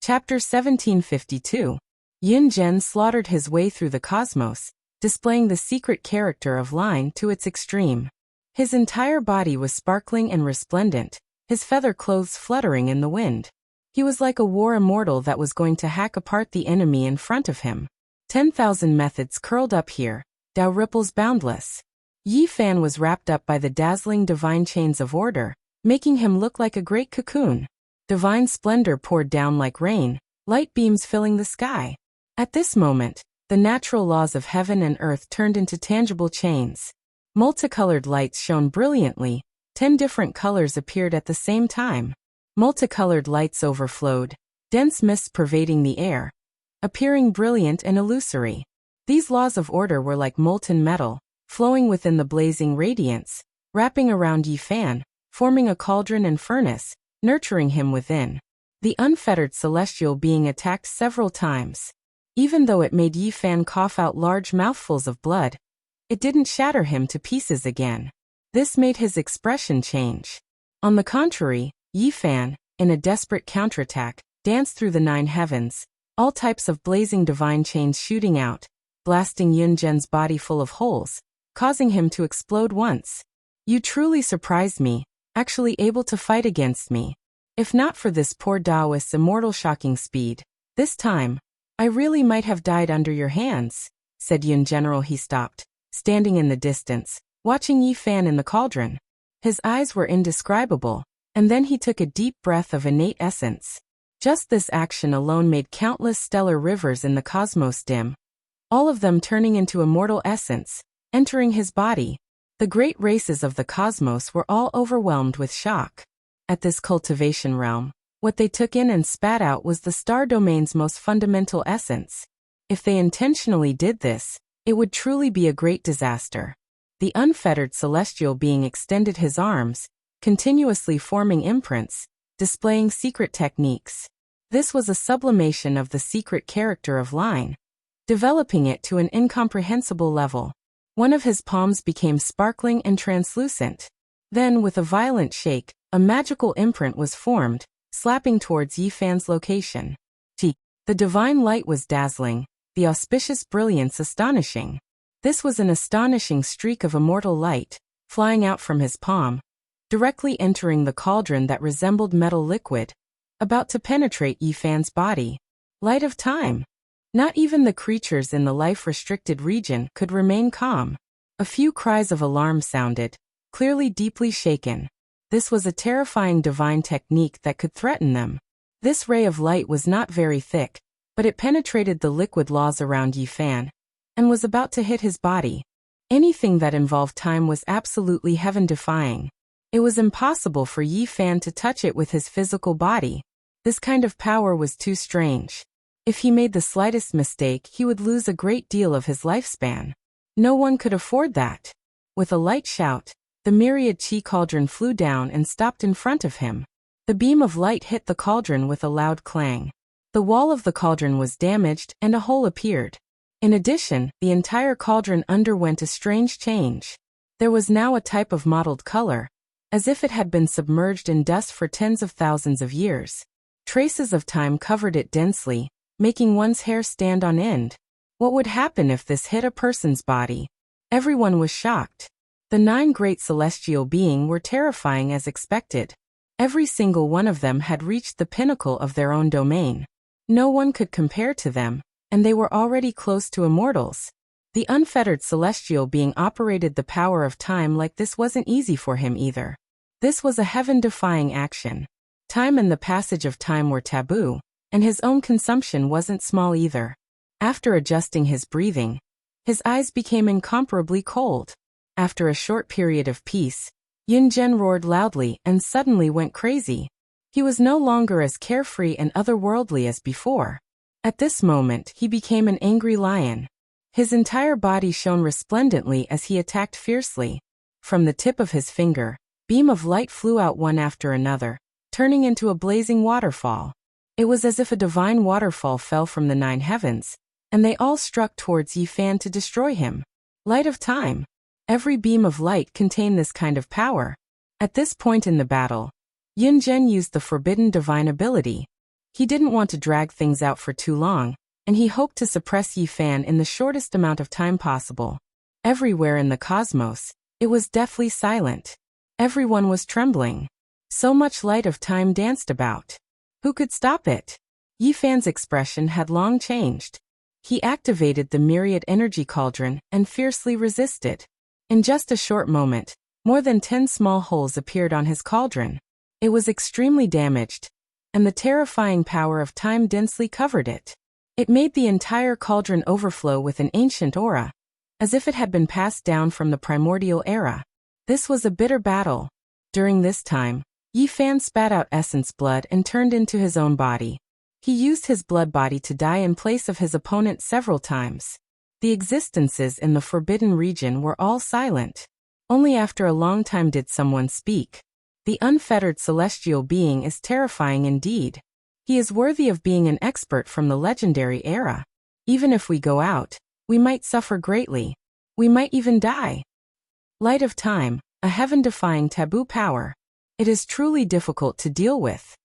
Chapter 1752. Yin Zhen slaughtered his way through the cosmos, displaying the secret character of line to its extreme. His entire body was sparkling and resplendent, his feather clothes fluttering in the wind. He was like a war immortal that was going to hack apart the enemy in front of him. 10,000 methods curled up here, Tao ripples boundless. Yi Fan was wrapped up by the dazzling divine chains of order, making him look like a great cocoon. Divine splendor poured down like rain, light beams filling the sky. At this moment, the natural laws of heaven and earth turned into tangible chains. Multicolored lights shone brilliantly, 10 different colors appeared at the same time. Multicolored lights overflowed, dense mists pervading the air, appearing brilliant and illusory. These laws of order were like molten metal, flowing within the blazing radiance, wrapping around Yi Fan, forming a cauldron and furnace, nurturing him within. The unfettered celestial being attacked several times. Even though it made Yi Fan cough out large mouthfuls of blood, it didn't shatter him to pieces again. This made his expression change. On the contrary, Yi Fan, in a desperate counterattack, danced through the 9 heavens, all types of blazing divine chains shooting out, blasting Yin Zhen's body full of holes, causing him to explode once. You truly surprised me, actually able to fight against me. If not for this poor Taoist's immortal shocking speed, this time, I really might have died under your hands, said Yin General. He stopped, standing in the distance, watching Yi Fan in the cauldron. His eyes were indescribable, and then he took a deep breath of innate essence. Just this action alone made countless stellar rivers in the cosmos dim, all of them turning into immortal essence, entering his body. The great races of the cosmos were all overwhelmed with shock. At this cultivation realm, what they took in and spat out was the star domain's most fundamental essence. If they intentionally did this, it would truly be a great disaster. The unfettered celestial being extended his arms, continuously forming imprints, displaying secret techniques. This was a sublimation of the secret character of line, developing it to an incomprehensible level. One of his palms became sparkling and translucent. Then, with a violent shake, a magical imprint was formed, slapping towards Yi Fan's location. The divine light was dazzling, the auspicious brilliance astonishing. This was an astonishing streak of immortal light, flying out from his palm, directly entering the cauldron that resembled metal liquid, about to penetrate Yi Fan's body. Light of time. Not even the creatures in the life-restricted region could remain calm. A few cries of alarm sounded, clearly deeply shaken. This was a terrifying divine technique that could threaten them. This ray of light was not very thick, but it penetrated the liquid laws around Yi Fan, and was about to hit his body. Anything that involved time was absolutely heaven-defying. It was impossible for Yi Fan to touch it with his physical body. This kind of power was too strange. If he made the slightest mistake, he would lose a great deal of his lifespan. No one could afford that. With a light shout, the myriad chi cauldron flew down and stopped in front of him. The beam of light hit the cauldron with a loud clang. The wall of the cauldron was damaged and a hole appeared. In addition, the entire cauldron underwent a strange change. There was now a type of mottled color, as if it had been submerged in dust for tens of thousands of years. Traces of time covered it densely, making one's hair stand on end. What would happen if this hit a person's body? Everyone was shocked. The 9 great celestial beings were terrifying as expected. Every single one of them had reached the pinnacle of their own domain. No one could compare to them, and they were already close to immortals. The unfettered celestial being operated the power of time like this wasn't easy for him either. This was a heaven-defying action. Time and the passage of time were taboo, and his own consumption wasn't small either. After adjusting his breathing, his eyes became incomparably cold. After a short period of peace, Yin Zhen roared loudly and suddenly went crazy. He was no longer as carefree and otherworldly as before. At this moment, he became an angry lion. His entire body shone resplendently as he attacked fiercely. From the tip of his finger, beam of light flew out one after another, turning into a blazing waterfall. It was as if a divine waterfall fell from the 9 heavens, and they all struck towards Yi Fan to destroy him. Light of time. Every beam of light contained this kind of power. At this point in the battle, Yin Zhen used the forbidden divine ability. He didn't want to drag things out for too long, and he hoped to suppress Yi Fan in the shortest amount of time possible. Everywhere in the cosmos, it was deathly silent. Everyone was trembling. So much light of time danced about. Who could stop it? Yi Fan's expression had long changed. He activated the myriad energy cauldron and fiercely resisted. In just a short moment, more than 10 small holes appeared on his cauldron. It was extremely damaged, and the terrifying power of time densely covered it. It made the entire cauldron overflow with an ancient aura, as if it had been passed down from the primordial era. This was a bitter battle. During this time, Yi Fan spat out essence blood and turned into his own body. He used his blood body to die in place of his opponent several times. The existences in the forbidden region were all silent. Only after a long time did someone speak. The unfettered celestial being is terrifying indeed. He is worthy of being an expert from the legendary era. Even if we go out, we might suffer greatly. We might even die. Light of time, a heaven-defying taboo power. It is truly difficult to deal with.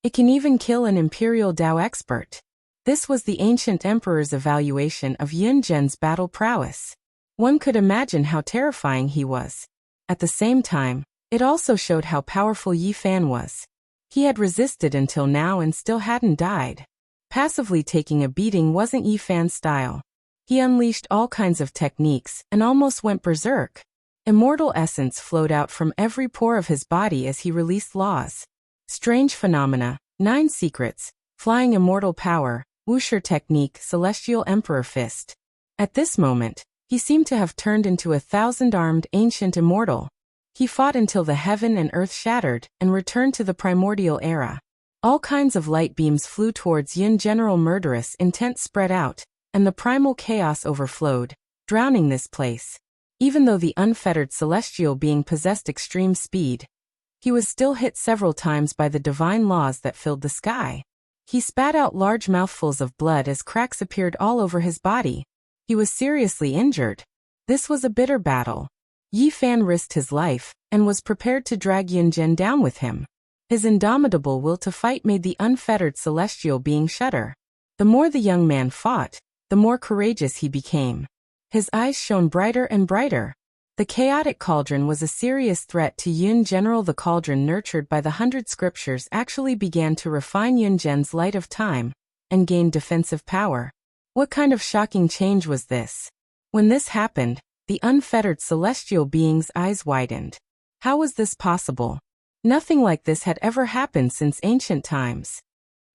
It can even kill an imperial Dao expert. This was the ancient emperor's evaluation of Yun Zhen's battle prowess. One could imagine how terrifying he was. At the same time, it also showed how powerful Yi Fan was. He had resisted until now and still hadn't died. Passively taking a beating wasn't Yi Fan's style. He unleashed all kinds of techniques and almost went berserk. Immortal essence flowed out from every pore of his body as he released laws. Strange phenomena, 9 secrets, flying immortal power, Wuxia technique, celestial emperor fist. At this moment, he seemed to have turned into a 1,000-armed ancient immortal. He fought until the heaven and earth shattered and returned to the primordial era. All kinds of light beams flew towards Yun. General murderous intent spread out, and the primal chaos overflowed, drowning this place. Even though the unfettered celestial being possessed extreme speed, he was still hit several times by the divine laws that filled the sky. He spat out large mouthfuls of blood as cracks appeared all over his body. He was seriously injured. This was a bitter battle. Yi Fan risked his life and was prepared to drag Yun Zhen down with him. His indomitable will to fight made the unfettered celestial being shudder. The more the young man fought, the more courageous he became. His eyes shone brighter and brighter. The chaotic cauldron was a serious threat to Yun. General, the cauldron nurtured by the 100 scriptures actually began to refine Yun Zhen's light of time and gained defensive power. What kind of shocking change was this? When this happened, the unfettered celestial being's eyes widened. How was this possible? Nothing like this had ever happened since ancient times.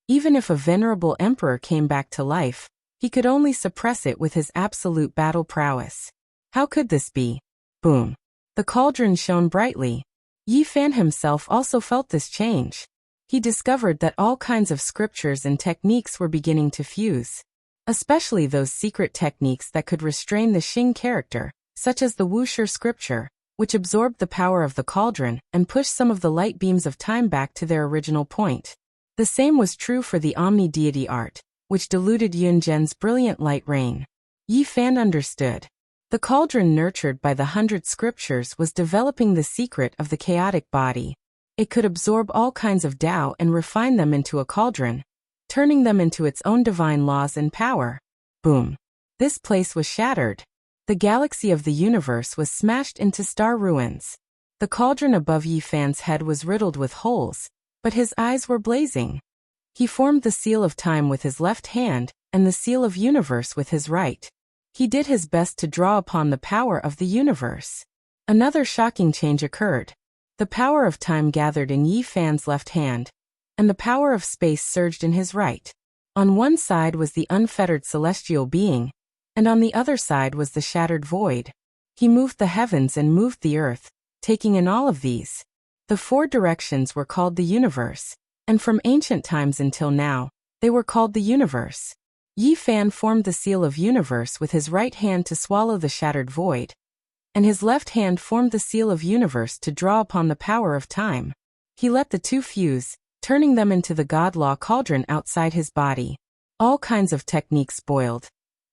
Even if a venerable emperor came back to life, he could only suppress it with his absolute battle prowess. How could this be? Boom. The cauldron shone brightly. Yi Fan himself also felt this change. He discovered that all kinds of scriptures and techniques were beginning to fuse. Especially those secret techniques that could restrain the Xing character, such as the Wuxia scripture, which absorbed the power of the cauldron and pushed some of the light beams of time back to their original point. The same was true for the omni-deity art, which diluted Yun Zhen's brilliant light rain. Yi Fan understood. The cauldron nurtured by the 100 scriptures was developing the secret of the chaotic body. It could absorb all kinds of Tao and refine them into a cauldron, turning them into its own divine laws and power. Boom. This place was shattered. The galaxy of the universe was smashed into star ruins. The cauldron above Yi Fan's head was riddled with holes, but his eyes were blazing. He formed the seal of time with his left hand and the seal of universe with his right. He did his best to draw upon the power of the universe. Another shocking change occurred. The power of time gathered in Yi Fan's left hand, and the power of space surged in his right. On one side was the unfettered celestial being, and on the other side was the shattered void. He moved the heavens and moved the earth, taking in all of these. The 4 directions were called the universe, and from ancient times until now, they were called the universe. Yi Fan formed the seal of universe with his right hand to swallow the shattered void, and his left hand formed the seal of universe to draw upon the power of time. He let the 2 fuse, turning them into the God Law cauldron outside his body. All kinds of techniques spoiled,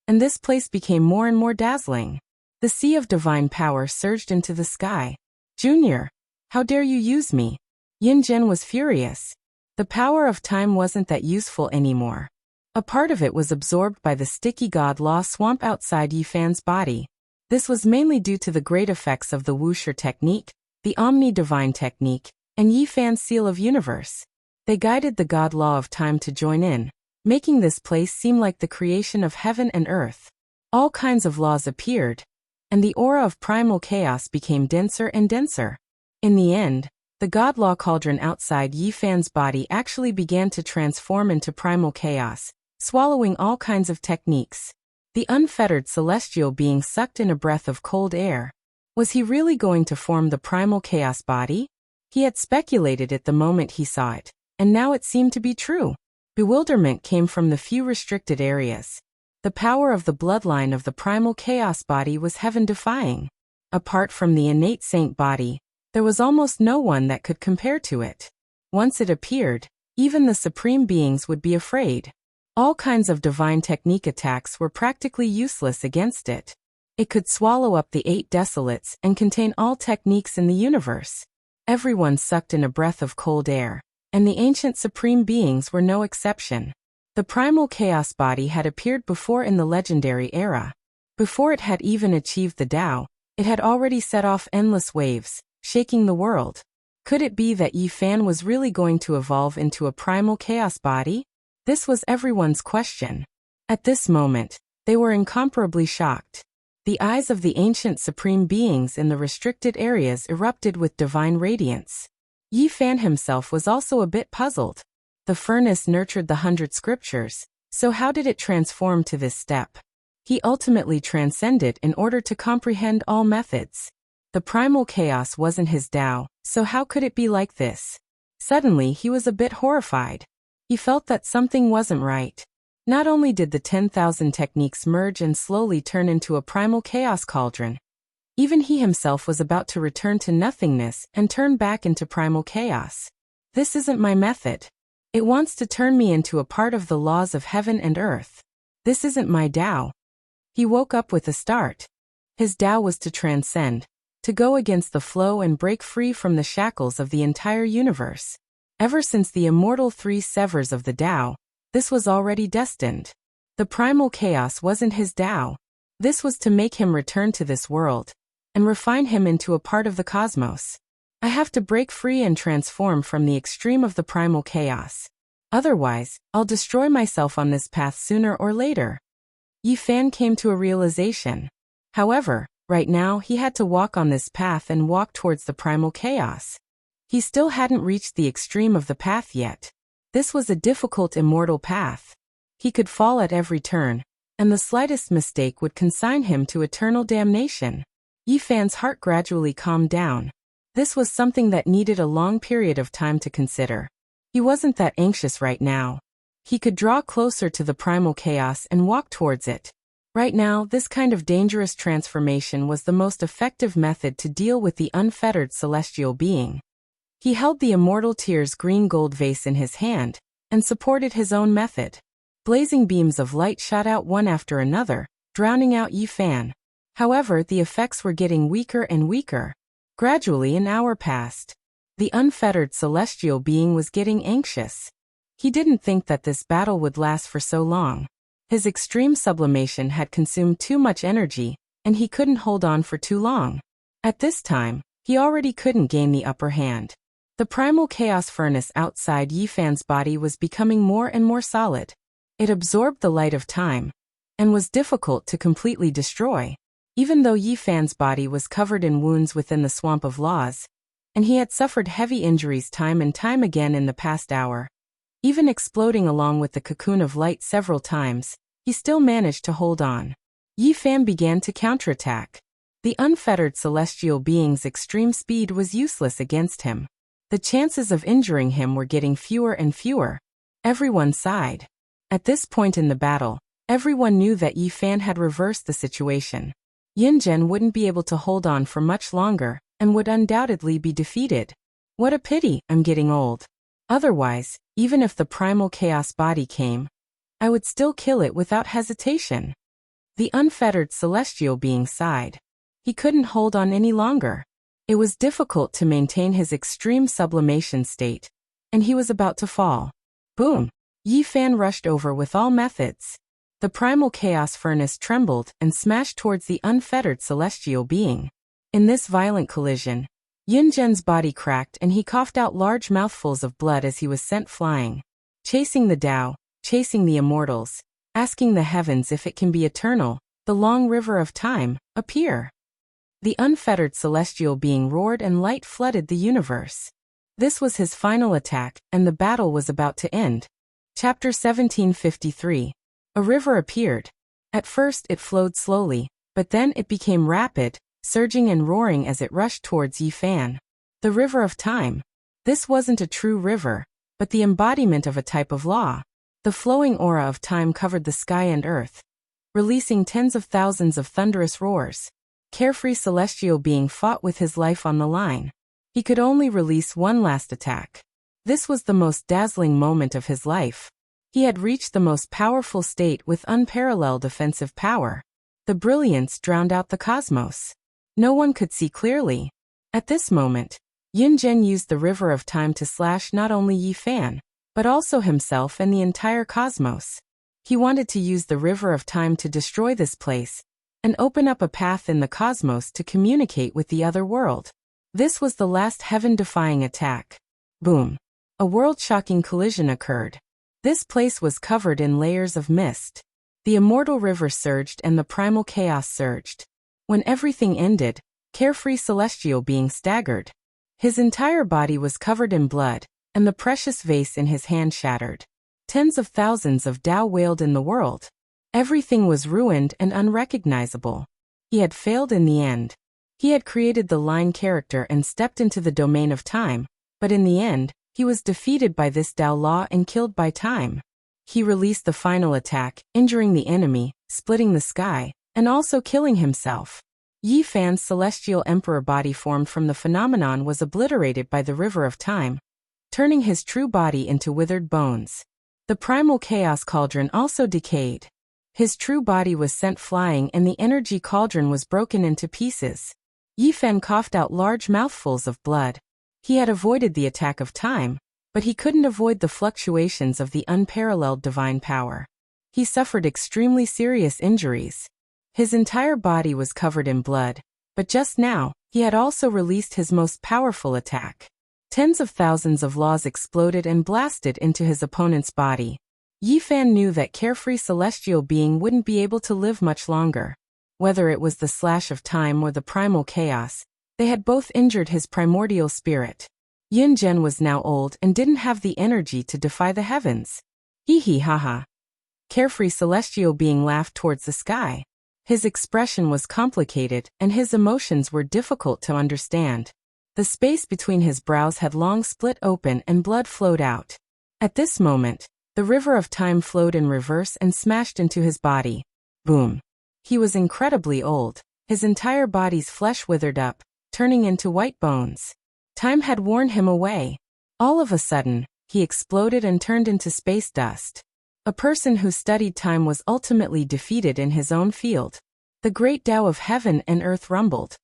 and this place became more and more dazzling. The sea of divine power surged into the sky. Junior, how dare you use me? Yun Zhen was furious. The power of time wasn't that useful anymore. A part of it was absorbed by the sticky god law swamp outside Yifan's body. This was mainly due to the great effects of the Wuxia technique, the omni-divine technique, and Yifan's seal of universe. They guided the god law of time to join in, making this place seem like the creation of heaven and earth. All kinds of laws appeared, and the aura of primal chaos became denser and denser. In the end, the god law cauldron outside Yifan's body actually began to transform into primal chaos, swallowing all kinds of techniques. The unfettered celestial being sucked in a breath of cold air. Was he really going to form the primal chaos body? He had speculated it the moment he saw it, and now it seemed to be true. Bewilderment came from the few restricted areas. The power of the bloodline of the primal chaos body was heaven-defying. Apart from the innate saint body, there was almost no one that could compare to it. Once it appeared, even the supreme beings would be afraid. All kinds of divine technique attacks were practically useless against it. It could swallow up the 8 desolates and contain all techniques in the universe. Everyone sucked in a breath of cold air, and the ancient supreme beings were no exception. The primal chaos body had appeared before in the legendary era. Before it had even achieved the Tao, it had already set off endless waves, shaking the world. Could it be that Yifan was really going to evolve into a primal chaos body? This was everyone's question. At this moment, they were incomparably shocked. The eyes of the ancient supreme beings in the restricted areas erupted with divine radiance. Yifan himself was also a bit puzzled. The furnace nurtured the 100 scriptures, so how did it transform to this step? He ultimately transcended in order to comprehend all methods. The primal chaos wasn't his Tao, so how could it be like this? Suddenly he was a bit horrified. He felt that something wasn't right. Not only did the 10,000 techniques merge and slowly turn into a primal chaos cauldron, even he himself was about to return to nothingness and turn back into primal chaos. This isn't my method. It wants to turn me into a part of the laws of heaven and earth. This isn't my Tao. He woke up with a start. His Tao was to transcend, to go against the flow and break free from the shackles of the entire universe. Ever since the immortal 3 severs of the Tao, this was already destined. The primal chaos wasn't his Tao. This was to make him return to this world, and refine him into a part of the cosmos. I have to break free and transform from the extreme of the primal chaos. Otherwise, I'll destroy myself on this path sooner or later. Yifan came to a realization. However, right now he had to walk on this path and walk towards the primal chaos. He still hadn't reached the extreme of the path yet. This was a difficult immortal path. He could fall at every turn, and the slightest mistake would consign him to eternal damnation. Yifan's heart gradually calmed down. This was something that needed a long period of time to consider. He wasn't that anxious right now. He could draw closer to the primal chaos and walk towards it. Right now, this kind of dangerous transformation was the most effective method to deal with the unfettered celestial being. He held the immortal tear's green gold vase in his hand, and supported his own method. Blazing beams of light shot out one after another, drowning out Yifan. However, the effects were getting weaker and weaker. Gradually an hour passed. The unfettered celestial being was getting anxious. He didn't think that this battle would last for so long. His extreme sublimation had consumed too much energy, and he couldn't hold on for too long. At this time, he already couldn't gain the upper hand. The primal chaos furnace outside Yifan's body was becoming more and more solid. It absorbed the light of time, and was difficult to completely destroy. Even though Yifan's body was covered in wounds within the swamp of laws, and he had suffered heavy injuries time and time again in the past hour, even exploding along with the cocoon of light several times, he still managed to hold on. Yifan began to counterattack. The unfettered celestial being's extreme speed was useless against him. The chances of injuring him were getting fewer and fewer. Everyone sighed. At this point in the battle, everyone knew that Yifan had reversed the situation. Yinzhen wouldn't be able to hold on for much longer, and would undoubtedly be defeated. What a pity, I'm getting old. Otherwise, even if the primal chaos body came, I would still kill it without hesitation. The unfettered celestial being sighed. He couldn't hold on any longer. It was difficult to maintain his extreme sublimation state, and he was about to fall. Boom! Yi Fan rushed over with all methods. The primal chaos furnace trembled and smashed towards the unfettered celestial being. In this violent collision, Yunzhen's body cracked and he coughed out large mouthfuls of blood as he was sent flying. Chasing the Tao, chasing the immortals, asking the heavens if it can be eternal, the long river of time, appear. The unfettered celestial being roared and light flooded the universe. This was his final attack, and the battle was about to end. Chapter 1753. A river appeared. At first it flowed slowly, but then it became rapid, surging and roaring as it rushed towards Yi Fan. The river of time. This wasn't a true river, but the embodiment of a type of law. The flowing aura of time covered the sky and earth, releasing tens of thousands of thunderous roars. Carefree celestial being fought with his life on the line. He could only release one last attack. This was the most dazzling moment of his life. He had reached the most powerful state with unparalleled offensive power. The brilliance drowned out the cosmos. No one could see clearly. At this moment, Yunzhen used the river of time to slash not only Yi Fan, but also himself and the entire cosmos. He wanted to use the river of time to destroy this place and open up a path in the cosmos to communicate with the other world. This was the last heaven-defying attack. Boom! A world-shocking collision occurred. This place was covered in layers of mist. The immortal river surged and the primal chaos surged. When everything ended, Carefree celestial being staggered. His entire body was covered in blood, and the precious vase in his hand shattered. Tens of thousands of Tao wailed in the world. Everything was ruined and unrecognizable. He had failed in the end. He had created the line character and stepped into the domain of time, but in the end, he was defeated by this Tao law and killed by time. He released the final attack, injuring the enemy, splitting the sky, and also killing himself. Yi Fan's celestial emperor body formed from the phenomenon was obliterated by the river of time, turning his true body into withered bones. The primal chaos cauldron also decayed. His true body was sent flying and the energy cauldron was broken into pieces. Yi Fan coughed out large mouthfuls of blood. He had avoided the attack of time, but he couldn't avoid the fluctuations of the unparalleled divine power. He suffered extremely serious injuries. His entire body was covered in blood, but just now, he had also released his most powerful attack. Tens of thousands of laws exploded and blasted into his opponent's body. Yi Fan knew that Carefree celestial being wouldn't be able to live much longer. Whether it was the slash of time or the primal chaos, they had both injured his primordial spirit. Yunzhen was now old and didn't have the energy to defy the heavens. Hee hee ha ha. Carefree celestial being laughed towards the sky. His expression was complicated and his emotions were difficult to understand. The space between his brows had long split open and blood flowed out. At this moment, the river of time flowed in reverse and smashed into his body. Boom. He was incredibly old. His entire body's flesh withered up, turning into white bones. Time had worn him away. All of a sudden, he exploded and turned into space dust. A person who studied time was ultimately defeated in his own field. The great Tao of heaven and earth rumbled.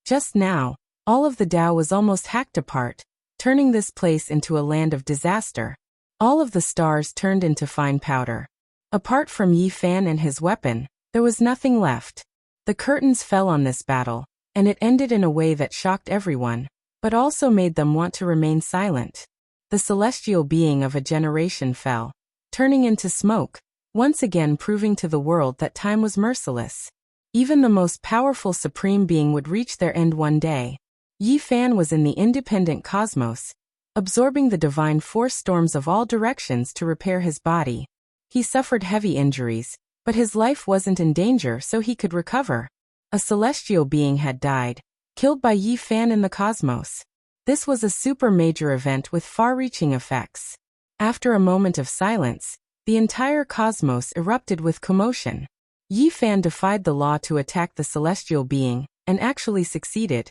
Just now, all of the Tao was almost hacked apart, turning this place into a land of disaster. All of the stars turned into fine powder. Apart from Yi Fan and his weapon, there was nothing left. The curtains fell on this battle, and it ended in a way that shocked everyone, but also made them want to remain silent. The celestial being of a generation fell, turning into smoke, once again proving to the world that time was merciless. Even the most powerful supreme being would reach their end one day. Yi Fan was in the independent cosmos, absorbing the divine force storms of all directions to repair his body. He suffered heavy injuries, but his life wasn't in danger so he could recover. A celestial being had died, killed by Yi Fan in the cosmos. This was a super major event with far-reaching effects. After a moment of silence, the entire cosmos erupted with commotion. Yi Fan defied the law to attack the celestial being, and actually succeeded,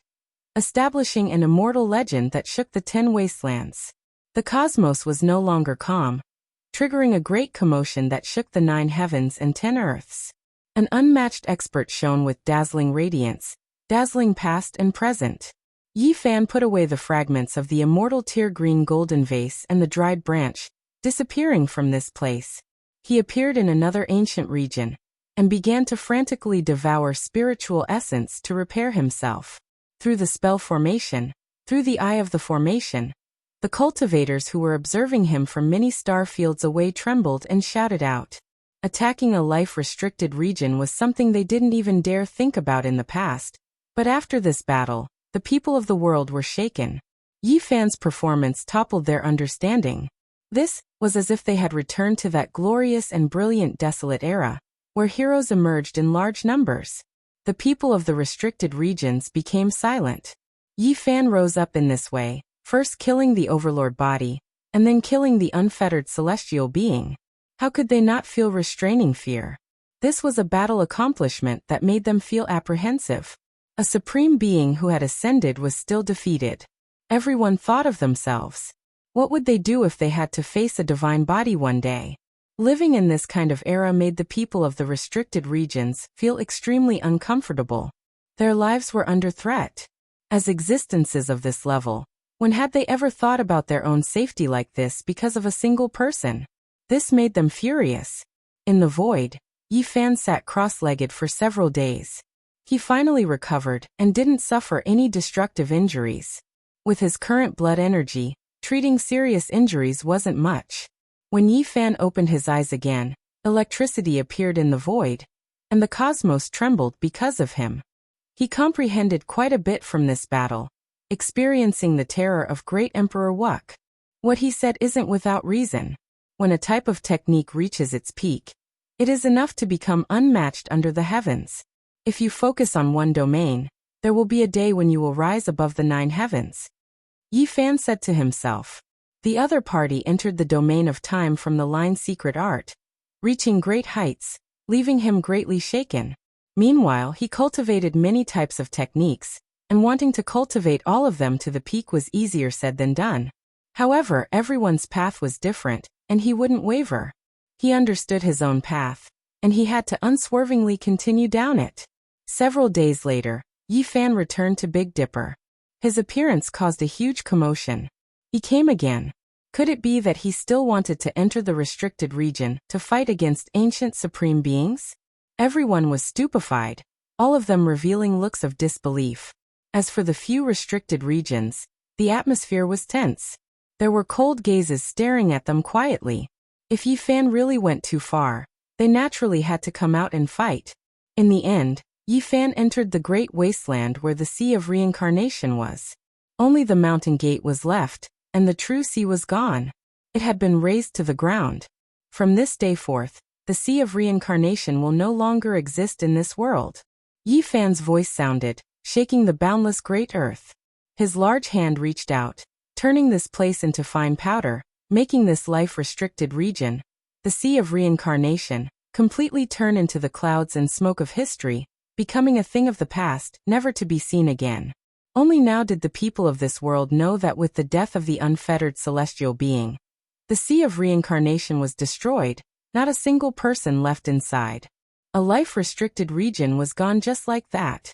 establishing an immortal legend that shook the 10 wastelands. The cosmos was no longer calm, triggering a great commotion that shook the 9 heavens and 10 earths. An unmatched expert shone with dazzling radiance, dazzling past and present. Yi Fan put away the fragments of the immortal tear-green golden vase and the dried branch, disappearing from this place. He appeared in another ancient region, and began to frantically devour spiritual essence to repair himself. Through the spell formation, through the eye of the formation, the cultivators who were observing him from many star fields away trembled and shouted out. Attacking a life-restricted region was something they didn't even dare think about in the past, but after this battle, the people of the world were shaken. Yi Fan's performance toppled their understanding. This was as if they had returned to that glorious and brilliant desolate era, where heroes emerged in large numbers. The people of the restricted regions became silent. Yi Fan rose up in this way, first killing the overlord body, and then killing the unfettered celestial being. How could they not feel restraining fear? This was a battle accomplishment that made them feel apprehensive. A supreme being who had ascended was still defeated. Everyone thought of themselves. What would they do if they had to face a divine body one day? Living in this kind of era made the people of the restricted regions feel extremely uncomfortable. Their lives were under threat. As existences of this level, when had they ever thought about their own safety like this because of a single person? This made them furious. In the void, Yi Fan sat cross-legged for several days. He finally recovered and didn't suffer any destructive injuries. With his current blood energy, treating serious injuries wasn't much. When Yi Fan opened his eyes again, electricity appeared in the void, and the cosmos trembled because of him. He comprehended quite a bit from this battle, experiencing the terror of Great Emperor Wuk. What he said isn't without reason. When a type of technique reaches its peak, it is enough to become unmatched under the heavens. If you focus on one domain, there will be a day when you will rise above the 9 heavens. Yi Fan said to himself. The other party entered the domain of time from the line secret art, reaching great heights, leaving him greatly shaken. Meanwhile, he cultivated many types of techniques, and wanting to cultivate all of them to the peak was easier said than done. However, everyone's path was different, and he wouldn't waver. He understood his own path, and he had to unswervingly continue down it. Several days later, Yi Fan returned to Big Dipper. His appearance caused a huge commotion. He came again. Could it be that he still wanted to enter the restricted region to fight against ancient supreme beings? Everyone was stupefied, all of them revealing looks of disbelief. As for the few restricted regions, the atmosphere was tense. There were cold gazes staring at them quietly. If Yi Fan really went too far, they naturally had to come out and fight. In the end, Yi Fan entered the great wasteland where the Sea of Reincarnation was. Only the mountain gate was left, and the true sea was gone. It had been razed to the ground. From this day forth, the Sea of Reincarnation will no longer exist in this world. Yi Fan's voice sounded, shaking the boundless great earth. His large hand reached out, turning this place into fine powder, making this life-restricted region, the Sea of Reincarnation, completely turn into the clouds and smoke of history, becoming a thing of the past, never to be seen again. Only now did the people of this world know that with the death of the unfettered celestial being, the Sea of Reincarnation was destroyed, not a single person left inside. A life-restricted region was gone just like that.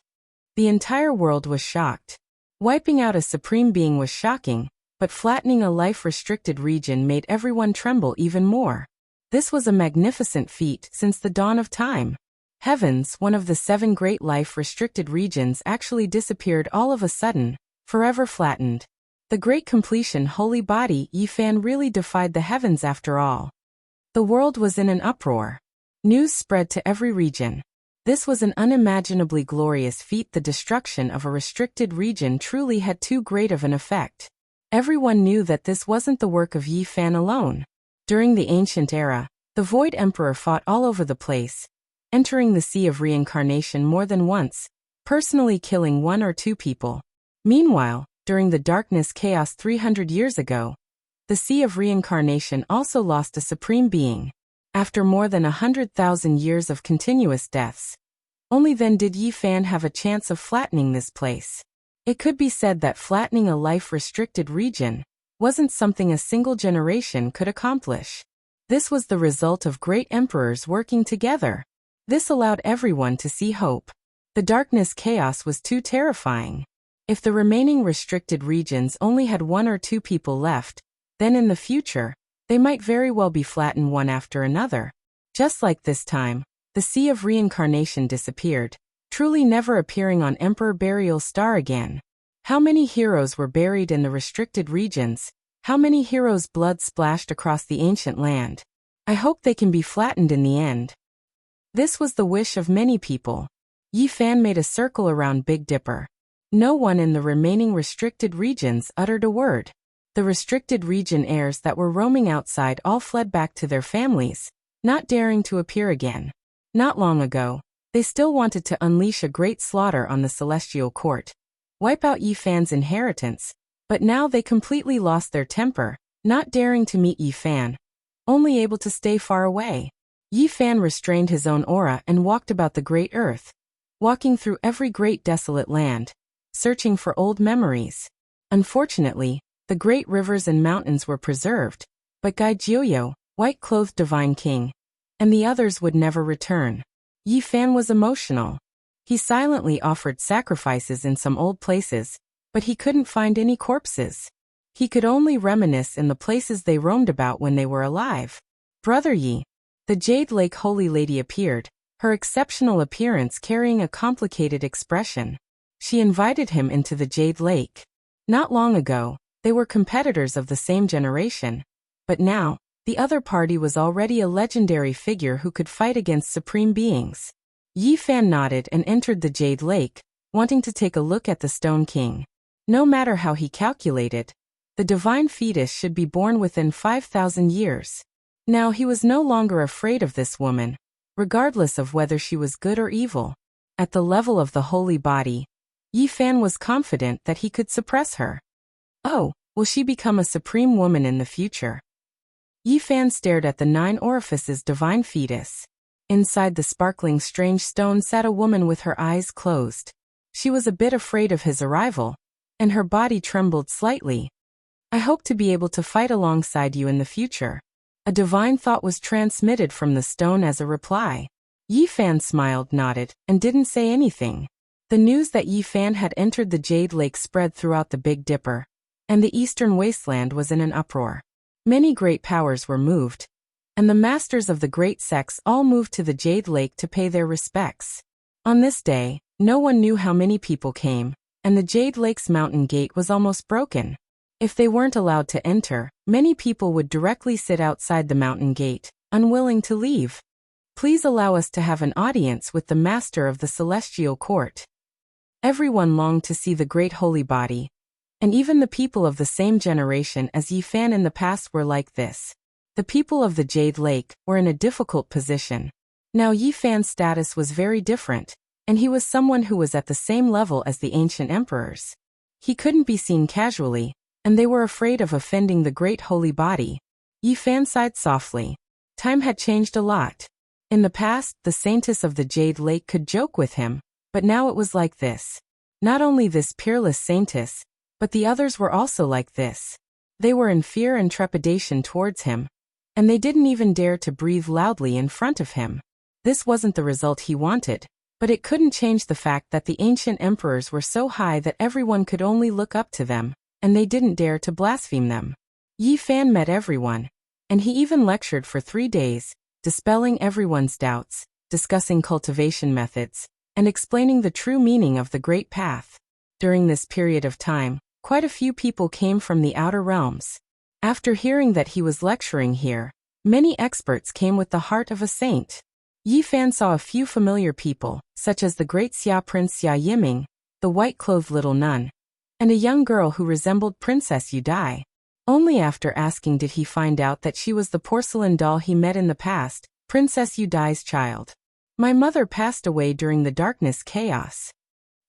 The entire world was shocked. Wiping out a supreme being was shocking, but flattening a life-restricted region made everyone tremble even more. This was a magnificent feat since the dawn of time. Heavens, one of the 7 great life-restricted regions, actually disappeared all of a sudden, forever flattened. The great completion holy body Yi Fan really defied the heavens after all. The world was in an uproar. News spread to every region. This was an unimaginably glorious feat. The destruction of a restricted region truly had too great of an effect. Everyone knew that this wasn't the work of Yi Fan alone. During the ancient era, the Void Emperor fought all over the place, entering the Sea of Reincarnation more than once, personally killing 1 or 2 people. Meanwhile, during the darkness chaos 300 years ago, the Sea of Reincarnation also lost a supreme being. After more than 100,000 years of continuous deaths, only then did Yi Fan have a chance of flattening this place. It could be said that flattening a life-restricted region wasn't something a single generation could accomplish. This was the result of great emperors working together. This allowed everyone to see hope. The darkness chaos was too terrifying. If the remaining restricted regions only had 1 or 2 people left, then in the future, they might very well be flattened one after another. Just like this time, the Sea of Reincarnation disappeared, truly never appearing on Emperor Burial's star again. How many heroes were buried in the restricted regions? How many heroes' blood splashed across the ancient land? I hope they can be flattened in the end. This was the wish of many people. Yi Fan made a circle around Big Dipper. No one in the remaining restricted regions uttered a word. The restricted region heirs that were roaming outside all fled back to their families, not daring to appear again. Not long ago, they still wanted to unleash a great slaughter on the celestial court, wipe out Yi Fan's inheritance, but now they completely lost their temper, not daring to meet Yi Fan, only able to stay far away. Yi Fan restrained his own aura and walked about the great earth, walking through every great desolate land, searching for old memories. Unfortunately, the great rivers and mountains were preserved, but Gai Jiuyo, white-clothed divine king, and the others would never return. Yi Fan was emotional. He silently offered sacrifices in some old places, but he couldn't find any corpses. He could only reminisce in the places they roamed about when they were alive. Brother Yi. The Jade Lake Holy Lady appeared, her exceptional appearance carrying a complicated expression. She invited him into the Jade Lake. Not long ago, they were competitors of the same generation, but now, the other party was already a legendary figure who could fight against supreme beings. Yi Fan nodded and entered the Jade Lake, wanting to take a look at the Stone King. No matter how he calculated, the divine fetus should be born within 5,000 years. Now he was no longer afraid of this woman, regardless of whether she was good or evil. At the level of the holy body, Yi Fan was confident that he could suppress her. Oh, will she become a supreme woman in the future? Yi Fan stared at the 9 orifices divine fetus. Inside the sparkling strange stone sat a woman with her eyes closed. She was a bit afraid of his arrival, and her body trembled slightly. I hope to be able to fight alongside you in the future. A divine thought was transmitted from the stone as a reply. Yi Fan smiled, nodded, and didn't say anything. The news that Yi Fan had entered the Jade Lake spread throughout the Big Dipper, and the eastern wasteland was in an uproar. Many great powers were moved, and the masters of the great sects all moved to the Jade Lake to pay their respects. On this day, no one knew how many people came, and the Jade Lake's mountain gate was almost broken. If they weren't allowed to enter, many people would directly sit outside the mountain gate, unwilling to leave. Please allow us to have an audience with the master of the celestial court. Everyone longed to see the great holy body, and even the people of the same generation as Yi Fan in the past were like this. The people of the Jade Lake were in a difficult position. Now Yi Fan's status was very different, and he was someone who was at the same level as the ancient emperors. He couldn't be seen casually, and they were afraid of offending the great holy body. Yi Fan sighed softly. Time had changed a lot. In the past, the saintess of the Jade Lake could joke with him, but now it was like this. Not only this peerless saintess, but the others were also like this. They were in fear and trepidation towards him, and they didn't even dare to breathe loudly in front of him. This wasn't the result he wanted, but it couldn't change the fact that the ancient emperors were so high that everyone could only look up to them, and they didn't dare to blaspheme them. Yi Fan met everyone, and he even lectured for 3 days, dispelling everyone's doubts, discussing cultivation methods, and explaining the true meaning of the Great Path. During this period of time, quite a few people came from the outer realms. After hearing that he was lecturing here, many experts came with the heart of a saint. Yi Fan saw a few familiar people, such as the great Xia Prince Xia Yiming, the white-clothed little nun, and a young girl who resembled Princess Yudai. Only after asking did he find out that she was the porcelain doll he met in the past, Princess Yudai's child. My mother passed away during the darkness chaos.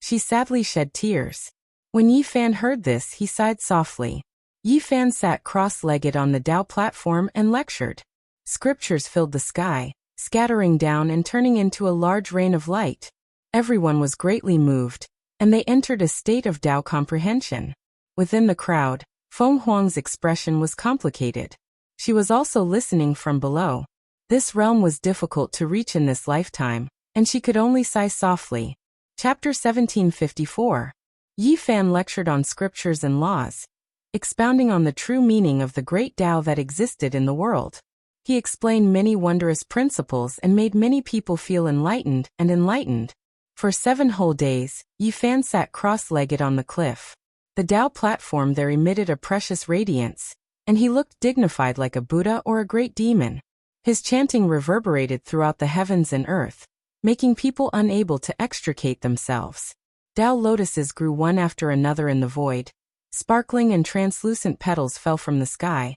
She sadly shed tears. When Yi Fan heard this, he sighed softly. Yi Fan sat cross-legged on the Dao platform and lectured. Scriptures filled the sky, scattering down and turning into a large rain of light. Everyone was greatly moved, and they entered a state of Dao comprehension. Within the crowd, Feng Huang's expression was complicated. She was also listening from below. This realm was difficult to reach in this lifetime, and she could only sigh softly. Chapter 1754. Yi Fan lectured on scriptures and laws, expounding on the true meaning of the great Tao that existed in the world. He explained many wondrous principles and made many people feel enlightened and enlightened. For 7 whole days, Yi Fan sat cross-legged on the cliff. The Tao platform there emitted a precious radiance, and he looked dignified like a Buddha or a great demon. His chanting reverberated throughout the heavens and earth, making people unable to extricate themselves. Tao lotuses grew one after another in the void. Sparkling and translucent petals fell from the sky.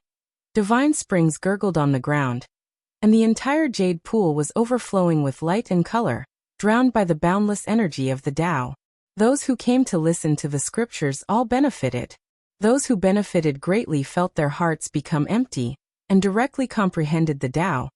Divine springs gurgled on the ground, and the entire jade pool was overflowing with light and color, drowned by the boundless energy of the Tao. Those who came to listen to the scriptures all benefited. Those who benefited greatly felt their hearts become empty, and directly comprehended the Tao,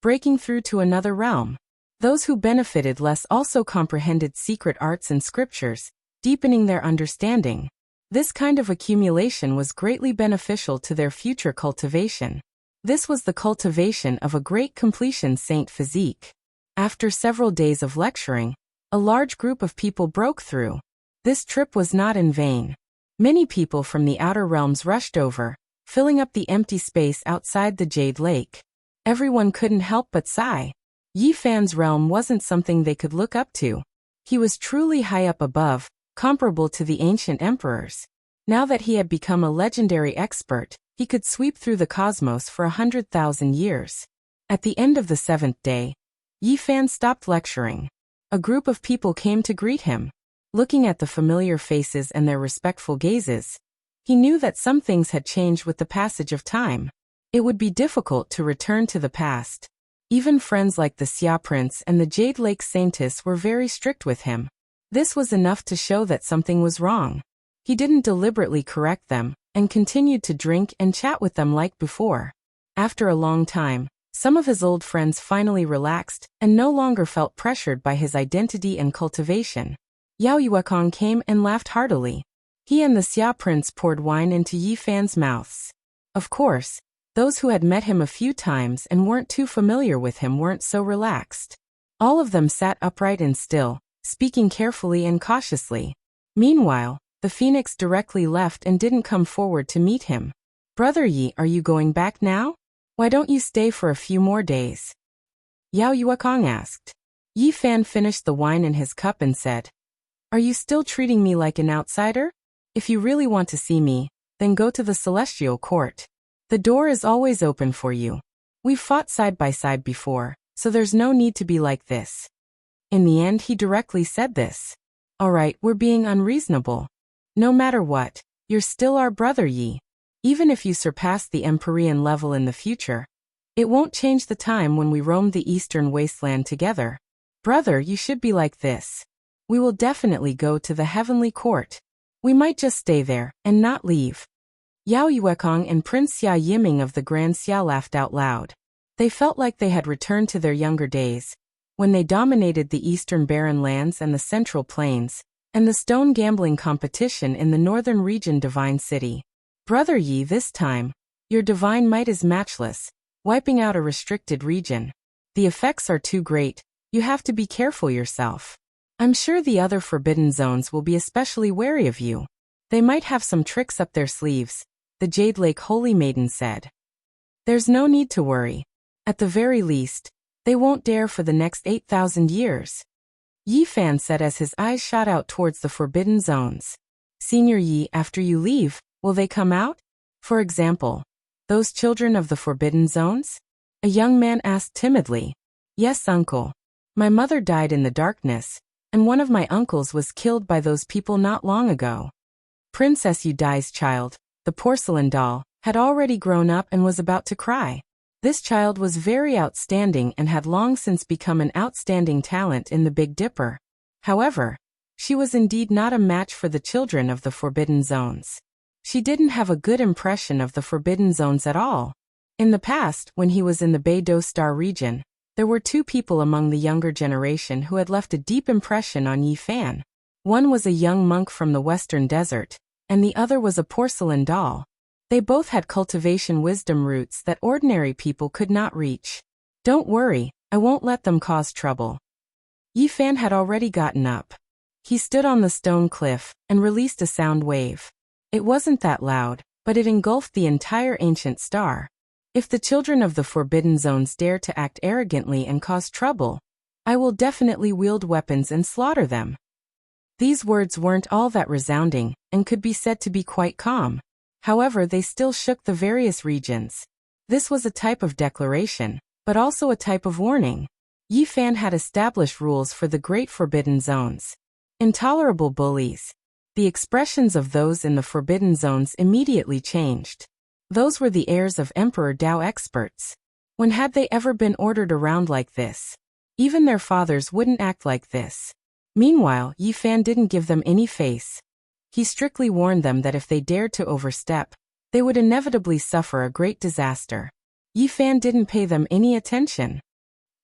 breaking through to another realm. Those who benefited less also comprehended secret arts and scriptures, deepening their understanding. This kind of accumulation was greatly beneficial to their future cultivation. This was the cultivation of a great completion saint physique. After several days of lecturing, a large group of people broke through. This trip was not in vain. Many people from the outer realms rushed over, filling up the empty space outside the Jade Lake. Everyone couldn't help but sigh. Yi Fan's realm wasn't something they could look up to. He was truly high up above, comparable to the ancient emperors. Now that he had become a legendary expert, he could sweep through the cosmos for 100,000 years. At the end of the 7th day, Yi Fan stopped lecturing. A group of people came to greet him. Looking at the familiar faces and their respectful gazes, he knew that some things had changed with the passage of time. It would be difficult to return to the past. Even friends like the Xia Prince and the Jade Lake Saintess were very strict with him. This was enough to show that something was wrong. He didn't deliberately correct them, and continued to drink and chat with them like before. After a long time, some of his old friends finally relaxed, and no longer felt pressured by his identity and cultivation. Yao Yuekong came and laughed heartily. He and the Xia Prince poured wine into Yi Fan's mouths. Of course, those who had met him a few times and weren't too familiar with him weren't so relaxed. All of them sat upright and still, speaking carefully and cautiously. Meanwhile, the phoenix directly left and didn't come forward to meet him. "Brother Yi, are you going back now? Why don't you stay for a few more days?" Yao Yuekong asked. Yi Fan finished the wine in his cup and said, "Are you still treating me like an outsider? If you really want to see me, then go to the Celestial Court. The door is always open for you. We've fought side by side before, so there's no need to be like this." In the end, he directly said this. "All right, we're being unreasonable. No matter what, you're still our brother Yi. Even if you surpass the Empyrean level in the future, it won't change the time when we roam the eastern wasteland together. Brother, you should be like this. We will definitely go to the heavenly court. We might just stay there and not leave." Yao Yuekong and Prince Xia Yiming of the Grand Xia laughed out loud. They felt like they had returned to their younger days, when they dominated the eastern barren lands and the central plains, and the stone gambling competition in the northern region Divine City. "Brother Yi, this time, your divine might is matchless, wiping out a restricted region. The effects are too great, you have to be careful yourself. I'm sure the other forbidden zones will be especially wary of you. They might have some tricks up their sleeves," the Jade Lake Holy Maiden said. "There's no need to worry. At the very least, they won't dare for the next 8,000 years. Yi Fan said as his eyes shot out towards the forbidden zones. "Senior Yi, after you leave, will they come out? For example, those children of the forbidden zones?" A young man asked timidly. "Yes, uncle. My mother died in the darkness, and one of my uncles was killed by those people not long ago." Princess Yudai's child, the porcelain doll, had already grown up and was about to cry. This child was very outstanding and had long since become an outstanding talent in the Big Dipper. However, she was indeed not a match for the children of the Forbidden Zones. She didn't have a good impression of the Forbidden Zones at all. In the past, when he was in the Beidou Star region, there were 2 people among the younger generation who had left a deep impression on Yi Fan. One was a young monk from the Western Desert, and the other was a porcelain doll. They both had cultivation wisdom roots that ordinary people could not reach. "Don't worry, I won't let them cause trouble." Yi Fan had already gotten up. He stood on the stone cliff and released a sound wave. It wasn't that loud, but it engulfed the entire ancient star. If the children of the Forbidden Zones dare to act arrogantly and cause trouble, I will definitely wield weapons and slaughter them. These words weren't all that resounding, and could be said to be quite calm. However, they still shook the various regions. This was a type of declaration, but also a type of warning. Yi Fan had established rules for the Great Forbidden Zones. Intolerable bullies. The expressions of those in the Forbidden Zones immediately changed. Those were the heirs of Emperor Dao experts. When had they ever been ordered around like this? Even their fathers wouldn't act like this. Meanwhile, Yi Fan didn't give them any face. He strictly warned them that if they dared to overstep, they would inevitably suffer a great disaster. Yi Fan didn't pay them any attention.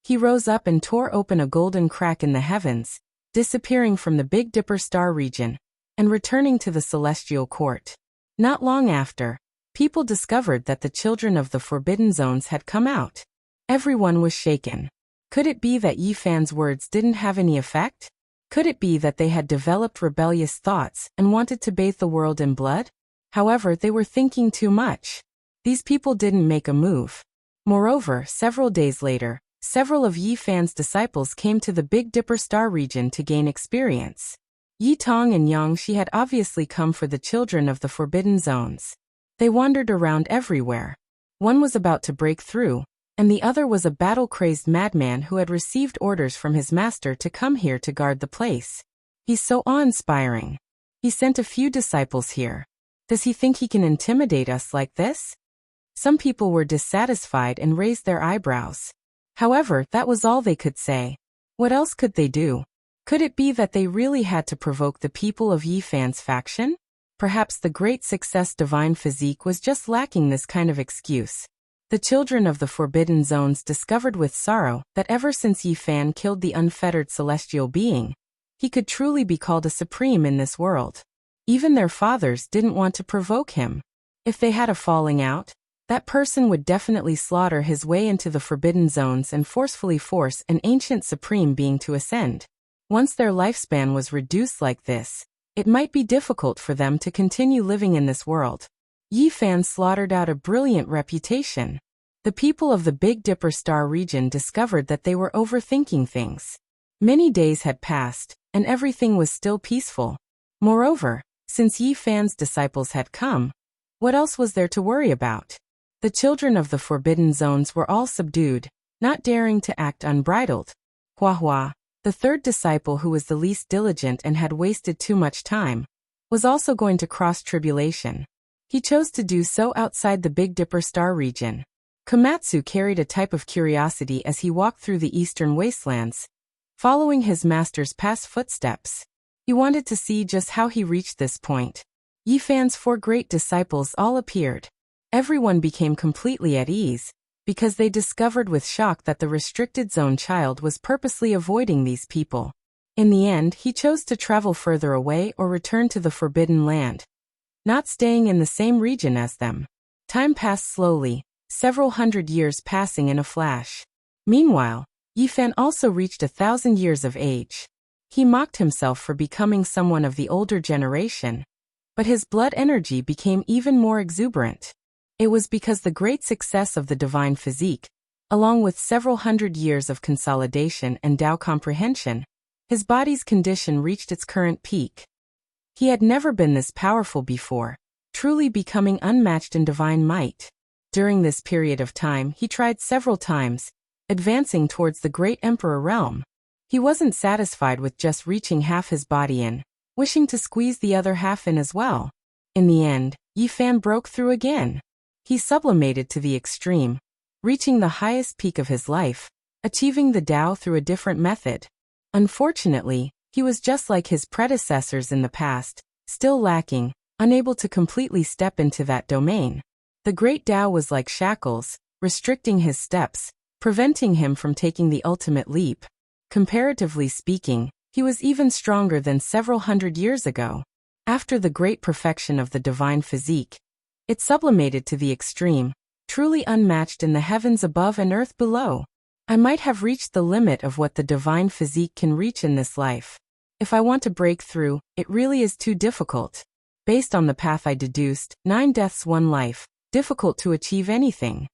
He rose up and tore open a golden crack in the heavens, disappearing from the Big Dipper star region, and returning to the celestial court. Not long after, people discovered that the children of the Forbidden Zones had come out. Everyone was shaken. Could it be that Yi Fan's words didn't have any effect? Could it be that they had developed rebellious thoughts and wanted to bathe the world in blood? However, they were thinking too much. These people didn't make a move. Moreover, several days later, several of Yi Fan's disciples came to the Big Dipper star region to gain experience. Yi Tong and Yang Shi had obviously come for the children of the Forbidden Zones. They wandered around everywhere. One was about to break through, and the other was a battle-crazed madman who had received orders from his master to come here to guard the place. He's so awe-inspiring. He sent a few disciples here. Does he think he can intimidate us like this? Some people were dissatisfied and raised their eyebrows. However, that was all they could say. What else could they do? Could it be that they really had to provoke the people of Yi Fan's faction? Perhaps the great success Divine Physique was just lacking this kind of excuse. The children of the Forbidden Zones discovered with sorrow that ever since Yi Fan killed the unfettered celestial being, he could truly be called a supreme in this world. Even their fathers didn't want to provoke him. If they had a falling out, that person would definitely slaughter his way into the Forbidden Zones and forcefully force an ancient supreme being to ascend. Once their lifespan was reduced like this, it might be difficult for them to continue living in this world. Yi Fan slaughtered out a brilliant reputation. The people of the Big Dipper star region discovered that they were overthinking things. Many days had passed, and everything was still peaceful. Moreover, since Yi Fan's disciples had come, what else was there to worry about? The children of the Forbidden Zones were all subdued, not daring to act unbridled. Hua Hua, the third disciple who was the least diligent and had wasted too much time, was also going to cross tribulation. He chose to do so outside the Big Dipper star region. Komatsu carried a type of curiosity as he walked through the eastern wastelands, following his master's past footsteps. He wanted to see just how he reached this point. Yi Fan's 4 great disciples all appeared. Everyone became completely at ease, because they discovered with shock that the restricted zone child was purposely avoiding these people. In the end, he chose to travel further away or return to the Forbidden Land, not staying in the same region as them. Time passed slowly, several hundred years passing in a flash. Meanwhile, Yi Fan also reached 1,000 years of age. He mocked himself for becoming someone of the older generation, but his blood energy became even more exuberant. It was because the great success of the Divine Physique, along with several hundred years of consolidation and Tao comprehension, his body's condition reached its current peak. He had never been this powerful before, truly becoming unmatched in divine might. During this period of time, he tried several times, advancing towards the great Emperor realm. He wasn't satisfied with just reaching half his body in, wishing to squeeze the other half in as well. In the end, Yi Fan broke through again. He sublimated to the extreme, reaching the highest peak of his life, achieving the Tao through a different method. Unfortunately, he was just like his predecessors in the past, still lacking, unable to completely step into that domain. The great Tao was like shackles, restricting his steps, preventing him from taking the ultimate leap. Comparatively speaking, he was even stronger than several hundred years ago. After the great perfection of the Divine Physique, it sublimated to the extreme, truly unmatched in the heavens above and earth below. I might have reached the limit of what the Divine Physique can reach in this life. If I want to break through, it really is too difficult. Based on the path I deduced, 9 deaths 1 life, difficult to achieve anything.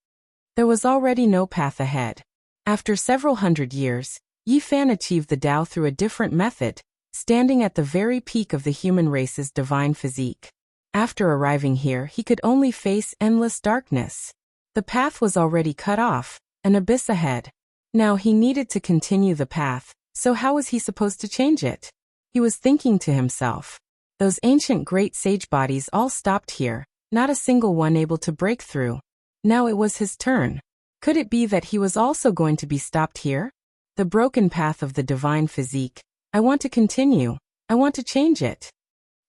There was already no path ahead. After several hundred years, Yi Fan achieved the Tao through a different method, standing at the very peak of the human race's divine physique. After arriving here, he could only face endless darkness. The path was already cut off, an abyss ahead. Now he needed to continue the path, so how was he supposed to change it? He was thinking to himself. Those ancient great sage bodies all stopped here, not a single one able to break through. Now it was his turn. Could it be that he was also going to be stopped here? The broken path of the divine physique. I want to continue. I want to change it.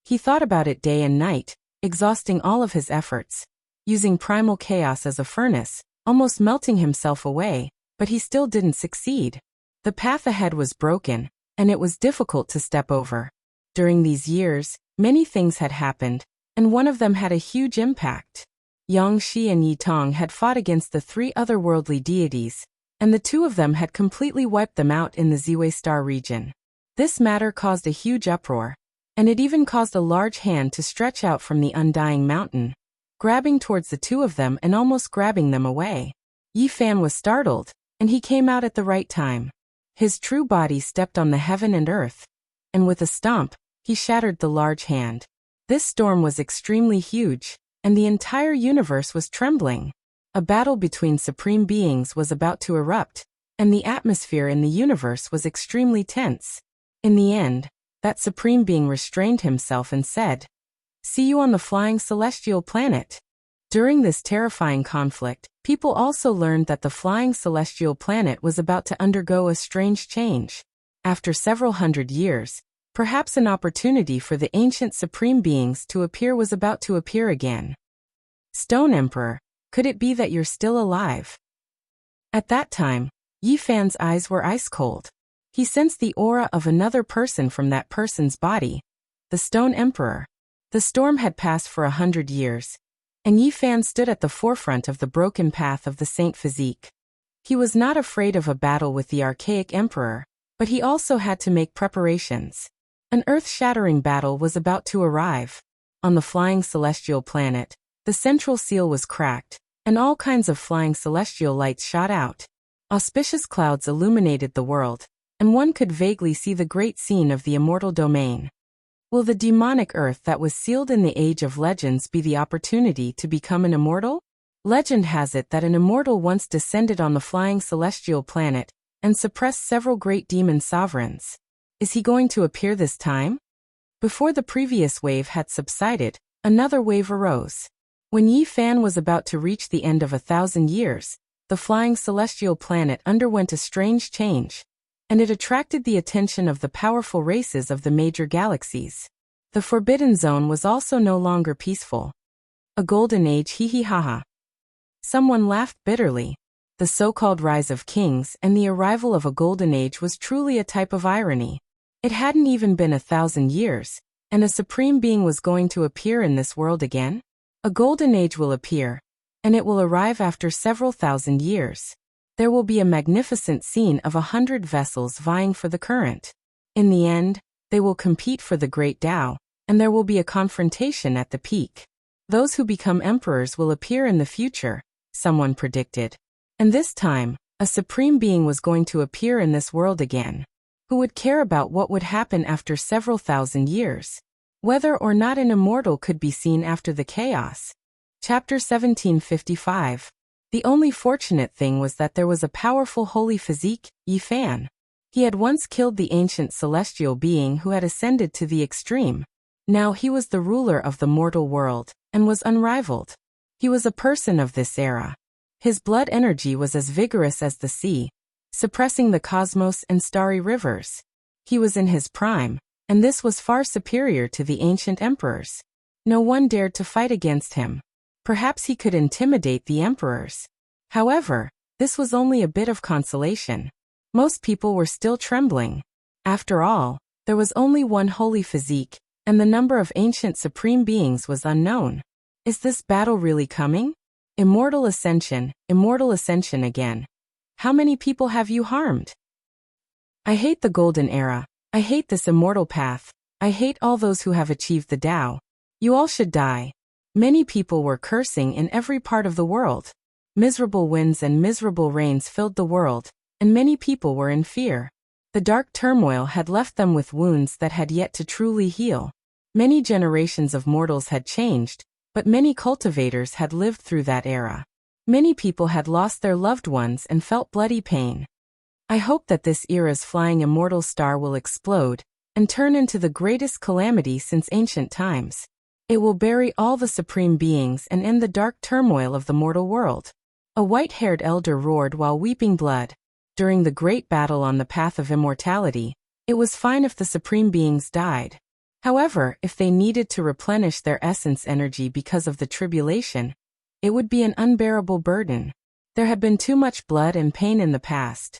He thought about it day and night, exhausting all of his efforts, using primal chaos as a furnace, almost melting himself away, but he still didn't succeed. The path ahead was broken, and it was difficult to step over. During these years, many things had happened, and one of them had a huge impact. Yang Shi and Yi Tong had fought against the 3 otherworldly deities, and the 2 of them had completely wiped them out in the Ziwei Star region. This matter caused a huge uproar, and it even caused a large hand to stretch out from the undying mountain, grabbing towards the 2 of them and almost grabbing them away. Yi Fan was startled, and he came out at the right time. His true body stepped on the heaven and earth, and with a stomp, he shattered the large hand. This storm was extremely huge, and the entire universe was trembling. A battle between supreme beings was about to erupt, and the atmosphere in the universe was extremely tense. In the end, that supreme being restrained himself and said, "See you on the flying celestial planet." During this terrifying conflict, people also learned that the flying celestial planet was about to undergo a strange change. After several hundred years, perhaps an opportunity for the ancient supreme beings to appear was about to appear again. Stone Emperor, could it be that you're still alive? At that time, Yi Fan's eyes were ice cold. He sensed the aura of another person from that person's body, the Stone Emperor. The storm had passed for 100 years, and Yi Fan stood at the forefront of the broken path of the Saint Physique. He was not afraid of a battle with the archaic emperor, but he also had to make preparations. An earth-shattering battle was about to arrive. On the flying celestial planet, the central seal was cracked, and all kinds of flying celestial lights shot out. Auspicious clouds illuminated the world, and one could vaguely see the great scene of the immortal domain. Will the demonic earth that was sealed in the Age of Legends be the opportunity to become an immortal? Legend has it that an immortal once descended on the flying celestial planet and suppressed several great demon sovereigns. Is he going to appear this time? Before the previous wave had subsided, another wave arose. When Yi Fan was about to reach the end of 1,000 years, the flying celestial planet underwent a strange change, and it attracted the attention of the powerful races of the major galaxies. The Forbidden Zone was also no longer peaceful. A golden age, hee hee ha ha. Someone laughed bitterly. The so-called rise of kings and the arrival of a golden age was truly a type of irony. It hadn't even been 1,000 years, and a supreme being was going to appear in this world again? A golden age will appear, and it will arrive after several thousand years. There will be a magnificent scene of 100 vessels vying for the current. In the end, they will compete for the great Tao, and there will be a confrontation at the peak. Those who become emperors will appear in the future, someone predicted. And this time, a supreme being was going to appear in this world again. Who would care about what would happen after several thousand years? Whether or not an immortal could be seen after the chaos. Chapter 1755. The only fortunate thing was that there was a powerful holy physique, Yi Fan. He had once killed the ancient celestial being who had ascended to the extreme. Now he was the ruler of the mortal world, and was unrivaled. He was a person of this era. His blood energy was as vigorous as the sea, suppressing the cosmos and starry rivers. He was in his prime, and this was far superior to the ancient emperors. No one dared to fight against him. Perhaps he could intimidate the emperors. However, this was only a bit of consolation. Most people were still trembling. After all, there was only one holy physique, and the number of ancient supreme beings was unknown. Is this battle really coming? Immortal ascension again. How many people have you harmed? I hate the golden era, I hate this immortal path. I hate all those who have achieved the Tao. You all should die. Many people were cursing in every part of the world. Miserable winds and miserable rains filled the world, and many people were in fear. The dark turmoil had left them with wounds that had yet to truly heal. Many generations of mortals had changed, but many cultivators had lived through that era. Many people had lost their loved ones and felt bloody pain. I hope that this era's flying immortal star will explode and turn into the greatest calamity since ancient times. It will bury all the supreme beings and end the dark turmoil of the mortal world. A white-haired elder roared while weeping blood. During the great battle on the path of immortality, it was fine if the supreme beings died. However, if they needed to replenish their essence energy because of the tribulation, it would be an unbearable burden. There had been too much blood and pain in the past.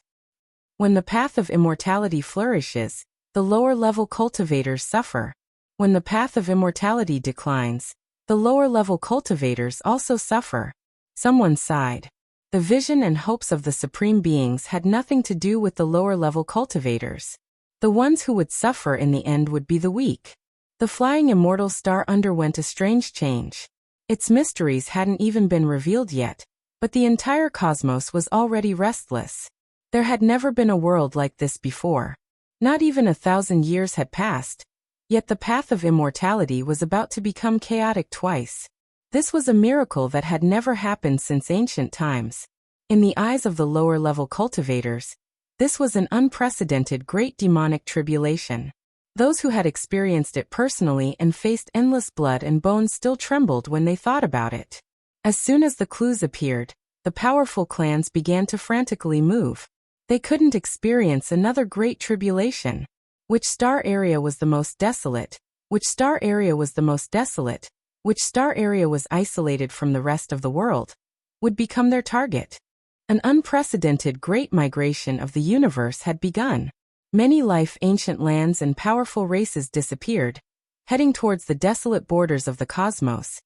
When the path of immortality flourishes, the lower-level cultivators suffer. When the path of immortality declines, the lower-level cultivators also suffer. Someone sighed. The vision and hopes of the supreme beings had nothing to do with the lower-level cultivators. The ones who would suffer in the end would be the weak. The flying immortal star underwent a strange change. Its mysteries hadn't even been revealed yet, but the entire cosmos was already restless. There had never been a world like this before. Not even 1,000 years had passed, yet the path of immortality was about to become chaotic twice. This was a miracle that had never happened since ancient times. In the eyes of the lower-level cultivators, this was an unprecedented great demonic tribulation. Those who had experienced it personally and faced endless blood and bones still trembled when they thought about it. As soon as the clues appeared, the powerful clans began to frantically move. They couldn't experience another great tribulation. Which star area was the most desolate? Which star area was the most desolate? Which star area was isolated from the rest of the world? Would become their target. An unprecedented great migration of the universe had begun. Many ancient lands and powerful races disappeared, heading towards the desolate borders of the cosmos,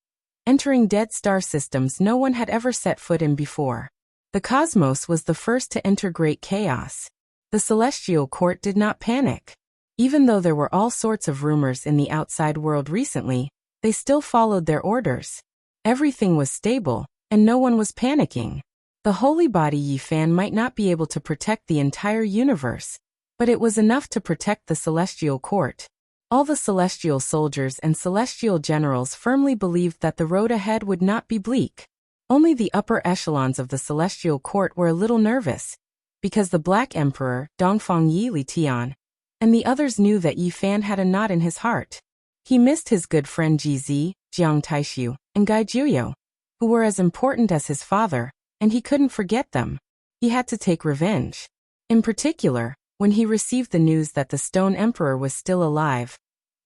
entering dead star systems no one had ever set foot in before. The cosmos was the first to enter great chaos. The celestial court did not panic. Even though there were all sorts of rumors in the outside world recently, they still followed their orders. Everything was stable, and no one was panicking. The holy body Yifan might not be able to protect the entire universe, but it was enough to protect the celestial court. All the celestial soldiers and celestial generals firmly believed that the road ahead would not be bleak. Only the upper echelons of the celestial court were a little nervous, because the Black Emperor, Dongfang Yi Li Tian, and the others knew that Yifan had a knot in his heart. He missed his good friend Jizi, Jiang Taishu, and Gai Juyo, who were as important as his father, and he couldn't forget them. He had to take revenge. In particular, when he received the news that the Stone Emperor was still alive,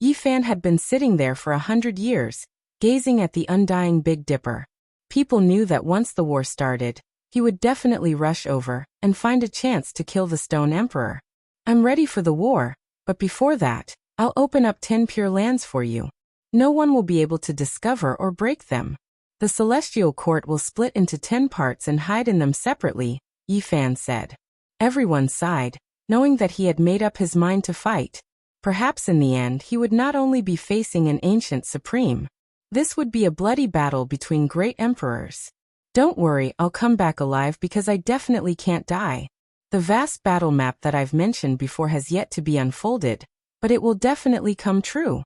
Yifan had been sitting there for 100 years, gazing at the undying Big Dipper. People knew that once the war started, he would definitely rush over and find a chance to kill the Stone Emperor. I'm ready for the war, but before that, I'll open up 10 pure lands for you. No one will be able to discover or break them. The celestial court will split into 10 parts and hide in them separately, Yifan said. Everyone sighed, knowing that he had made up his mind to fight. Perhaps in the end he would not only be facing an ancient supreme. This would be a bloody battle between great emperors. Don't worry, I'll come back alive because I definitely can't die. The vast battle map that I've mentioned before has yet to be unfolded, but it will definitely come true.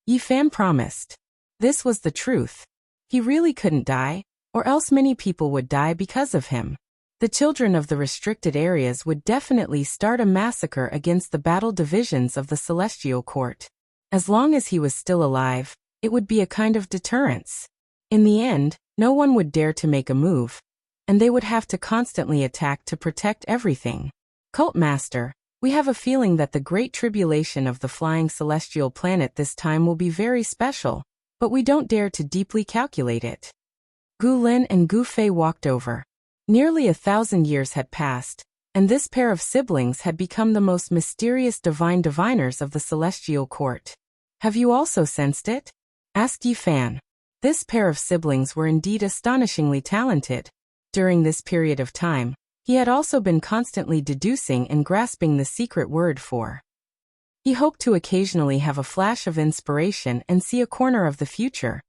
Yifan promised. This was the truth. He really couldn't die, or else many people would die because of him. The children of the restricted areas would definitely start a massacre against the battle divisions of the celestial court. As long as he was still alive, it would be a kind of deterrence. In the end, no one would dare to make a move, and they would have to constantly attack to protect everything. Cult Master, we have a feeling that the great tribulation of the flying celestial planet this time will be very special, but we don't dare to deeply calculate it. Gu Lin and Gu Fei walked over. Nearly 1,000 years had passed, and this pair of siblings had become the most mysterious divine diviners of the celestial court. Have you also sensed it? Asked Yifan. This pair of siblings were indeed astonishingly talented. During this period of time, he had also been constantly deducing and grasping the secret word for He hoped to occasionally have a flash of inspiration and see a corner of the future.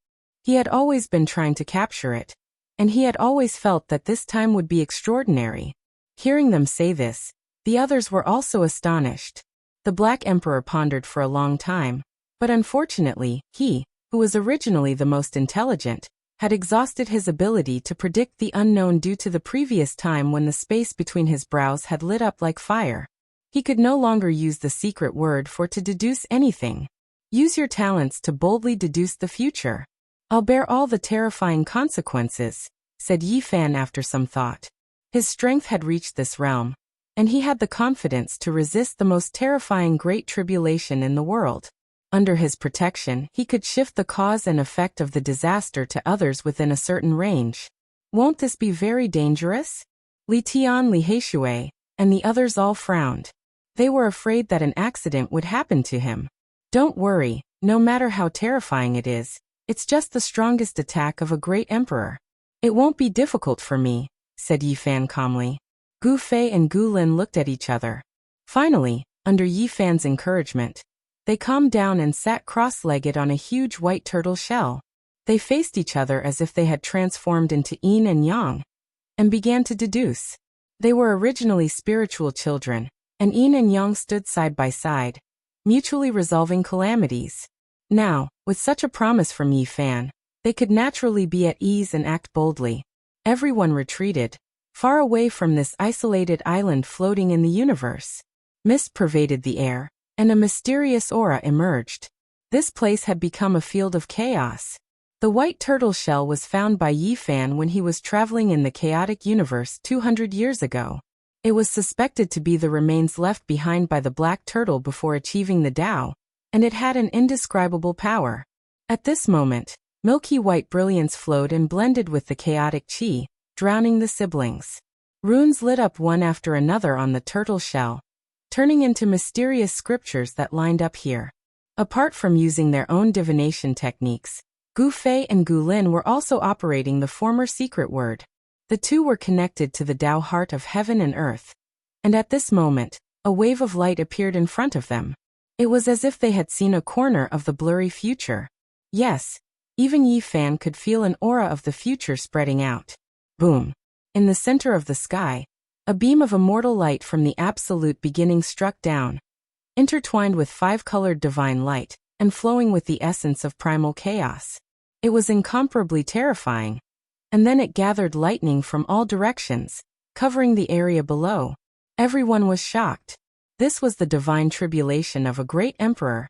He had always been trying to capture it, and he had always felt that this time would be extraordinary. Hearing them say this, the others were also astonished. The Black Emperor pondered for a long time, but unfortunately, he, who was originally the most intelligent, had exhausted his ability to predict the unknown due to the previous time when the space between his brows had lit up like fire. He could no longer use the secret word for to deduce anything. Use your talents to boldly deduce the future. I'll bear all the terrifying consequences, said Yi Fan after some thought. His strength had reached this realm, and he had the confidence to resist the most terrifying great tribulation in the world. Under his protection, he could shift the cause and effect of the disaster to others within a certain range. Won't this be very dangerous? Li Tian, Li Heishui, and the others all frowned. They were afraid that an accident would happen to him. Don't worry, no matter how terrifying it is, it's just the strongest attack of a great emperor. It won't be difficult for me, said Yi Fan calmly. Gu Fei and Gu Lin looked at each other. Finally, under Yi Fan's encouragement, they calmed down and sat cross-legged on a huge white turtle shell. They faced each other as if they had transformed into yin and yang, and began to deduce. They were originally spiritual children, and yin and yang stood side by side, mutually resolving calamities. Now, with such a promise from Yi Fan, they could naturally be at ease and act boldly. Everyone retreated, far away from this isolated island floating in the universe. Mist pervaded the air, and a mysterious aura emerged. This place had become a field of chaos. The white turtle shell was found by Yi Fan when he was traveling in the chaotic universe 200 years ago. It was suspected to be the remains left behind by the black turtle before achieving the Tao, and it had an indescribable power. At this moment, milky white brilliance flowed and blended with the chaotic chi, drowning the siblings. Runes lit up one after another on the turtle shell, turning into mysterious scriptures that lined up here. Apart from using their own divination techniques, Gu Fei and Gu Lin were also operating the former secret word. The two were connected to the Tao heart of heaven and earth, and at this moment, a wave of light appeared in front of them. It was as if they had seen a corner of the blurry future. Yes, even Yi Fan could feel an aura of the future spreading out. Boom! In the center of the sky, a beam of immortal light from the absolute beginning struck down, intertwined with five-colored divine light, and flowing with the essence of primal chaos. It was incomparably terrifying. And then it gathered lightning from all directions, covering the area below. Everyone was shocked. This was the divine tribulation of a great emperor,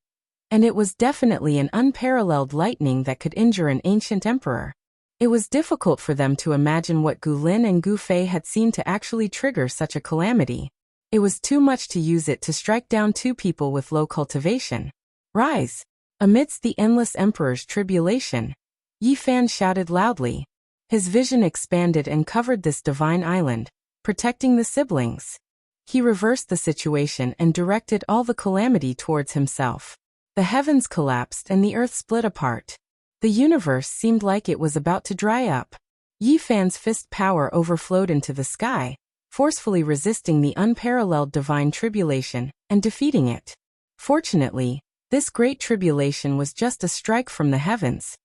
and it was definitely an unparalleled lightning that could injure an ancient emperor. It was difficult for them to imagine what Gu Lin and Gu Fei had seen to actually trigger such a calamity. It was too much to use it to strike down two people with low cultivation. Rise! Amidst the endless emperor's tribulation, Yi Fan shouted loudly. His vision expanded and covered this divine island, protecting the siblings. He reversed the situation and directed all the calamity towards himself. The heavens collapsed and the earth split apart. The universe seemed like it was about to dry up. Yi Fan's fist power overflowed into the sky, forcefully resisting the unparalleled divine tribulation and defeating it. Fortunately, this great tribulation was just a strike from the heavens,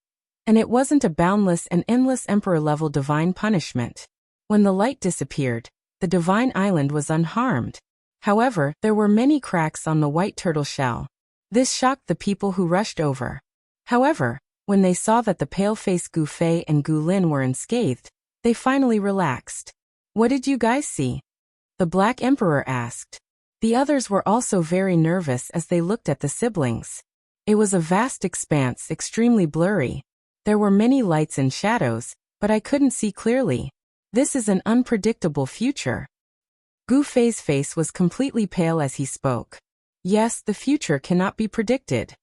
and it wasn't a boundless and endless emperor-level divine punishment. When the light disappeared, the divine island was unharmed. However, there were many cracks on the white turtle shell. This shocked the people who rushed over. However, when they saw that the pale-faced Gu Fei and Gu Lin were unscathed, they finally relaxed. What did you guys see? The Black Emperor asked. The others were also very nervous as they looked at the siblings. It was a vast expanse, extremely blurry. There were many lights and shadows, but I couldn't see clearly. This is an unpredictable future. Gu Fei's face was completely pale as he spoke. Yes, the future cannot be predicted.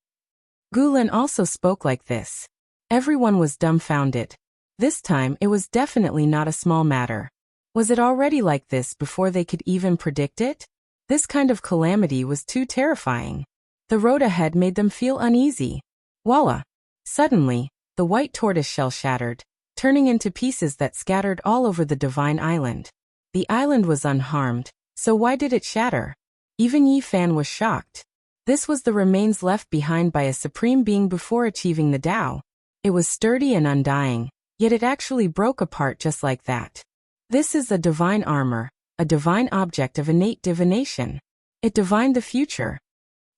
Gu Lin also spoke like this. Everyone was dumbfounded. This time it was definitely not a small matter. Was it already like this before they could even predict it? This kind of calamity was too terrifying. The road ahead made them feel uneasy. Voila! Suddenly, the white tortoise shell shattered, turning into pieces that scattered all over the divine island. The island was unharmed, so why did it shatter? Even Yi Fan was shocked. This was the remains left behind by a supreme being before achieving the Tao. It was sturdy and undying, yet it actually broke apart just like that. This is a divine armor, a divine object of innate divination. It divined the future.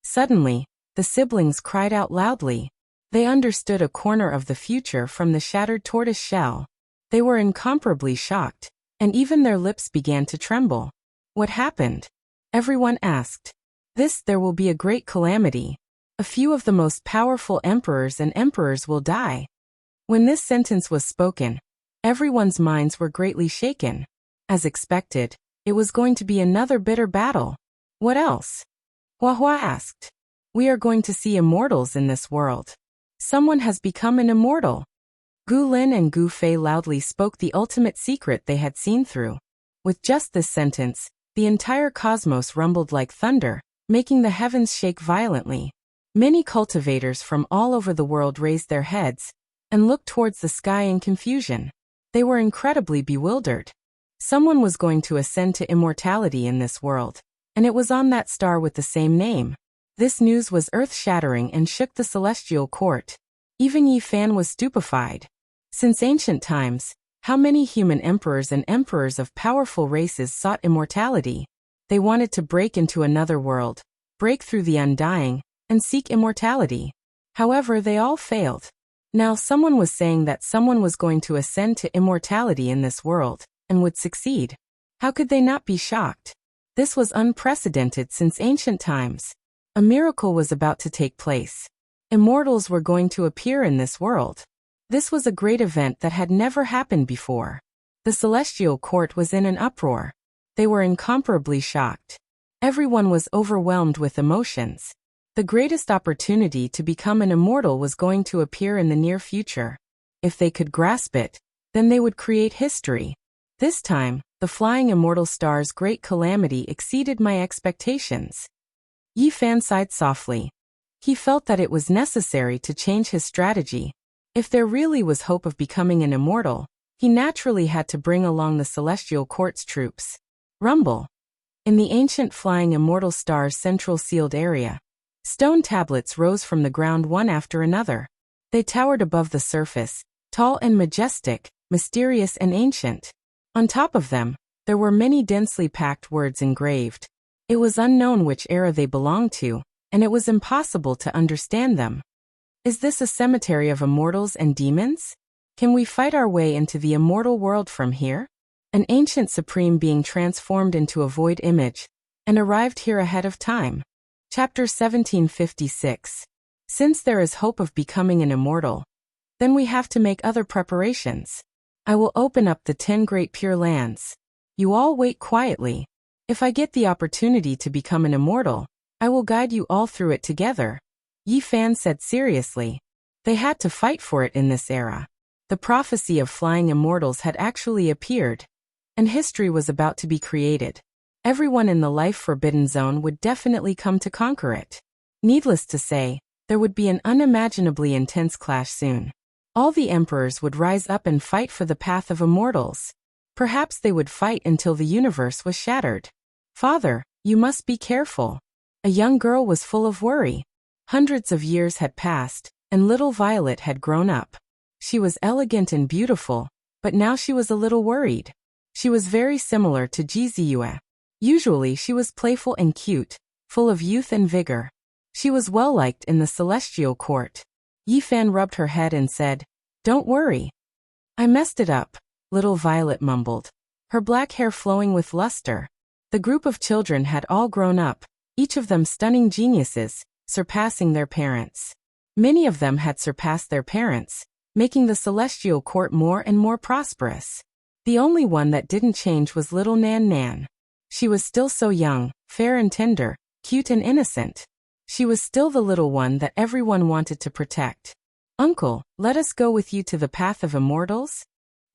Suddenly, the siblings cried out loudly. They understood a corner of the future from the shattered tortoise shell. They were incomparably shocked, and even their lips began to tremble. What happened? Everyone asked. There will be a great calamity. A few of the most powerful emperors and emperors will die. When this sentence was spoken, everyone's minds were greatly shaken. As expected, it was going to be another bitter battle. What else? Hua asked. We are going to see immortals in this world. Someone has become an immortal. Gu Lin and Gu Fei loudly spoke the ultimate secret they had seen through. With just this sentence, the entire cosmos rumbled like thunder, making the heavens shake violently. Many cultivators from all over the world raised their heads and looked towards the sky in confusion. They were incredibly bewildered. Someone was going to ascend to immortality in this world, and it was on that star with the same name. This news was earth-shattering and shook the celestial court. Even Yi Fan was stupefied. Since ancient times, how many human emperors and emperors of powerful races sought immortality? They wanted to break into another world, break through the undying, and seek immortality. However, they all failed. Now someone was saying that someone was going to ascend to immortality in this world, and would succeed. How could they not be shocked? This was unprecedented since ancient times. A miracle was about to take place. Immortals were going to appear in this world. This was a great event that had never happened before. The celestial court was in an uproar. They were incomparably shocked. Everyone was overwhelmed with emotions. The greatest opportunity to become an immortal was going to appear in the near future. If they could grasp it, then they would create history. This time, the flying immortal star's great calamity exceeded my expectations. Yi Fan sighed softly. He felt that it was necessary to change his strategy. If there really was hope of becoming an immortal, he naturally had to bring along the celestial court's troops. Rumble. In the ancient flying immortal star's central sealed area, stone tablets rose from the ground one after another. They towered above the surface, tall and majestic, mysterious and ancient. On top of them, there were many densely packed words engraved. It was unknown which era they belonged to, and it was impossible to understand them. Is this a cemetery of immortals and demons? Can we fight our way into the immortal world from here? An ancient supreme being transformed into a void image, and arrived here ahead of time. Chapter 1756. Since there is hope of becoming an immortal, then we have to make other preparations. I will open up the 10 great pure lands. You all wait quietly. If I get the opportunity to become an immortal, I will guide you all through it together. Yi Fan said seriously. They had to fight for it in this era. The prophecy of flying immortals had actually appeared, and history was about to be created. Everyone in the life forbidden zone would definitely come to conquer it. Needless to say, there would be an unimaginably intense clash soon. All the emperors would rise up and fight for the path of immortals. Perhaps they would fight until the universe was shattered. Father, you must be careful. A young girl was full of worry. Hundreds of years had passed, and little Violet had grown up. She was elegant and beautiful, but now she was a little worried. She was very similar to Jiziyue. Usually she was playful and cute, full of youth and vigor. She was well liked in the celestial court. Yi Fan rubbed her head and said, "Don't worry." "I messed it up," little Violet mumbled, her black hair flowing with luster. The group of children had all grown up, each of them stunning geniuses, surpassing their parents. Many of them had surpassed their parents, making the celestial court more and more prosperous. The only one that didn't change was little Nan Nan. She was still so young, fair and tender, cute and innocent. She was still the little one that everyone wanted to protect. "Uncle, let us go with you to the path of immortals?"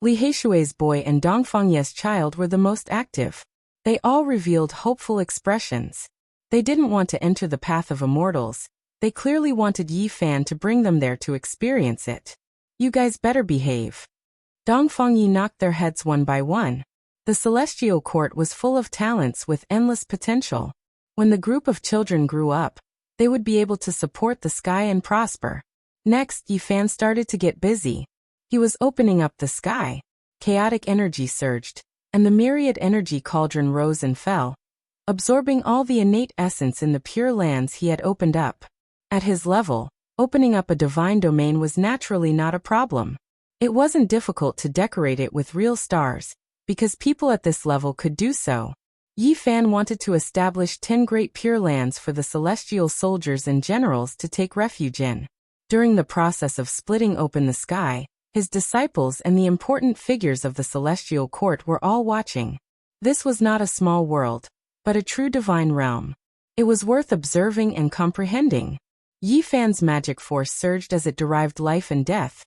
Li Heishui's boy and Dongfangye's child were the most active. They all revealed hopeful expressions. They didn't want to enter the path of immortals. They clearly wanted Yi Fan to bring them there to experience it. "You guys better behave." Dongfangye knocked their heads one by one. The celestial court was full of talents with endless potential. When the group of children grew up, they would be able to support the sky and prosper. Next, Yifan started to get busy. He was opening up the sky. Chaotic energy surged, and the myriad energy cauldron rose and fell, absorbing all the innate essence in the pure lands he had opened up. At his level, opening up a divine domain was naturally not a problem. It wasn't difficult to decorate it with real stars, because people at this level could do so. Yifan wanted to establish 10 great pure lands for the celestial soldiers and generals to take refuge in. During the process of splitting open the sky, his disciples and the important figures of the celestial court were all watching. This was not a small world, but a true divine realm. It was worth observing and comprehending. Yifan's magic force surged as it derived life and death,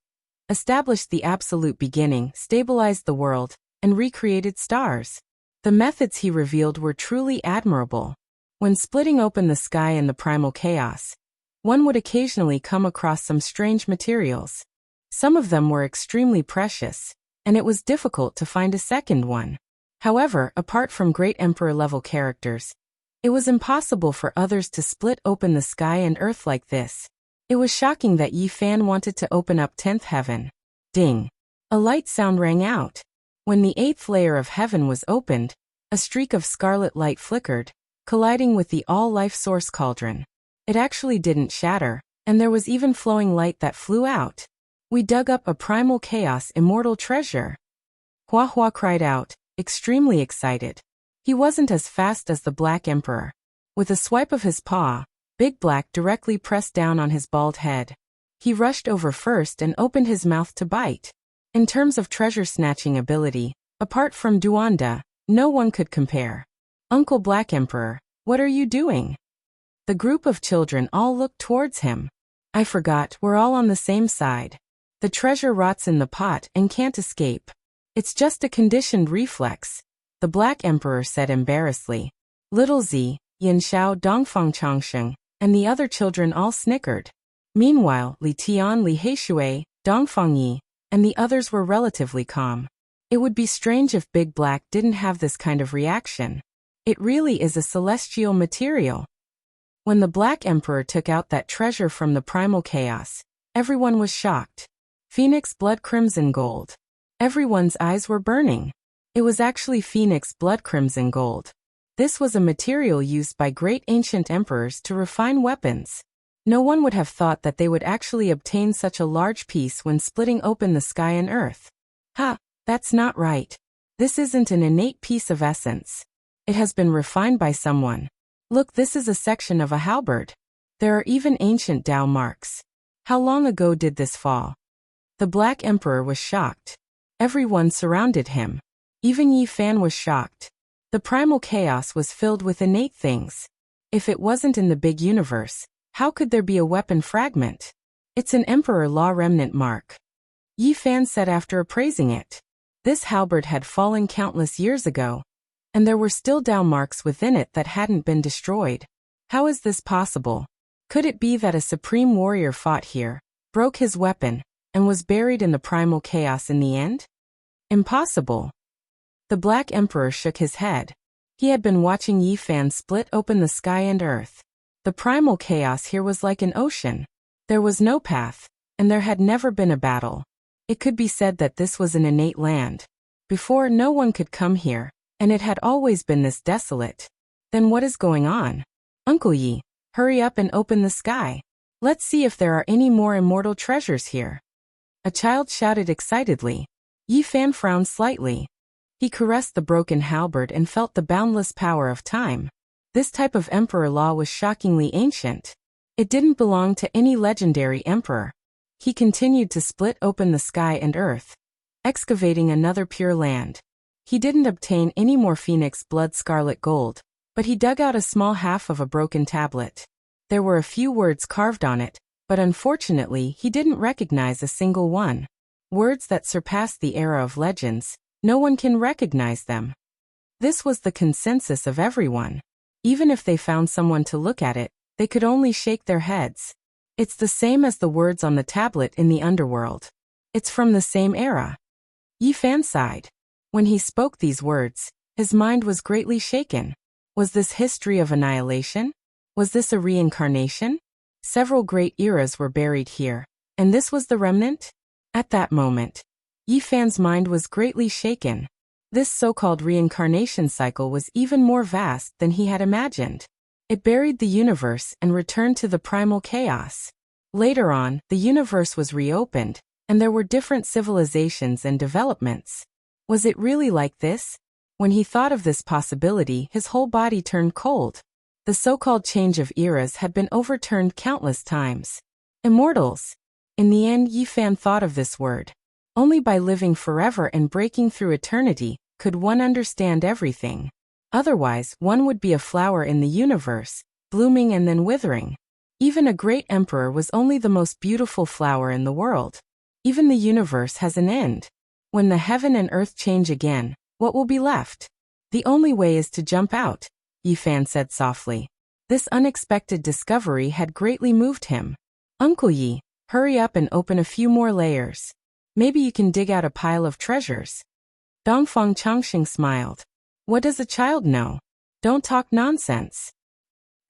established the absolute beginning, stabilized the world, and recreated stars. The methods he revealed were truly admirable. When splitting open the sky in the primal chaos, one would occasionally come across some strange materials. Some of them were extremely precious, and it was difficult to find a second one. However, apart from great emperor-level characters, it was impossible for others to split open the sky and earth like this. It was shocking that Yifan wanted to open up 10th heaven. Ding! A light sound rang out. When the 8th layer of heaven was opened, a streak of scarlet light flickered, colliding with the all-life source cauldron. It actually didn't shatter, and there was even flowing light that flew out. We dug up a primal chaos immortal treasure. Hua Hua cried out, extremely excited. He wasn't as fast as the Black Emperor. With a swipe of his paw, Big Black directly pressed down on his bald head. He rushed over first and opened his mouth to bite. In terms of treasure-snatching ability, apart from Duanda, no one could compare. Uncle Black Emperor, what are you doing? The group of children all looked towards him. I forgot, we're all on the same side. The treasure rots in the pot and can't escape. It's just a conditioned reflex, the Black Emperor said embarrassedly. Little Z, Yin Xiao Dongfang Changsheng, and the other children all snickered. Meanwhile, Li Tian Li Heishui, Dongfang Yi, and the others were relatively calm. It would be strange if Big Black didn't have this kind of reaction. It really is a celestial material. When the Black Emperor took out that treasure from the primal chaos, everyone was shocked. Phoenix blood crimson gold. Everyone's eyes were burning. It was actually Phoenix blood crimson gold. This was a material used by great ancient emperors to refine weapons. No one would have thought that they would actually obtain such a large piece when splitting open the sky and earth. Ha, that's not right. This isn't an innate piece of essence. It has been refined by someone. Look, this is a section of a halberd. There are even ancient Dao marks. How long ago did this fall? The Black Emperor was shocked. Everyone surrounded him. Even Yifan was shocked. The primal chaos was filled with innate things. If it wasn't in the big universe, how could there be a weapon fragment? It's an Emperor Law remnant mark. Yifan said after appraising it. This halberd had fallen countless years ago, and there were still Dao marks within it that hadn't been destroyed. How is this possible? Could it be that a supreme warrior fought here, broke his weapon, and was buried in the primal chaos in the end? Impossible. The Black Emperor shook his head. He had been watching Yifan split open the sky and earth. The primal chaos here was like an ocean. There was no path, and there had never been a battle. It could be said that this was an innate land. Before, no one could come here, and it had always been this desolate. Then what is going on? Uncle Yi, hurry up and open the sky. Let's see if there are any more immortal treasures here. A child shouted excitedly. Yifan frowned slightly. He caressed the broken halberd and felt the boundless power of time. This type of emperor law was shockingly ancient. It didn't belong to any legendary emperor. He continued to split open the sky and earth, excavating another pure land. He didn't obtain any more Phoenix blood scarlet gold, but he dug out a small half of a broken tablet. There were a few words carved on it, but unfortunately he didn't recognize a single one. Words that surpassed the era of legends. No one can recognize them. This was the consensus of everyone. Even if they found someone to look at it, they could only shake their heads. It's the same as the words on the tablet in the underworld. It's from the same era. Yifan sighed. When he spoke these words, his mind was greatly shaken. Was this history of annihilation? Was this a reincarnation? Several great eras were buried here, and this was the remnant? At that moment, Yi Fan's mind was greatly shaken. This so-called reincarnation cycle was even more vast than he had imagined. It buried the universe and returned to the primal chaos. Later on, the universe was reopened, and there were different civilizations and developments. Was it really like this? When he thought of this possibility, his whole body turned cold. The so-called change of eras had been overturned countless times. Immortals. In the end, Yi Fan thought of this word. Only by living forever and breaking through eternity could one understand everything. Otherwise, one would be a flower in the universe, blooming and then withering. Even a great emperor was only the most beautiful flower in the world. Even the universe has an end. When the heaven and earth change again, what will be left? The only way is to jump out, Yi Fan said softly. This unexpected discovery had greatly moved him. Uncle Yi, hurry up and open a few more layers. Maybe you can dig out a pile of treasures. Dongfang Changxing smiled. What does a child know? Don't talk nonsense.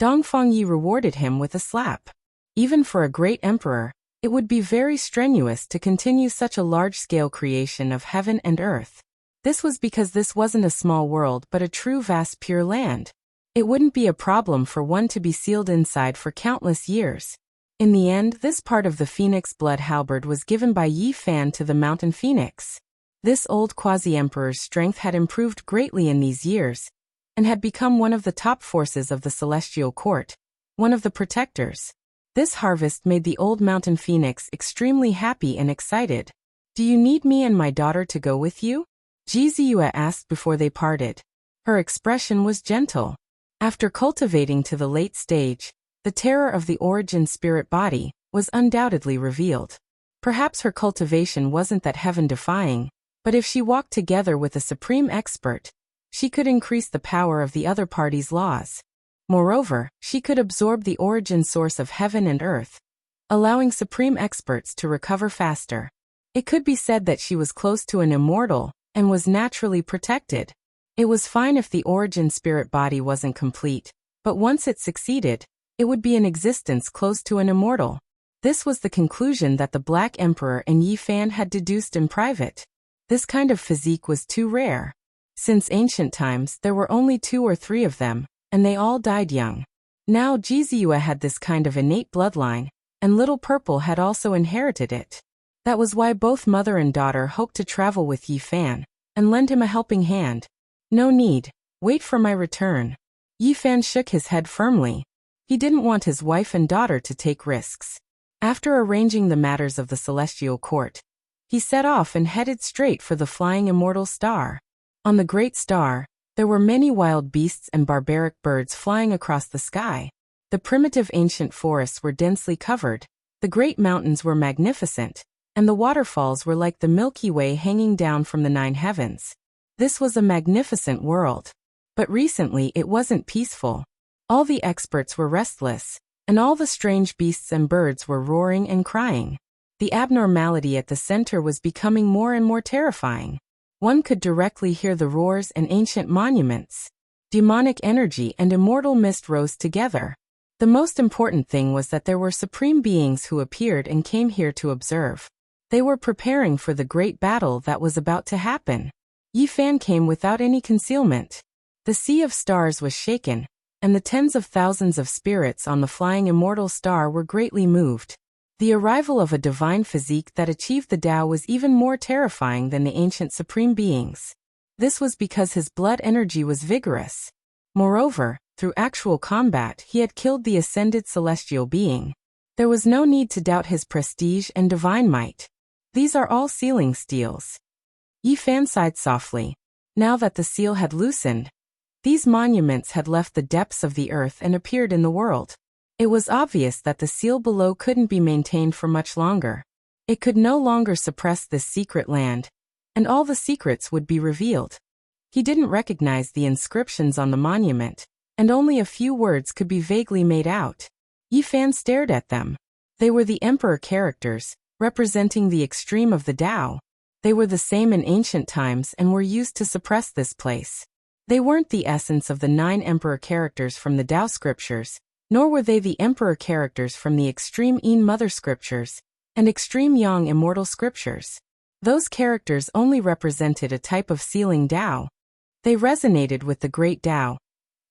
Dongfang Yi rewarded him with a slap. Even for a great emperor, it would be very strenuous to continue such a large-scale creation of heaven and earth. This was because this wasn't a small world but a true vast pure land. It wouldn't be a problem for one to be sealed inside for countless years. In the end, this part of the phoenix blood halberd was given by Yi Fan to the mountain phoenix. This old quasi-emperor's strength had improved greatly in these years, and had become one of the top forces of the celestial court, one of the protectors. This harvest made the old mountain phoenix extremely happy and excited. Do you need me and my daughter to go with you? Ji Ziyue asked before they parted. Her expression was gentle. After cultivating to the late stage, the terror of the origin spirit body was undoubtedly revealed. Perhaps her cultivation wasn't that heaven-defying, but if she walked together with a supreme expert, she could increase the power of the other party's laws. Moreover, she could absorb the origin source of heaven and earth, allowing supreme experts to recover faster. It could be said that she was close to an immortal and was naturally protected. It was fine if the origin spirit body wasn't complete, but once it succeeded, it would be an existence close to an immortal. This was the conclusion that the Black Emperor and Yi Fan had deduced in private. This kind of physique was too rare. Since ancient times, there were only 2 or 3 of them, and they all died young. Now Ji Ziyue had this kind of innate bloodline, and Little Purple had also inherited it. That was why both mother and daughter hoped to travel with Yi Fan, and lend him a helping hand. No need. Wait for my return. Yi Fan shook his head firmly. He didn't want his wife and daughter to take risks. After arranging the matters of the celestial court, he set off and headed straight for the flying immortal star. On the great star, there were many wild beasts and barbaric birds flying across the sky. The primitive ancient forests were densely covered, the great mountains were magnificent, and the waterfalls were like the Milky Way hanging down from the 9 heavens. This was a magnificent world. But recently it wasn't peaceful. All the experts were restless, and all the strange beasts and birds were roaring and crying. The abnormality at the center was becoming more and more terrifying. One could directly hear the roars and ancient monuments. Demonic energy and immortal mist rose together. The most important thing was that there were supreme beings who appeared and came here to observe. They were preparing for the great battle that was about to happen. Yi Fan came without any concealment. The sea of stars was shaken, and the tens of thousands of spirits on the flying immortal star were greatly moved. The arrival of a divine physique that achieved the Tao was even more terrifying than the ancient supreme beings. This was because his blood energy was vigorous. Moreover, through actual combat he had killed the ascended celestial being. There was no need to doubt his prestige and divine might. These are all sealing steels. Yi Fan sighed softly. Now that the seal had loosened, these monuments had left the depths of the earth and appeared in the world. It was obvious that the seal below couldn't be maintained for much longer. It could no longer suppress this secret land, and all the secrets would be revealed. He didn't recognize the inscriptions on the monument, and only a few words could be vaguely made out. Yi Fan stared at them. They were the emperor characters, representing the extreme of the Tao. They were the same in ancient times and were used to suppress this place. They weren't the essence of the 9 emperor characters from the Tao scriptures, Nor were they the emperor characters from the extreme Yin Mother scriptures and extreme Yang immortal scriptures. Those characters only represented a type of sealing Tao. They resonated with the great Tao,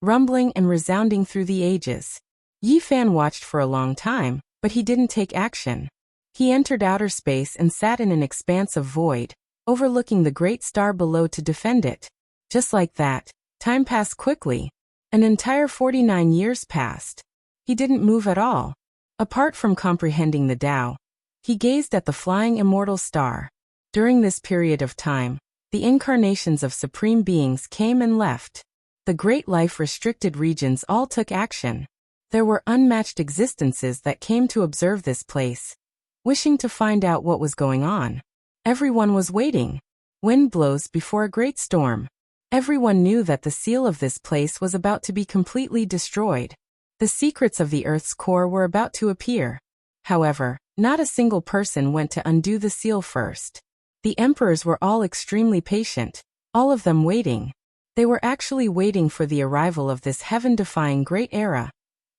rumbling and resounding through the ages. Yi Fan watched for a long time, but he didn't take action. He entered outer space and sat in an expanse of void, overlooking the great star below to defend it. Just like that, time passed quickly. An entire 49 years passed. He didn't move at all. Apart from comprehending the Tao, he gazed at the flying immortal star. During this period of time, the incarnations of supreme beings came and left. The great life-restricted regions all took action. There were unmatched existences that came to observe this place, wishing to find out what was going on. Everyone was waiting. Wind blows before a great storm. Everyone knew that the seal of this place was about to be completely destroyed. The secrets of the Earth's core were about to appear. However, not a single person went to undo the seal first. The emperors were all extremely patient, all of them waiting. They were actually waiting for the arrival of this heaven-defying great era,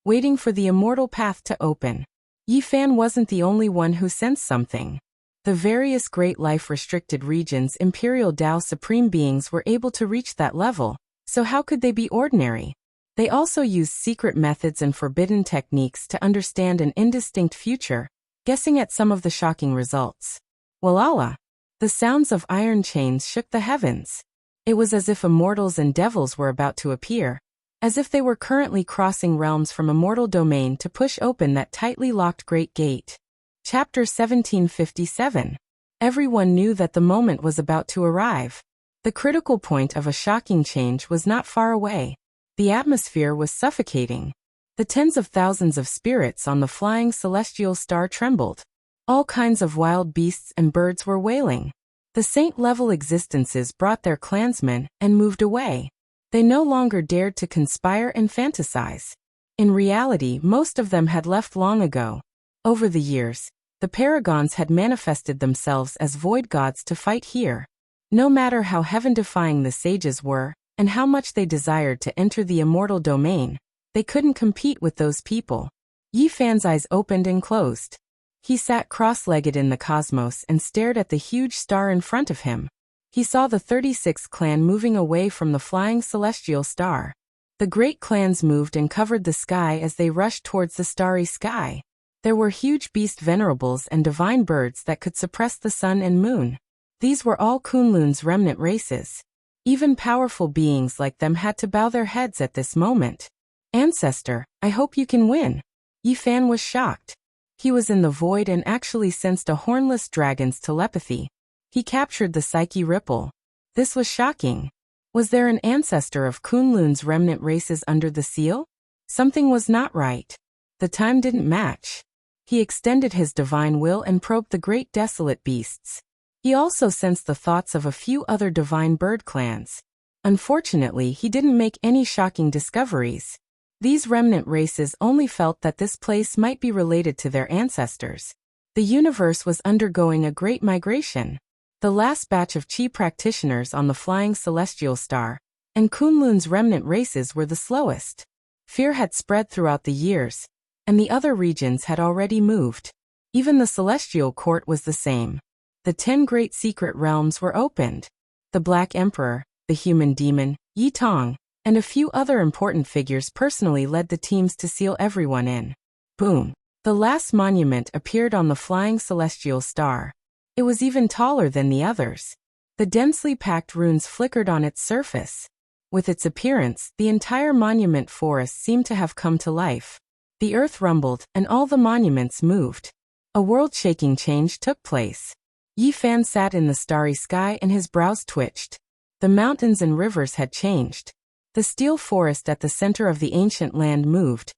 waiting for the immortal path to open. Yi Fan wasn't the only one who sensed something. The various great life-restricted regions' imperial Tao supreme beings were able to reach that level, so how could they be ordinary? They also used secret methods and forbidden techniques to understand an indistinct future, guessing at some of the shocking results. Walala! The sounds of iron chains shook the heavens. It was as if immortals and devils were about to appear, as if they were currently crossing realms from immortal domain to push open that tightly locked great gate. Chapter 1757. Everyone knew that the moment was about to arrive. The critical point of a shocking change was not far away. The atmosphere was suffocating. The tens of thousands of spirits on the flying celestial star trembled. All kinds of wild beasts and birds were wailing. The saint-level existences brought their clansmen and moved away. They no longer dared to conspire and fantasize. In reality, most of them had left long ago. Over the years, the paragons had manifested themselves as void gods to fight here. No matter how heaven-defying the sages were, and how much they desired to enter the immortal domain, they couldn't compete with those people. Yi Fan's eyes opened and closed. He sat cross-legged in the cosmos and stared at the huge star in front of him. He saw the 36th clan moving away from the flying celestial star. The great clans moved and covered the sky as they rushed towards the starry sky. There were huge beast venerables and divine birds that could suppress the sun and moon. These were all Kunlun's remnant races. Even powerful beings like them had to bow their heads at this moment. Ancestor, I hope you can win. Yi Fan was shocked. He was in the void and actually sensed a hornless dragon's telepathy. He captured the psyche ripple. This was shocking. Was there an ancestor of Kunlun's remnant races under the seal? Something was not right. The time didn't match. He extended his divine will and probed the great desolate beasts. He also sensed the thoughts of a few other divine bird clans. Unfortunately, he didn't make any shocking discoveries. These remnant races only felt that this place might be related to their ancestors. The universe was undergoing a great migration. The last batch of Qi practitioners on the flying celestial star, and Kunlun's remnant races were the slowest. Fear had spread throughout the years, and the other regions had already moved. Even the celestial court was the same. The 10 great secret realms were opened. The Black Emperor, the human demon, Yi Tong, and a few other important figures personally led the teams to seal everyone in. Boom! The last monument appeared on the flying celestial star. It was even taller than the others. The densely packed runes flickered on its surface. With its appearance, the entire monument forest seemed to have come to life. The earth rumbled, and all the monuments moved. A world-shaking change took place. Yi Fan sat in the starry sky and his brows twitched. The mountains and rivers had changed. The steel forest at the center of the ancient land moved,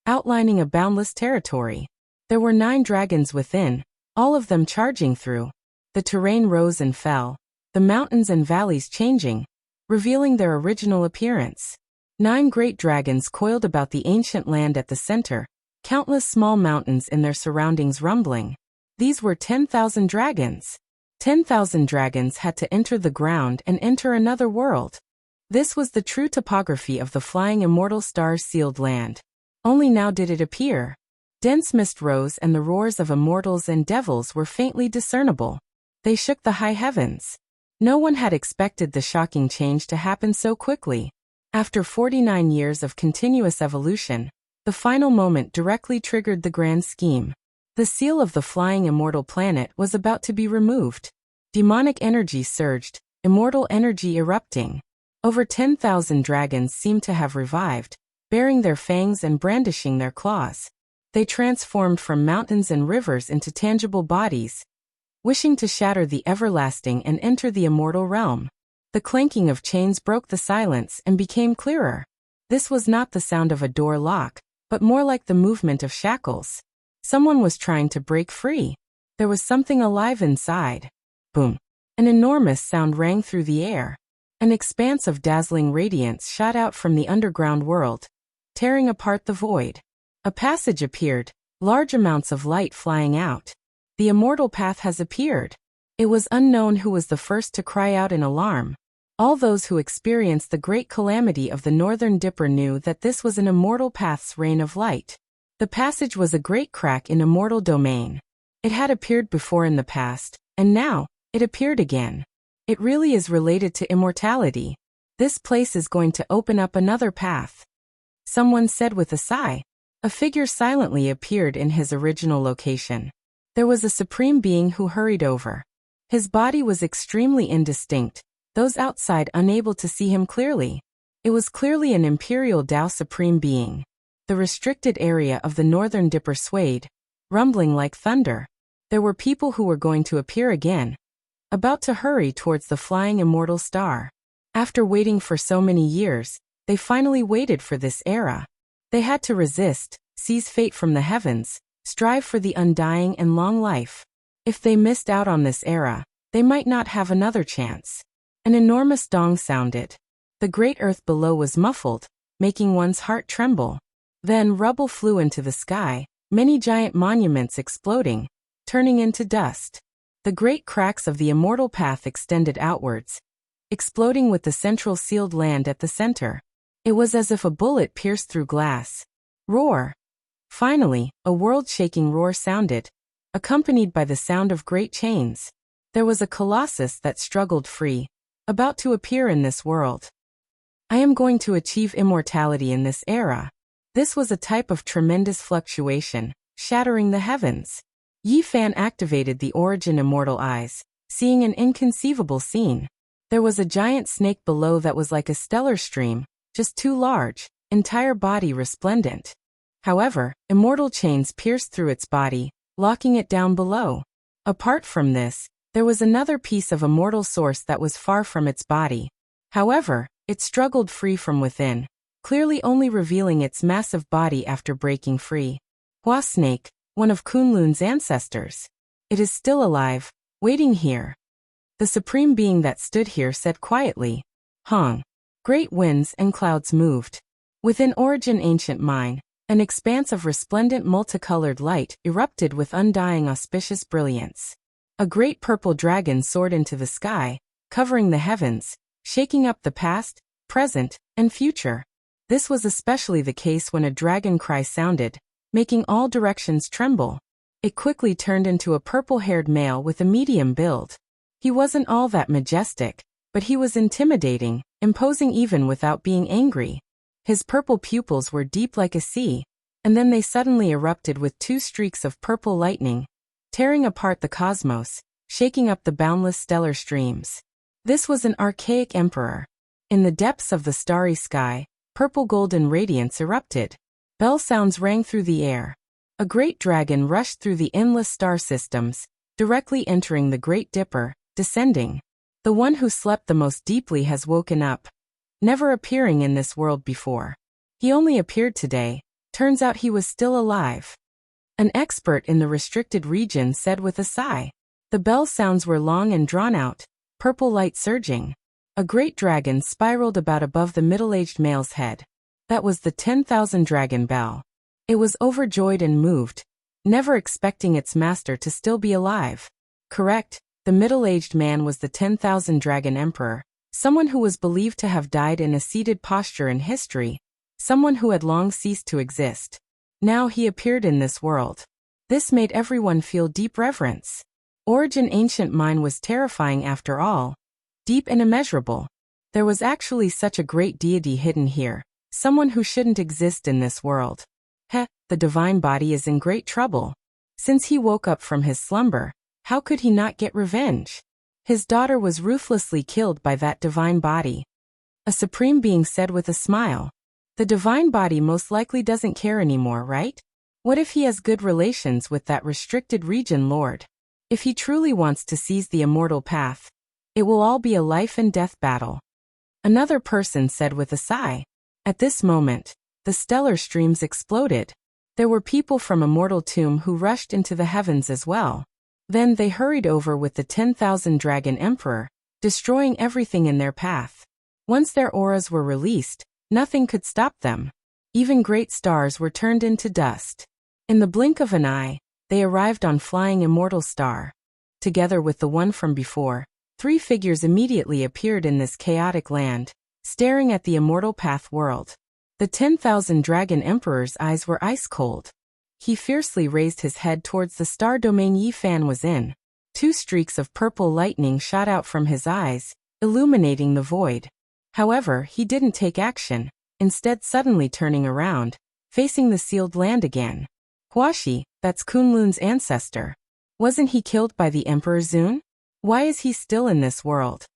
outlining a boundless territory. There were 9 dragons within, all of them charging through. The terrain rose and fell, the mountains and valleys changing, revealing their original appearance. 9 great dragons coiled about the ancient land at the center, countless small mountains in their surroundings rumbling. These were 10,000 dragons. 10,000 dragons had to enter the ground and enter another world. This was the true topography of the flying immortal star's sealed land. Only now did it appear. Dense mist rose and the roars of immortals and devils were faintly discernible. They shook the high heavens. No one had expected the shocking change to happen so quickly. After 49 years of continuous evolution, the final moment directly triggered the grand scheme. The seal of the flying immortal planet was about to be removed. Demonic energy surged, immortal energy erupting. Over 10,000 dragons seemed to have revived, baring their fangs and brandishing their claws. They transformed from mountains and rivers into tangible bodies, wishing to shatter the everlasting and enter the immortal realm. The clanking of chains broke the silence and became clearer. This was not the sound of a door lock, but more like the movement of shackles. Someone was trying to break free. There was something alive inside. Boom! An enormous sound rang through the air. An expanse of dazzling radiance shot out from the underground world, tearing apart the void. A passage appeared, large amounts of light flying out. The immortal path has appeared. It was unknown who was the first to cry out in alarm. All those who experienced the great calamity of the Northern Dipper knew that this was an immortal path's reign of light. The passage was a great crack in immortal domain. It had appeared before in the past, and now, it appeared again. It really is related to immortality. This place is going to open up another path. Someone said with a sigh. A figure silently appeared in his original location. There was a supreme being who hurried over. His body was extremely indistinct, those outside unable to see him clearly. It was clearly an imperial Tao supreme being. The restricted area of the Northern Dipper swayed, rumbling like thunder. There were people who were going to appear again, about to hurry towards the flying immortal star. After waiting for so many years, they finally waited for this era. They had to resist, seize fate from the heavens, strive for the undying and long life. If they missed out on this era, they might not have another chance. An enormous dong sounded. The great earth below was muffled, making one's heart tremble. Then rubble flew into the sky, many giant monuments exploding, turning into dust. The great cracks of the immortal path extended outwards, exploding with the central sealed land at the center. It was as if a bullet pierced through glass. Roar! Finally, a world-shaking roar sounded, accompanied by the sound of great chains. There was a colossus that struggled free, about to appear in this world. I am going to achieve immortality in this era. This was a type of tremendous fluctuation, shattering the heavens. Yi Fan activated the origin immortal eyes, seeing an inconceivable scene. There was a giant snake below that was like a stellar stream, just too large, entire body resplendent. However, immortal chains pierced through its body, locking it down below. Apart from this, there was another piece of immortal source that was far from its body. However, it struggled free from within, clearly only revealing its massive body after breaking free. Hua Snake, one of Kunlun's ancestors. It is still alive, waiting here. The supreme being that stood here said quietly. Hong. Great winds and clouds moved. Within Origin Ancient Mine, an expanse of resplendent multicolored light erupted with undying auspicious brilliance. A great purple dragon soared into the sky, covering the heavens, shaking up the past, present, and future. This was especially the case when a dragon cry sounded, making all directions tremble. It quickly turned into a purple-haired male with a medium build. He wasn't all that majestic, but he was intimidating, imposing even without being angry. His purple pupils were deep like a sea, and then they suddenly erupted with two streaks of purple lightning, tearing apart the cosmos, shaking up the boundless stellar streams. This was an archaic emperor. In the depths of the starry sky, purple golden radiance erupted. Bell sounds rang through the air. A great dragon rushed through the endless star systems, directly entering the Great Dipper, descending. The one who slept the most deeply has woken up, never appearing in this world before. He only appeared today. Turns out he was still alive. An expert in the restricted region said with a sigh. The bell sounds were long and drawn out, purple light surging. A great dragon spiraled about above the middle-aged male's head. That was the 10,000 dragon bell. It was overjoyed and moved, never expecting its master to still be alive. Correct, the middle-aged man was the 10,000 dragon emperor, someone who was believed to have died in a seated posture in history, someone who had long ceased to exist. Now he appeared in this world. This made everyone feel deep reverence. Origin ancient mind was terrifying after all. Deep and immeasurable. There was actually such a great deity hidden here, someone who shouldn't exist in this world. The divine body is in great trouble. Since he woke up from his slumber, how could he not get revenge? His daughter was ruthlessly killed by that divine body. A supreme being said with a smile. The divine body most likely doesn't care anymore, right? What if he has good relations with that restricted region lord? If he truly wants to seize the immortal path, it will all be a life and death battle. Another person said with a sigh. At this moment, the stellar streams exploded. There were people from Immortal Tomb who rushed into the heavens as well. Then they hurried over with the 10,000 Dragon Emperor, destroying everything in their path. Once their auras were released, nothing could stop them. Even great stars were turned into dust. In the blink of an eye, they arrived on Flying Immortal Star. Together with the one from before, 3 figures immediately appeared in this chaotic land, staring at the Immortal Path world. The 10,000 Dragon Emperor's eyes were ice cold. He fiercely raised his head towards the star domain Yi Fan was in. 2 streaks of purple lightning shot out from his eyes, illuminating the void. However, he didn't take action, instead suddenly turning around, facing the sealed land again. Huashi, that's Kunlun's ancestor. Wasn't he killed by the Emperor Zun? Why is he still in this world?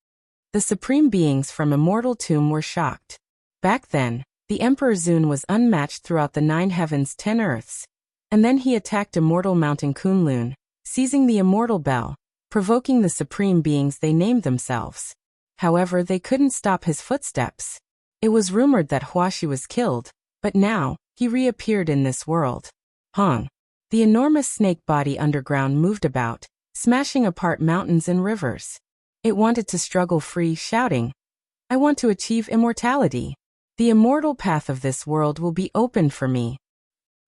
The supreme beings from Immortal Tomb were shocked. Back then, the Emperor Zun was unmatched throughout the 9 heavens 10 earths. And then he attacked Immortal Mountain Kunlun, seizing the Immortal Bell, provoking the supreme beings they named themselves. However, they couldn't stop his footsteps. It was rumored that Huashi was killed, but now, he reappeared in this world. Hong. The enormous snake body underground moved about, smashing apart mountains and rivers. It wanted to struggle free, shouting, "I want to achieve immortality. The immortal path of this world will be opened for me."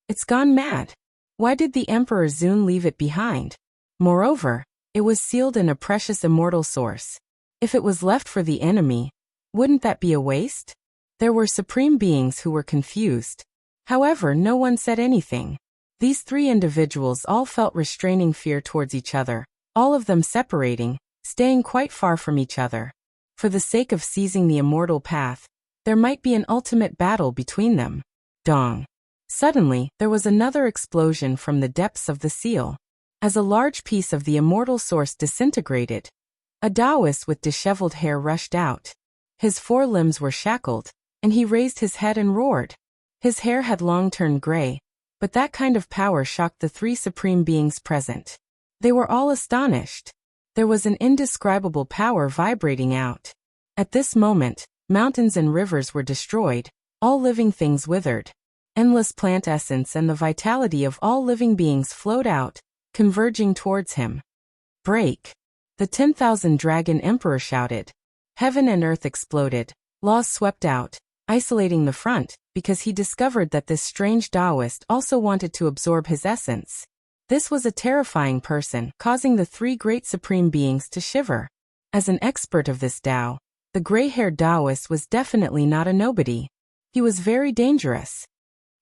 It's gone mad. Why did the Emperor Zun leave it behind? Moreover, it was sealed in a precious immortal source. If it was left for the enemy, wouldn't that be a waste? There were supreme beings who were confused. However, no one said anything. These 3 individuals all felt restraining fear towards each other, all of them separating, staying quite far from each other. For the sake of seizing the immortal path, there might be an ultimate battle between them. Dong. Suddenly, there was another explosion from the depths of the seal. As a large piece of the immortal source disintegrated, a Taoist with disheveled hair rushed out. His 4 limbs were shackled, and he raised his head and roared. His hair had long turned gray, but that kind of power shocked the 3 supreme beings present. They were all astonished. There was an indescribable power vibrating out. At this moment, mountains and rivers were destroyed, all living things withered. Endless plant essence and the vitality of all living beings flowed out, converging towards him. Break! The 10,000 Dragon Emperor shouted. Heaven and earth exploded, laws swept out, isolating the front, because he discovered that this strange Taoist also wanted to absorb his essence. This was a terrifying person, causing the 3 great supreme beings to shiver. As an expert of this Tao, the gray-haired Taoist was definitely not a nobody. He was very dangerous.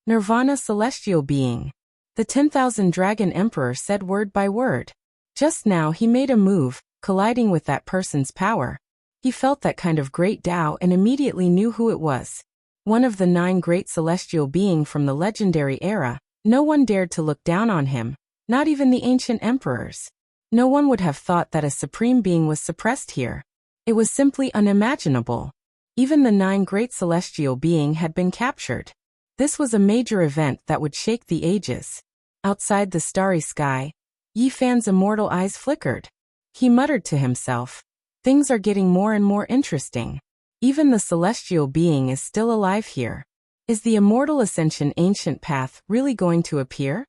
Nirvana celestial being. The 10,000 Dragon Emperor said word by word. Just now he made a move, colliding with that person's power. He felt that kind of great Tao and immediately knew who it was. One of the 9 great celestial being from the legendary era. No one dared to look down on him, not even the ancient emperors. No one would have thought that a supreme being was suppressed here. It was simply unimaginable. Even the 9 great celestial being had been captured. This was a major event that would shake the ages. Outside the starry sky, Yi Fan's immortal eyes flickered. He muttered to himself, "Things are getting more and more interesting. Even the celestial being is still alive here. Is the immortal ascension ancient path really going to appear?"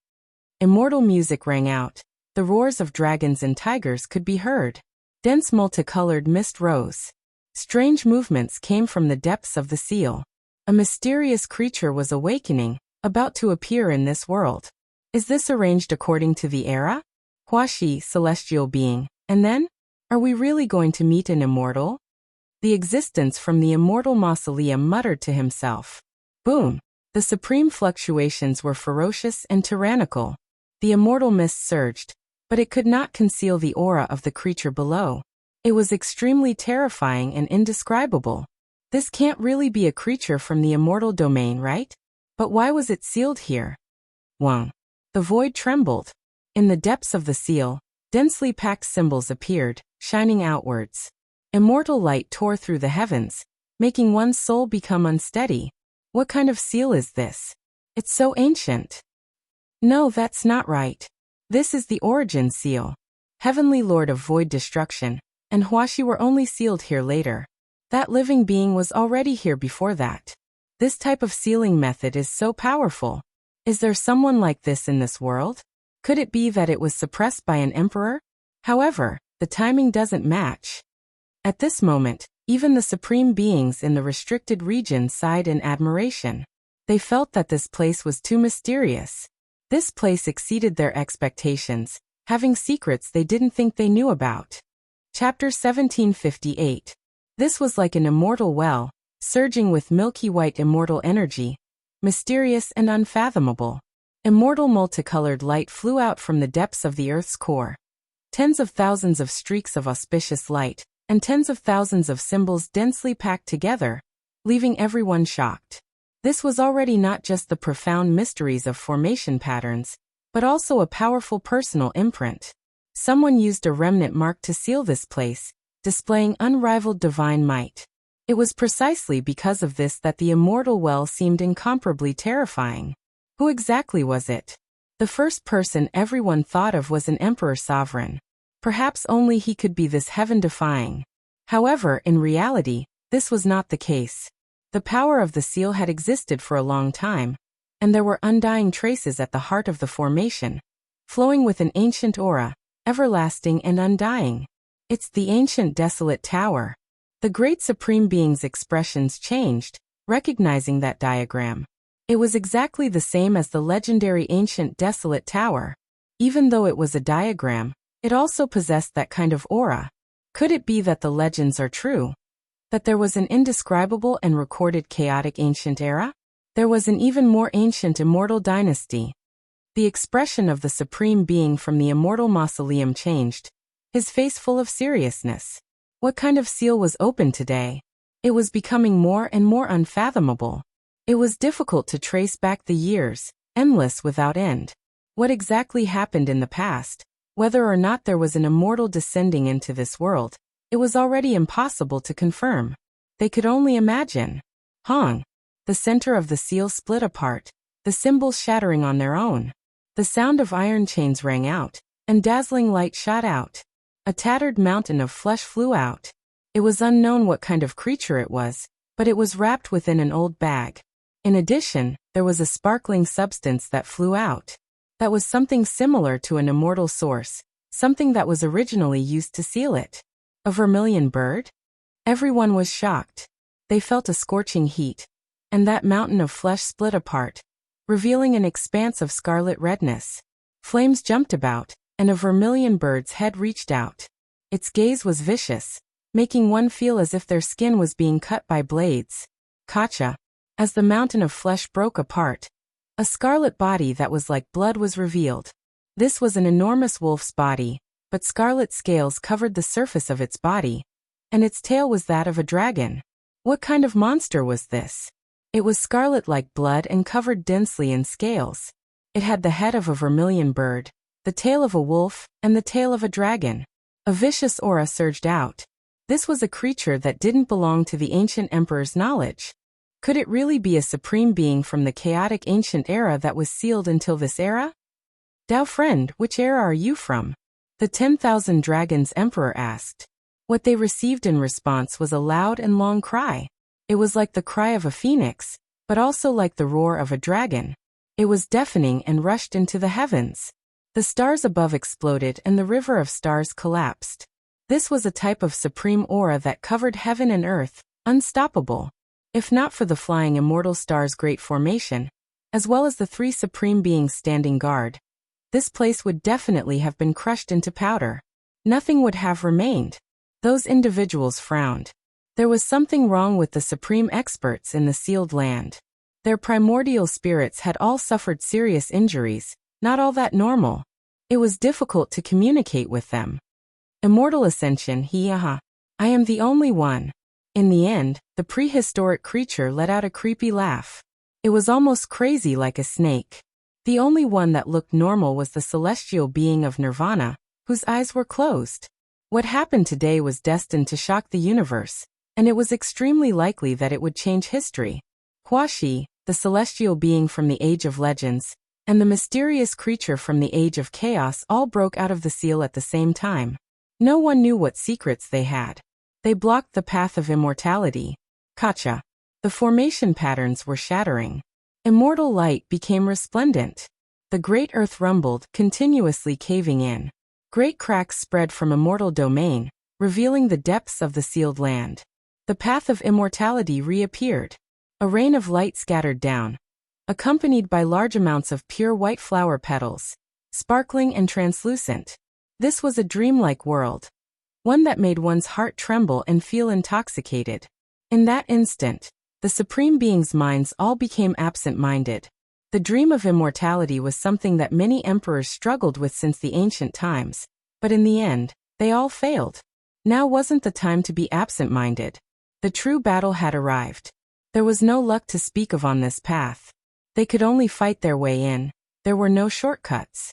Immortal music rang out. The roars of dragons and tigers could be heard. Dense multicolored mist rose. Strange movements came from the depths of the seal. A mysterious creature was awakening, about to appear in this world. Is this arranged according to the era? Huashi, celestial being, and then? Are we really going to meet an immortal? The existence from the immortal mausoleum muttered to himself. Boom! The supreme fluctuations were ferocious and tyrannical. The immortal mist surged, but it could not conceal the aura of the creature below. It was extremely terrifying and indescribable. This can't really be a creature from the immortal domain, right? But why was it sealed here? Wang. The void trembled. In the depths of the seal, densely packed symbols appeared, shining outwards. Immortal light tore through the heavens, making one's soul become unsteady. What kind of seal is this? It's so ancient. No, that's not right. This is the origin seal. Heavenly Lord of Void Destruction, and Huashi were only sealed here later. That living being was already here before that. This type of sealing method is so powerful. Is there someone like this in this world? Could it be that it was suppressed by an emperor? However, the timing doesn't match. At this moment, even the supreme beings in the restricted region sighed in admiration. They felt that this place was too mysterious. This place exceeded their expectations, having secrets they didn't think they knew about. Chapter 1758. This was like an immortal well, surging with milky white immortal energy, mysterious and unfathomable. Immortal multicolored light flew out from the depths of the earth's core. Tens of thousands of streaks of auspicious light, and tens of thousands of symbols densely packed together, leaving everyone shocked. This was already not just the profound mysteries of formation patterns, but also a powerful personal imprint. Someone used a remnant mark to seal this place, displaying unrivaled divine might. It was precisely because of this that the immortal well seemed incomparably terrifying. Who exactly was it? The first person everyone thought of was an emperor sovereign. Perhaps only he could be this heaven-defying. However, in reality, this was not the case. The power of the seal had existed for a long time, and there were undying traces at the heart of the formation, flowing with an ancient aura, everlasting and undying. It's the ancient desolate tower. The great supreme being's expressions changed, recognizing that diagram. It was exactly the same as the legendary ancient desolate tower. Even though it was a diagram, it also possessed that kind of aura. Could it be that the legends are true? That there was an indescribable and recorded chaotic ancient era? There was an even more ancient immortal dynasty. The expression of the supreme being from the immortal mausoleum changed, his face full of seriousness. What kind of seal was open today? It was becoming more and more unfathomable. It was difficult to trace back the years, endless without end. What exactly happened in the past? Whether or not there was an immortal descending into this world, it was already impossible to confirm. They could only imagine. Hong. The center of the seal split apart, the symbols shattering on their own. The sound of iron chains rang out, and dazzling light shot out. A tattered mountain of flesh flew out. It was unknown what kind of creature it was, but it was wrapped within an old bag. In addition, there was a sparkling substance that flew out. That was something similar to an immortal source, something that was originally used to seal it. A vermilion bird? Everyone was shocked. They felt a scorching heat, and that mountain of flesh split apart, revealing an expanse of scarlet redness. Flames jumped about, and a vermilion bird's head reached out. Its gaze was vicious, making one feel as if their skin was being cut by blades. Kacha. As the mountain of flesh broke apart, a scarlet body that was like blood was revealed. This was an enormous wolf's body, but scarlet scales covered the surface of its body, and its tail was that of a dragon. What kind of monster was this? It was scarlet like blood and covered densely in scales. It had the head of a vermilion bird, the tail of a wolf, and the tail of a dragon. A vicious aura surged out. This was a creature that didn't belong to the ancient emperor's knowledge. Could it really be a supreme being from the chaotic ancient era that was sealed until this era? Dao friend, which era are you from? The 10,000 Dragons Emperor asked. What they received in response was a loud and long cry. It was like the cry of a phoenix, but also like the roar of a dragon. It was deafening and rushed into the heavens. The stars above exploded and the river of stars collapsed. This was a type of supreme aura that covered heaven and earth, unstoppable. If not for the flying immortal star's great formation, as well as the three supreme beings standing guard, this place would definitely have been crushed into powder. Nothing would have remained. Those individuals frowned. There was something wrong with the supreme experts in the sealed land. Their primordial spirits had all suffered serious injuries, not all that normal. It was difficult to communicate with them. Immortal ascension, I am the only one. In the end, the prehistoric creature let out a creepy laugh. It was almost crazy like a snake. The only one that looked normal was the celestial being of Nirvana, whose eyes were closed. What happened today was destined to shock the universe, and it was extremely likely that it would change history. Huashi, the celestial being from the Age of Legends, and the mysterious creature from the Age of Chaos all broke out of the seal at the same time. No one knew what secrets they had. They blocked the path of immortality. Kacha. The formation patterns were shattering. Immortal light became resplendent. The great earth rumbled, continuously caving in. Great cracks spread from immortal domain, revealing the depths of the sealed land. The path of immortality reappeared. A rain of light scattered down, accompanied by large amounts of pure white flower petals, sparkling and translucent. This was a dreamlike world, one that made one's heart tremble and feel intoxicated. In that instant, the Supreme Being's minds all became absent-minded. The dream of immortality was something that many emperors struggled with since the ancient times, but in the end, they all failed. Now wasn't the time to be absent-minded. The true battle had arrived. There was no luck to speak of on this path. They could only fight their way in. There were no shortcuts.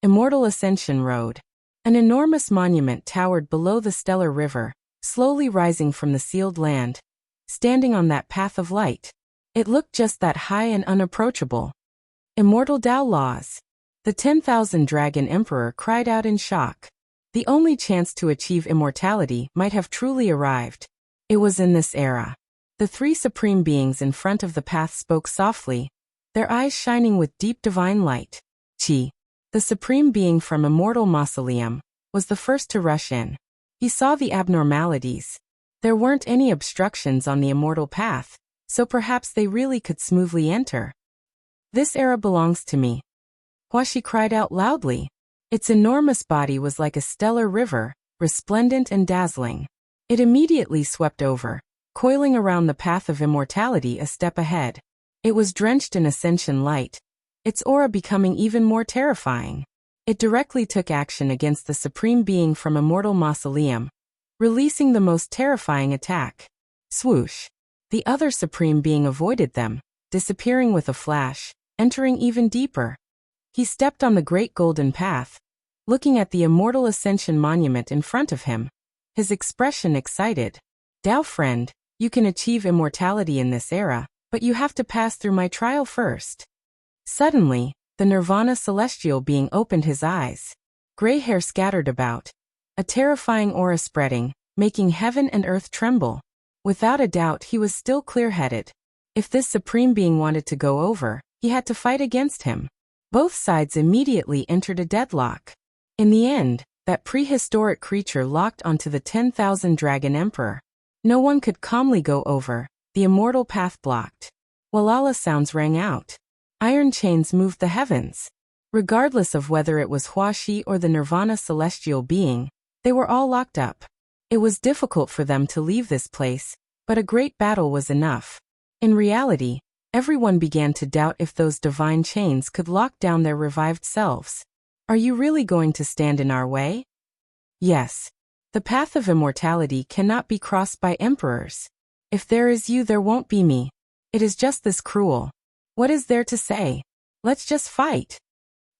Immortal Ascension Road. An enormous monument towered below the stellar river, slowly rising from the sealed land. Standing on that path of light, it looked just that high and unapproachable. Immortal Tao laws. The 10,000 Dragon Emperor cried out in shock. The only chance to achieve immortality might have truly arrived. It was in this era. The three supreme beings in front of the path spoke softly, their eyes shining with deep divine light. Qi, the supreme being from Immortal Mausoleum, was the first to rush in. He saw the abnormalities. There weren't any obstructions on the immortal path, so perhaps they really could smoothly enter. This era belongs to me. Huashi cried out loudly. Its enormous body was like a stellar river, resplendent and dazzling. It immediately swept over, coiling around the path of immortality a step ahead. It was drenched in ascension light, its aura becoming even more terrifying. It directly took action against the supreme being from Immortal Mausoleum, releasing the most terrifying attack. Swoosh. The other supreme being avoided them, disappearing with a flash, entering even deeper. He stepped on the great golden path, looking at the Immortal Ascension monument in front of him, his expression excited. Tao friend, you can achieve immortality in this era, but you have to pass through my trial first. Suddenly, the Nirvana celestial being opened his eyes. Gray hair scattered about, a terrifying aura spreading, making heaven and earth tremble. Without a doubt he was still clear-headed. If this supreme being wanted to go over, he had to fight against him. Both sides immediately entered a deadlock. In the end, that prehistoric creature locked onto the 10,000 Dragon Emperor. No one could calmly go over, the immortal path blocked. Walala sounds rang out. Iron chains moved the heavens. Regardless of whether it was Huashi or the Nirvana celestial being, they were all locked up. It was difficult for them to leave this place, but a great battle was enough. In reality, everyone began to doubt if those divine chains could lock down their revived selves. Are you really going to stand in our way? Yes. The path of immortality cannot be crossed by emperors. If there is you, there won't be me. It is just this cruel. What is there to say? Let's just fight.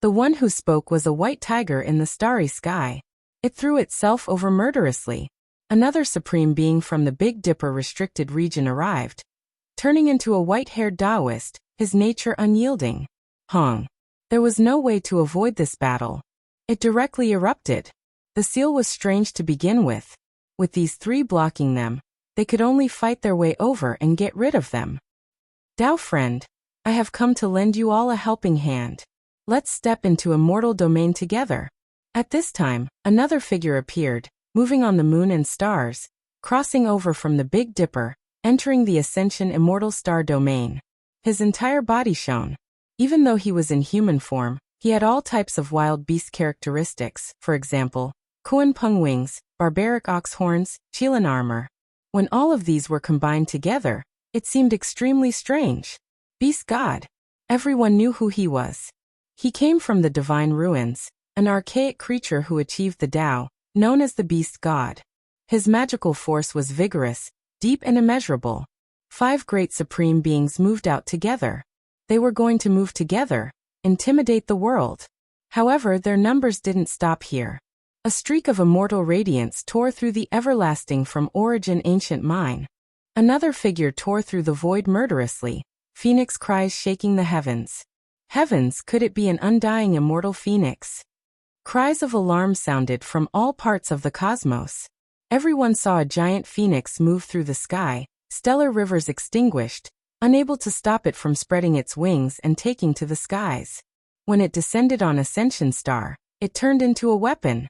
The one who spoke was a white tiger in the starry sky. It threw itself over murderously. Another supreme being from the Big Dipper restricted region arrived, turning into a white-haired Taoist, his nature unyielding. Hong. There was no way to avoid this battle. It directly erupted. The seal was strange to begin with. With these three blocking them, they could only fight their way over and get rid of them. Tao friend, I have come to lend you all a helping hand. Let's step into immortal domain together. At this time, another figure appeared, moving on the moon and stars, crossing over from the Big Dipper, entering the Ascension Immortal Star domain. His entire body shone. Even though he was in human form, he had all types of wild beast characteristics, for example, Kuan Pung wings, barbaric ox horns, Chilan armor. When all of these were combined together, it seemed extremely strange. Beast God. Everyone knew who he was. He came from the divine ruins, an archaic creature who achieved the Tao, known as the Beast God. His magical force was vigorous, deep and immeasurable. 5 great supreme beings moved out together. They were going to move together, intimidate the world. However, their numbers didn't stop here. A streak of immortal radiance tore through the everlasting from origin ancient mine. Another figure tore through the void murderously, phoenix cries shaking the heavens. Heavens, could it be an undying immortal phoenix? Cries of alarm sounded from all parts of the cosmos. Everyone saw a giant phoenix move through the sky, stellar rivers extinguished, unable to stop it from spreading its wings and taking to the skies. When it descended on Ascension Star, it turned into a weapon.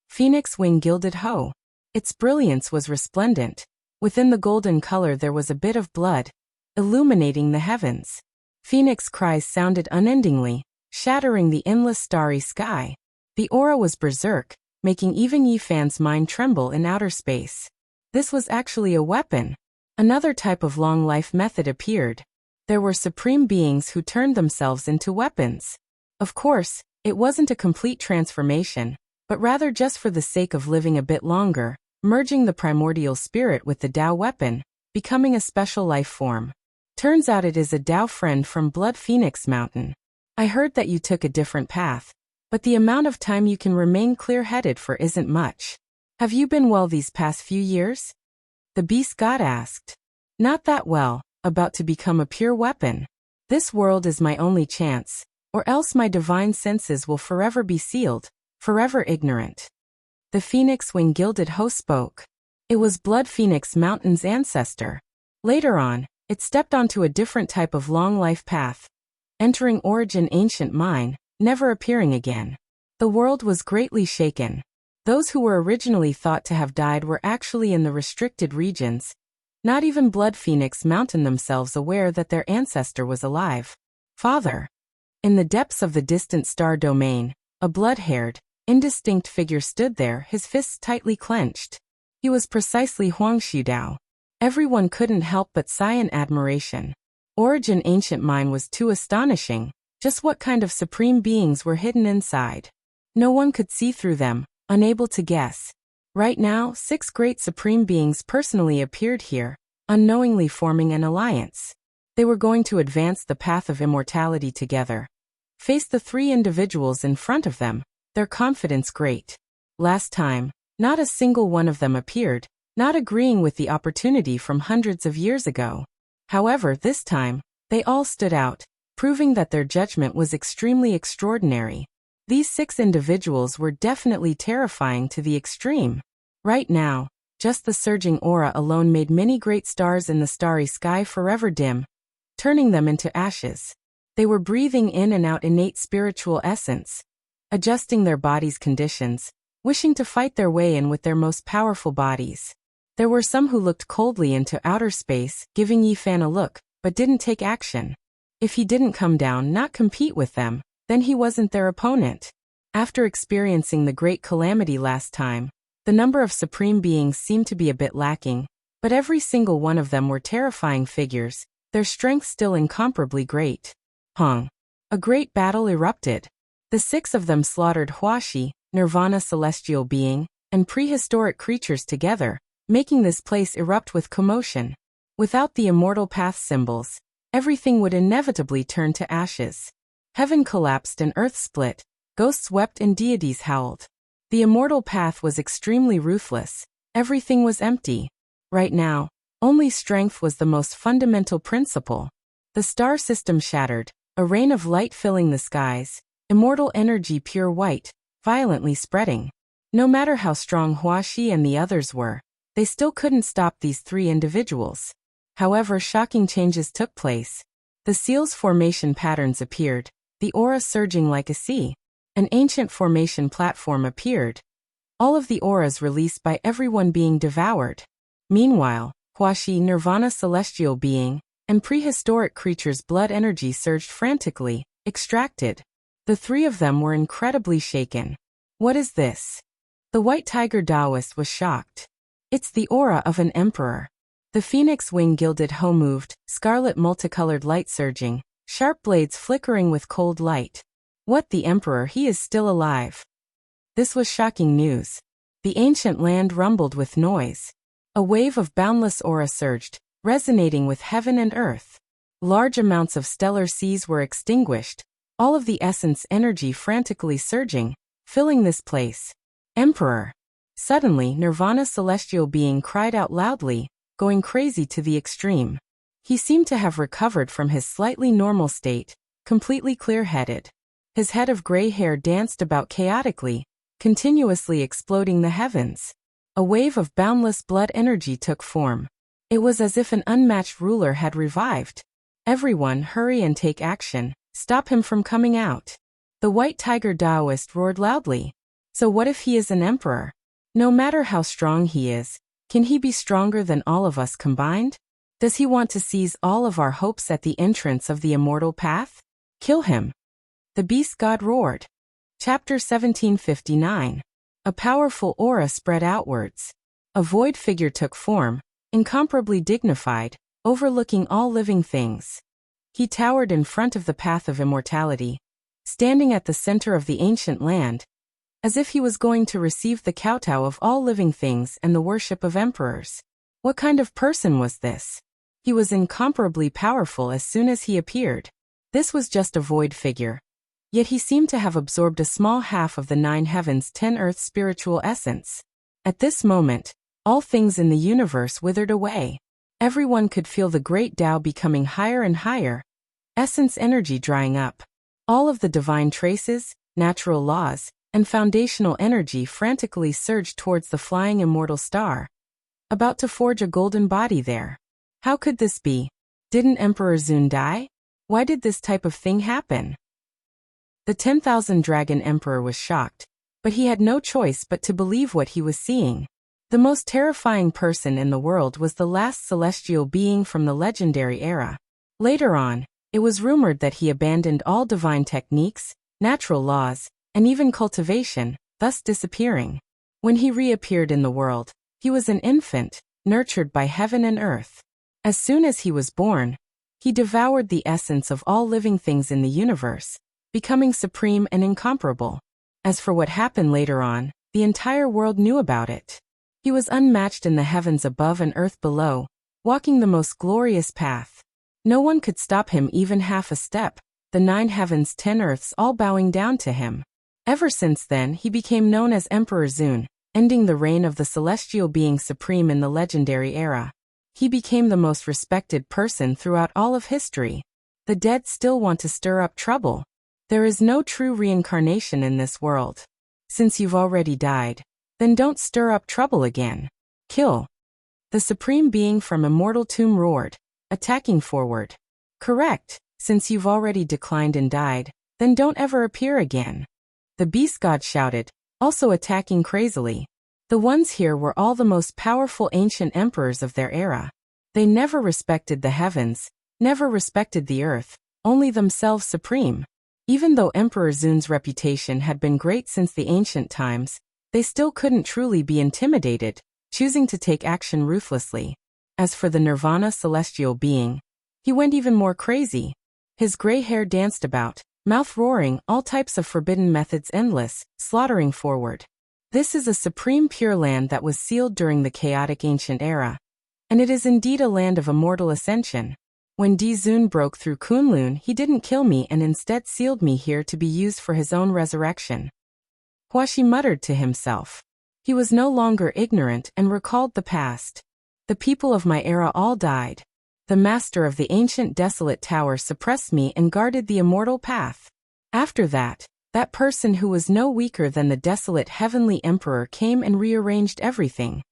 Phoenix wing gilded hoe. Its brilliance was resplendent. Within the golden color there was a bit of blood, illuminating the heavens. Phoenix cries sounded unendingly, shattering the endless starry sky. The aura was berserk, making even Yi Fan's mind tremble in outer space. This was actually a weapon. Another type of long life method appeared. There were supreme beings who turned themselves into weapons. Of course, it wasn't a complete transformation, but rather just for the sake of living a bit longer, merging the primordial spirit with the Tao weapon, becoming a special life form. Turns out it is a Tao friend from Blood Phoenix Mountain. I heard that you took a different path, but the amount of time you can remain clear-headed for isn't much. Have you been well these past few years? The Beast God asked. Not that well, about to become a pure weapon. This world is my only chance, or else my divine senses will forever be sealed, forever ignorant. The Phoenix Wing Gilded Host spoke. It was Blood Phoenix Mountain's ancestor. Later on, it stepped onto a different type of long life path, entering Origin Ancient Mine, never appearing again. The world was greatly shaken. Those who were originally thought to have died were actually in the restricted regions, not even Blood Phoenix Mountain themselves aware that their ancestor was alive. Father. In the depths of the distant star domain, a blood-haired, indistinct figure stood there, his fists tightly clenched. He was precisely Huang Shudao. Everyone couldn't help but sigh in admiration. Origin Ancient Mine was too astonishing. Just what kind of supreme beings were hidden inside? No one could see through them, unable to guess. Right now, 6 great supreme beings personally appeared here, unknowingly forming an alliance. They were going to advance the path of immortality together. Face the 3 individuals in front of them, their confidence great. Last time, not a single one of them appeared, not agreeing with the opportunity from hundreds of years ago. However, this time, they all stood out, proving that their judgment was extremely extraordinary. These 6 individuals were definitely terrifying to the extreme. Right now, just the surging aura alone made many great stars in the starry sky forever dim, turning them into ashes. They were breathing in and out innate spiritual essence, adjusting their bodies' conditions, wishing to fight their way in with their most powerful bodies. There were some who looked coldly into outer space, giving Yi Fan a look, but didn't take action. If he didn't come down, not compete with them, then he wasn't their opponent. After experiencing the great calamity last time, the number of supreme beings seemed to be a bit lacking, but every single one of them were terrifying figures, their strength still incomparably great. Hong. A great battle erupted. The 6 of them slaughtered Huashi, Nirvana celestial being, and prehistoric creatures together, making this place erupt with commotion. Without the immortal path symbols, everything would inevitably turn to ashes. Heaven collapsed and earth split, ghosts wept and deities howled. The immortal path was extremely ruthless, everything was empty. Right now, only strength was the most fundamental principle. The star system shattered, a rain of light filling the skies, immortal energy pure white, violently spreading. No matter how strong Huashi and the others were, they still couldn't stop these 3 individuals. However, shocking changes took place. The seal's formation patterns appeared, the aura surging like a sea. An ancient formation platform appeared. All of the auras released by everyone being devoured. Meanwhile, Huashi, Nirvana celestial being, and prehistoric creatures' blood energy surged frantically, extracted. The 3 of them were incredibly shaken. What is this? The White Tiger Taoist was shocked. It's the aura of an emperor. The phoenix wing gilded hoe moved, scarlet multicolored light surging, sharp blades flickering with cold light. What, the Emperor? He is still alive. This was shocking news. The ancient land rumbled with noise. A wave of boundless aura surged, resonating with heaven and earth. Large amounts of stellar seas were extinguished, all of the essence energy frantically surging, filling this place. Emperor! Suddenly, Nirvana celestial being cried out loudly, going crazy to the extreme. He seemed to have recovered from his slightly normal state, completely clear-headed. His head of gray hair danced about chaotically, continuously exploding the heavens. A wave of boundless blood energy took form. It was as if an unmatched ruler had revived. Everyone, hurry and take action. Stop him from coming out. The white tiger Taoist roared loudly. So what if he is an emperor? No matter how strong he is, can he be stronger than all of us combined? Does he want to seize all of our hopes at the entrance of the immortal path? Kill him. The beast god roared. Chapter 1759. A powerful aura spread outwards. A void figure took form, incomparably dignified, overlooking all living things. He towered in front of the path of immortality, standing at the center of the ancient land, as if he was going to receive the kowtow of all living things and the worship of emperors. What kind of person was this? He was incomparably powerful as soon as he appeared. This was just a void figure. Yet he seemed to have absorbed a small half of the 9 heavens 10 earth's spiritual essence. At this moment, all things in the universe withered away. Everyone could feel the great Tao becoming higher and higher, essence energy drying up. All of the divine traces, natural laws, and foundational energy frantically surged towards the flying immortal star, about to forge a golden body there. How could this be? Didn't Emperor Zun die? Why did this type of thing happen? The 10,000 Dragon Emperor was shocked, but he had no choice but to believe what he was seeing. The most terrifying person in the world was the last celestial being from the legendary era. Later on, it was rumored that he abandoned all divine techniques, natural laws, and even cultivation, thus disappearing. When he reappeared in the world, he was an infant, nurtured by heaven and earth. As soon as he was born, he devoured the essence of all living things in the universe, becoming supreme and incomparable. As for what happened later on, the entire world knew about it. He was unmatched in the heavens above and earth below, walking the most glorious path. No one could stop him even half a step, the 9 heavens 10 earths all bowing down to him. Ever since then he became known as Emperor Zun, ending the reign of the celestial being supreme in the legendary era. He became the most respected person throughout all of history. The dead still want to stir up trouble. There is no true reincarnation in this world. Since you've already died, then don't stir up trouble again. Kill. The supreme being from Immortal Tomb roared, attacking forward. Correct, since you've already declined and died, then don't ever appear again. The beast god shouted, also attacking crazily. The ones here were all the most powerful ancient emperors of their era. They never respected the heavens, never respected the earth, only themselves supreme. Even though Emperor Zun's reputation had been great since the ancient times, they still couldn't truly be intimidated, choosing to take action ruthlessly. As for the Nirvana celestial being, he went even more crazy. His gray hair danced about, mouth roaring, all types of forbidden methods endless, slaughtering forward. This is a supreme pure land that was sealed during the chaotic ancient era. And it is indeed a land of immortal ascension. When Zun broke through Kunlun, he didn't kill me and instead sealed me here to be used for his own resurrection. Huashi muttered to himself. He was no longer ignorant and recalled the past. The people of my era all died. The master of the ancient desolate tower suppressed me and guarded the immortal path. After that, that person who was no weaker than the desolate heavenly emperor came and rearranged everything.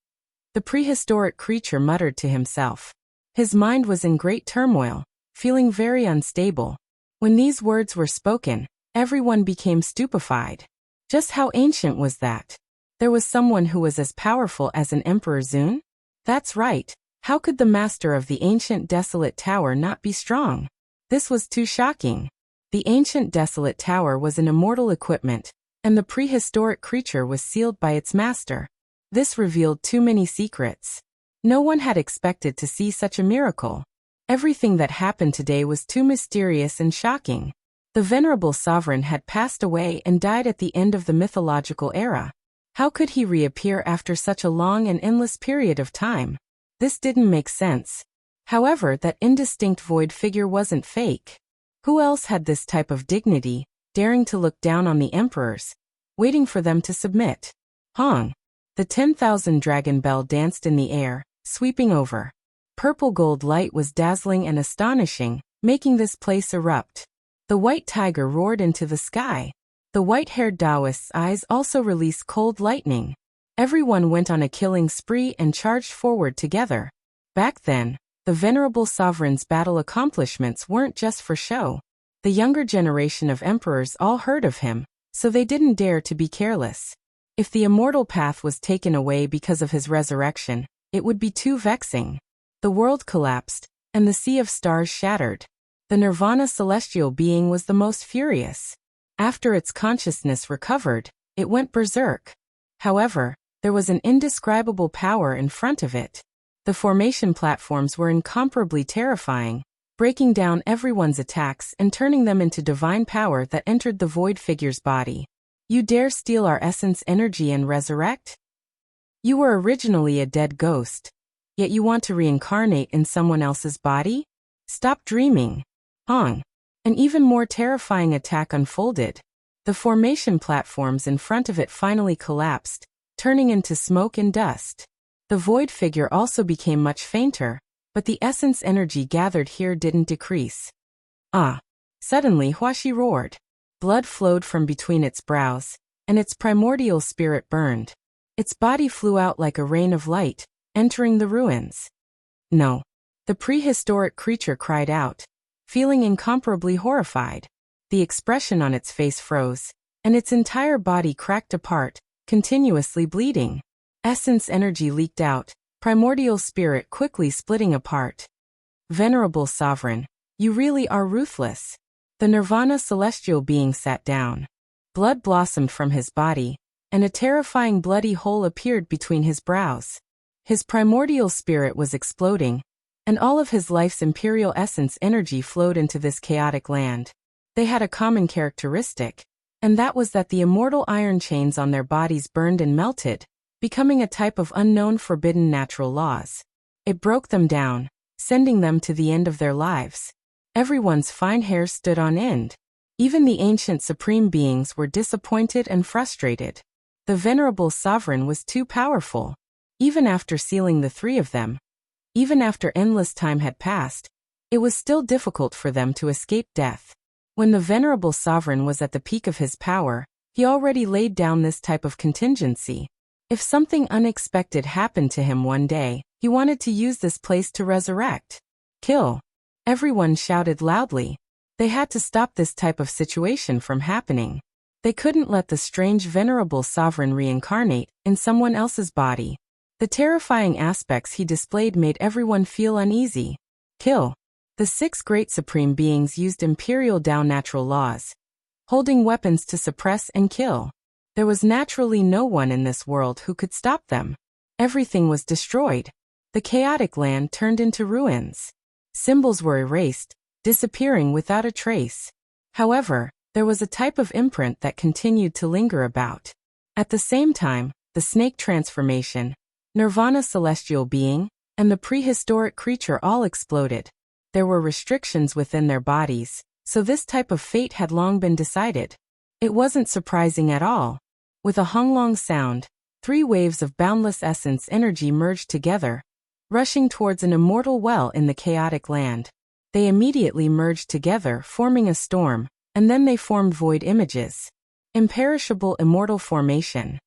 The prehistoric creature muttered to himself. His mind was in great turmoil, feeling very unstable. When these words were spoken, everyone became stupefied. Just how ancient was that? There was someone who was as powerful as an Emperor Zun? That's right. How could the master of the ancient desolate tower not be strong? This was too shocking. The ancient desolate tower was an immortal equipment, and the prehistoric creature was sealed by its master. This revealed too many secrets. No one had expected to see such a miracle. Everything that happened today was too mysterious and shocking. The venerable sovereign had passed away and died at the end of the mythological era. How could he reappear after such a long and endless period of time? This didn't make sense. However, that indistinct void figure wasn't fake. Who else had this type of dignity, daring to look down on the emperors, waiting for them to submit? Hong! The 10,000 dragon bell danced in the air, sweeping over. Purple gold light was dazzling and astonishing, making this place erupt. The white tiger roared into the sky. The white-haired Taoist's eyes also released cold lightning. Everyone went on a killing spree and charged forward together. Back then, the venerable sovereign's battle accomplishments weren't just for show. The younger generation of emperors all heard of him, so they didn't dare to be careless. If the immortal path was taken away because of his resurrection, it would be too vexing. The world collapsed, and the sea of stars shattered. The nirvana celestial being was the most furious. After its consciousness recovered, it went berserk. However, there was an indescribable power in front of it. The formation platforms were incomparably terrifying, breaking down everyone's attacks and turning them into divine power that entered the void figure's body. You dare steal our essence energy and resurrect? You were originally a dead ghost, yet you want to reincarnate in someone else's body? Stop dreaming. Hong! An even more terrifying attack unfolded. The formation platforms in front of it finally collapsed, turning into smoke and dust. The void figure also became much fainter, but the essence energy gathered here didn't decrease. Ah! Suddenly Huashi roared. Blood flowed from between its brows, and its primordial spirit burned. Its body flew out like a rain of light, entering the ruins. No! The prehistoric creature cried out, feeling incomparably horrified. The expression on its face froze, and its entire body cracked apart, continuously bleeding. Essence energy leaked out, primordial spirit quickly splitting apart. Venerable sovereign, you really are ruthless. The nirvana celestial being sat down. Blood blossomed from his body, and a terrifying bloody hole appeared between his brows. His primordial spirit was exploding, and all of his life's imperial essence energy flowed into this chaotic land. They had a common characteristic, and that was that the immortal iron chains on their bodies burned and melted, becoming a type of unknown forbidden natural laws. It broke them down, sending them to the end of their lives. Everyone's fine hairs stood on end. Even the ancient supreme beings were disappointed and frustrated. The venerable sovereign was too powerful. Even after sealing the three of them, even after endless time had passed, it was still difficult for them to escape death. When the venerable sovereign was at the peak of his power, he already laid down this type of contingency. If something unexpected happened to him one day, he wanted to use this place to resurrect. Kill! Everyone shouted loudly. They had to stop this type of situation from happening. They couldn't let the strange venerable sovereign reincarnate in someone else's body. The terrifying aspects he displayed made everyone feel uneasy. Kill! The 6 great supreme beings used imperial Tao natural laws, holding weapons to suppress and kill. There was naturally no one in this world who could stop them. Everything was destroyed. The chaotic land turned into ruins. Symbols were erased, disappearing without a trace. However, there was a type of imprint that continued to linger about. At the same time, the snake transformation, nirvana celestial being, and the prehistoric creature all exploded. There were restrictions within their bodies, so this type of fate had long been decided. It wasn't surprising at all. With a honglong sound, 3 waves of boundless essence energy merged together, rushing towards an immortal well in the chaotic land. They immediately merged together, forming a storm, and then they formed void images. Imperishable immortal formation.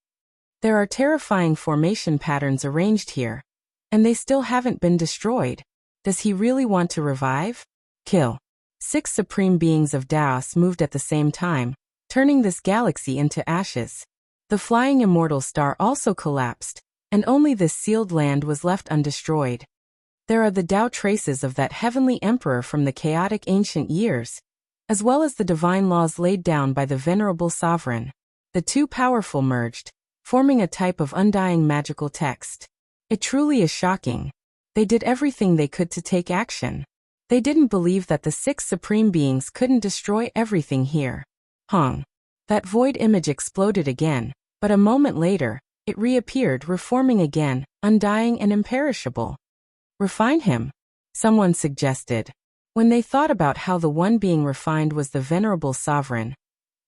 There are terrifying formation patterns arranged here, and they still haven't been destroyed. Does he really want to revive? Kill! 6 supreme beings of Taos moved at the same time, turning this galaxy into ashes. The flying immortal star also collapsed, and only this sealed land was left undestroyed. There are the Tao traces of that heavenly emperor from the chaotic ancient years, as well as the divine laws laid down by the venerable sovereign. The 2 powerful merged, forming a type of undying magical text. It truly is shocking. They did everything they could to take action. They didn't believe that the 6 supreme beings couldn't destroy everything here. Hong. That void image exploded again, but a moment later, it reappeared, reforming again, undying and imperishable. Refine him, someone suggested. When they thought about how the one being refined was the venerable sovereign,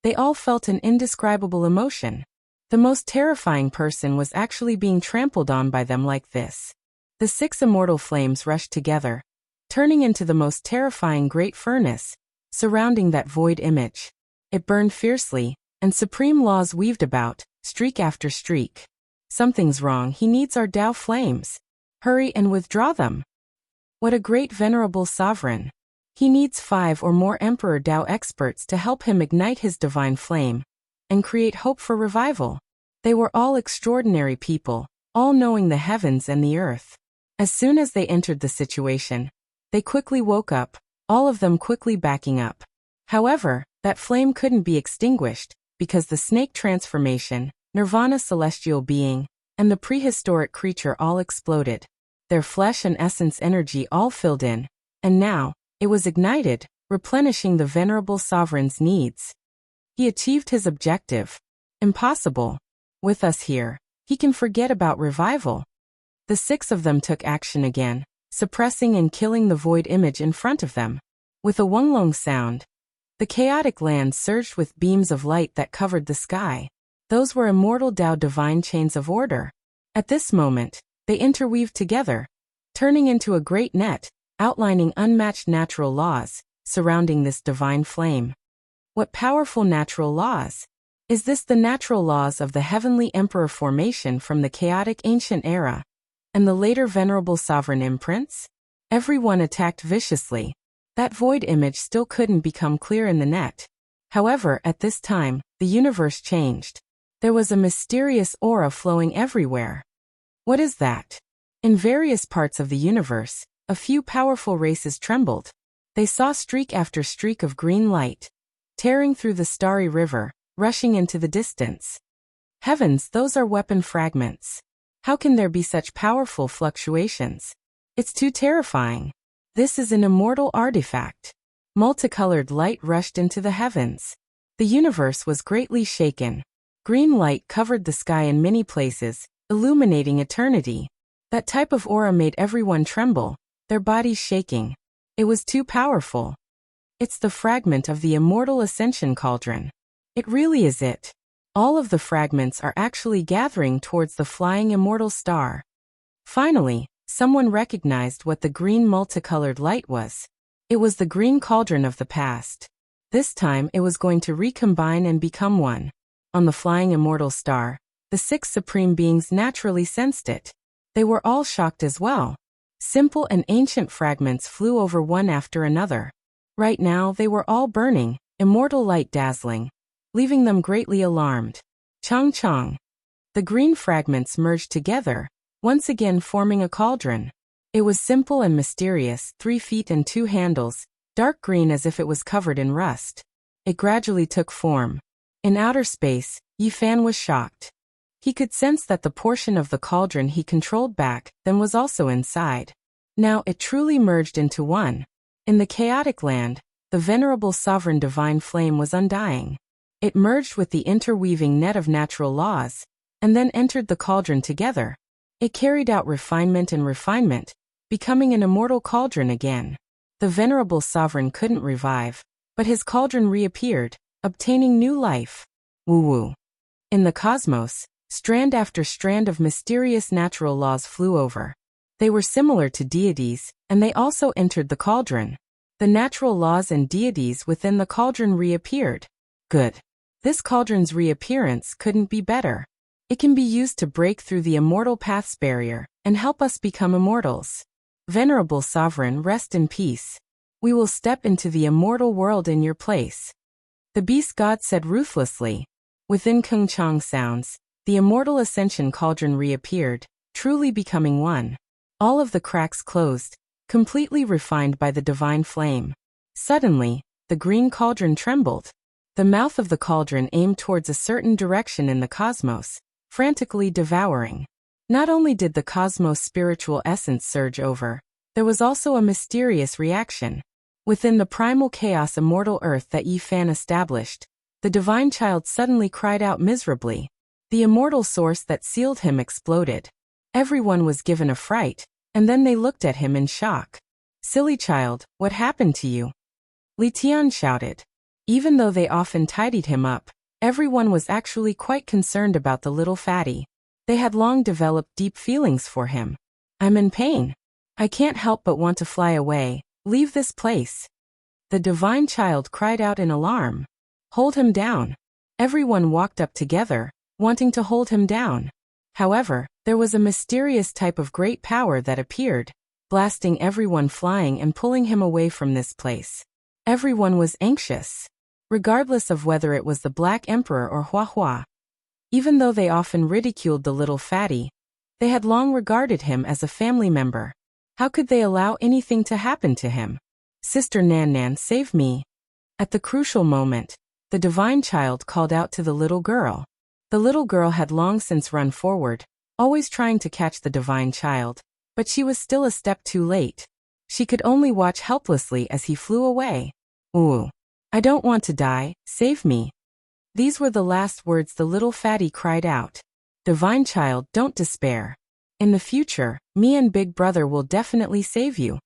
they all felt an indescribable emotion. The most terrifying person was actually being trampled on by them like this. The 6 immortal flames rushed together, turning into the most terrifying great furnace, surrounding that void image. It burned fiercely, and supreme laws weaved about, streak after streak. Something's wrong, he needs our Tao flames. Hurry and withdraw them. What a great venerable sovereign. He needs 5 or more Emperor Tao experts to help him ignite his divine flame and create hope for revival. They were all extraordinary people, all knowing the heavens and the earth. As soon as they entered the situation, they quickly woke up, all of them quickly backing up. However, that flame couldn't be extinguished, because the snake transformation, Nirvana celestial being, and the prehistoric creature all exploded. Their flesh and essence energy all filled in, and now, it was ignited, replenishing the venerable sovereign's needs. He achieved his objective. Impossible. With us here, he can forget about revival. The 6 of them took action again, suppressing and killing the void image in front of them. With a wonglong sound, the chaotic land surged with beams of light that covered the sky. Those were immortal Tao divine chains of order. At this moment, they interweaved together, turning into a great net, outlining unmatched natural laws, surrounding this divine flame. What powerful natural laws! Is this the natural laws of the heavenly emperor formation from the chaotic ancient era, and the later venerable sovereign imprints? Everyone attacked viciously. That void image still couldn't become clear in the net. However, at this time, the universe changed. There was a mysterious aura flowing everywhere. What is that? In various parts of the universe, a few powerful races trembled. They saw streak after streak of green light, tearing through the starry river, rushing into the distance. Heavens, those are weapon fragments. How can there be such powerful fluctuations? It's too terrifying. This is an immortal artifact. Multicolored light rushed into the heavens. The universe was greatly shaken. Green light covered the sky in many places, illuminating eternity. That type of aura made everyone tremble, their bodies shaking. It was too powerful. It's the fragment of the immortal ascension cauldron. It really is it. All of the fragments are actually gathering towards the flying immortal star. Finally, someone recognized what the green multicolored light was. It was the green cauldron of the past. This time it was going to recombine and become one. On the flying immortal star, the 6 supreme beings naturally sensed it. They were all shocked as well. Simple and ancient fragments flew over one after another. Right now they were all burning, immortal light dazzling, leaving them greatly alarmed. Chong chong. The green fragments merged together, once again forming a cauldron. It was simple and mysterious, 3 feet and 2 handles, dark green as if it was covered in rust. It gradually took form. In outer space, Yifan was shocked. He could sense that the portion of the cauldron he controlled back then was also inside. Now it truly merged into one. In the chaotic land, the venerable sovereign divine flame was undying. It merged with the interweaving net of natural laws, and then entered the cauldron together. It carried out refinement and refinement, becoming an immortal cauldron again. The venerable sovereign couldn't revive, but his cauldron reappeared, obtaining new life. Woo-woo. In the cosmos, strand after strand of mysterious natural laws flew over. They were similar to deities, and they also entered the cauldron. The natural laws and deities within the cauldron reappeared. Good. This cauldron's reappearance couldn't be better. It can be used to break through the immortal path's barrier and help us become immortals. Venerable Sovereign, rest in peace. We will step into the immortal world in your place. The beast god said ruthlessly. Within Kung Chang sounds, the immortal ascension cauldron reappeared, truly becoming one. All of the cracks closed, completely refined by the divine flame. Suddenly, the green cauldron trembled. The mouth of the cauldron aimed towards a certain direction in the cosmos, frantically devouring. Not only did the cosmos' spiritual essence surge over, there was also a mysterious reaction. Within the primal chaos immortal earth that Yi Fan established, the divine child suddenly cried out miserably. The immortal source that sealed him exploded. Everyone was given a fright, and then they looked at him in shock. "Silly child, what happened to you?" Li Tian shouted. Even though they often tidied him up, everyone was actually quite concerned about the little fatty. They had long developed deep feelings for him. "I'm in pain. I can't help but want to fly away. Leave this place." The divine child cried out in alarm. "Hold him down." Everyone walked up together, wanting to hold him down. However, there was a mysterious type of great power that appeared, blasting everyone flying and pulling him away from this place. Everyone was anxious, regardless of whether it was the Black Emperor or Hua Hua. Even though they often ridiculed the little fatty, they had long regarded him as a family member. How could they allow anything to happen to him? "Sister Nan Nan, save me." At the crucial moment, the divine child called out to the little girl. The little girl had long since run forward, always trying to catch the divine child, but she was still a step too late. She could only watch helplessly as he flew away. "Ooh. I don't want to die, save me." These were the last words the little fatty cried out. "Divine child, don't despair. In the future, me and Big Brother will definitely save you."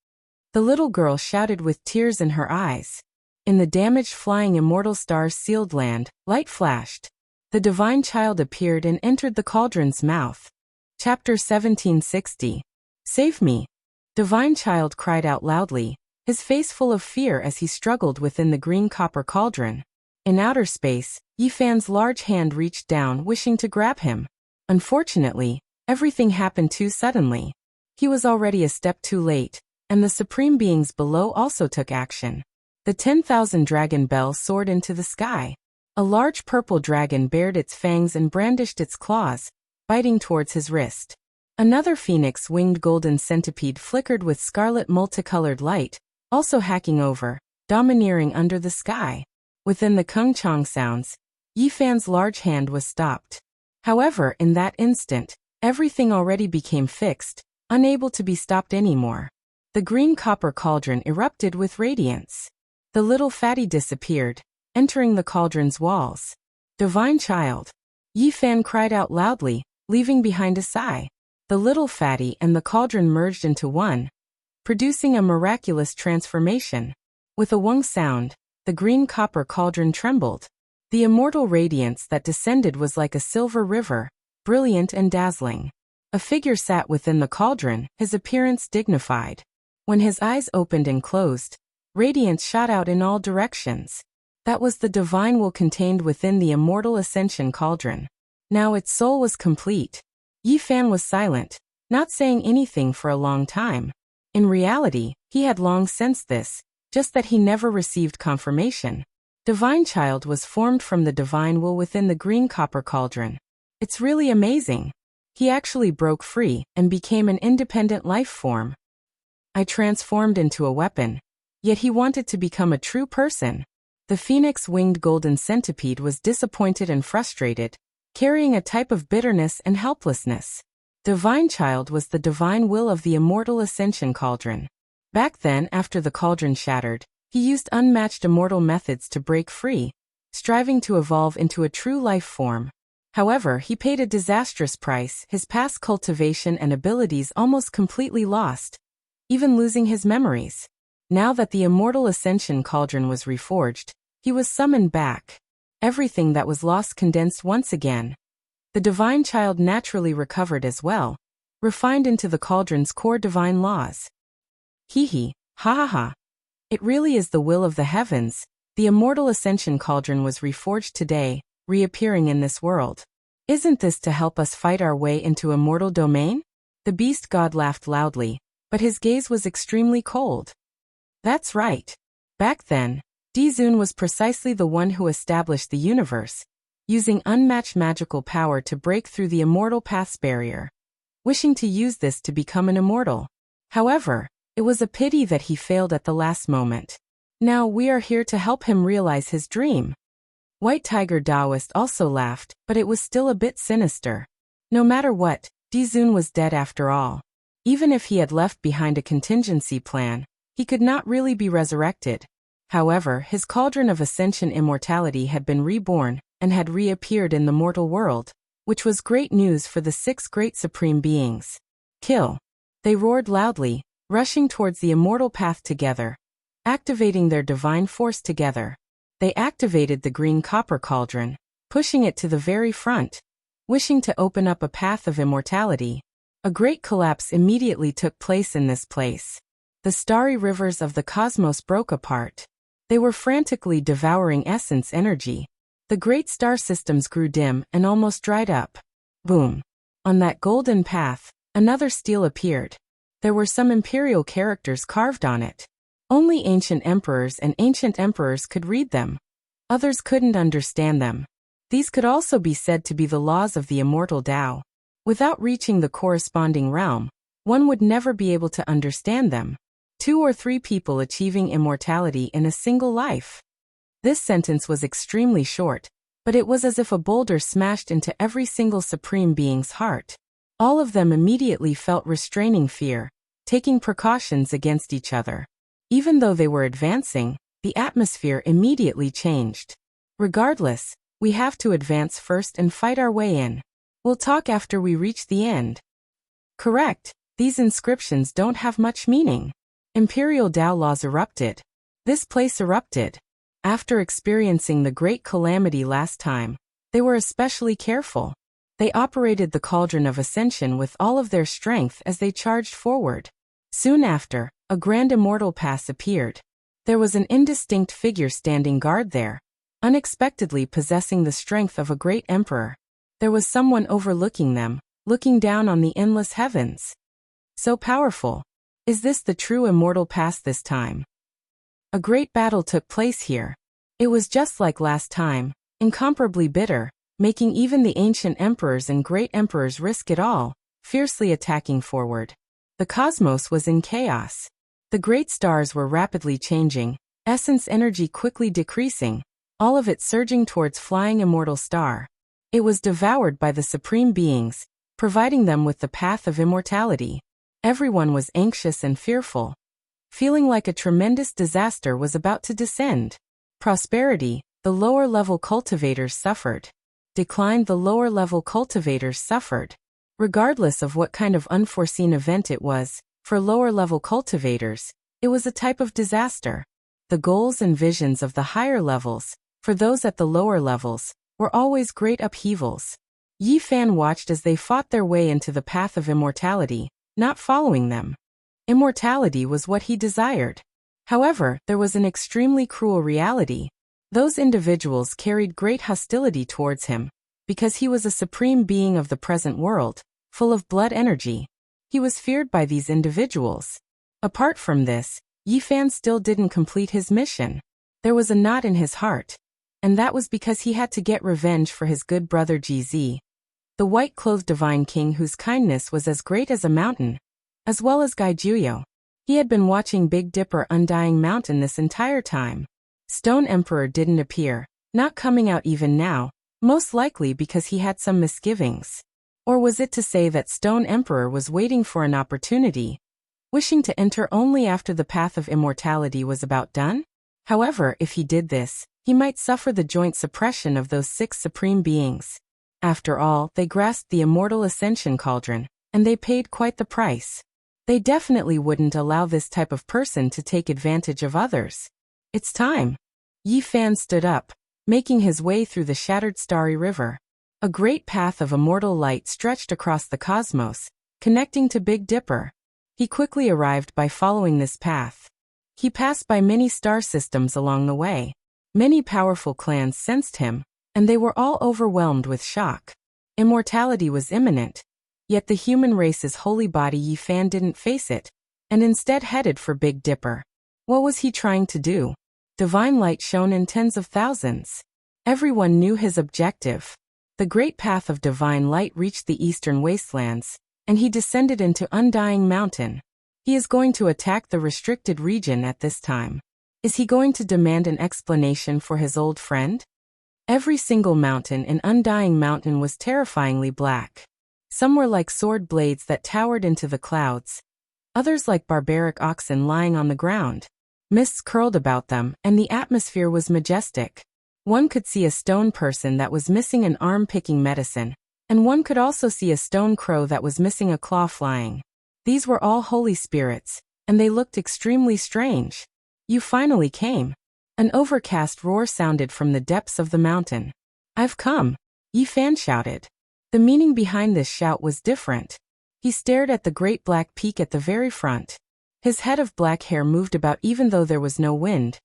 The little girl shouted with tears in her eyes. In the damaged flying immortal stars sealed land, light flashed. The divine child appeared and entered the cauldron's mouth. Chapter 1760. "Save me." Divine child cried out loudly, his face full of fear as he struggled within the green copper cauldron. In outer space, Yi Fan's large hand reached down wishing to grab him. Unfortunately, everything happened too suddenly. He was already a step too late, and the supreme beings below also took action. The 10,000 dragon bell soared into the sky. A large purple dragon bared its fangs and brandished its claws, biting towards his wrist. Another phoenix-winged golden centipede flickered with scarlet multicolored light, also hacking over, domineering under the sky. Within the Kung Chang sounds, Yi Fan's large hand was stopped. However, in that instant, everything already became fixed, unable to be stopped anymore. The green copper cauldron erupted with radiance. The little fatty disappeared, entering the cauldron's walls. "Divine child!" Yi Fan cried out loudly, leaving behind a sigh. The little fatty and the cauldron merged into one, producing a miraculous transformation. With a wong sound, the green copper cauldron trembled. The immortal radiance that descended was like a silver river, brilliant and dazzling. A figure sat within the cauldron, his appearance dignified. When his eyes opened and closed, radiance shot out in all directions. That was the divine will contained within the immortal ascension cauldron. Now its soul was complete. Yi Fan was silent, not saying anything for a long time. In reality, he had long sensed this, just that he never received confirmation. Divine child was formed from the divine will within the green copper cauldron. It's really amazing. He actually broke free and became an independent life form. I transformed into a weapon. Yet he wanted to become a true person. The phoenix-winged golden centipede was disappointed and frustrated, carrying a type of bitterness and helplessness. Divine child was the divine will of the immortal ascension cauldron. Back then, after the cauldron shattered, he used unmatched immortal methods to break free, striving to evolve into a true life form. However, he paid a disastrous price, his past cultivation and abilities almost completely lost, even losing his memories. Now that the immortal ascension cauldron was reforged, he was summoned back. Everything that was lost condensed once again. The divine child naturally recovered as well, refined into the cauldron's core divine laws. Hee ha ha ha. It really is the will of the heavens. The immortal ascension cauldron was reforged today, reappearing in this world. Isn't this to help us fight our way into immortal domain? The beast god laughed loudly, but his gaze was extremely cold. That's right. Back then, Dizun was precisely the one who established the universe, using unmatched magical power to break through the immortal path's barrier, wishing to use this to become an immortal. However, it was a pity that he failed at the last moment. Now we are here to help him realize his dream. White Tiger Taoist also laughed, but it was still a bit sinister. No matter what, Dizun was dead after all. Even if he had left behind a contingency plan, he could not really be resurrected. However, his cauldron of ascension immortality had been reborn and had reappeared in the mortal world, which was great news for the 6 great supreme beings. Kill! They roared loudly, rushing towards the immortal path together, activating their divine force together. They activated the green copper cauldron, pushing it to the very front, wishing to open up a path of immortality. A great collapse immediately took place in this place. The starry rivers of the cosmos broke apart. They were frantically devouring essence energy. The great star systems grew dim and almost dried up. Boom! On that golden path, another stele appeared. There were some imperial characters carved on it. Only ancient emperors and ancient emperors could read them. Others couldn't understand them. These could also be said to be the laws of the immortal Tao. Without reaching the corresponding realm, one would never be able to understand them. 2 or 3 people achieving immortality in a single life. This sentence was extremely short, but it was as if a boulder smashed into every single supreme being's heart. All of them immediately felt restraining fear, taking precautions against each other. Even though they were advancing, the atmosphere immediately changed. Regardless, we have to advance first and fight our way in. We'll talk after we reach the end. Correct, these inscriptions don't have much meaning. Imperial Tao laws erupted. This place erupted. After experiencing the great calamity last time, they were especially careful. They operated the cauldron of ascension with all of their strength as they charged forward. Soon after, a grand immortal pass appeared. There was an indistinct figure standing guard there, unexpectedly possessing the strength of a great emperor. There was someone overlooking them, looking down on the endless heavens. So powerful. Is this the true immortal pass this time? A great battle took place here. It was just like last time, incomparably bitter, making even the ancient emperors and great emperors risk it all, fiercely attacking forward. The cosmos was in chaos. The great stars were rapidly changing, essence energy quickly decreasing, all of it surging towards flying immortal star. It was devoured by the supreme beings, providing them with the path of immortality. Everyone was anxious and fearful, feeling like a tremendous disaster was about to descend. Prosperity, the lower-level cultivators suffered. Decline, the lower-level cultivators suffered. Regardless of what kind of unforeseen event it was, for lower-level cultivators, it was a type of disaster. The goals and visions of the higher levels, for those at the lower levels, were always great upheavals. Yi Fan watched as they fought their way into the path of immortality, not following them. Immortality was what he desired. However, there was an extremely cruel reality. Those individuals carried great hostility towards him, because he was a supreme being of the present world, full of blood energy. He was feared by these individuals. Apart from this, Yi Fan still didn't complete his mission. There was a knot in his heart, and that was because he had to get revenge for his good brother GZ, the white-clothed divine king whose kindness was as great as a mountain, as well as Gaijuyo. He had been watching Big Dipper Undying Mountain this entire time. Stone Emperor didn't appear, not coming out even now, most likely because he had some misgivings. Or was it to say that Stone Emperor was waiting for an opportunity, wishing to enter only after the path of immortality was about done? However, if he did this, he might suffer the joint suppression of those 6 supreme beings. After all, they grasped the immortal ascension cauldron, and they paid quite the price. They definitely wouldn't allow this type of person to take advantage of others. It's time. Yi Fan stood up, making his way through the shattered starry river. A great path of immortal light stretched across the cosmos, connecting to Big Dipper. He quickly arrived by following this path. He passed by many star systems along the way. Many powerful clans sensed him, and they were all overwhelmed with shock. Immortality was imminent, yet the human race's holy body Yi Fan didn't face it, and instead headed for Big Dipper. What was he trying to do? Divine light shone in tens of thousands. Everyone knew his objective. The great path of divine light reached the eastern wastelands, and he descended into Undying Mountain. He is going to attack the restricted region at this time. Is he going to demand an explanation for his old friend? Every single mountain in Undying Mountain was terrifyingly black. Some were like sword blades that towered into the clouds, others like barbaric oxen lying on the ground. Mists curled about them, and the atmosphere was majestic. One could see a stone person that was missing an arm picking medicine, and one could also see a stone crow that was missing a claw flying. These were all holy spirits, and they looked extremely strange. You finally came. An overcast roar sounded from the depths of the mountain. I've come, Yi Fan shouted. The meaning behind this shout was different. He stared at the great black peak at the very front. His head of black hair moved about even though there was no wind,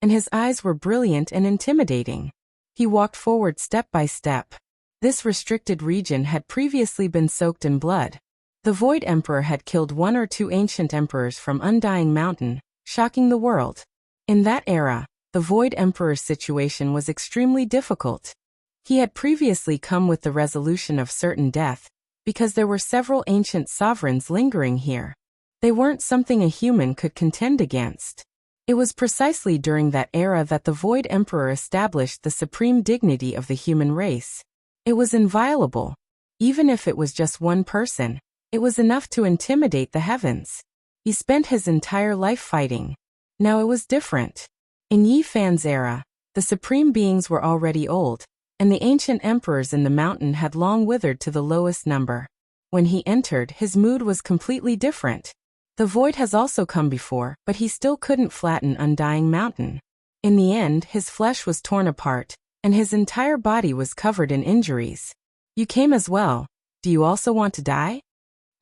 and his eyes were brilliant and intimidating. He walked forward step by step. This restricted region had previously been soaked in blood. The Void Emperor had killed 1 or 2 ancient emperors from Undying Mountain, shocking the world. In that era, the Void Emperor's situation was extremely difficult. He had previously come with the resolution of certain death, because there were several ancient sovereigns lingering here. They weren't something a human could contend against. It was precisely during that era that the Void Emperor established the supreme dignity of the human race. It was inviolable. Even if it was just one person, it was enough to intimidate the heavens. He spent his entire life fighting. Now it was different. In Yi Fan's era, the supreme beings were already old, and the ancient emperors in the mountain had long withered to the lowest number. When he entered, his mood was completely different. The void has also come before, but he still couldn't flatten Undying Mountain. In the end, his flesh was torn apart, and his entire body was covered in injuries. You came as well. Do you also want to die?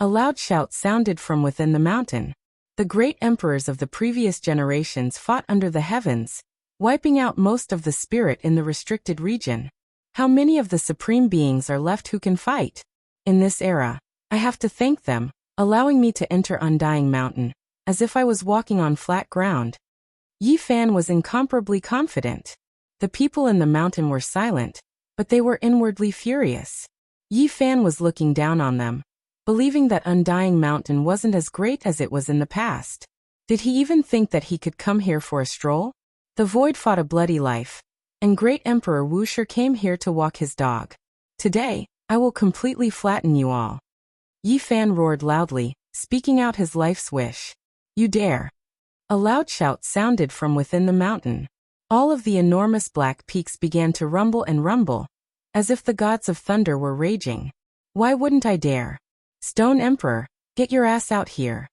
A loud shout sounded from within the mountain. The great emperors of the previous generations fought under the heavens, wiping out most of the spirit in the restricted region. How many of the supreme beings are left who can fight? In this era, I have to thank them, allowing me to enter Undying Mountain, as if I was walking on flat ground. Yi Fan was incomparably confident. The people in the mountain were silent, but they were inwardly furious. Yi Fan was looking down on them, believing that Undying Mountain wasn't as great as it was in the past. Did he even think that he could come here for a stroll? The void fought a bloody life, and Great Emperor Wuxia came here to walk his dog. Today, I will completely flatten you all. Yi Fan roared loudly, speaking out his life's wish. You dare. A loud shout sounded from within the mountain. All of the enormous black peaks began to rumble and rumble, as if the gods of thunder were raging. Why wouldn't I dare? Stone Emperor, get your ass out here.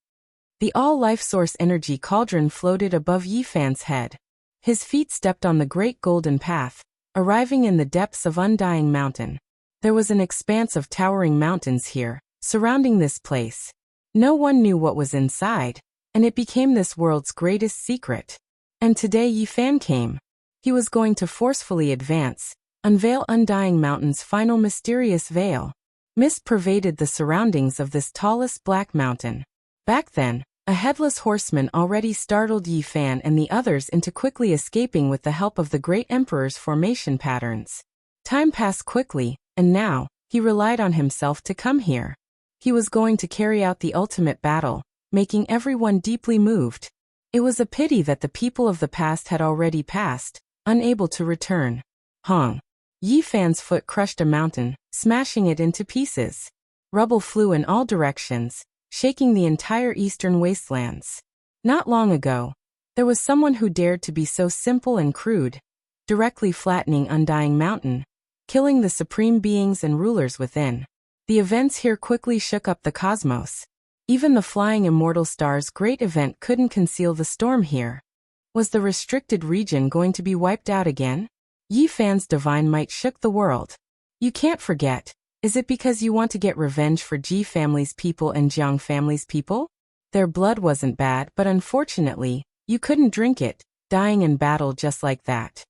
The all-life source energy cauldron floated above Yi Fan's head. His feet stepped on the great golden path, arriving in the depths of Undying Mountain. There was an expanse of towering mountains here, surrounding this place. No one knew what was inside, and it became this world's greatest secret. And today Yi Fan came. He was going to forcefully advance, unveil Undying Mountain's final mysterious veil. Mist pervaded the surroundings of this tallest black mountain. Back then, a headless horseman already startled Yi Fan and the others into quickly escaping with the help of the Great Emperor's formation patterns. Time passed quickly, and now, he relied on himself to come here. He was going to carry out the ultimate battle, making everyone deeply moved. It was a pity that the people of the past had already passed, unable to return. Hong. Yi Fan's foot crushed a mountain, smashing it into pieces. Rubble flew in all directions, shaking the entire eastern wastelands. Not long ago, there was someone who dared to be so simple and crude, directly flattening Undying Mountain, killing the supreme beings and rulers within. The events here quickly shook up the cosmos. Even the flying immortal star's great event couldn't conceal the storm here. Was the restricted region going to be wiped out again? Yi Fan's divine might shook the world. You can't forget. Is it because you want to get revenge for Ji family's people and Jiang family's people? Their blood wasn't bad, but unfortunately, you couldn't drink it, dying in battle just like that.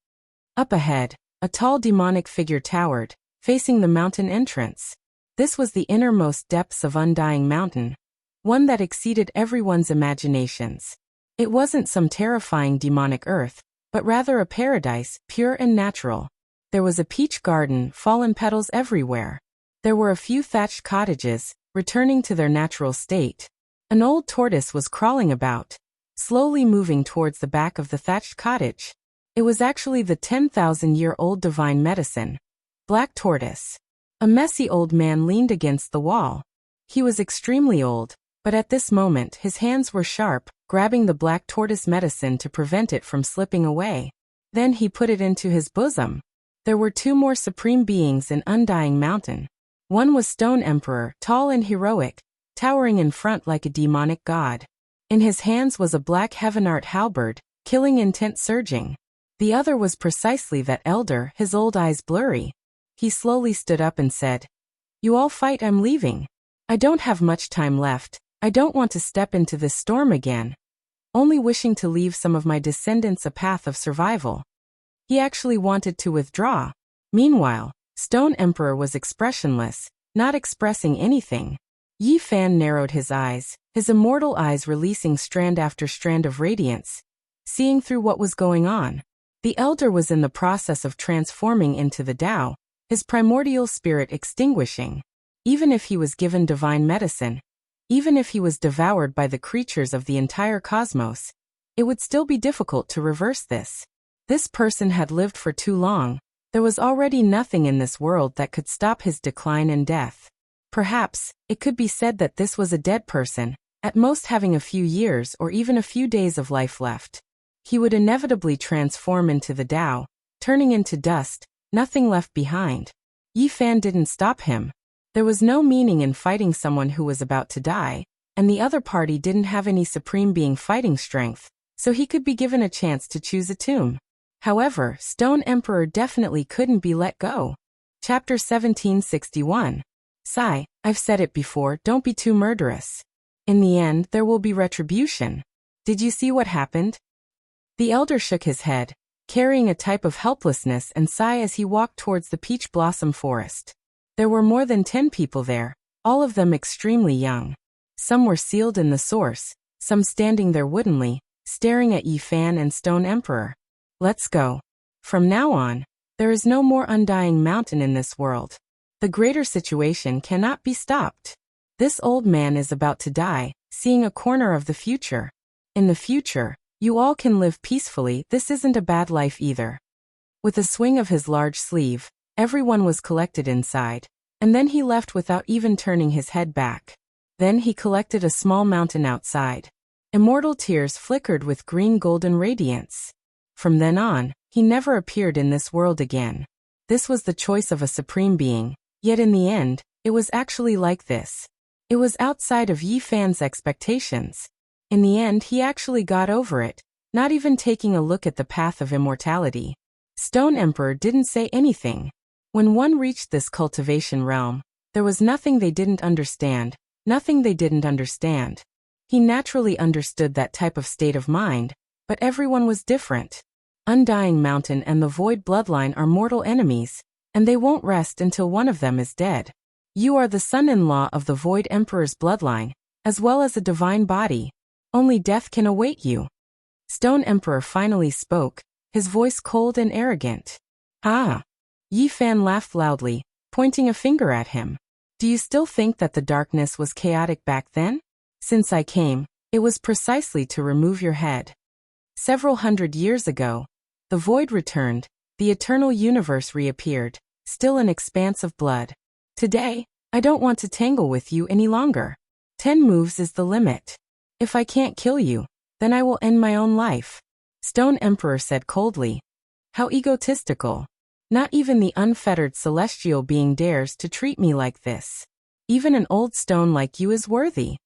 Up ahead, a tall demonic figure towered, facing the mountain entrance. This was the innermost depths of Undying Mountain, one that exceeded everyone's imaginations. It wasn't some terrifying demonic earth, but rather a paradise, pure and natural. There was a peach garden, fallen petals everywhere. There were a few thatched cottages, returning to their natural state. An old tortoise was crawling about, slowly moving towards the back of the thatched cottage. It was actually the 10,000-year-old divine medicine, Black Tortoise. A messy old man leaned against the wall. He was extremely old, but at this moment his hands were sharp, grabbing the black tortoise medicine to prevent it from slipping away. Then he put it into his bosom. There were two more supreme beings in Undying Mountain. One was Stone Emperor, tall and heroic, towering in front like a demonic god. In his hands was a black heavenart halberd, killing intent surging. The other was precisely that elder, his old eyes blurry. He slowly stood up and said, "You all fight, I'm leaving. I don't have much time left. I don't want to step into this storm again. Only wishing to leave some of my descendants a path of survival." He actually wanted to withdraw. Meanwhile, Stone Emperor was expressionless, not expressing anything. Yi Fan narrowed his eyes, his immortal eyes releasing strand after strand of radiance, seeing through what was going on. The elder was in the process of transforming into the Tao, his primordial spirit extinguishing. Even if he was given divine medicine, even if he was devoured by the creatures of the entire cosmos, it would still be difficult to reverse this. This person had lived for too long. There was already nothing in this world that could stop his decline and death. Perhaps, it could be said that this was a dead person, at most having a few years or even a few days of life left. He would inevitably transform into the Tao, turning into dust, nothing left behind. Yi Fan didn't stop him. There was no meaning in fighting someone who was about to die, and the other party didn't have any supreme being fighting strength, so he could be given a chance to choose a tomb. However, Stone Emperor definitely couldn't be let go. Chapter 1761. Sigh, I've said it before, don't be too murderous. In the end, there will be retribution. Did you see what happened? The elder shook his head, carrying a type of helplessness and sigh as he walked towards the peach blossom forest. There were more than 10 people there, all of them extremely young. Some were sealed in the source, some standing there woodenly, staring at Yi Fan and Stone Emperor. Let's go. From now on, there is no more Undying Mountain in this world. The greater situation cannot be stopped. This old man is about to die, seeing a corner of the future. In the future, you all can live peacefully, this isn't a bad life either. With a swing of his large sleeve, everyone was collected inside, and then he left without even turning his head back. Then he collected a small mountain outside. Immortal tears flickered with green golden radiance. From then on, he never appeared in this world again. This was the choice of a supreme being, yet in the end, it was actually like this. It was outside of Yi Fan's expectations. In the end, he actually got over it, not even taking a look at the path of immortality. Stone Emperor didn't say anything. When one reached this cultivation realm, there was nothing they didn't understand, nothing they didn't understand. He naturally understood that type of state of mind, but everyone was different. Undying Mountain and the Void Bloodline are mortal enemies, and they won't rest until one of them is dead. You are the son-in-law of the Void Emperor's bloodline, as well as a divine body. Only death can await you. Stone Emperor finally spoke, his voice cold and arrogant. Ah! Yi Fan laughed loudly, pointing a finger at him. Do you still think that the darkness was chaotic back then? Since I came, it was precisely to remove your head. Several hundred years ago, the void returned, the eternal universe reappeared, still an expanse of blood. Today, I don't want to tangle with you any longer. 10 moves is the limit. If I can't kill you, then I will end my own life. Stone Emperor said coldly. How egotistical. Not even the unfettered celestial being dares to treat me like this. Even an old stone like you is worthy.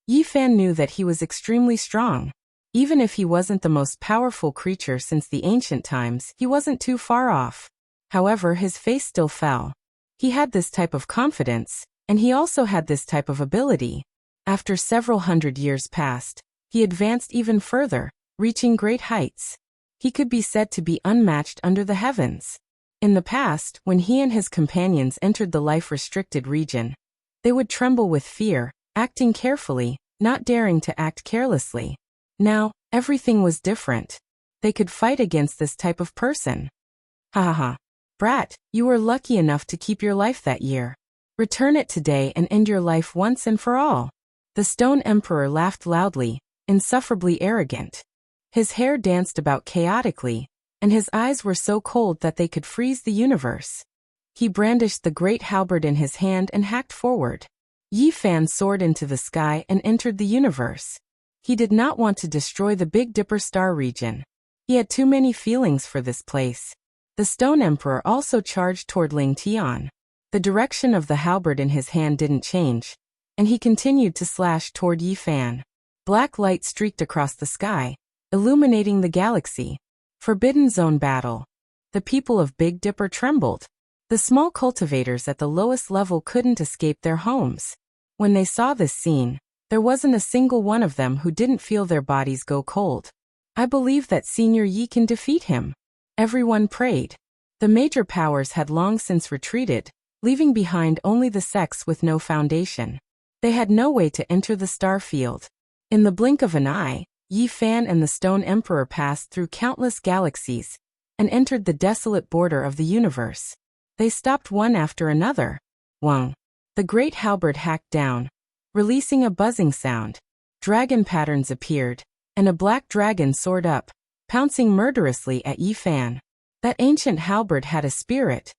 Yi Fan knew that he was extremely strong. Even if he wasn't the most powerful creature since the ancient times, he wasn't too far off. However, his face still fell. He had this type of confidence, and he also had this type of ability. After several hundred years passed, he advanced even further, reaching great heights. He could be said to be unmatched under the heavens. In the past, when he and his companions entered the life-restricted region, they would tremble with fear, acting carefully, not daring to act carelessly. Now, everything was different. They could fight against this type of person. Ha ha ha. Brat, you were lucky enough to keep your life that year. Return it today and end your life once and for all. The Stone Emperor laughed loudly, insufferably arrogant. His hair danced about chaotically, and his eyes were so cold that they could freeze the universe. He brandished the great halberd in his hand and hacked forward. Yi Fan soared into the sky and entered the universe. He did not want to destroy the Big Dipper star region. He had too many feelings for this place. The Stone Emperor also charged toward Ling Tian. The direction of the halberd in his hand didn't change, and he continued to slash toward Yi Fan. Black light streaked across the sky, illuminating the galaxy. Forbidden Zone battle. The people of Big Dipper trembled. The small cultivators at the lowest level couldn't escape their homes. When they saw this scene, there wasn't a single one of them who didn't feel their bodies go cold. I believe that Senior Yi can defeat him. Everyone prayed. The major powers had long since retreated, leaving behind only the sects with no foundation. They had no way to enter the star field. In the blink of an eye, Yi Fan and the Stone Emperor passed through countless galaxies and entered the desolate border of the universe. They stopped one after another. Wang. The great halberd hacked down, releasing a buzzing sound. Dragon patterns appeared, and a black dragon soared up, pouncing murderously at Yi Fan. That ancient halberd had a spirit,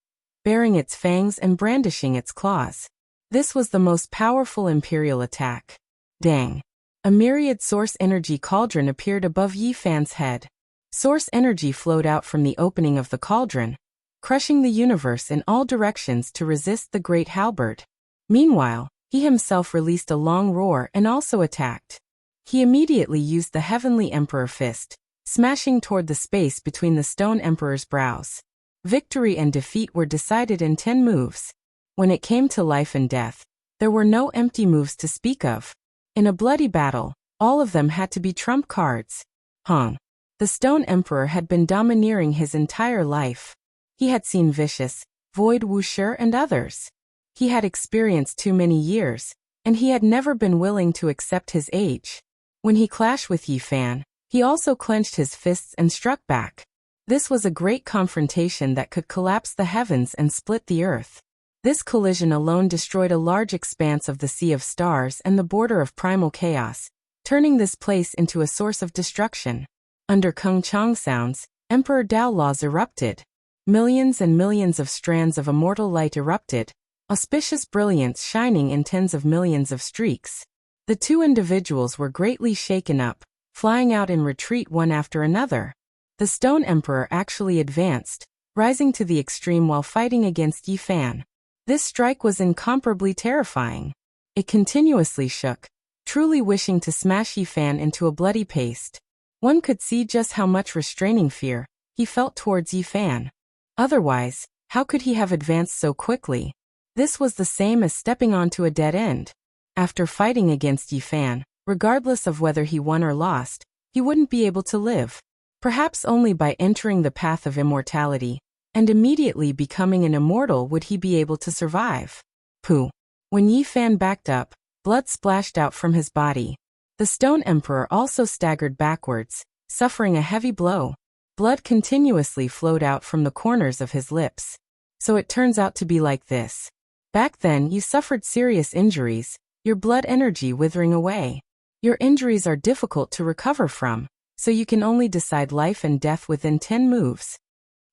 baring its fangs and brandishing its claws. This was the most powerful imperial attack. Dang. A myriad source energy cauldron appeared above Yi Fan's head. Source energy flowed out from the opening of the cauldron, crushing the universe in all directions to resist the great halberd. Meanwhile, he himself released a long roar and also attacked. He immediately used the Heavenly Emperor Fist, smashing toward the space between the Stone Emperor's brows. Victory and defeat were decided in 10 moves. When it came to life and death, there were no empty moves to speak of. In a bloody battle, all of them had to be trump cards. The Stone Emperor had been domineering his entire life. He had seen Vicious, Void Wuxia and others. He had experienced too many years, and he had never been willing to accept his age. When he clashed with Yi Fan, he also clenched his fists and struck back. This was a great confrontation that could collapse the heavens and split the earth. This collision alone destroyed a large expanse of the Sea of Stars and the border of primal chaos, turning this place into a source of destruction. Under Kung Chang sounds, Emperor Dao laws erupted. Millions and millions of strands of immortal light erupted, auspicious brilliance shining in tens of millions of streaks. The two individuals were greatly shaken up, flying out in retreat one after another. The Stone Emperor actually advanced, rising to the extreme while fighting against Yi Fan. This strike was incomparably terrifying. It continuously shook, truly wishing to smash Yi Fan into a bloody paste. One could see just how much restraining fear he felt towards Yi Fan. Otherwise, how could he have advanced so quickly? This was the same as stepping onto a dead end. After fighting against Yi Fan, regardless of whether he won or lost, he wouldn't be able to live. Perhaps only by entering the path of immortality, and immediately becoming an immortal would he be able to survive. Pooh. When Yi Fan backed up, blood splashed out from his body. The Stone Emperor also staggered backwards, suffering a heavy blow. Blood continuously flowed out from the corners of his lips. So it turns out to be like this. Back then you suffered serious injuries, your blood energy withering away. Your injuries are difficult to recover from, so you can only decide life and death within 10 moves.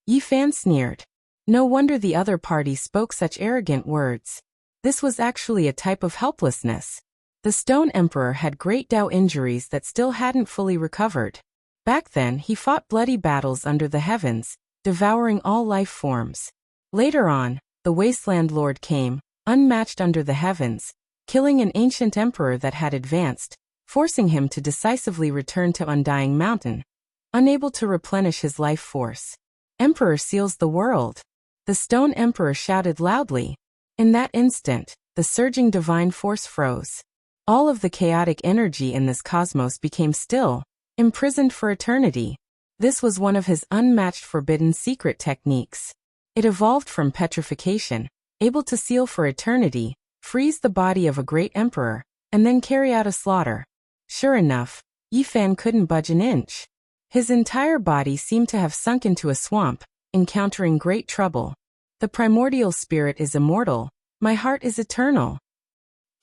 Yi Fan sneered. No wonder the other party spoke such arrogant words. This was actually a type of helplessness. The Stone Emperor had great Dao injuries that still hadn't fully recovered. Back then he fought bloody battles under the heavens, devouring all life forms. Later on, the Wasteland Lord came, unmatched under the heavens, killing an ancient emperor that had advanced, forcing him to decisively return to Undying Mountain, unable to replenish his life force. Emperor seals the world. The Stone Emperor shouted loudly. In that instant, the surging divine force froze. All of the chaotic energy in this cosmos became still, imprisoned for eternity. This was one of his unmatched forbidden secret techniques. It evolved from petrification, able to seal for eternity, freeze the body of a great emperor, and then carry out a slaughter. Sure enough, Yi Fan couldn't budge an inch. His entire body seemed to have sunk into a swamp, encountering great trouble. The primordial spirit is immortal, my heart is eternal.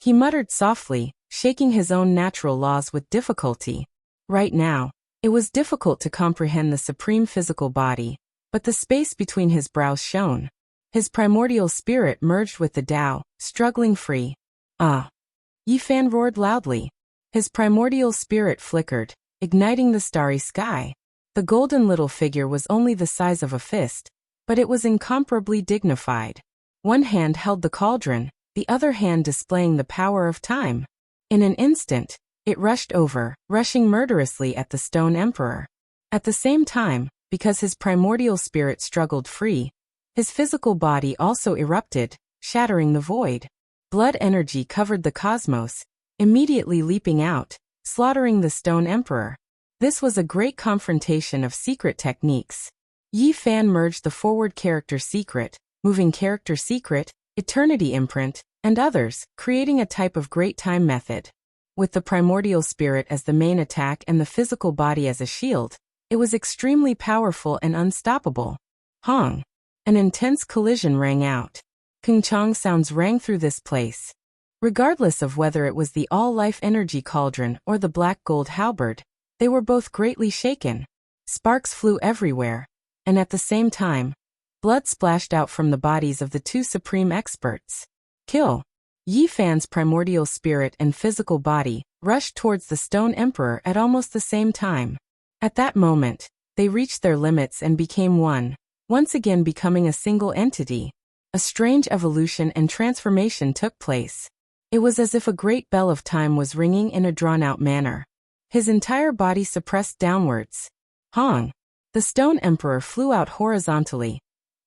He muttered softly, shaking his own natural laws with difficulty. Right now, it was difficult to comprehend the supreme physical body, but the space between his brows shone. His primordial spirit merged with the Tao, struggling free. Ah! Yi Fan roared loudly. His primordial spirit flickered, igniting the starry sky. The golden little figure was only the size of a fist, but it was incomparably dignified. One hand held the cauldron, the other hand displaying the power of time. In an instant, it rushed over, rushing murderously at the Stone Emperor. At the same time, because his primordial spirit struggled free, his physical body also erupted, shattering the void. Blood energy covered the cosmos, immediately leaping out, slaughtering the Stone Emperor. This was a great confrontation of secret techniques. Yi Fan merged the forward character secret, moving character secret, eternity imprint, and others, creating a type of great time method. With the primordial spirit as the main attack and the physical body as a shield, it was extremely powerful and unstoppable. Hong! An intense collision rang out. Kung-chang sounds rang through this place. Regardless of whether it was the all-life energy cauldron or the black gold halberd, they were both greatly shaken. Sparks flew everywhere, and at the same time, blood splashed out from the bodies of the two supreme experts. Kill! Yi Fan's primordial spirit and physical body rushed towards the Stone Emperor at almost the same time. At that moment, they reached their limits and became one, once again becoming a single entity. A strange evolution and transformation took place. It was as if a great bell of time was ringing in a drawn-out manner. His entire body suppressed downwards. Hong! The Stone Emperor flew out horizontally,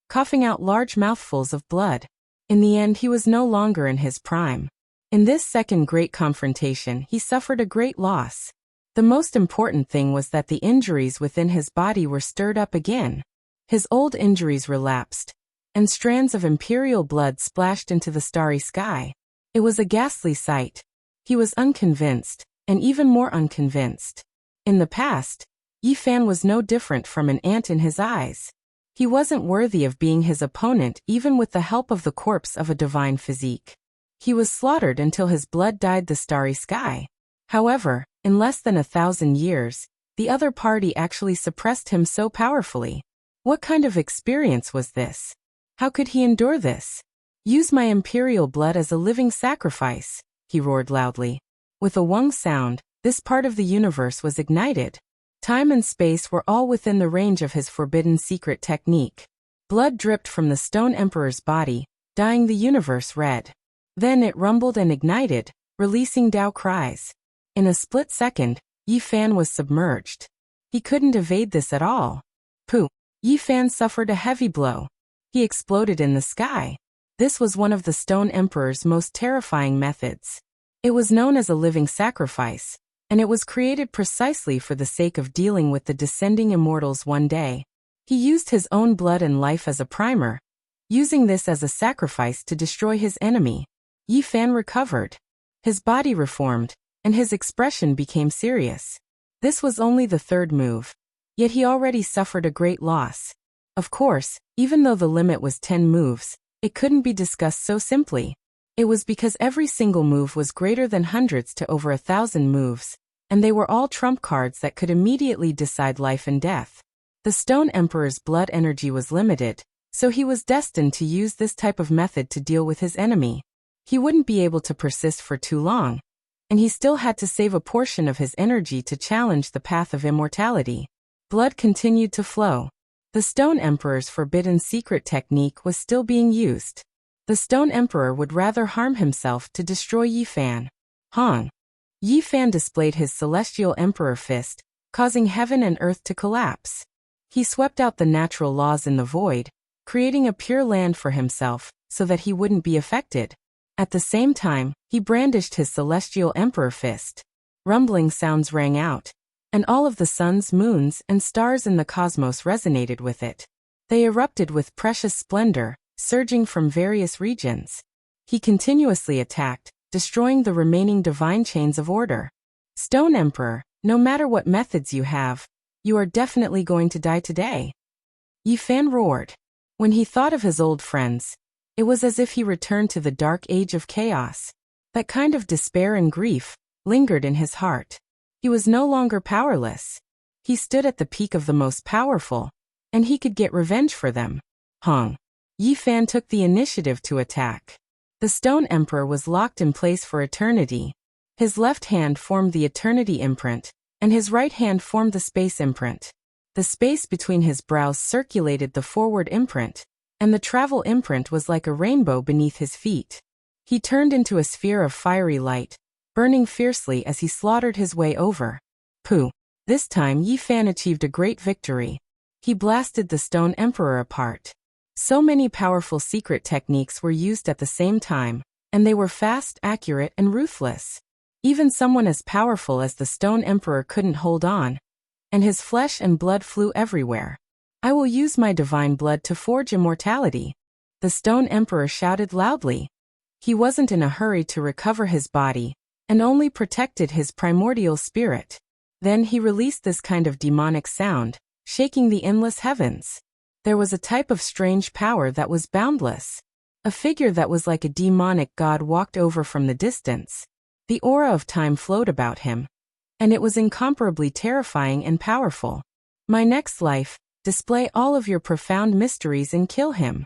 coughing out large mouthfuls of blood. In the end, he was no longer in his prime. In this second great confrontation, he suffered a great loss. The most important thing was that the injuries within his body were stirred up again. His old injuries relapsed, and strands of imperial blood splashed into the starry sky. It was a ghastly sight. He was unconvinced, and even more unconvinced. In the past, Yi Fan was no different from an ant in his eyes. He wasn't worthy of being his opponent even with the help of the corpse of a divine physique. He was slaughtered until his blood dyed the starry sky. However, in less than 1,000 years, the other party actually suppressed him so powerfully. What kind of experience was this? How could he endure this? Use my imperial blood as a living sacrifice, he roared loudly. With a wung sound, this part of the universe was ignited. Time and space were all within the range of his forbidden secret technique. Blood dripped from the Stone Emperor's body, dyeing the universe red. Then it rumbled and ignited, releasing Tao cries. In a split second, Yi Fan was submerged. He couldn't evade this at all. Pooh! Yi Fan suffered a heavy blow. He exploded in the sky. This was one of the Stone Emperor's most terrifying methods. It was known as a living sacrifice, and it was created precisely for the sake of dealing with the descending immortals one day. He used his own blood and life as a primer, using this as a sacrifice to destroy his enemy. Yi Fan recovered. His body reformed, and his expression became serious. This was only the third move, yet he already suffered a great loss. Of course, even though the limit was 10 moves, it couldn't be discussed so simply. It was because every single move was greater than hundreds to over 1,000 moves, and they were all trump cards that could immediately decide life and death. The Stone Emperor's blood energy was limited, so he was destined to use this type of method to deal with his enemy. He wouldn't be able to persist for too long, and he still had to save a portion of his energy to challenge the path of immortality. Blood continued to flow. The Stone Emperor's forbidden secret technique was still being used. The Stone Emperor would rather harm himself to destroy Yi Fan. Hong! Yi Fan displayed his celestial emperor fist, causing heaven and earth to collapse. He swept out the natural laws in the void, creating a pure land for himself, so that he wouldn't be affected. At the same time, he brandished his celestial emperor fist. Rumbling sounds rang out, and all of the suns, moons, and stars in the cosmos resonated with it. They erupted with precious splendor, surging from various regions. He continuously attacked, destroying the remaining divine chains of order. Stone Emperor, no matter what methods you have, you are definitely going to die today. Yi Fan roared. When he thought of his old friends, it was as if he returned to the dark age of chaos. That kind of despair and grief lingered in his heart. He was no longer powerless. He stood at the peak of the most powerful, and he could get revenge for them. Hong! Yi Fan took the initiative to attack. The Stone Emperor was locked in place for eternity. His left hand formed the Eternity imprint, and his right hand formed the Space imprint. The space between his brows circulated the Forward imprint, and the Travel imprint was like a rainbow beneath his feet. He turned into a sphere of fiery light, burning fiercely as he slaughtered his way over. Pooh! This time Yi Fan achieved a great victory. He blasted the Stone Emperor apart. So many powerful secret techniques were used at the same time, and they were fast, accurate, and ruthless. Even someone as powerful as the Stone Emperor couldn't hold on, and his flesh and blood flew everywhere. I will use my divine blood to forge immortality. The Stone Emperor shouted loudly. He wasn't in a hurry to recover his body, and only protected his primordial spirit. Then he released this kind of demonic sound, shaking the endless heavens. There was a type of strange power that was boundless. A figure that was like a demonic god walked over from the distance. The aura of time flowed about him, and it was incomparably terrifying and powerful. My next life, display all of your profound mysteries and kill him.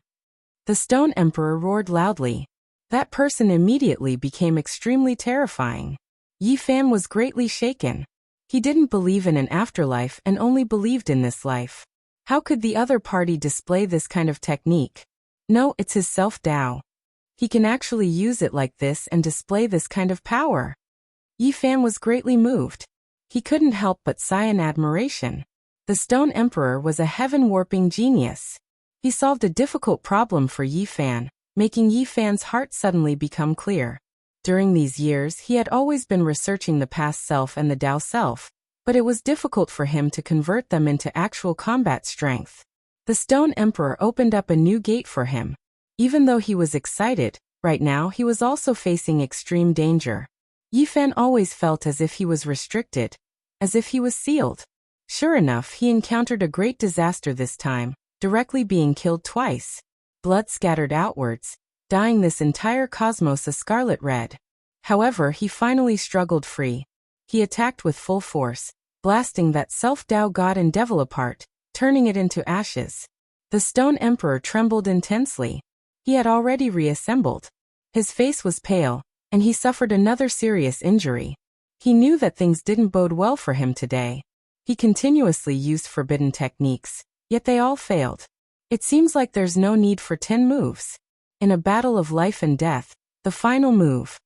The Stone Emperor roared loudly. That person immediately became extremely terrifying. Yi Fan was greatly shaken. He didn't believe in an afterlife and only believed in this life. How could the other party display this kind of technique? No, it's his self-Tao. He can actually use it like this and display this kind of power. Yi Fan was greatly moved. He couldn't help but sigh in admiration. The Stone Emperor was a heaven-warping genius. He solved a difficult problem for Yi Fan, making Yi Fan's heart suddenly become clear. During these years he had always been researching the past self and the Tao self, but it was difficult for him to convert them into actual combat strength. The Stone Emperor opened up a new gate for him. Even though he was excited, right now he was also facing extreme danger. Yi Fan always felt as if he was restricted, as if he was sealed. Sure enough, he encountered a great disaster this time, directly being killed twice. Blood scattered outwards, dyeing this entire cosmos a scarlet red. However, he finally struggled free. He attacked with full force, blasting that self-Tao god and devil apart, turning it into ashes. The Stone Emperor trembled intensely. He had already reassembled. His face was pale, and he suffered another serious injury. He knew that things didn't bode well for him today. He continuously used forbidden techniques, yet they all failed. It seems like there's no need for 10 moves. In a battle of life and death, the final move.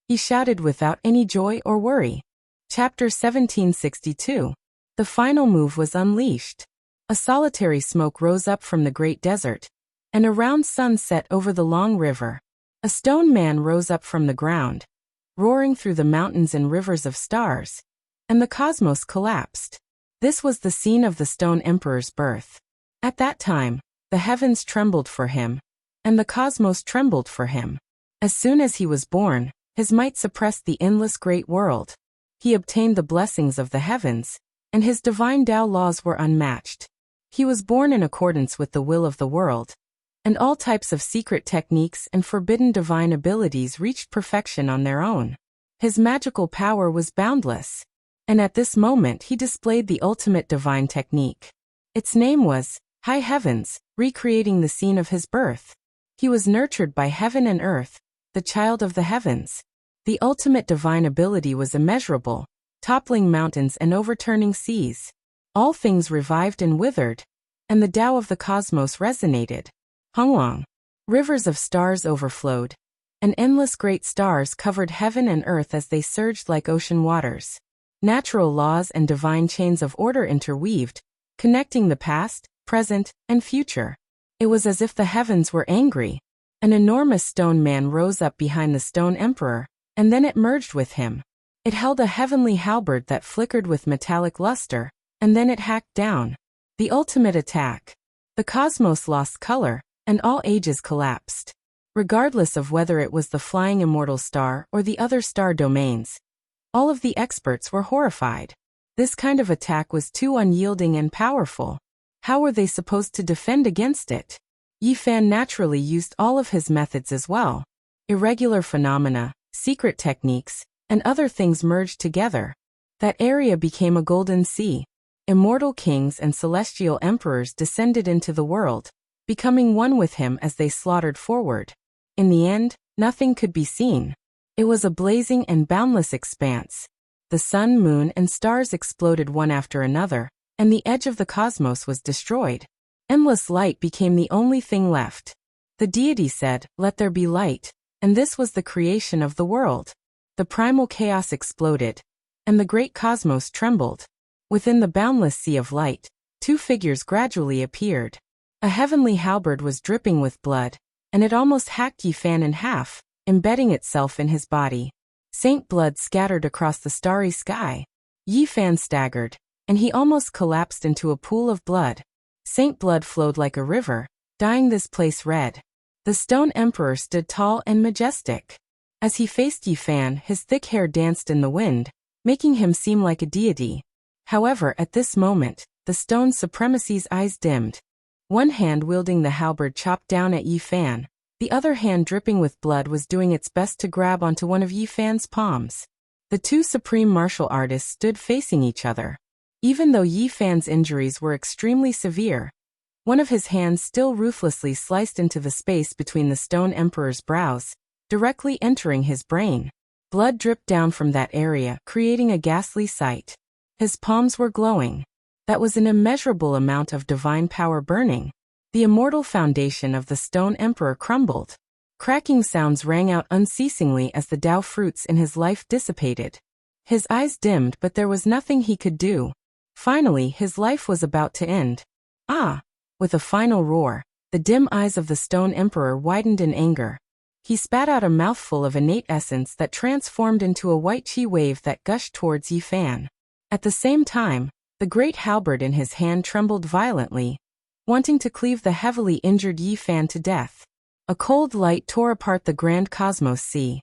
He shouted without any joy or worry. Chapter 1762. The final move was unleashed. A solitary smoke rose up from the great desert, and a round sun set over the long river. A stone man rose up from the ground, roaring through the mountains and rivers of stars, and the cosmos collapsed. This was the scene of the Stone Emperor's birth. At that time, the heavens trembled for him, and the cosmos trembled for him. As soon as he was born, his might suppressed the endless great world. He obtained the blessings of the heavens, and his divine Tao laws were unmatched. He was born in accordance with the will of the world, and all types of secret techniques and forbidden divine abilities reached perfection on their own. His magical power was boundless, and at this moment he displayed the ultimate divine technique. Its name was High Heavens, recreating the scene of his birth. He was nurtured by heaven and earth, the child of the heavens. The ultimate divine ability was immeasurable, toppling mountains and overturning seas. All things revived and withered, and the Tao of the cosmos resonated. Hongwang. Rivers of stars overflowed, and endless great stars covered heaven and earth as they surged like ocean waters. Natural laws and divine chains of order interweaved, connecting the past, present, and future. It was as if the heavens were angry. An enormous stone man rose up behind the Stone Emperor, and then it merged with him. It held a heavenly halberd that flickered with metallic luster, and then it hacked down. The ultimate attack. The cosmos lost color, and all ages collapsed. Regardless of whether it was the flying immortal star or the other star domains, all of the experts were horrified. This kind of attack was too unyielding and powerful. How were they supposed to defend against it? Yi Fan naturally used all of his methods as well. Irregular phenomena, secret techniques, and other things merged together. That area became a golden sea. Immortal kings and celestial emperors descended into the world. becoming one with him as they slaughtered forward. In the end, nothing could be seen. It was a blazing and boundless expanse. The sun, moon, and stars exploded one after another, and the edge of the cosmos was destroyed. Endless light became the only thing left. The deity said, "Let there be light," and this was the creation of the world. The primal chaos exploded, and the great cosmos trembled. Within the boundless sea of light, two figures gradually appeared. A heavenly halberd was dripping with blood, and it almost hacked Yifan in half, embedding itself in his body. Saint blood scattered across the starry sky. Yifan staggered, and he almost collapsed into a pool of blood. Saint blood flowed like a river, dyeing this place red. The stone emperor stood tall and majestic. As he faced Yifan, his thick hair danced in the wind, making him seem like a deity. However, at this moment, the stone supremacy's eyes dimmed. One hand wielding the halberd chopped down at Yifan. The other hand dripping with blood was doing its best to grab onto one of Yifan's palms. The two supreme martial artists stood facing each other. Even though Yifan's injuries were extremely severe, one of his hands still ruthlessly sliced into the space between the stone emperor's brows, directly entering his brain. Blood dripped down from that area, creating a ghastly sight. His palms were glowing. That was an immeasurable amount of divine power burning. The immortal foundation of the stone emperor crumbled. Cracking sounds rang out unceasingly as the Tao fruits in his life dissipated. His eyes dimmed, but there was nothing he could do. Finally, his life was about to end. Ah! With a final roar, the dim eyes of the stone emperor widened in anger. He spat out a mouthful of innate essence that transformed into a white chi wave that gushed towards Yifan. At the same time, the great halberd in his hand trembled violently, wanting to cleave the heavily injured Yifan to death. A cold light tore apart the grand cosmos sea.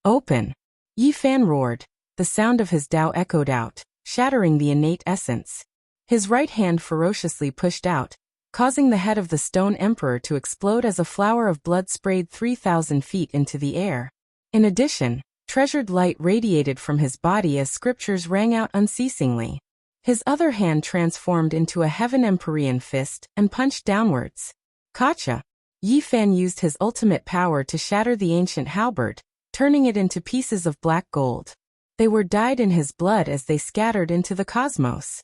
"Open!" Yifan roared. The sound of his Tao echoed out, shattering the innate essence. His right hand ferociously pushed out, causing the head of the stone emperor to explode as a flower of blood sprayed 3,000 feet into the air. In addition, treasured light radiated from his body as scriptures rang out unceasingly. His other hand transformed into a heaven empyrean fist and punched downwards. Kacha! Yifan used his ultimate power to shatter the ancient halberd, turning it into pieces of black gold. They were dyed in his blood as they scattered into the cosmos.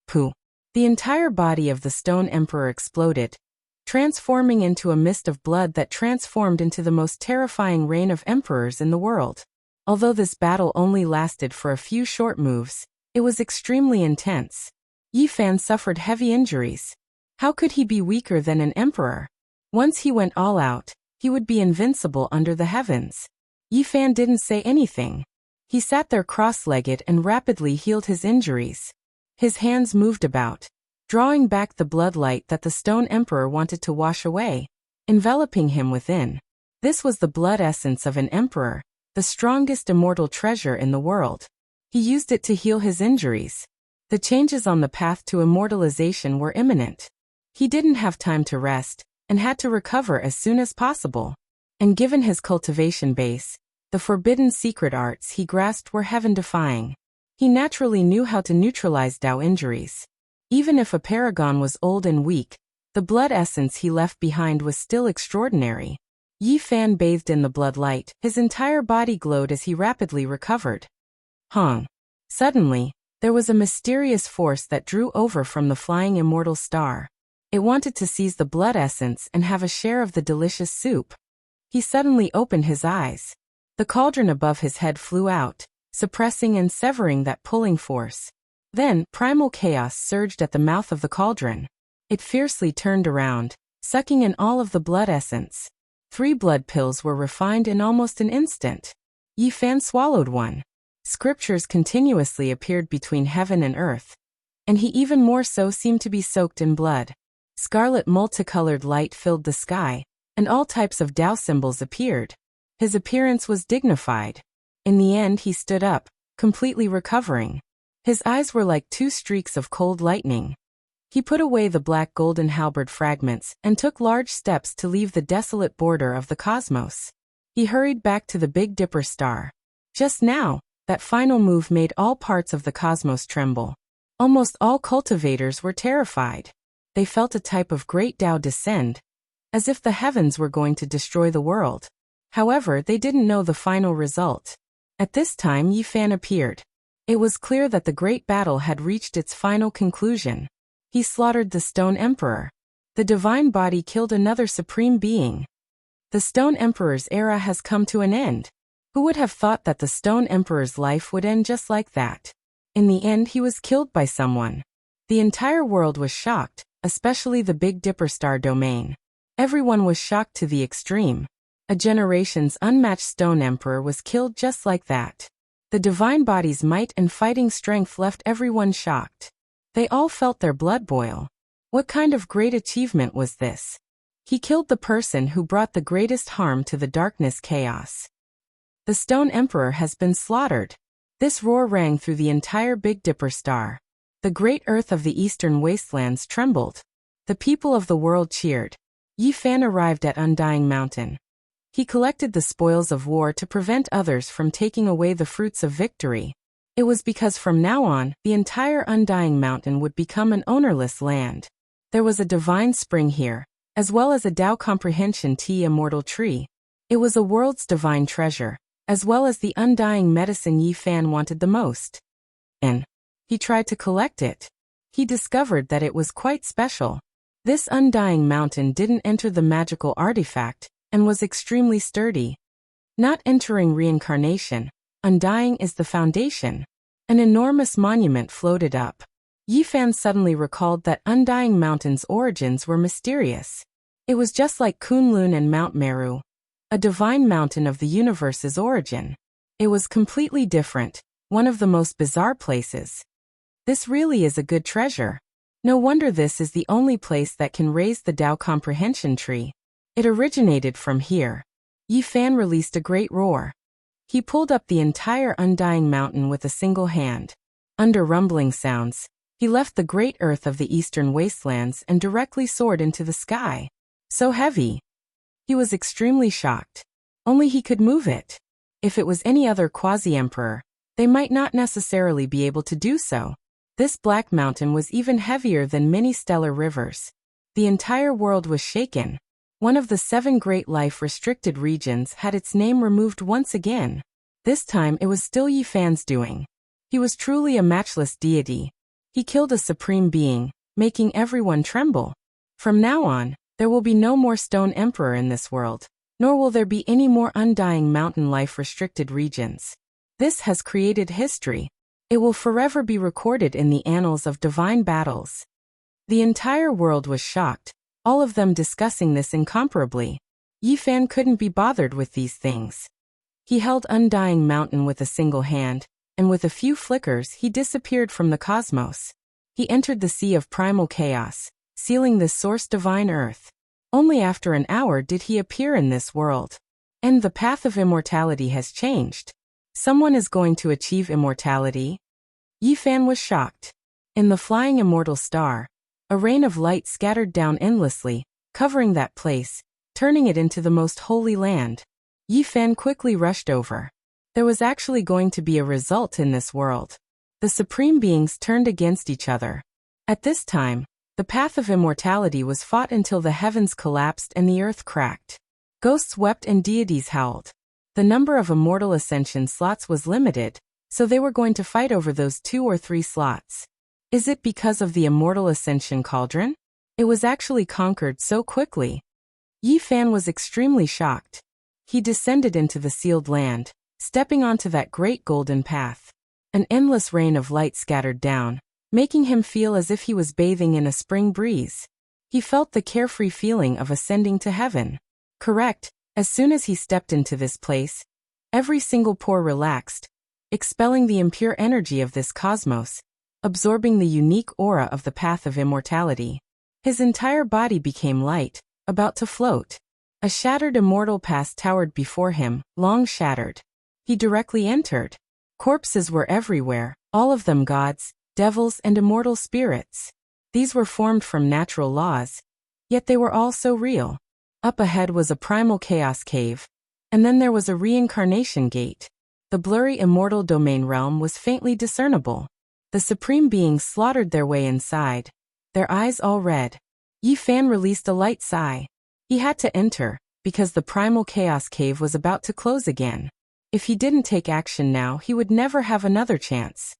Pooh! The entire body of the stone emperor exploded, transforming into a mist of blood that transformed into the most terrifying reign of emperors in the world. Although this battle only lasted for a few short moves, it was extremely intense. Yifan suffered heavy injuries. How could he be weaker than an emperor? Once he went all out, he would be invincible under the heavens. Yifan didn't say anything. He sat there cross-legged and rapidly healed his injuries. His hands moved about, drawing back the bloodlight that the stone emperor wanted to wash away, enveloping him within. This was the blood essence of an emperor, the strongest immortal treasure in the world. He used it to heal his injuries. The changes on the path to immortalization were imminent. He didn't have time to rest, and had to recover as soon as possible. And given his cultivation base, the forbidden secret arts he grasped were heaven-defying. He naturally knew how to neutralize Tao injuries. Even if a paragon was old and weak, the blood essence he left behind was still extraordinary. Yifan bathed in the blood light, his entire body glowed as he rapidly recovered. Hong! Suddenly, there was a mysterious force that drew over from the flying immortal star. It wanted to seize the blood essence and have a share of the delicious soup. He suddenly opened his eyes. The cauldron above his head flew out, suppressing and severing that pulling force. Then, primal chaos surged at the mouth of the cauldron. It fiercely turned around, sucking in all of the blood essence. 3 blood pills were refined in almost an instant. Yifan swallowed one. Scriptures continuously appeared between heaven and earth, and he even more so seemed to be soaked in blood. Scarlet multicolored light filled the sky, and all types of Tao symbols appeared. His appearance was dignified. In the end he stood up, completely recovering. His eyes were like 2 streaks of cold lightning. He put away the black golden halberd fragments and took large steps to leave the desolate border of the cosmos. He hurried back to the Big Dipper star. Just now, that final move made all parts of the cosmos tremble. Almost all cultivators were terrified. they felt a type of great Tao descend, as if the heavens were going to destroy the world. However, they didn't know the final result. At this time Yi Fan appeared. It was clear that the great battle had reached its final conclusion. He slaughtered the Stone Emperor. The divine body killed another supreme being. The Stone Emperor's era has come to an end. Who would have thought that the Stone Emperor's life would end just like that? In the end, he was killed by someone. The entire world was shocked, especially the Big Dipper star domain. Everyone was shocked to the extreme. A generation's unmatched Stone Emperor was killed just like that. The divine body's might and fighting strength left everyone shocked. They all felt their blood boil. What kind of great achievement was this? He killed the person who brought the greatest harm to the darkness chaos. The Stone Emperor has been slaughtered. This roar rang through the entire Big Dipper star. The great earth of the eastern wastelands trembled. The people of the world cheered. Yi Fan arrived at Undying Mountain. He collected the spoils of war to prevent others from taking away the fruits of victory. It was because from now on, the entire Undying Mountain would become an ownerless land. There was a divine spring here, as well as a Tao Comprehension Tea Immortal Tree. It was a world's divine treasure, as well as the undying medicine Yi Fan wanted the most. And he tried to collect it. He discovered that it was quite special. This Undying Mountain didn't enter the magical artifact, and was extremely sturdy. Not entering reincarnation, undying is the foundation. An enormous monument floated up. Yi Fan suddenly recalled that Undying Mountain's origins were mysterious. It was just like Kunlun and Mount Meru, a divine mountain of the universe's origin. It was completely different, one of the most bizarre places. This really is a good treasure. No wonder this is the only place that can raise the Tao Comprehension Tree. It originated from here. Yi Fan released a great roar. He pulled up the entire Undying Mountain with a single hand. Under rumbling sounds, he left the great earth of the eastern wastelands and directly soared into the sky. So heavy. He was extremely shocked. Only he could move it. If it was any other quasi-emperor, they might not necessarily be able to do so. This black mountain was even heavier than many stellar rivers. The entire world was shaken. One of the 7 great life-restricted regions had its name removed once again. This time it was still Yi Fan's doing. He was truly a matchless deity. He killed a supreme being, making everyone tremble. From now on, there will be no more Stone Emperor in this world, nor will there be any more Undying Mountain life-restricted regions. This has created history. It will forever be recorded in the annals of divine battles. The entire world was shocked, all of them discussing this incomparably. Yi Fan couldn't be bothered with these things. He held Undying Mountain with a single hand, and with a few flickers he disappeared from the cosmos. He entered the sea of primal chaos, sealing this source divine earth. Only after an hour did he appear in this world. And the path of immortality has changed. Someone is going to achieve immortality? Yi Fan was shocked. In the flying immortal star, a rain of light scattered down endlessly, covering that place, turning it into the most holy land. Yi Fan quickly rushed over. There was actually going to be a result in this world. The supreme beings turned against each other. At this time, the path of immortality was fought until the heavens collapsed and the earth cracked. Ghosts wept and deities howled. The number of immortal ascension slots was limited, so they were going to fight over those 2 or 3 slots. Is it because of the immortal ascension cauldron? It was actually conquered so quickly. Yi Fan was extremely shocked. He descended into the sealed land, stepping onto that great golden path. An endless rain of light scattered down, making him feel as if he was bathing in a spring breeze. He felt the carefree feeling of ascending to heaven. Correct, as soon as he stepped into this place, every single pore relaxed, expelling the impure energy of this cosmos, absorbing the unique aura of the path of immortality. His entire body became light, about to float. A shattered immortal past towered before him, long shattered. He directly entered. Corpses were everywhere, all of them gods, devils and immortal spirits. These were formed from natural laws, yet they were all so real. Up ahead was a primal chaos cave, and then there was a reincarnation gate. The blurry immortal domain realm was faintly discernible. The supreme beings slaughtered their way inside. their eyes all red. Yi Fan released a light sigh. He had to enter, because the primal chaos cave was about to close again. If he didn't take action now, he would never have another chance.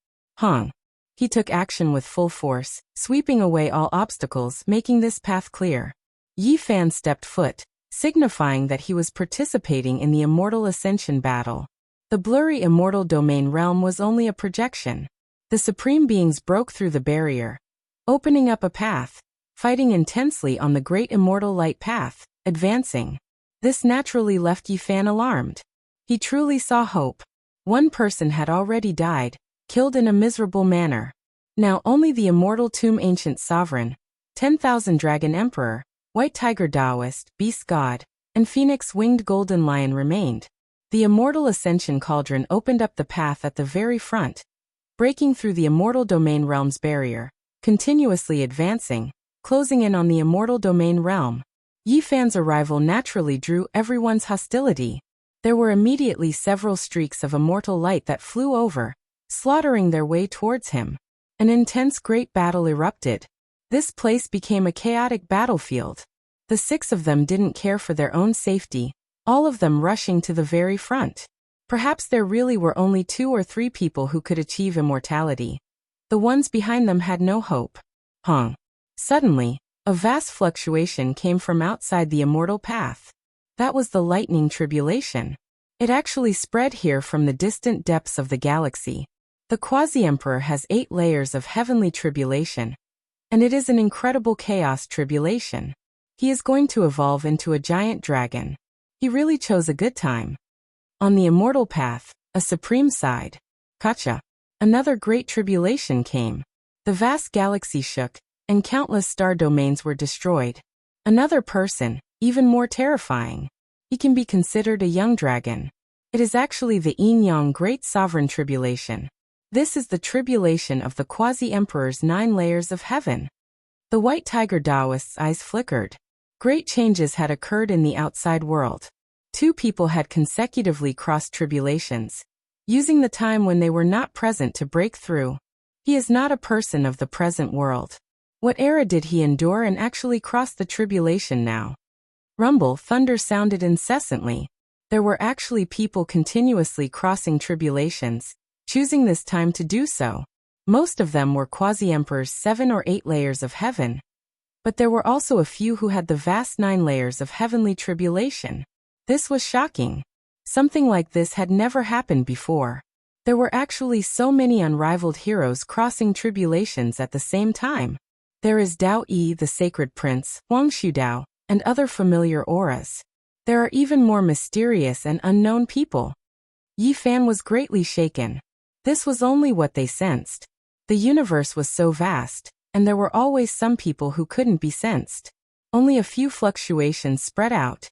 He took action with full force, sweeping away all obstacles, making this path clear. Yi Fan stepped foot, signifying that he was participating in the Immortal Ascension battle. The blurry Immortal Domain realm was only a projection. The Supreme Beings broke through the barrier, opening up a path, fighting intensely on the Great Immortal Light path, advancing. This naturally left Yi Fan alarmed. He truly saw hope. One person had already died, killed in a miserable manner. Now only the Immortal Tomb Ancient Sovereign, 10,000 Dragon Emperor, White Tiger Taoist, Beast God, and Phoenix Winged Golden Lion remained. The Immortal Ascension Cauldron opened up the path at the very front, breaking through the Immortal Domain Realm's barrier, continuously advancing, closing in on the Immortal Domain Realm. Yi Fan's arrival naturally drew everyone's hostility. There were immediately several streaks of immortal light that flew over, slaughtering their way towards him. An intense great battle erupted. This place became a chaotic battlefield. The 6 of them didn't care for their own safety, all of them rushing to the very front. Perhaps there really were only 2 or 3 people who could achieve immortality. The ones behind them had no hope. Suddenly, a vast fluctuation came from outside the immortal path. That was the lightning tribulation. It actually spread here from the distant depths of the galaxy. The Quasi-Emperor has 8 layers of heavenly tribulation, and it is an incredible chaos tribulation. He is going to evolve into a giant dragon. He really chose a good time. On the immortal path, a supreme side, Kacha, another great tribulation came. The vast galaxy shook, and countless star domains were destroyed. Another person, even more terrifying. He can be considered a young dragon. It is actually the Yin-Yang Great Sovereign Tribulation. This is the tribulation of the Quasi-Emperor's 9 layers of heaven. The White Tiger Taoist's eyes flickered. Great changes had occurred in the outside world. 2 people had consecutively crossed tribulations, using the time when they were not present to break through. He is not a person of the present world. What era did he endure and actually cross the tribulation now? Rumble, thunder sounded incessantly. There were actually people continuously crossing tribulations, choosing this time to do so. Most of them were Quasi-Emperor's 7 or 8 layers of heaven. But there were also a few who had the vast 9 layers of heavenly tribulation. This was shocking. Something like this had never happened before. There were actually so many unrivaled heroes crossing tribulations at the same time. There is Dao Yi, the Sacred Prince, Wangshu Dao, and other familiar auras. There are even more mysterious and unknown people. Yi Fan was greatly shaken. This was only what they sensed. The universe was so vast, and there were always some people who couldn't be sensed. Only a few fluctuations spread out.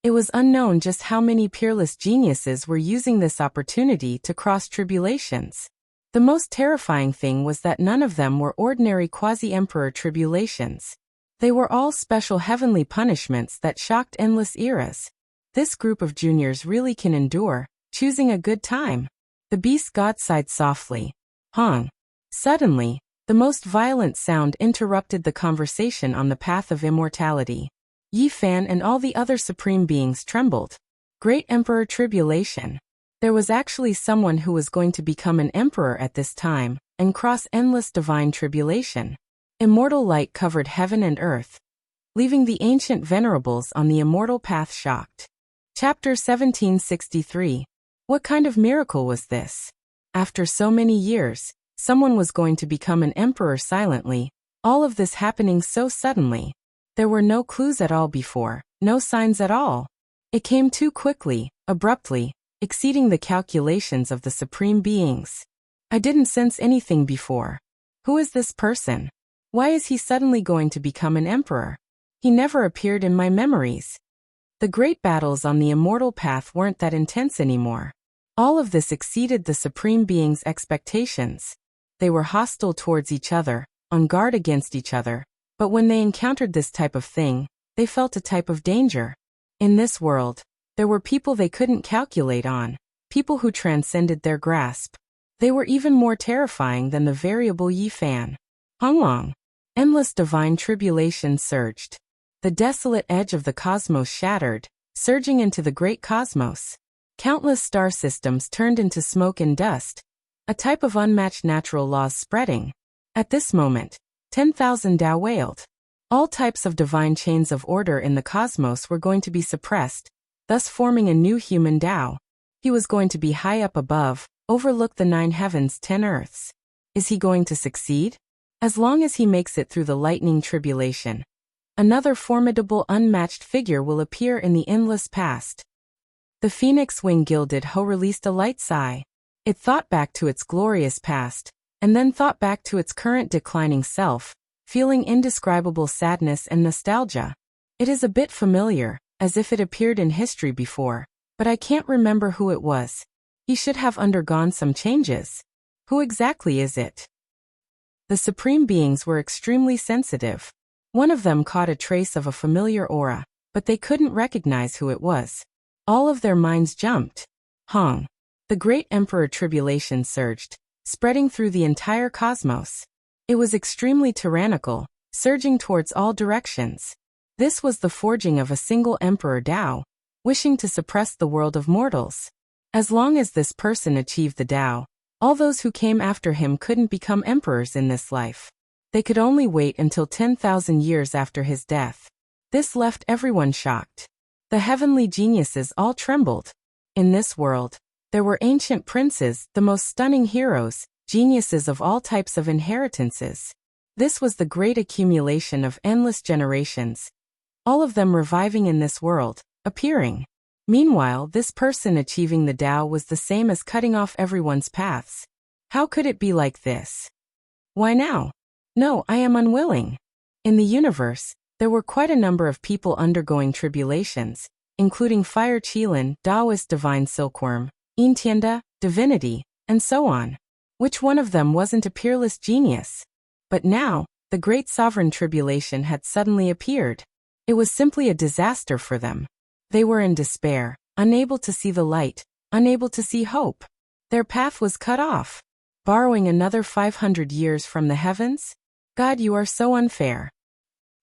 It was unknown just how many peerless geniuses were using this opportunity to cross tribulations. The most terrifying thing was that none of them were ordinary Quasi-Emperor tribulations. They were all special heavenly punishments that shocked endless eras. This group of juniors really can endure, choosing a good time. The Beast God sighed softly. Suddenly, the most violent sound interrupted the conversation on the path of immortality. Yi Fan and all the other supreme beings trembled. Great Emperor Tribulation. There was actually someone who was going to become an emperor at this time, and cross endless divine tribulation. Immortal light covered heaven and earth, leaving the ancient venerables on the immortal path shocked. Chapter 1763. What kind of miracle was this? After so many years, someone was going to become an emperor silently, all of this happening so suddenly. There were no clues at all before, no signs at all. It came too quickly, abruptly, exceeding the calculations of the supreme beings. I didn't sense anything before. Who is this person? Why is he suddenly going to become an emperor? He never appeared in my memories. The great battles on the immortal path weren't that intense anymore. All of this exceeded the supreme beings' expectations. They were hostile towards each other, on guard against each other, but when they encountered this type of thing, they felt a type of danger. In this world, there were people they couldn't calculate on, people who transcended their grasp. They were even more terrifying than the variable Yi Fan. Honglong. Endless divine tribulation surged. The desolate edge of the cosmos shattered, surging into the great cosmos. Countless star systems turned into smoke and dust, a type of unmatched natural laws spreading. At this moment, 10,000 Tao wailed. All types of divine chains of order in the cosmos were going to be suppressed, thus forming a new human Tao. He was going to be high up above, overlook the 9 heavens, 10 earths. Is he going to succeed? As long as he makes it through the lightning tribulation, another formidable unmatched figure will appear in the endless past. The phoenix wing gilded hoe released a light sigh. It thought back to its glorious past, and then thought back to its current declining self, feeling indescribable sadness and nostalgia. It is a bit familiar, as if it appeared in history before, but I can't remember who it was. He should have undergone some changes. Who exactly is it? The supreme beings were extremely sensitive. One of them caught a trace of a familiar aura, but they couldn't recognize who it was. All of their minds jumped. Hong. The great emperor tribulation surged, spreading through the entire cosmos. It was extremely tyrannical, surging towards all directions. This was the forging of a single emperor Tao, wishing to suppress the world of mortals. As long as this person achieved the Tao, all those who came after him couldn't become emperors in this life. They could only wait until 10,000 years after his death. This left everyone shocked. The heavenly geniuses all trembled. In this world, there were ancient princes, the most stunning heroes, geniuses of all types of inheritances. This was the great accumulation of endless generations, all of them reviving in this world, appearing. Meanwhile, this person achieving the Tao was the same as cutting off everyone's paths. How could it be like this? Why now? No, I am unwilling. In the universe, there were quite a number of people undergoing tribulations, including Fire Qilin, Taoist Divine Silkworm, Intianda, Divinity, and so on. Which one of them wasn't a peerless genius? But now, the Great Sovereign Tribulation had suddenly appeared. It was simply a disaster for them. They were in despair, unable to see the light, unable to see hope. Their path was cut off. Borrowing another 500 years from the heavens? God, you are so unfair.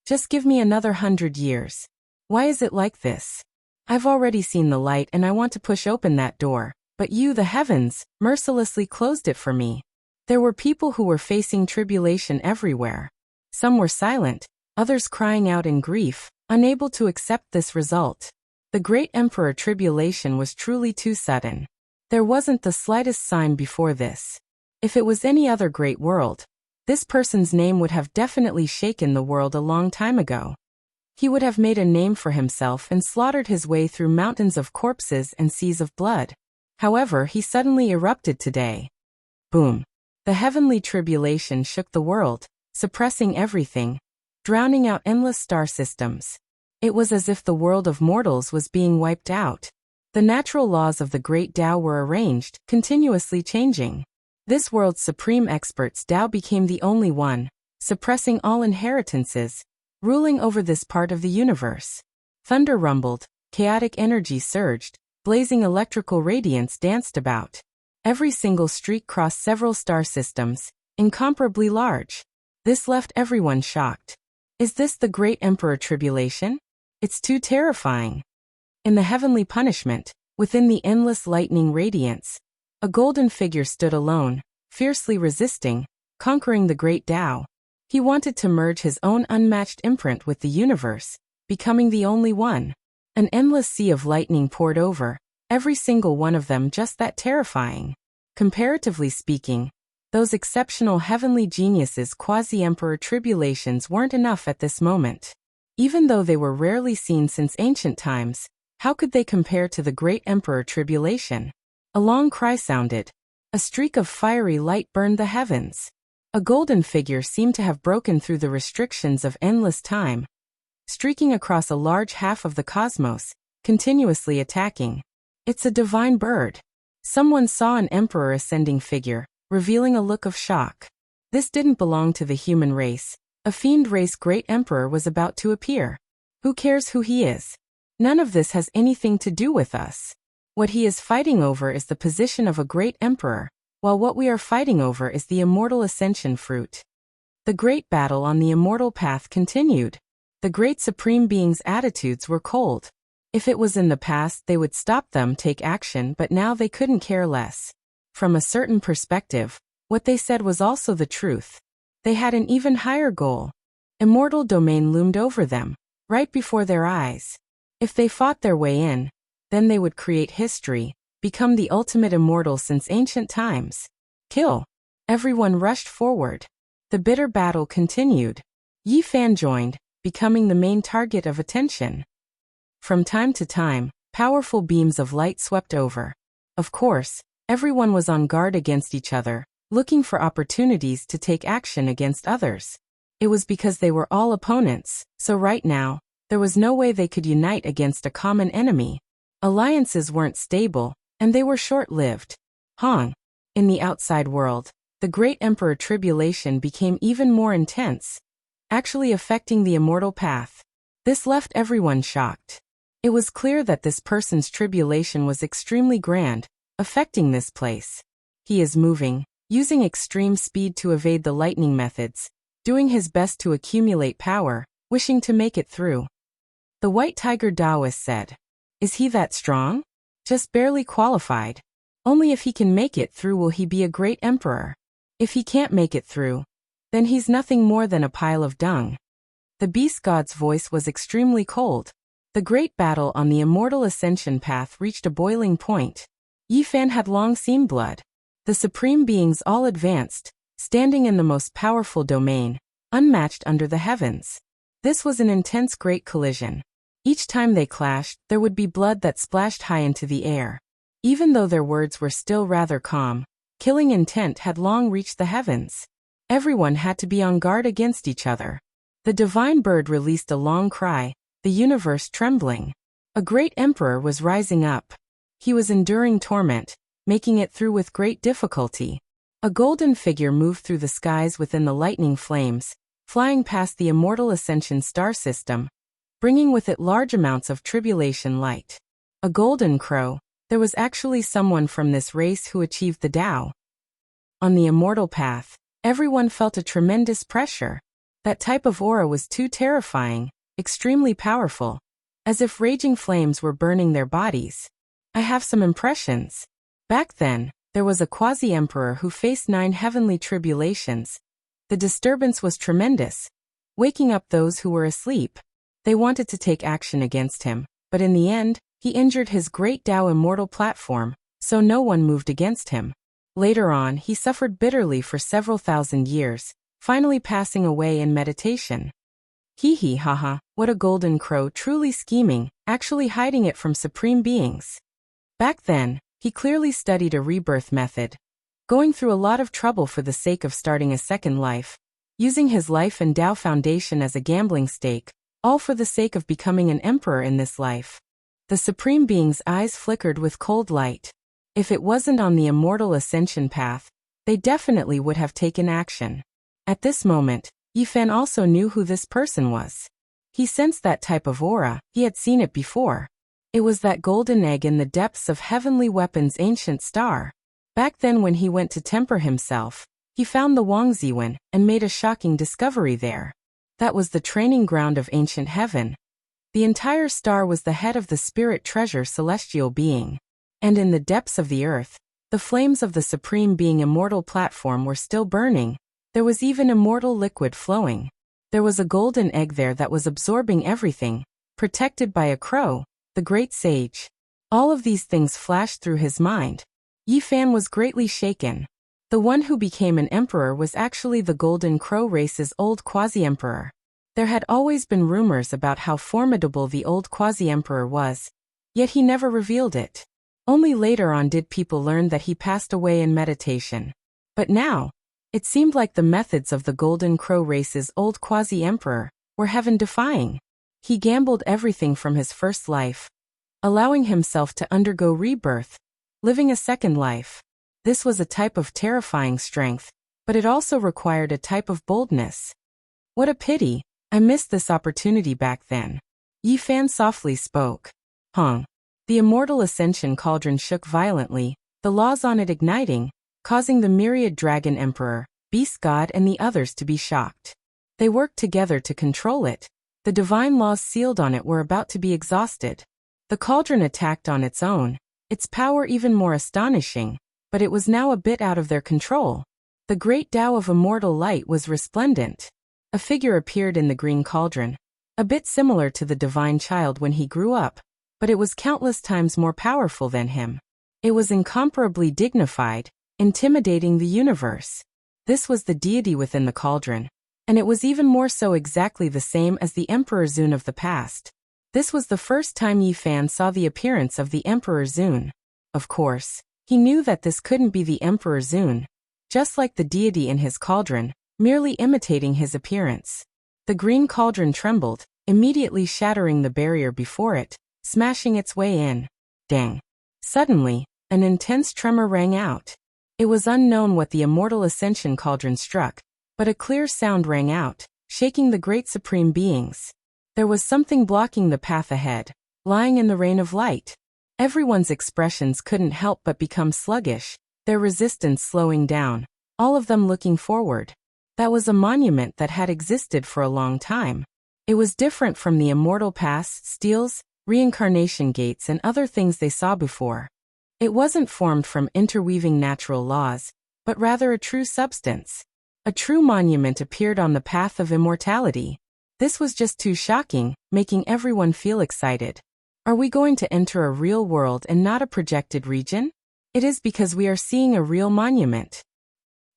Just give me another 100 years. Why is it like this? I've already seen the light and I want to push open that door, but you, the heavens, mercilessly closed it for me. There were people who were facing tribulation everywhere. Some were silent, others crying out in grief, unable to accept this result. The great emperor tribulation was truly too sudden. There wasn't the slightest sign before this. If it was any other great world, this person's name would have definitely shaken the world a long time ago. He would have made a name for himself and slaughtered his way through mountains of corpses and seas of blood. However, he suddenly erupted today. Boom. The heavenly tribulation shook the world, suppressing everything, drowning out endless star systems. It was as if the world of mortals was being wiped out. The natural laws of the great Tao were arranged, continuously changing. This world's supreme expert's Tao became the only one, suppressing all inheritances, ruling over this part of the universe. Thunder rumbled, chaotic energy surged, blazing electrical radiance danced about. Every single streak crossed several star systems, incomparably large. This left everyone shocked. Is this the great emperor tribulation? It's too terrifying. In the heavenly punishment, within the endless lightning radiance, a golden figure stood alone, fiercely resisting, conquering the great Tao. He wanted to merge his own unmatched imprint with the universe, becoming the only one. An endless sea of lightning poured over, every single one of them just that terrifying. Comparatively speaking, those exceptional heavenly geniuses' quasi-emperor tribulations weren't enough at this moment. Even though they were rarely seen since ancient times, how could they compare to the great emperor tribulation? A long cry sounded. A streak of fiery light burned the heavens. A golden figure seemed to have broken through the restrictions of endless time, streaking across a large half of the cosmos, continuously attacking. It's a divine bird. Someone saw an emperor ascending figure, revealing a look of shock. This didn't belong to the human race. A fiend race great emperor was about to appear. Who cares who he is? None of this has anything to do with us. What he is fighting over is the position of a great emperor, while what we are fighting over is the immortal ascension fruit. The great battle on the immortal path continued. The great supreme being's attitudes were cold. If it was in the past, they would stop them take action, but now they couldn't care less. From a certain perspective, what they said was also the truth. They had an even higher goal. Immortal domain loomed over them, right before their eyes. If they fought their way in, then they would create history, become the ultimate immortal since ancient times. Kill. Everyone rushed forward. The bitter battle continued. Yi Fan joined, becoming the main target of attention. From time to time, powerful beams of light swept over. Of course, everyone was on guard against each other, looking for opportunities to take action against others. It was because they were all opponents, so right now, there was no way they could unite against a common enemy. Alliances weren't stable, and they were short-lived. Hong. In the outside world, the Great Emperor tribulation became even more intense, actually affecting the immortal path. This left everyone shocked. It was clear that this person's tribulation was extremely grand, affecting this place. He is moving, using extreme speed to evade the lightning methods, doing his best to accumulate power, wishing to make it through. The White Tiger Taoist said, "Is he that strong? Just barely qualified. Only if he can make it through will he be a great emperor. If he can't make it through, then he's nothing more than a pile of dung." The beast god's voice was extremely cold. The great battle on the immortal ascension path reached a boiling point. Yi Fan had long seen blood. The supreme beings all advanced, standing in the most powerful domain, unmatched under the heavens. This was an intense great collision. Each time they clashed, there would be blood that splashed high into the air. Even though their words were still rather calm, killing intent had long reached the heavens. Everyone had to be on guard against each other. The divine bird released a long cry, the universe trembling. A great emperor was rising up. He was enduring torment, making it through with great difficulty. A golden figure moved through the skies within the lightning flames, flying past the immortal ascension star system, bringing with it large amounts of tribulation light. A golden crow. There was actually someone from this race who achieved the Tao. On the immortal path, everyone felt a tremendous pressure. That type of aura was too terrifying, extremely powerful, as if raging flames were burning their bodies. I have some impressions. Back then, there was a quasi-emperor who faced 9 heavenly tribulations. The disturbance was tremendous, waking up those who were asleep. They wanted to take action against him, but in the end, he injured his great Tao immortal platform, so no one moved against him. Later on, he suffered bitterly for several thousand years, finally passing away in meditation. Hee hee haha, what a golden crow, truly scheming, actually hiding it from supreme beings. Back then, he clearly studied a rebirth method, going through a lot of trouble for the sake of starting a second life, using his life and Tao foundation as a gambling stake, all for the sake of becoming an emperor in this life. The supreme being's eyes flickered with cold light. If it wasn't on the immortal ascension path, they definitely would have taken action. At this moment, Yi Fan also knew who this person was. He sensed that type of aura, he had seen it before. It was that golden egg in the depths of Heavenly Weapon's ancient star. Back then when he went to temper himself, he found the Wangziwen and made a shocking discovery there. That was the training ground of ancient heaven. The entire star was the head of the spirit treasure celestial being. And in the depths of the earth, the flames of the supreme being immortal platform were still burning. There was even immortal liquid flowing. There was a golden egg there that was absorbing everything, protected by a crow, the great sage. All of these things flashed through his mind. Yi Fan was greatly shaken. The one who became an emperor was actually the Golden Crow race's old quasi-emperor. There had always been rumors about how formidable the old quasi-emperor was, yet he never revealed it. Only later on did people learn that he passed away in meditation. But now, it seemed like the methods of the Golden Crow race's old quasi-emperor were heaven-defying. He gambled everything from his first life, allowing himself to undergo rebirth, living a second life. This was a type of terrifying strength, but it also required a type of boldness. What a pity, I missed this opportunity back then. Yi Fan softly spoke. Hong. The immortal ascension cauldron shook violently, the laws on it igniting, causing the myriad dragon emperor, beast god and the others to be shocked. They worked together to control it. The divine laws sealed on it were about to be exhausted. The cauldron attacked on its own, its power even more astonishing, but it was now a bit out of their control. The great Tao of immortal light was resplendent. A figure appeared in the green cauldron, a bit similar to the divine child when he grew up, but it was countless times more powerful than him. It was incomparably dignified, intimidating the universe. This was the deity within the cauldron, and it was even more so exactly the same as the Emperor Zun of the past. This was the first time Yi Fan saw the appearance of the Emperor Zun. Of course, he knew that this couldn't be the Emperor Zun, just like the deity in his cauldron, merely imitating his appearance. The green cauldron trembled, immediately shattering the barrier before it, smashing its way in. Dang. Suddenly, an intense tremor rang out. It was unknown what the immortal ascension cauldron struck, but a clear sound rang out, shaking the great supreme beings. There was something blocking the path ahead, lying in the rain of light. Everyone's expressions couldn't help but become sluggish, their resistance slowing down, all of them looking forward. That was a monument that had existed for a long time. It was different from the immortal paths, steels, reincarnation gates and other things they saw before. It wasn't formed from interweaving natural laws, but rather a true substance. A true monument appeared on the path of immortality. This was just too shocking, making everyone feel excited. Are we going to enter a real world and not a projected region? It is because we are seeing a real monument.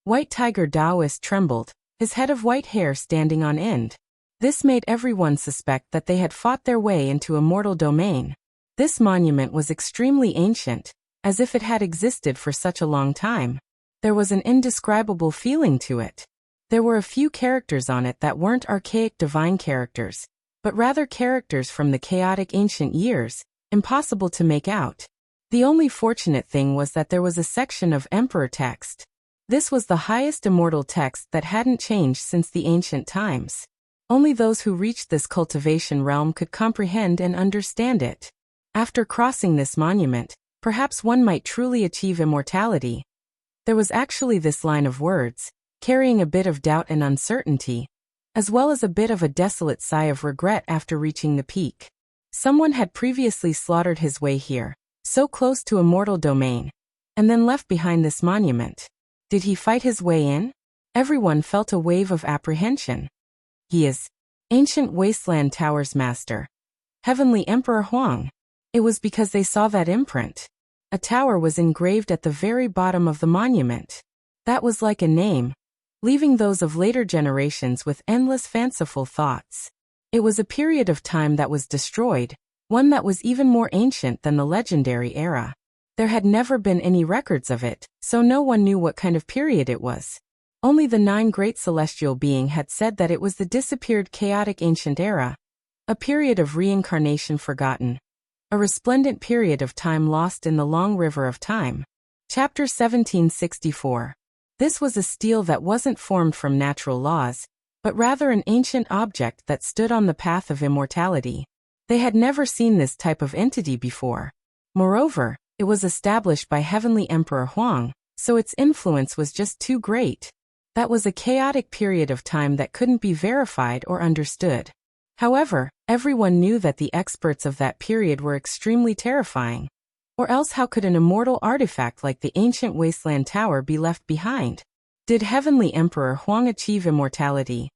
White Tiger Taoist trembled, his head of white hair standing on end. This made everyone suspect that they had fought their way into a mortal domain. This monument was extremely ancient, as if it had existed for such a long time. There was an indescribable feeling to it. There were a few characters on it that weren't archaic divine characters, but rather characters from the chaotic ancient years, impossible to make out. The only fortunate thing was that there was a section of emperor text. This was the highest immortal text that hadn't changed since the ancient times. Only those who reached this cultivation realm could comprehend and understand it. After crossing this monument, perhaps one might truly achieve immortality. There was actually this line of words, carrying a bit of doubt and uncertainty, as well as a bit of a desolate sigh of regret after reaching the peak. Someone had previously slaughtered his way here, so close to a mortal domain, and then left behind this monument. Did he fight his way in? Everyone felt a wave of apprehension. He is Ancient Wasteland Tower's master. Heavenly Emperor Huang. It was because they saw that imprint. A tower was engraved at the very bottom of the monument. That was like a name, leaving those of later generations with endless fanciful thoughts. It was a period of time that was destroyed, one that was even more ancient than the legendary era. There had never been any records of it, so no one knew what kind of period it was. Only the 9 great celestial beings had said that it was the disappeared chaotic ancient era, a period of reincarnation forgotten. A resplendent period of time lost in the long river of time. Chapter 1764. This was a steel that wasn't formed from natural laws, but rather an ancient object that stood on the path of immortality. They had never seen this type of entity before. Moreover, it was established by Heavenly Emperor Huang, so its influence was just too great. That was a chaotic period of time that couldn't be verified or understood. However, everyone knew that the experts of that period were extremely terrifying. Or else how could an immortal artifact like the ancient Wasteland Tower be left behind? Did Heavenly Emperor Huang achieve immortality?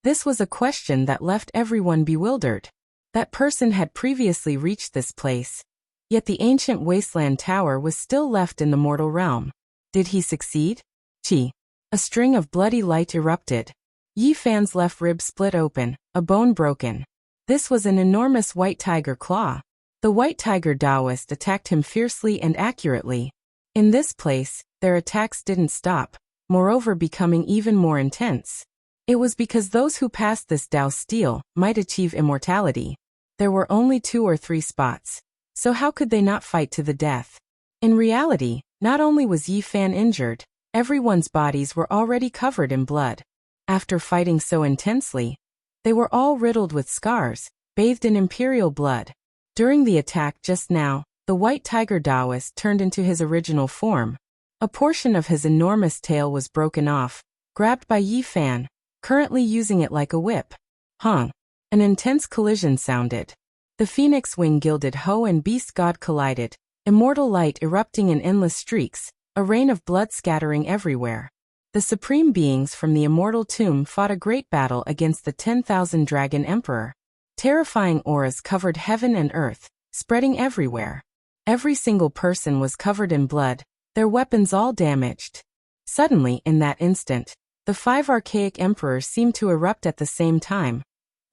This was a question that left everyone bewildered. That person had previously reached this place, yet the ancient Wasteland Tower was still left in the mortal realm. Did he succeed? Chi. A string of bloody light erupted. Yi Fan's left rib split open, a bone broken. This was an enormous white tiger claw. The white tiger Taoist attacked him fiercely and accurately. In this place, their attacks didn't stop, moreover becoming even more intense. It was because those who passed this Tao steel might achieve immortality. There were only 2 or 3 spots, so how could they not fight to the death? In reality, not only was Yi Fan injured, everyone's bodies were already covered in blood. After fighting so intensely, they were all riddled with scars, bathed in imperial blood. During the attack just now, the white tiger Taoist turned into his original form. A portion of his enormous tail was broken off, grabbed by Yi Fan, currently using it like a whip. Hong. An intense collision sounded. The phoenix wing gilded hoe and beast god collided, immortal light erupting in endless streaks, a rain of blood scattering everywhere. The supreme beings from the immortal tomb fought a great battle against the 10,000 Dragon Emperor. Terrifying auras covered heaven and earth, spreading everywhere. Every single person was covered in blood, their weapons all damaged. Suddenly, in that instant, the 5 archaic emperors seemed to erupt at the same time,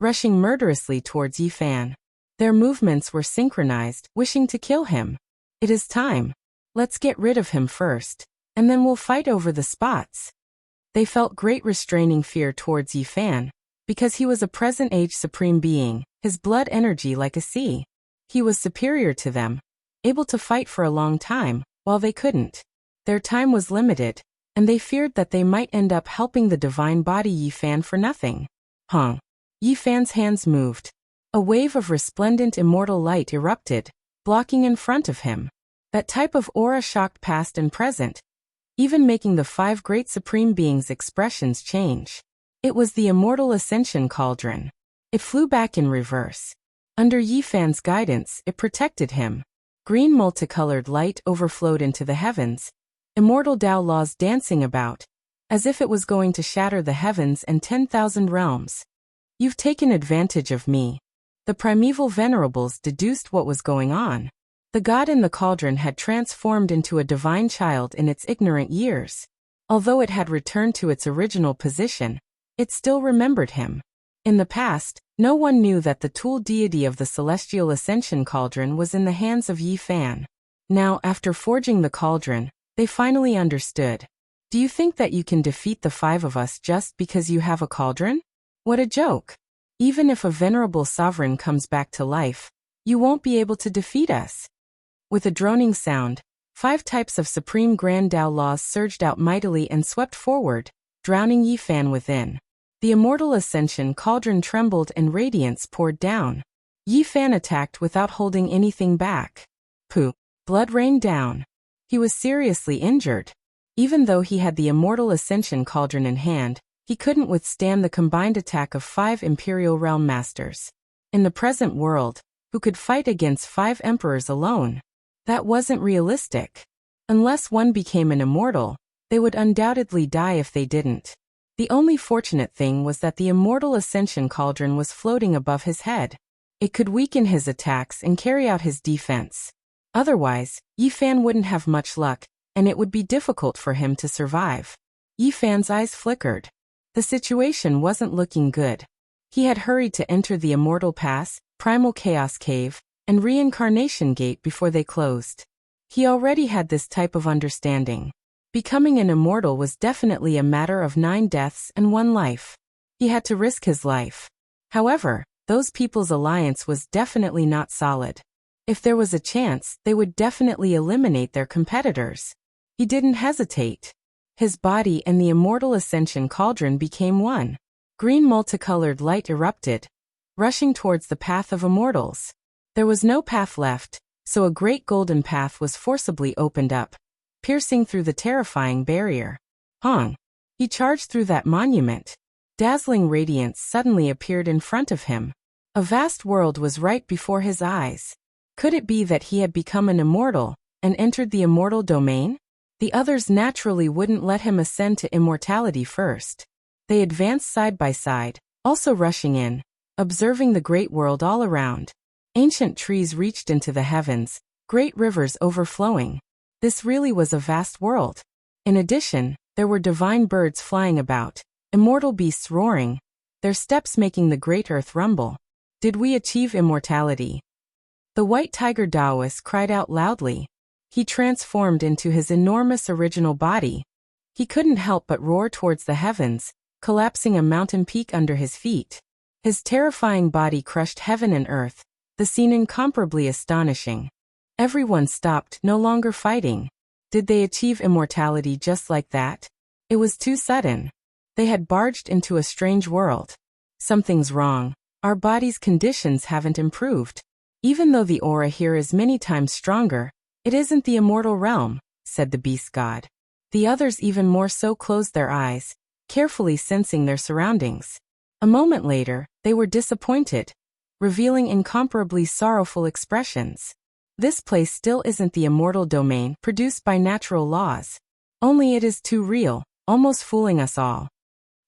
rushing murderously towards Yi Fan. Their movements were synchronized, wishing to kill him. It is time. Let's get rid of him first, and then we'll fight over the spots. They felt great restraining fear towards Yi Fan, because he was a present-age supreme being, his blood energy like a sea. He was superior to them, able to fight for a long time, while they couldn't. Their time was limited, and they feared that they might end up helping the divine body Yi Fan for nothing. Yi Fan's hands moved. A wave of resplendent immortal light erupted, blocking in front of him. That type of aura shocked past and present, even making the 5 great supreme beings' expressions change. It was the immortal ascension cauldron. It flew back in reverse. Under Yi Fan's guidance, it protected him. Green multicolored light overflowed into the heavens, immortal Tao laws dancing about, as if it was going to shatter the heavens and 10,000 realms. You've taken advantage of me. The primeval venerables deduced what was going on. The god in the cauldron had transformed into a divine child in its ignorant years. Although it had returned to its original position, it still remembered him. In the past, no one knew that the tool deity of the celestial ascension cauldron was in the hands of Yi Fan. Now, after forging the cauldron, they finally understood. Do you think that you can defeat the 5 of us just because you have a cauldron? What a joke. Even if a venerable sovereign comes back to life, you won't be able to defeat us. With a droning sound, 5 types of supreme grand Tao laws surged out mightily and swept forward, drowning Yi Fan within. The immortal ascension cauldron trembled and radiance poured down. Yi Fan attacked without holding anything back. Pooh! Blood rained down. He was seriously injured. Even though he had the immortal ascension cauldron in hand, he couldn't withstand the combined attack of 5 Imperial Realm Masters. In the present world, who could fight against 5 emperors alone? That wasn't realistic. Unless one became an immortal, they would undoubtedly die if they didn't. The only fortunate thing was that the immortal ascension cauldron was floating above his head. It could weaken his attacks and carry out his defense. Otherwise, Yi Fan wouldn't have much luck, and it would be difficult for him to survive. Yi Fan's eyes flickered. The situation wasn't looking good. He had hurried to enter the Immortal Pass, Primal Chaos Cave, and Reincarnation Gate before they closed. He already had this type of understanding. Becoming an immortal was definitely a matter of 9 deaths and 1 life. He had to risk his life. However, those people's alliance was definitely not solid. If there was a chance, they would definitely eliminate their competitors. He didn't hesitate. His body and the immortal ascension cauldron became one. Green multicolored light erupted, rushing towards the path of immortals. There was no path left, so a great golden path was forcibly opened up, piercing through the terrifying barrier. He charged through that monument. Dazzling radiance suddenly appeared in front of him. A vast world was right before his eyes. Could it be that he had become an immortal and entered the immortal domain? The others naturally wouldn't let him ascend to immortality first. They advanced side by side, also rushing in, observing the great world all around. Ancient trees reached into the heavens, great rivers overflowing. This really was a vast world. In addition, there were divine birds flying about, immortal beasts roaring, their steps making the great earth rumble. Did we achieve immortality? The white tiger Taoist cried out loudly. He transformed into his enormous original body. He couldn't help but roar towards the heavens, collapsing a mountain peak under his feet. His terrifying body crushed heaven and earth, the scene incomparably astonishing. Everyone stopped, no longer fighting. Did they achieve immortality just like that? It was too sudden. They had barged into a strange world. Something's wrong. Our body's conditions haven't improved. Even though the aura here is many times stronger, it isn't the immortal realm, said the beast god. The others even more so closed their eyes, carefully sensing their surroundings. A moment later, they were disappointed, revealing incomparably sorrowful expressions. This place still isn't the immortal domain produced by natural laws. Only it is too real, almost fooling us all.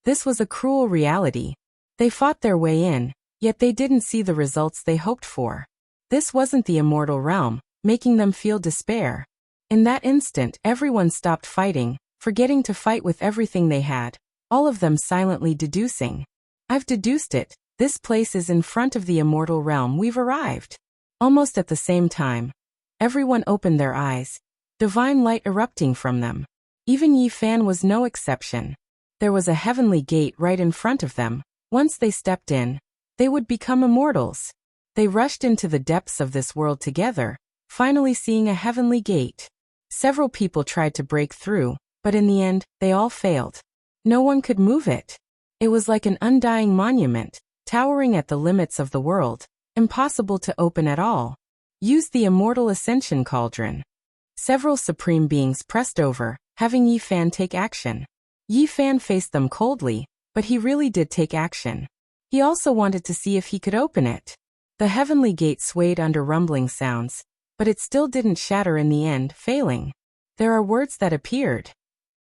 This was a cruel reality. They fought their way in, yet they didn't see the results they hoped for. This wasn't the immortal realm, making them feel despair. In that instant, everyone stopped fighting, forgetting to fight with everything they had, all of them silently deducing. I've deduced it. This place is in front of the immortal realm. We've arrived. Almost at the same time, everyone opened their eyes, divine light erupting from them. Even Yi Fan was no exception. There was a heavenly gate right in front of them. Once they stepped in, they would become immortals. They rushed into the depths of this world together, finally seeing a heavenly gate. Several people tried to break through, but in the end, they all failed. No one could move it. It was like an undying monument, towering at the limits of the world, impossible to open at all. Use the immortal ascension cauldron. Several supreme beings pressed over, having Yi Fan take action. Yi Fan faced them coldly, but he really did take action. He also wanted to see if he could open it. The heavenly gate swayed under rumbling sounds, but it still didn't shatter in the end, failing. There are words that appeared.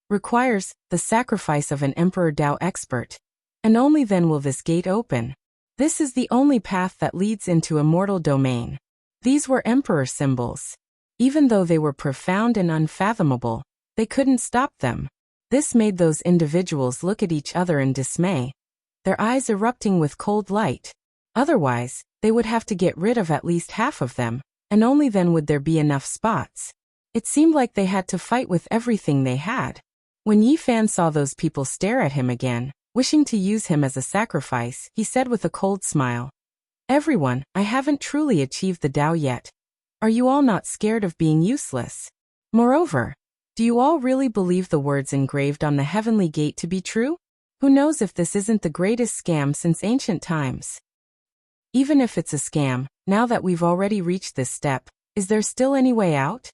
Requires the sacrifice of an Emperor Dao expert, and only then will this gate open. This is the only path that leads into immortal domain. These were Emperor symbols. Even though they were profound and unfathomable, they couldn't stop them. This made those individuals look at each other in dismay, their eyes erupting with cold light. Otherwise, they would have to get rid of at least half of them, and only then would there be enough spots. It seemed like they had to fight with everything they had. When Yi Fan saw those people stare at him again, wishing to use him as a sacrifice, he said with a cold smile, "Everyone, I haven't truly achieved the Tao yet. Are you all not scared of being useless? Moreover, do you all really believe the words engraved on the heavenly gate to be true? Who knows if this isn't the greatest scam since ancient times? Even if it's a scam, now that we've already reached this step, is there still any way out?"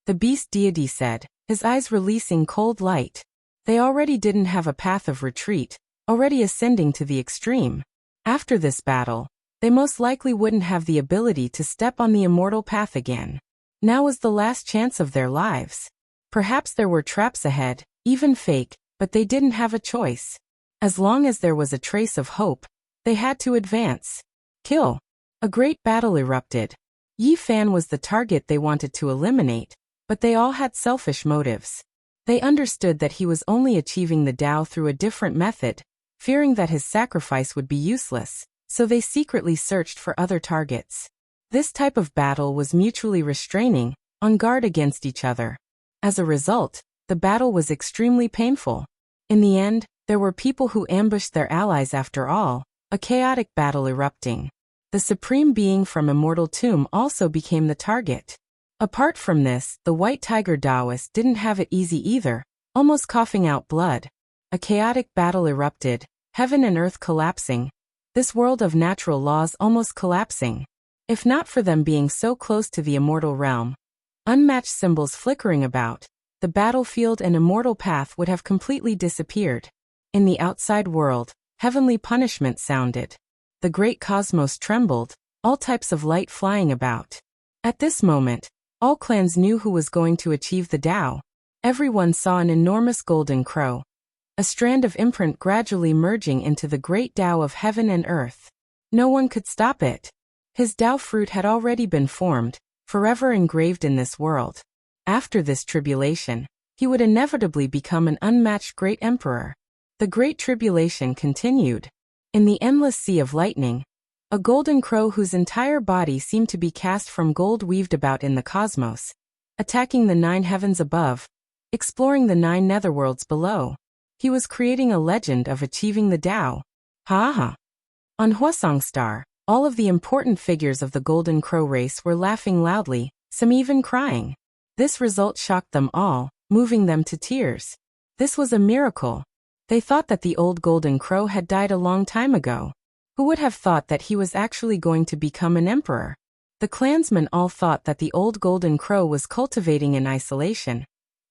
The beast deity said, his eyes releasing cold light. They already didn't have a path of retreat, already ascending to the extreme. After this battle, they most likely wouldn't have the ability to step on the immortal path again. Now was the last chance of their lives. Perhaps there were traps ahead, even fake, but they didn't have a choice. As long as there was a trace of hope, they had to advance. Kill. A great battle erupted. Yi Fan was the target they wanted to eliminate, but they all had selfish motives. They understood that he was only achieving the Tao through a different method, fearing that his sacrifice would be useless, so they secretly searched for other targets. This type of battle was mutually restraining, on guard against each other. As a result, the battle was extremely painful. In the end, there were people who ambushed their allies after all, a chaotic battle erupting. The Supreme Being from Immortal Tomb also became the target. Apart from this, the White Tiger Taoist didn't have it easy either, almost coughing out blood. A chaotic battle erupted, heaven and earth collapsing, this world of natural laws almost collapsing. If not for them being so close to the immortal realm, unmatched symbols flickering about, the battlefield and immortal path would have completely disappeared. In the outside world, heavenly punishment sounded. The great cosmos trembled, all types of light flying about. At this moment, all clans knew who was going to achieve the Tao. Everyone saw an enormous golden crow, a strand of imprint gradually merging into the great Tao of heaven and earth. No one could stop it. His Tao fruit had already been formed, forever engraved in this world. After this tribulation, he would inevitably become an unmatched great emperor. The great tribulation continued. In the endless sea of lightning, a golden crow whose entire body seemed to be cast from gold weaved about in the cosmos, attacking the 9 heavens above, exploring the 9 netherworlds below. He was creating a legend of achieving the Tao. Ha! On Hwasong Star, all of the important figures of the Golden Crow race were laughing loudly, some even crying. This result shocked them all, moving them to tears. This was a miracle. They thought that the old Golden Crow had died a long time ago. Who would have thought that he was actually going to become an emperor? The clansmen all thought that the old Golden Crow was cultivating in isolation,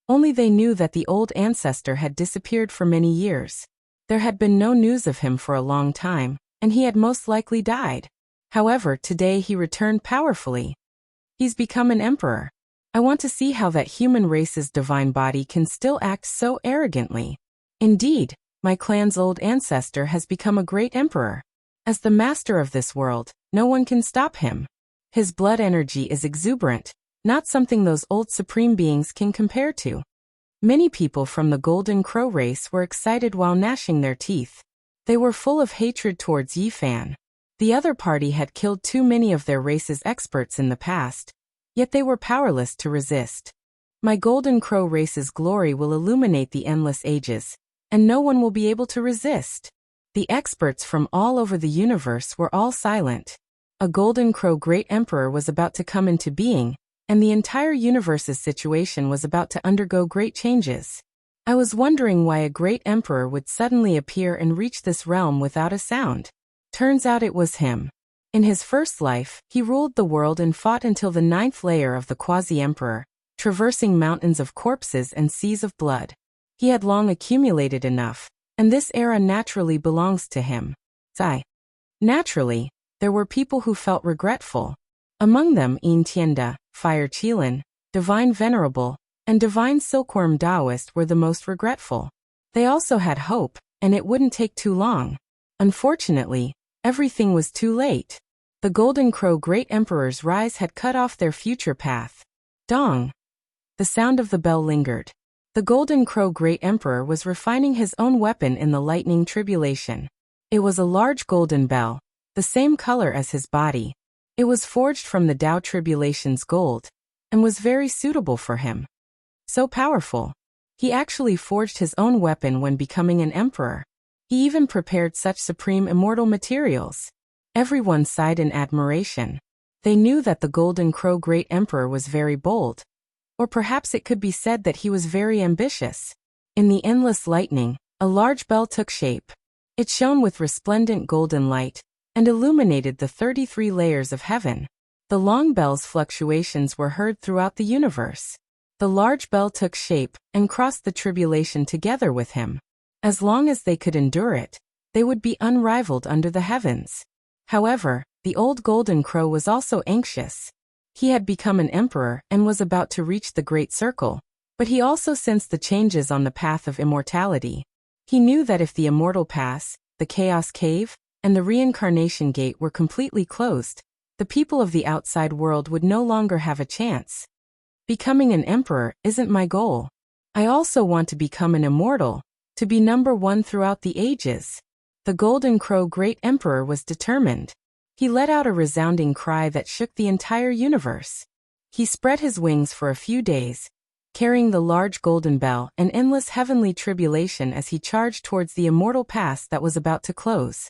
Only they knew that the old ancestor had disappeared for many years. There had been no news of him for a long time, and he had most likely died. However, today he returned powerfully. He's become an emperor. I want to see how that human race's divine body can still act so arrogantly. Indeed, my clan's old ancestor has become a great emperor. As the master of this world, no one can stop him. His blood energy is exuberant, not something those old supreme beings can compare to. Many people from the Golden Crow race were excited while gnashing their teeth. They were full of hatred towards Yi Fan. The other party had killed too many of their race's experts in the past, yet they were powerless to resist. My Golden Crow race's glory will illuminate the endless ages, and no one will be able to resist. The experts from all over the universe were all silent. A Golden Crow great emperor was about to come into being, and the entire universe's situation was about to undergo great changes. I was wondering why a great emperor would suddenly appear and reach this realm without a sound. Turns out it was him. In his first life, he ruled the world and fought until the 9th layer of the quasi-emperor, traversing mountains of corpses and seas of blood. He had long accumulated enough, and this era naturally belongs to him. Naturally, there were people who felt regretful. Among them Yin Tianda, Fire Qilin, Divine Venerable, and Divine Silkworm Taoist were the most regretful. They also had hope, and it wouldn't take too long. Unfortunately, everything was too late. The Golden Crow Great Emperor's rise had cut off their future path. Dong! The sound of the bell lingered. The Golden Crow Great Emperor was refining his own weapon in the lightning tribulation. It was a large golden bell, the same color as his body. It was forged from the Tao Tribulation's gold, and was very suitable for him. So powerful. He actually forged his own weapon when becoming an emperor. He even prepared such supreme immortal materials. Everyone sighed in admiration. They knew that the Golden Crow Great Emperor was very bold. Or perhaps it could be said that he was very ambitious. In the endless lightning, a large bell took shape. It shone with resplendent golden light, and illuminated the 33 layers of heaven. The long bell's fluctuations were heard throughout the universe. The large bell took shape, and crossed the tribulation together with him. As long as they could endure it, they would be unrivaled under the heavens. However, the old Golden Crow was also anxious. He had become an emperor and was about to reach the Great Circle, but he also sensed the changes on the path of immortality. He knew that if the Immortal Pass, the Chaos Cave, and the Reincarnation Gate were completely closed, the people of the outside world would no longer have a chance. Becoming an emperor isn't my goal. I also want to become an immortal, to be number one throughout the ages. The Golden Crow Great Emperor was determined. He let out a resounding cry that shook the entire universe. He spread his wings for a few days, carrying the large golden bell and endless heavenly tribulation as he charged towards the immortal pass that was about to close.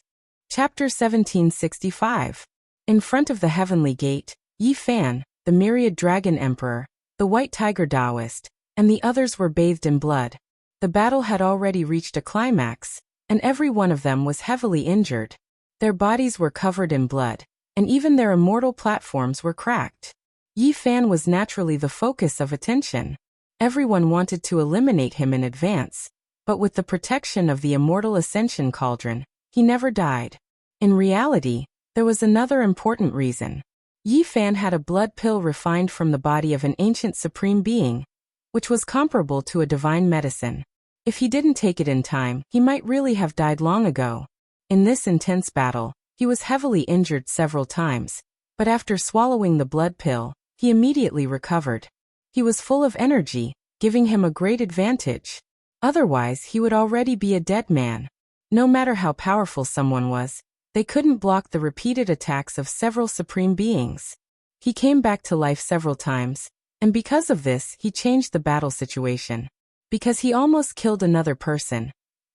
Chapter 1765. In front of the heavenly gate, Yi Fan, the myriad dragon emperor, the white tiger Taoist, and the others were bathed in blood. The battle had already reached a climax, and every one of them was heavily injured. Their bodies were covered in blood, and even their immortal platforms were cracked. Yi Fan was naturally the focus of attention. Everyone wanted to eliminate him in advance, but with the protection of the immortal ascension cauldron, he never died. In reality, there was another important reason. Yi Fan had a blood pill refined from the body of an ancient supreme being, which was comparable to a divine medicine. If he didn't take it in time, he might really have died long ago. In this intense battle, he was heavily injured several times, but after swallowing the blood pill, he immediately recovered. He was full of energy, giving him a great advantage. Otherwise, he would already be a dead man. No matter how powerful someone was, they couldn't block the repeated attacks of several supreme beings. He came back to life several times, and because of this, he changed the battle situation. Because he almost killed another person.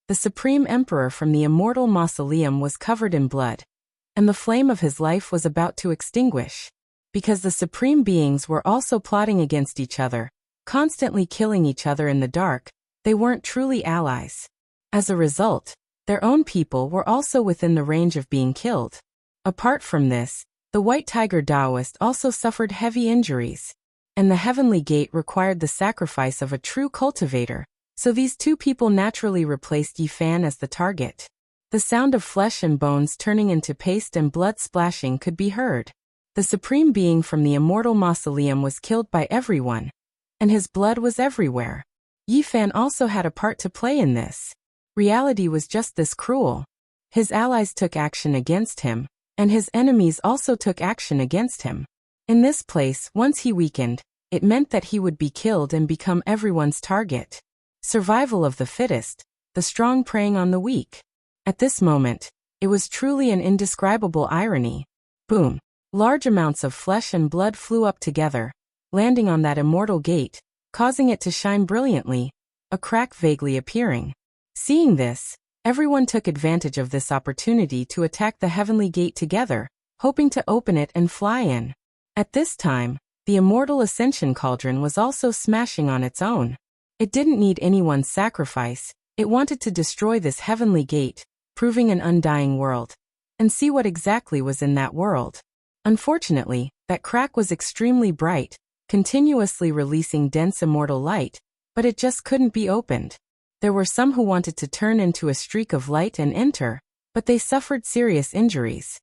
The Supreme Emperor from the Immortal Mausoleum was covered in blood, and the flame of his life was about to extinguish. Because the Supreme Beings were also plotting against each other, constantly killing each other in the dark, they weren't truly allies. As a result, their own people were also within the range of being killed. Apart from this, the White Tiger Taoist also suffered heavy injuries. and the heavenly gate required the sacrifice of a true cultivator, so these two people naturally replaced Yi Fan as the target. The sound of flesh and bones turning into paste and blood splashing could be heard. The supreme being from the immortal mausoleum was killed by everyone, and his blood was everywhere. Yi Fan also had a part to play in this. Reality was just this cruel. His allies took action against him, and his enemies also took action against him. In this place, once he weakened, it meant that he would be killed and become everyone's target. Survival of the fittest, the strong preying on the weak. At this moment, it was truly an indescribable irony. Boom! Large amounts of flesh and blood flew up together, landing on that immortal gate, causing it to shine brilliantly, a crack vaguely appearing. Seeing this, everyone took advantage of this opportunity to attack the heavenly gate together, hoping to open it and fly in. At this time, the immortal ascension cauldron was also smashing on its own. It didn't need anyone's sacrifice, it wanted to destroy this heavenly gate, proving an undying world, and see what exactly was in that world. Unfortunately, that crack was extremely bright, continuously releasing dense immortal light, but it just couldn't be opened. There were some who wanted to turn into a streak of light and enter, but they suffered serious injuries.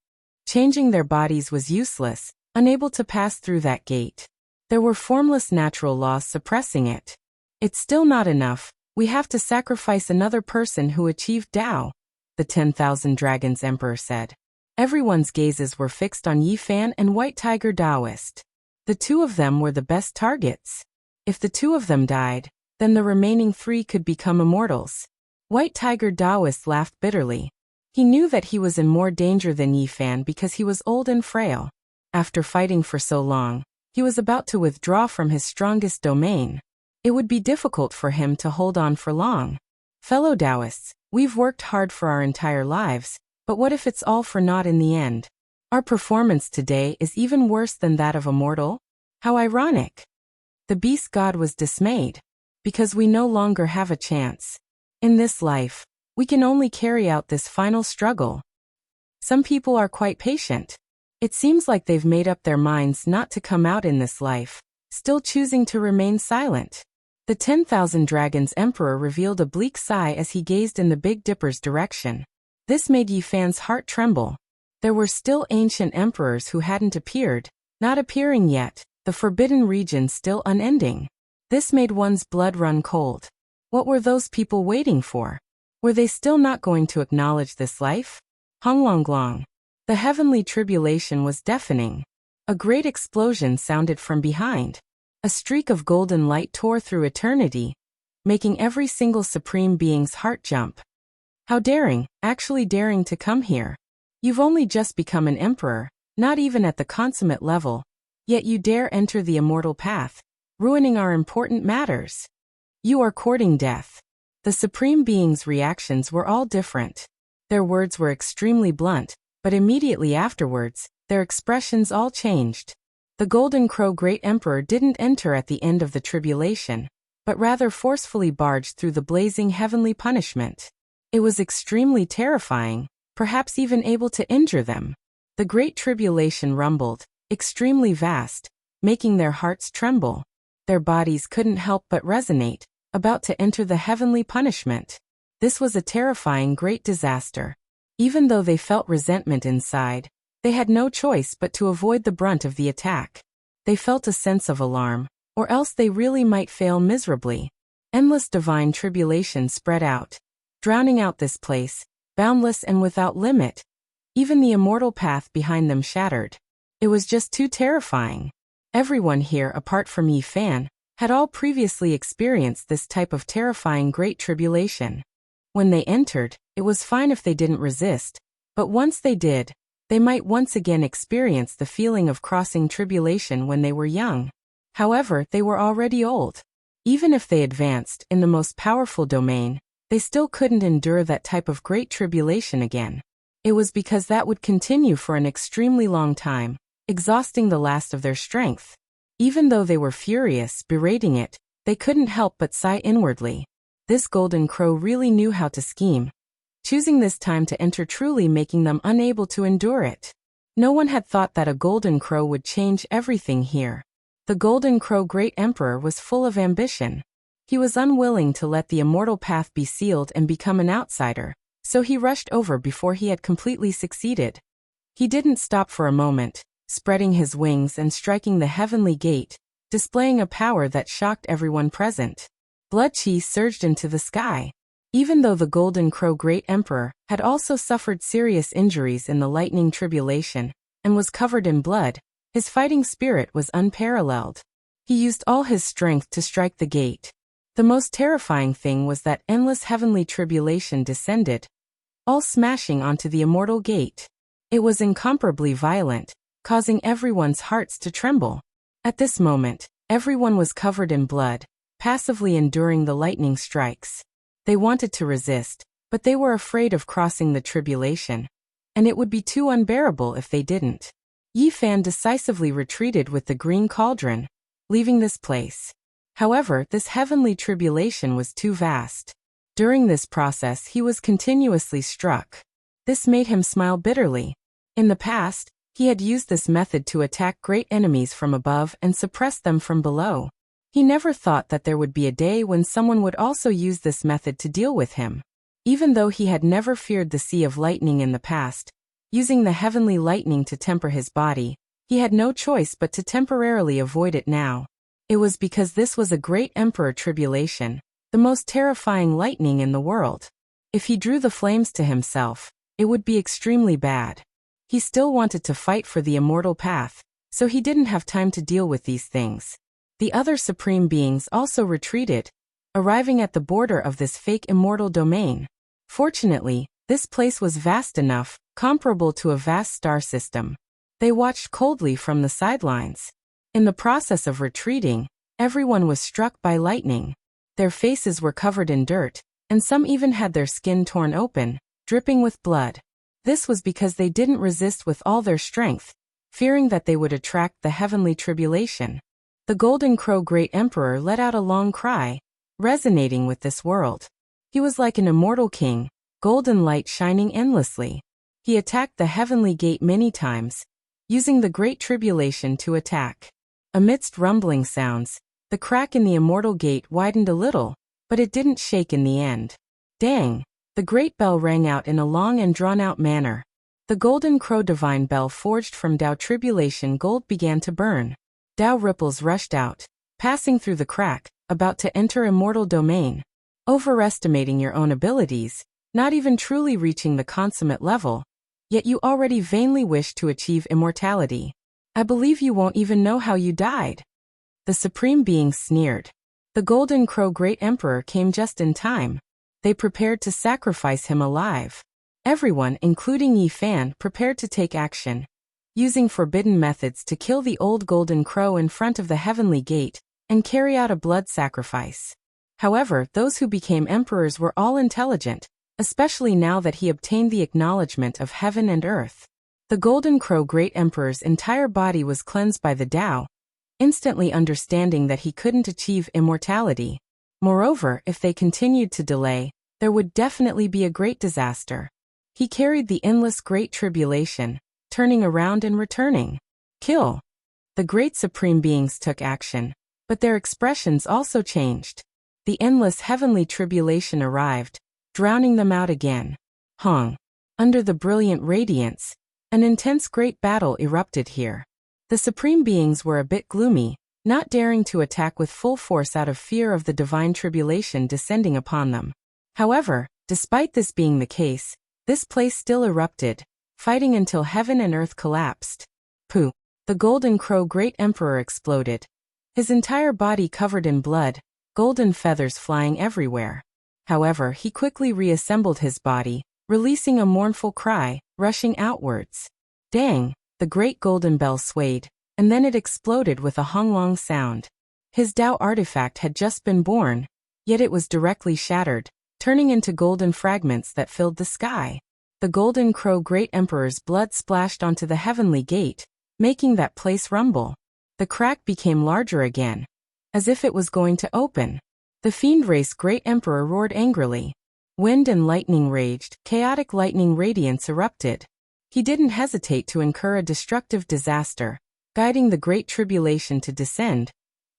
Changing their bodies was useless, unable to pass through that gate. There were formless natural laws suppressing it. It's still not enough, we have to sacrifice another person who achieved Tao, the 10,000 Dragons Emperor said. Everyone's gazes were fixed on Yi Fan and White Tiger Taoist. The two of them were the best targets. If the two of them died, then the remaining three could become immortals. White Tiger Taoist laughed bitterly. He knew that he was in more danger than Yi Fan because he was old and frail. After fighting for so long, he was about to withdraw from his strongest domain. It would be difficult for him to hold on for long. Fellow Taoists, we've worked hard for our entire lives, but what if it's all for naught in the end? Our performance today is even worse than that of a mortal? How ironic! The beast god was dismayed. Because we no longer have a chance. In this life, we can only carry out this final struggle. Some people are quite patient. It seems like they've made up their minds not to come out in this life, still choosing to remain silent. The 10,000 Dragons Emperor revealed a bleak sigh as he gazed in the Big Dipper's direction. This made Yi Fan's heart tremble. There were still ancient emperors who hadn't appeared, not appearing yet, the forbidden region still unending. This made one's blood run cold. What were those people waiting for? Were they still not going to acknowledge this life? Honglonglong. The heavenly tribulation was deafening. A great explosion sounded from behind. A streak of golden light tore through eternity, making every single supreme being's heart jump. How daring, actually daring to come here. You've only just become an emperor, not even at the consummate level, yet you dare enter the immortal path, ruining our important matters. You are courting death. The supreme being's reactions were all different. Their words were extremely blunt, but immediately afterwards, their expressions all changed. The Golden Crow Great Emperor didn't enter at the end of the tribulation, but rather forcefully barged through the blazing heavenly punishment. It was extremely terrifying, perhaps even able to injure them. The Great Tribulation rumbled, extremely vast, making their hearts tremble. Their bodies couldn't help but resonate, about to enter the heavenly punishment. This was a terrifying great disaster. Even though they felt resentment inside, they had no choice but to avoid the brunt of the attack. They felt a sense of alarm, or else they really might fail miserably. Endless divine tribulation spread out, drowning out this place, boundless and without limit. Even the immortal path behind them shattered. It was just too terrifying. Everyone here apart from Yi Fan had all previously experienced this type of terrifying great tribulation. When they entered, it was fine if they didn't resist, but once they did, they might once again experience the feeling of crossing tribulation when they were young. However, they were already old. Even if they advanced in the most powerful domain, they still couldn't endure that type of great tribulation again. It was because that would continue for an extremely long time, exhausting the last of their strength. Even though they were furious, berating it, they couldn't help but sigh inwardly. This Golden Crow really knew how to scheme, choosing this time to enter truly making them unable to endure it. No one had thought that a Golden Crow would change everything here. The Golden Crow Great Emperor was full of ambition. He was unwilling to let the immortal path be sealed and become an outsider, so he rushed over before he had completely succeeded. He didn't stop for a moment, spreading his wings and striking the heavenly gate, displaying a power that shocked everyone present. Blood chi surged into the sky. Even though the Golden Crow Great Emperor had also suffered serious injuries in the lightning tribulation and was covered in blood, his fighting spirit was unparalleled. He used all his strength to strike the gate. The most terrifying thing was that endless heavenly tribulation descended, all smashing onto the immortal gate. It was incomparably violent, causing everyone's hearts to tremble. At this moment, everyone was covered in blood, passively enduring the lightning strikes. They wanted to resist, but they were afraid of crossing the tribulation, and it would be too unbearable if they didn't. Yi Fan decisively retreated with the green cauldron, leaving this place. However, this heavenly tribulation was too vast. During this process he was continuously struck. This made him smile bitterly. In the past, he had used this method to attack great enemies from above and suppress them from below. He never thought that there would be a day when someone would also use this method to deal with him. Even though he had never feared the sea of lightning in the past, using the heavenly lightning to temper his body, he had no choice but to temporarily avoid it now. It was because this was a great emperor tribulation, the most terrifying lightning in the world. If he drew the flames to himself, it would be extremely bad. He still wanted to fight for the immortal path, so he didn't have time to deal with these things. The other supreme beings also retreated, arriving at the border of this fake immortal domain. Fortunately, this place was vast enough, comparable to a vast star system. They watched coldly from the sidelines. In the process of retreating, everyone was struck by lightning. Their faces were covered in dirt, and some even had their skin torn open, dripping with blood. This was because they didn't resist with all their strength, fearing that they would attract the heavenly tribulation. The Golden Crow Great Emperor let out a long cry, resonating with this world. He was like an immortal king, golden light shining endlessly. He attacked the heavenly gate many times, using the Great Tribulation to attack. Amidst rumbling sounds, the crack in the immortal gate widened a little, but it didn't shake in the end. Dang! The great bell rang out in a long and drawn-out manner. The Golden Crow Divine Bell forged from Tao Tribulation gold began to burn. Tao ripples rushed out, passing through the crack, about to enter immortal domain. Overestimating your own abilities, not even truly reaching the consummate level, yet you already vainly wish to achieve immortality. I believe you won't even know how you died. The Supreme Being sneered. The Golden Crow Great Emperor came just in time. They prepared to sacrifice him alive. Everyone, including Yi Fan, prepared to take action, using forbidden methods to kill the old Golden Crow in front of the heavenly gate and carry out a blood sacrifice. However, those who became emperors were all intelligent, especially now that he obtained the acknowledgement of heaven and earth. The Golden Crow Great Emperor's entire body was cleansed by the Tao, instantly understanding that he couldn't achieve immortality. Moreover, if they continued to delay, there would definitely be a great disaster. He carried the endless Great Tribulation, turning around and returning. Kill! The great supreme beings took action, but their expressions also changed. The endless heavenly tribulation arrived, drowning them out again. Hong! Under the brilliant radiance, an intense great battle erupted here. The supreme beings were a bit gloomy, not daring to attack with full force out of fear of the divine tribulation descending upon them. However, despite this being the case, this place still erupted, fighting until heaven and earth collapsed. Pooh! The Golden Crow Great Emperor exploded. His entire body covered in blood, golden feathers flying everywhere. However, he quickly reassembled his body, releasing a mournful cry, rushing outwards. Dang! The great golden bell swayed, and then it exploded with a honglong sound. His Tao artifact had just been born, yet it was directly shattered, turning into golden fragments that filled the sky. The Golden Crow Great Emperor's blood splashed onto the heavenly gate, making that place rumble. The crack became larger again, as if it was going to open. The fiend race Great Emperor roared angrily. Wind and lightning raged, chaotic lightning radiance erupted. He didn't hesitate to incur a destructive disaster, guiding the Great Tribulation to descend,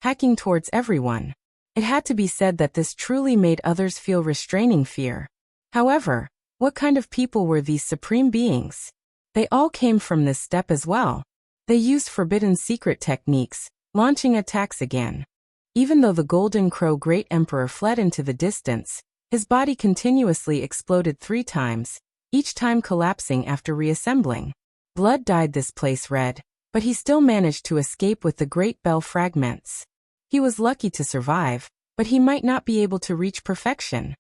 hacking towards everyone. It had to be said that this truly made others feel restraining fear. However, what kind of people were these supreme beings? They all came from this step as well. They used forbidden secret techniques, launching attacks again. Even though the Golden Crow Great Emperor fled into the distance, his body continuously exploded 3 times, each time collapsing after reassembling. Blood dyed this place red, but he still managed to escape with the Great Bell fragments. He was lucky to survive, but he might not be able to reach perfection.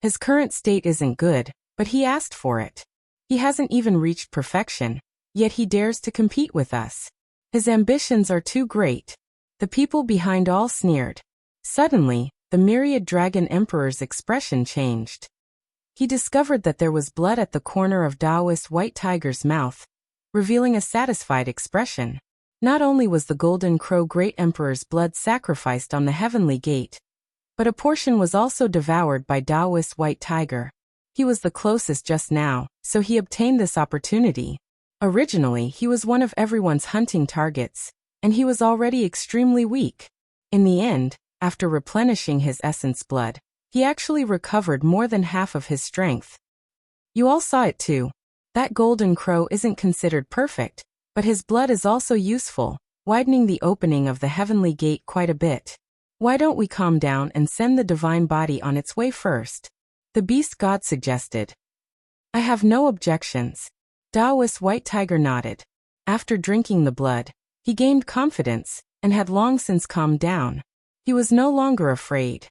His current state isn't good, but he asked for it. He hasn't even reached perfection, yet he dares to compete with us. His ambitions are too great. The people behind all sneered. Suddenly, the myriad dragon emperor's expression changed. He discovered that there was blood at the corner of Taoist White Tiger's mouth, revealing a satisfied expression. Not only was the Golden Crow Great Emperor's blood sacrificed on the Heavenly Gate, but a portion was also devoured by Taoist White Tiger. He was the closest just now, so he obtained this opportunity. Originally, he was one of everyone's hunting targets, and he was already extremely weak. In the end, after replenishing his essence blood, he actually recovered more than half of his strength. You all saw it too. That Golden Crow isn't considered perfect, but his blood is also useful, widening the opening of the Heavenly Gate quite a bit. Why don't we calm down and send the divine body on its way first? The beast god suggested. I have no objections. Taoist White Tiger nodded. After drinking the blood, he gained confidence, and had long since calmed down. He was no longer afraid.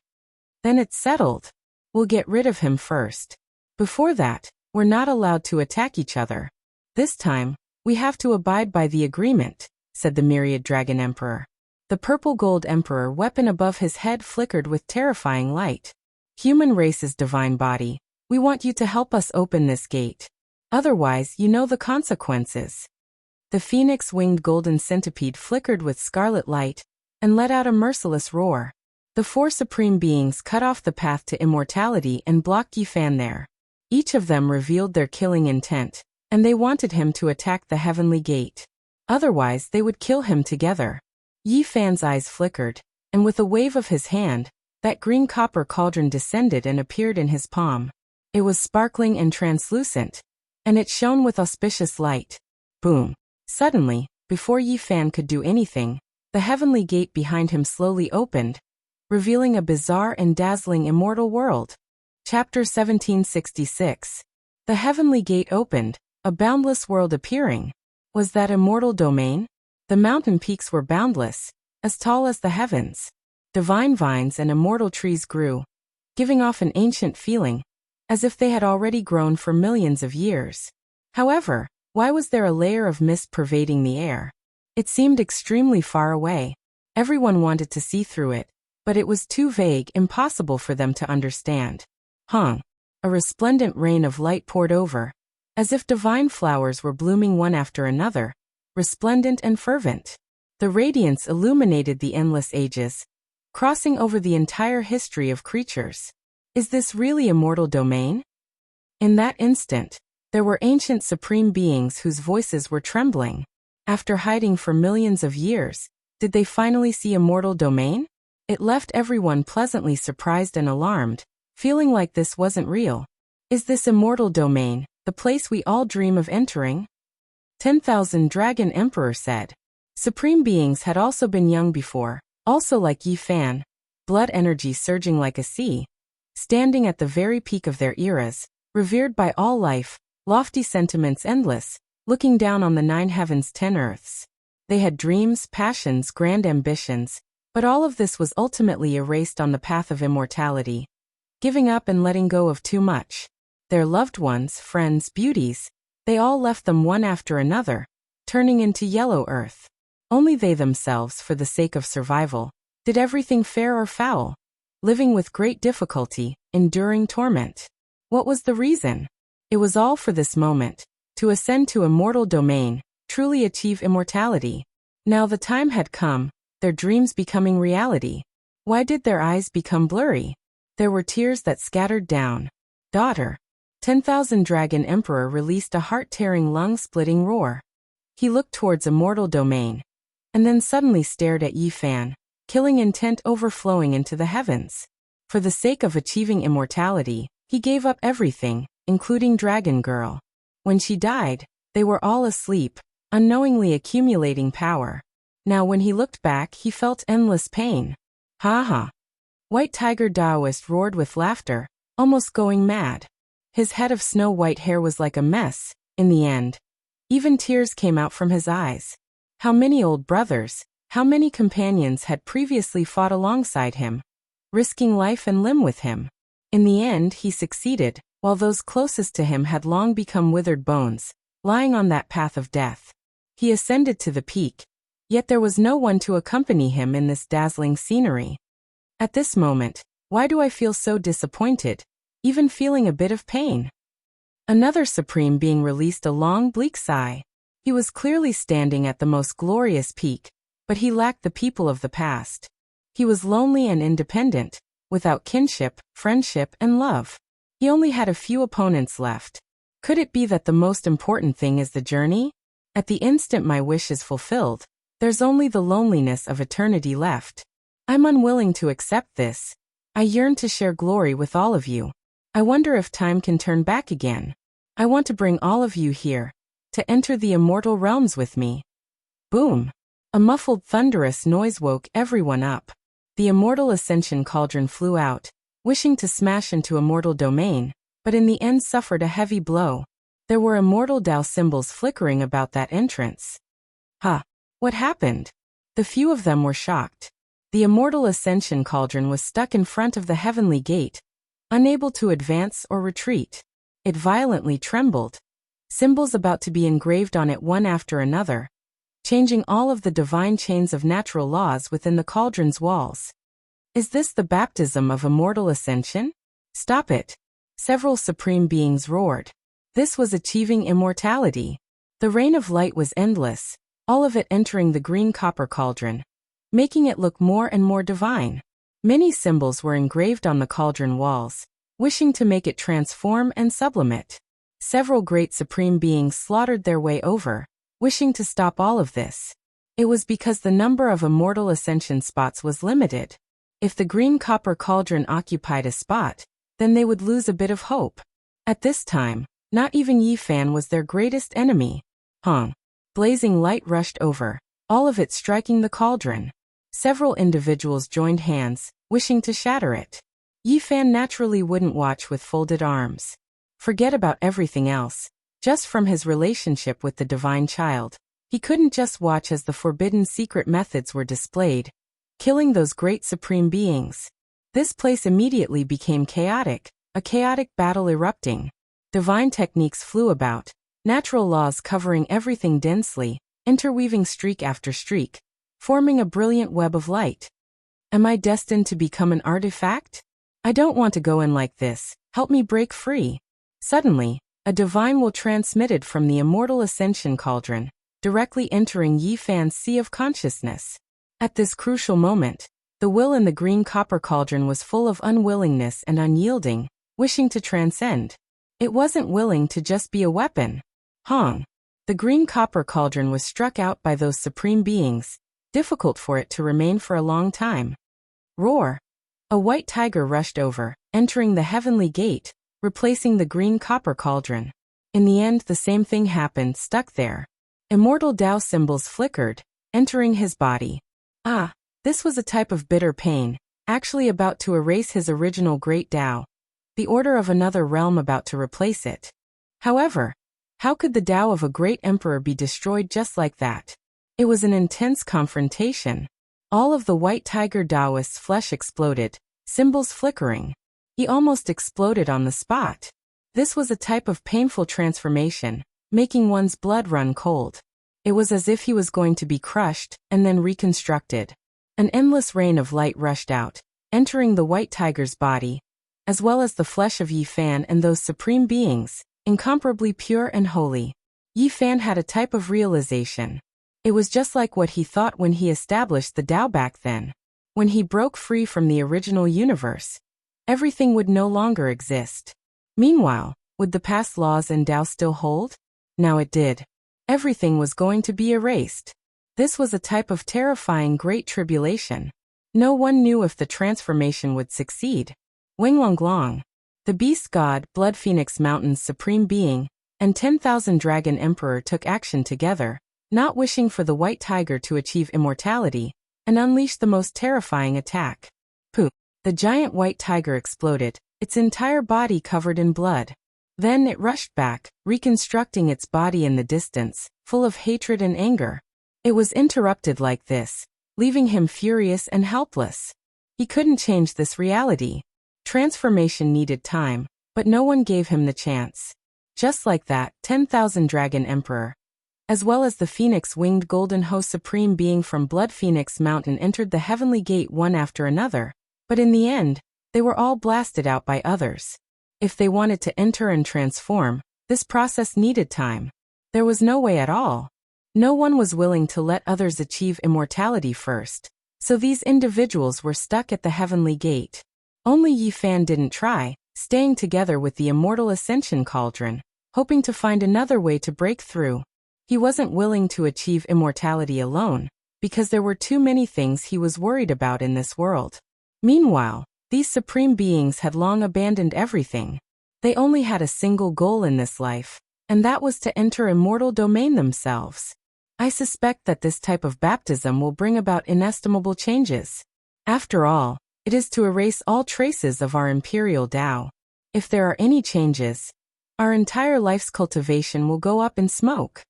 Then it's settled. We'll get rid of him first. Before that, we're not allowed to attack each other. This time, we have to abide by the agreement, said the Myriad Dragon Emperor. The purple gold emperor weapon above his head flickered with terrifying light. Human race's divine body, we want you to help us open this gate. Otherwise, you know the consequences. The phoenix-winged golden centipede flickered with scarlet light, and let out a merciless roar. The 4 supreme beings cut off the path to immortality and blocked Yifan there. Each of them revealed their killing intent, and they wanted him to attack the Heavenly Gate. Otherwise, they would kill him together. Yifan's eyes flickered, and with a wave of his hand, that green copper cauldron descended and appeared in his palm. It was sparkling and translucent, and it shone with auspicious light. Boom! Suddenly, before Yifan could do anything, the Heavenly Gate behind him slowly opened, revealing a bizarre and dazzling immortal world. Chapter 1766. The Heavenly Gate opened, a boundless world appearing. Was that immortal domain? The mountain peaks were boundless, as tall as the heavens. Divine vines and immortal trees grew, giving off an ancient feeling, as if they had already grown for millions of years. However, why was there a layer of mist pervading the air? It seemed extremely far away. Everyone wanted to see through it, but it was too vague, impossible for them to understand. A resplendent rain of light poured over, as if divine flowers were blooming one after another, resplendent and fervent. The radiance illuminated the endless ages, crossing over the entire history of creatures. Is this really immortal domain? In that instant, there were ancient supreme beings whose voices were trembling. After hiding for millions of years, did they finally see immortal domain? It left everyone pleasantly surprised and alarmed, feeling like this wasn't real. Is this immortal domain, the place we all dream of entering? 10,000 Dragon Emperor said. Supreme beings had also been young before, also like Yifan, blood energy surging like a sea, standing at the very peak of their eras, revered by all life, lofty sentiments endless, looking down on the 9 heavens 10 earths. They had dreams, passions, grand ambitions, but all of this was ultimately erased on the path of immortality, giving up and letting go of too much. Their loved ones, friends, beauties, they all left them one after another, turning into yellow earth. Only they themselves, for the sake of survival, did everything fair or foul, living with great difficulty, enduring torment. What was the reason? It was all for this moment, to ascend to immortal domain, truly achieve immortality. Now the time had come, their dreams becoming reality. Why did their eyes become blurry? There were tears that scattered down. Daughter. 10,000 Dragon Emperor released a heart-tearing, lung-splitting roar. He looked towards immortal domain, and then suddenly stared at Yi Fan, killing intent overflowing into the heavens. For the sake of achieving immortality, he gave up everything, including Dragon Girl. When she died, they were all asleep, unknowingly accumulating power. Now when he looked back, he felt endless pain. Ha ha! White Tiger Daoist roared with laughter, almost going mad. His head of snow-white hair was like a mess, in the end. Even tears came out from his eyes. How many old brothers, how many companions had previously fought alongside him, risking life and limb with him? In the end he succeeded, while those closest to him had long become withered bones, lying on that path of death. He ascended to the peak, yet there was no one to accompany him in this dazzling scenery. At this moment, why do I feel so disappointed, even feeling a bit of pain? Another supreme being released a long, bleak sigh. He was clearly standing at the most glorious peak, but he lacked the people of the past. He was lonely and independent, without kinship, friendship, and love. He only had a few opponents left. Could it be that the most important thing is the journey? At the instant my wish is fulfilled, there's only the loneliness of eternity left. I'm unwilling to accept this. I yearn to share glory with all of you. I wonder if time can turn back again. I want to bring all of you here, to enter the immortal realms with me. Boom! A muffled thunderous noise woke everyone up. The immortal ascension cauldron flew out, wishing to smash into immortal domain, but in the end suffered a heavy blow. There were immortal Tao symbols flickering about that entrance. Huh! What happened? The few of them were shocked. The immortal ascension cauldron was stuck in front of the heavenly gate, unable to advance or retreat. It violently trembled. Symbols about to be engraved on it one after another, changing all of the divine chains of natural laws within the cauldron's walls. Is this the baptism of immortal ascension? Stop it! Several supreme beings roared. This was achieving immortality. The rain of light was endless, all of it entering the green copper cauldron, making it look more and more divine. Many symbols were engraved on the cauldron walls, wishing to make it transform and sublimate. Several great supreme beings slaughtered their way over, wishing to stop all of this. It was because the number of immortal ascension spots was limited. If the green copper cauldron occupied a spot, then they would lose a bit of hope. At this time, not even Yi Fan was their greatest enemy. Blazing light rushed over, all of it striking the cauldron. Several individuals joined hands, wishing to shatter it. Yi Fan naturally wouldn't watch with folded arms. Forget about everything else. Just from his relationship with the divine child, he couldn't just watch as the forbidden secret methods were displayed, killing those great supreme beings. This place immediately became chaotic, a chaotic battle erupting. Divine techniques flew about, natural laws covering everything densely, interweaving streak after streak, forming a brilliant web of light. Am I destined to become an artifact? I don't want to go in like this. Help me break free. Suddenly, a divine will transmitted from the immortal ascension cauldron, directly entering Yi Fan's sea of consciousness. At this crucial moment, the will in the green copper cauldron was full of unwillingness and unyielding, wishing to transcend. It wasn't willing to just be a weapon. The green copper cauldron was struck out by those supreme beings, difficult for it to remain for a long time. Roar! A white tiger rushed over, entering the heavenly gate, replacing the green copper cauldron. In the end, the same thing happened, stuck there. Immortal Tao symbols flickered, entering his body. This was a type of bitter pain, actually about to erase his original great Tao, the order of another realm about to replace it. However, how could the Tao of a great emperor be destroyed just like that? It was an intense confrontation. All of the white tiger Taoist's flesh exploded, symbols flickering. He almost exploded on the spot. This was a type of painful transformation, making one's blood run cold. It was as if he was going to be crushed and then reconstructed. An endless rain of light rushed out, entering the white tiger's body, as well as the flesh of Yi Fan and those supreme beings, incomparably pure and holy. Yi Fan had a type of realization. It was just like what he thought when he established the Tao back then. When he broke free from the original universe, everything would no longer exist. Meanwhile, would the past laws and Tao still hold? Now it did. Everything was going to be erased. This was a type of terrifying great tribulation. No one knew if the transformation would succeed. Winglonglong, the beast god, Blood Phoenix Mountain's supreme being, and 10,000 Dragon Emperor took action together, not wishing for the white tiger to achieve immortality, and unleash the most terrifying attack. Pooh! The giant white tiger exploded, its entire body covered in blood. Then it rushed back, reconstructing its body in the distance, full of hatred and anger. It was interrupted like this, leaving him furious and helpless. He couldn't change this reality. Transformation needed time, but no one gave him the chance. Just like that, 10,000 Dragon Emperor, as well as the Phoenix-winged Golden Host Supreme Being from Blood Phoenix Mountain entered the Heavenly Gate one after another, but in the end, they were all blasted out by others. If they wanted to enter and transform, this process needed time. There was no way at all. No one was willing to let others achieve immortality first, so these individuals were stuck at the Heavenly Gate. Only Yi Fan didn't try, staying together with the Immortal Ascension Cauldron, hoping to find another way to break through. He wasn't willing to achieve immortality alone, because there were too many things he was worried about in this world. Meanwhile, these supreme beings had long abandoned everything. They only had a single goal in this life, and that was to enter immortal domain themselves. I suspect that this type of baptism will bring about inestimable changes. After all, it is to erase all traces of our imperial Tao. If there are any changes, our entire life's cultivation will go up in smoke.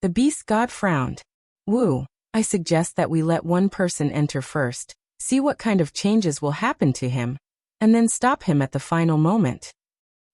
The beast god frowned. Wu, I suggest that we let one person enter first, see what kind of changes will happen to him, and then stop him at the final moment.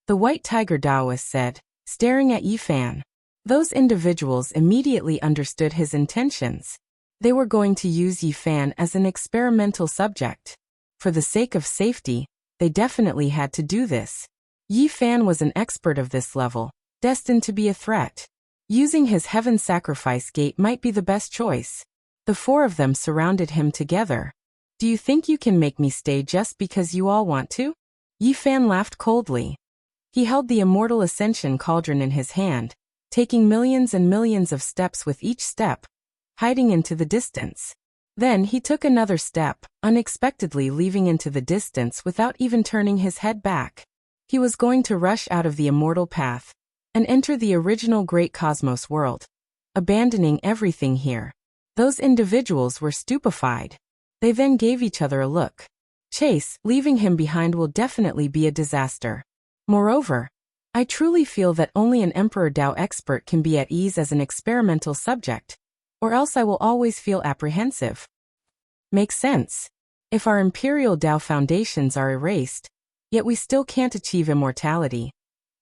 The white tiger Taoist said, staring at Yi Fan. Those individuals immediately understood his intentions. They were going to use Yi Fan as an experimental subject. For the sake of safety, they definitely had to do this. Yi Fan was an expert of this level, destined to be a threat. Using his heaven sacrifice gate might be the best choice. The four of them surrounded him together. Do you think you can make me stay just because you all want to? Yi Fan laughed coldly. He held the Immortal Ascension Cauldron in his hand, taking millions and millions of steps with each step, hiding into the distance. Then he took another step, unexpectedly leaving into the distance without even turning his head back. He was going to rush out of the immortal path and enter the original great cosmos world, abandoning everything here. Those individuals were stupefied. They then gave each other a look. Chase, leaving him behind will definitely be a disaster. Moreover, I truly feel that only an Emperor Tao expert can be at ease as an experimental subject, or else I will always feel apprehensive. Makes sense. If our Imperial Tao foundations are erased, yet we still can't achieve immortality,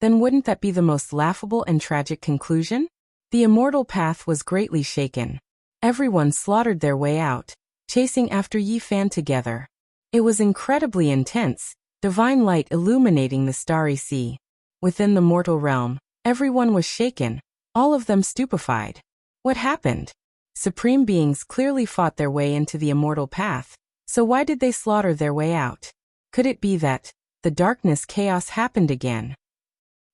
then wouldn't that be the most laughable and tragic conclusion? The immortal path was greatly shaken. Everyone slaughtered their way out, chasing after Yi Fan together. It was incredibly intense, divine light illuminating the starry sea. Within the mortal realm, everyone was shaken, all of them stupefied. What happened? Supreme beings clearly fought their way into the immortal path, so why did they slaughter their way out? Could it be that the darkness chaos happened again?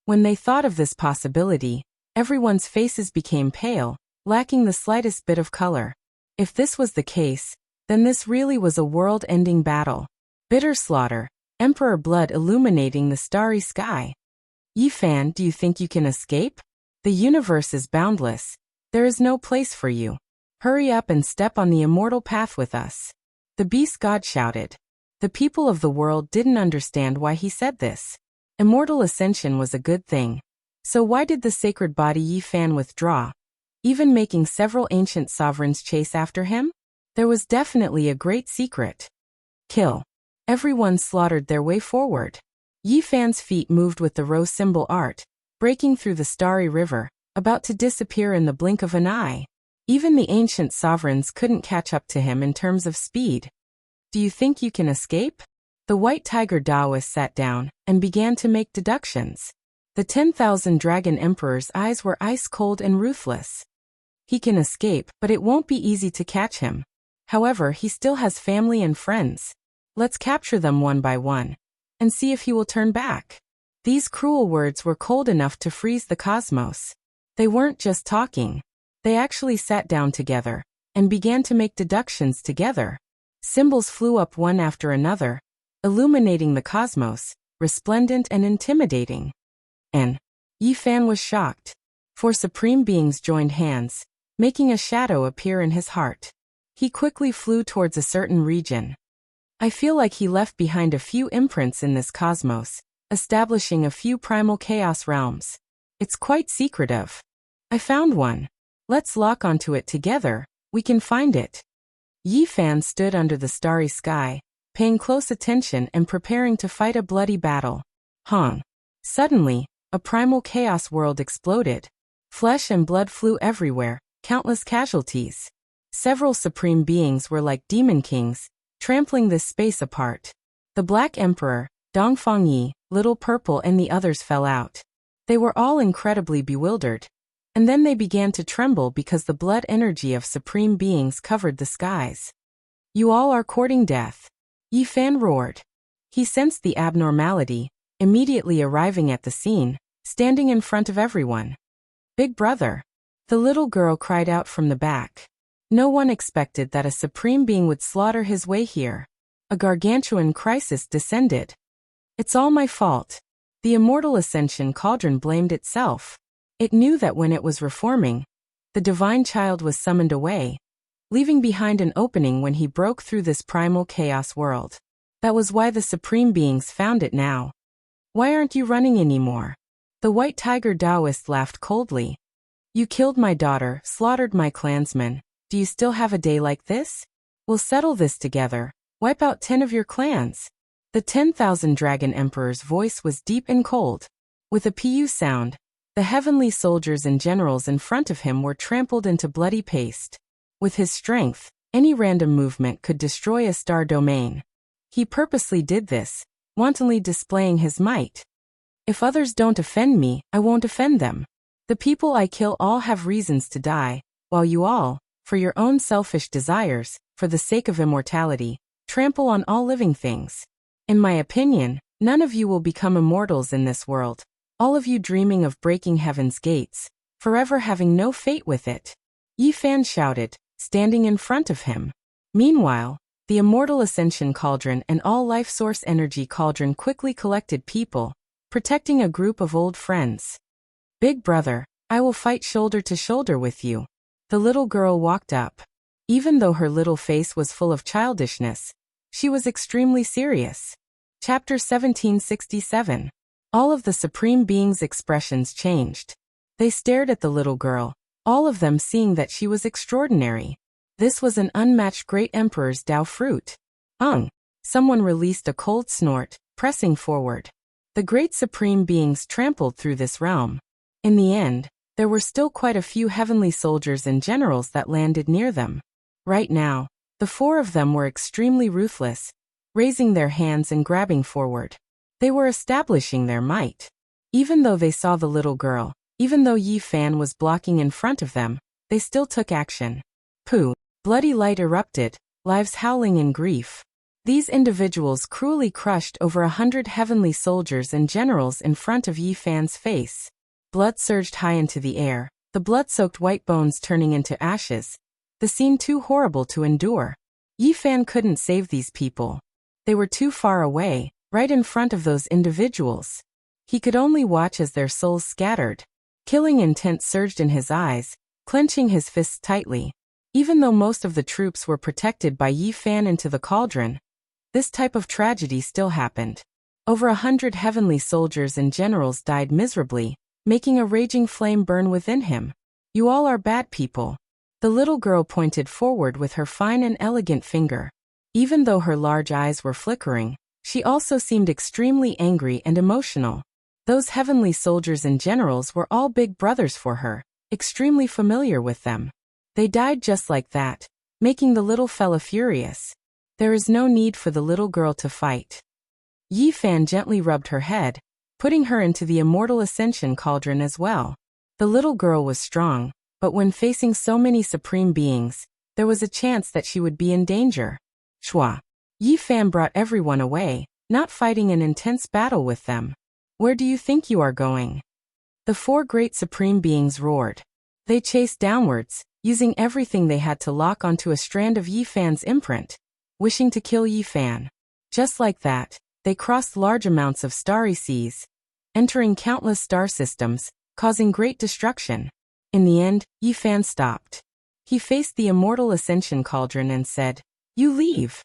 When they thought of this possibility, everyone's faces became pale, lacking the slightest bit of color. If this was the case, then this really was a world-ending battle. Bitter slaughter, Emperor blood illuminating the starry sky. Yi Fan, do you think you can escape? The universe is boundless. There is no place for you. Hurry up and step on the immortal path with us. The beast god shouted. The people of the world didn't understand why he said this. Immortal ascension was a good thing. So why did the sacred body Yi Fan withdraw, even making several ancient sovereigns chase after him? There was definitely a great secret. Kill. Everyone slaughtered their way forward. Yi Fan's feet moved with the rose symbol art, breaking through the starry river, about to disappear in the blink of an eye. Even the ancient sovereigns couldn't catch up to him in terms of speed. Do you think you can escape? The white tiger Taoist sat down and began to make deductions. The 10,000 Dragon Emperor's eyes were ice-cold and ruthless. He can escape, but it won't be easy to catch him. However, he still has family and friends. Let's capture them one by one, and see if he will turn back. These cruel words were cold enough to freeze the cosmos. They weren't just talking. They actually sat down together, and began to make deductions together. Symbols flew up one after another, illuminating the cosmos, resplendent and intimidating. And Yi Fan was shocked. 4 supreme beings joined hands, making a shadow appear in his heart. He quickly flew towards a certain region. I feel like he left behind a few imprints in this cosmos, establishing a few primal chaos realms. It's quite secretive. I found one. Let's lock onto it together, we can find it. Yi Fan stood under the starry sky, paying close attention and preparing to fight a bloody battle. Suddenly, a primal chaos world exploded. Flesh and blood flew everywhere, countless casualties. Several supreme beings were like demon kings, trampling this space apart. The Black Emperor, Dongfang Yi, Little Purple and the others fell out. They were all incredibly bewildered. And then they began to tremble because the blood energy of supreme beings covered the skies. You all are courting death. Yi Fan roared. He sensed the abnormality, immediately arriving at the scene, standing in front of everyone. Big brother. The little girl cried out from the back. No one expected that a supreme being would slaughter his way here. A gargantuan crisis descended. It's all my fault. The immortal ascension cauldron blamed itself. It knew that when it was reforming, the divine child was summoned away, leaving behind an opening when he broke through this primal chaos world. That was why the supreme beings found it now. Why aren't you running anymore? The white tiger Taoist laughed coldly. You killed my daughter, slaughtered my clansmen. Do you still have a day like this? We'll settle this together. Wipe out 10 of your clans. The 10,000 Dragon Emperor's voice was deep and cold. With a pu sound, the heavenly soldiers and generals in front of him were trampled into bloody paste. With his strength, any random movement could destroy a star domain. He purposely did this, wantonly displaying his might. If others don't offend me, I won't offend them. The people I kill all have reasons to die, while you all, for your own selfish desires, for the sake of immortality, trample on all living things. In my opinion, none of you will become immortals in this world, all of you dreaming of breaking heaven's gates, forever having no fate with it. Yi Fan shouted, standing in front of him. Meanwhile, the immortal ascension cauldron and all life source energy cauldron quickly collected people, protecting a group of old friends. Big brother, I will fight shoulder to shoulder with you. The little girl walked up. Even though her little face was full of childishness, she was extremely serious. Chapter 1767. All of the supreme beings' expressions changed. They stared at the little girl, all of them seeing that she was extraordinary. This was an unmatched great emperor's Tao fruit. Someone released a cold snort, pressing forward. The great supreme beings trampled through this realm. In the end, there were still quite a few heavenly soldiers and generals that landed near them. Right now, the 4 of them were extremely ruthless, raising their hands and grabbing forward. They were establishing their might. Even though they saw the little girl, even though Yi Fan was blocking in front of them, they still took action. Bloody light erupted, lives howling in grief. These individuals cruelly crushed over 100 heavenly soldiers and generals in front of Yi Fan's face. Blood surged high into the air, the blood-soaked white bones turning into ashes. The scene too horrible to endure. Yi Fan couldn't save these people. They were too far away, right in front of those individuals. He could only watch as their souls scattered. Killing intent surged in his eyes, clenching his fists tightly. Even though most of the troops were protected by Yi Fan into the cauldron, this type of tragedy still happened. Over 100 heavenly soldiers and generals died miserably, making a raging flame burn within him. You all are bad people. The little girl pointed forward with her fine and elegant finger. Even though her large eyes were flickering, she also seemed extremely angry and emotional. Those heavenly soldiers and generals were all big brothers for her, extremely familiar with them. They died just like that, making the little fella furious. There is no need for the little girl to fight. Yi Fan gently rubbed her head, putting her into the immortal ascension cauldron as well. The little girl was strong, but when facing so many supreme beings, there was a chance that she would be in danger. Shua. Yi Fan brought everyone away, not fighting an intense battle with them. Where do you think you are going? The 4 great supreme beings roared. They chased downwards, using everything they had to lock onto a strand of Yi Fan's imprint, wishing to kill Yi Fan. Just like that, they crossed large amounts of starry seas, entering countless star systems, causing great destruction. In the end, Yi Fan stopped. He faced the immortal ascension cauldron and said, "You leave."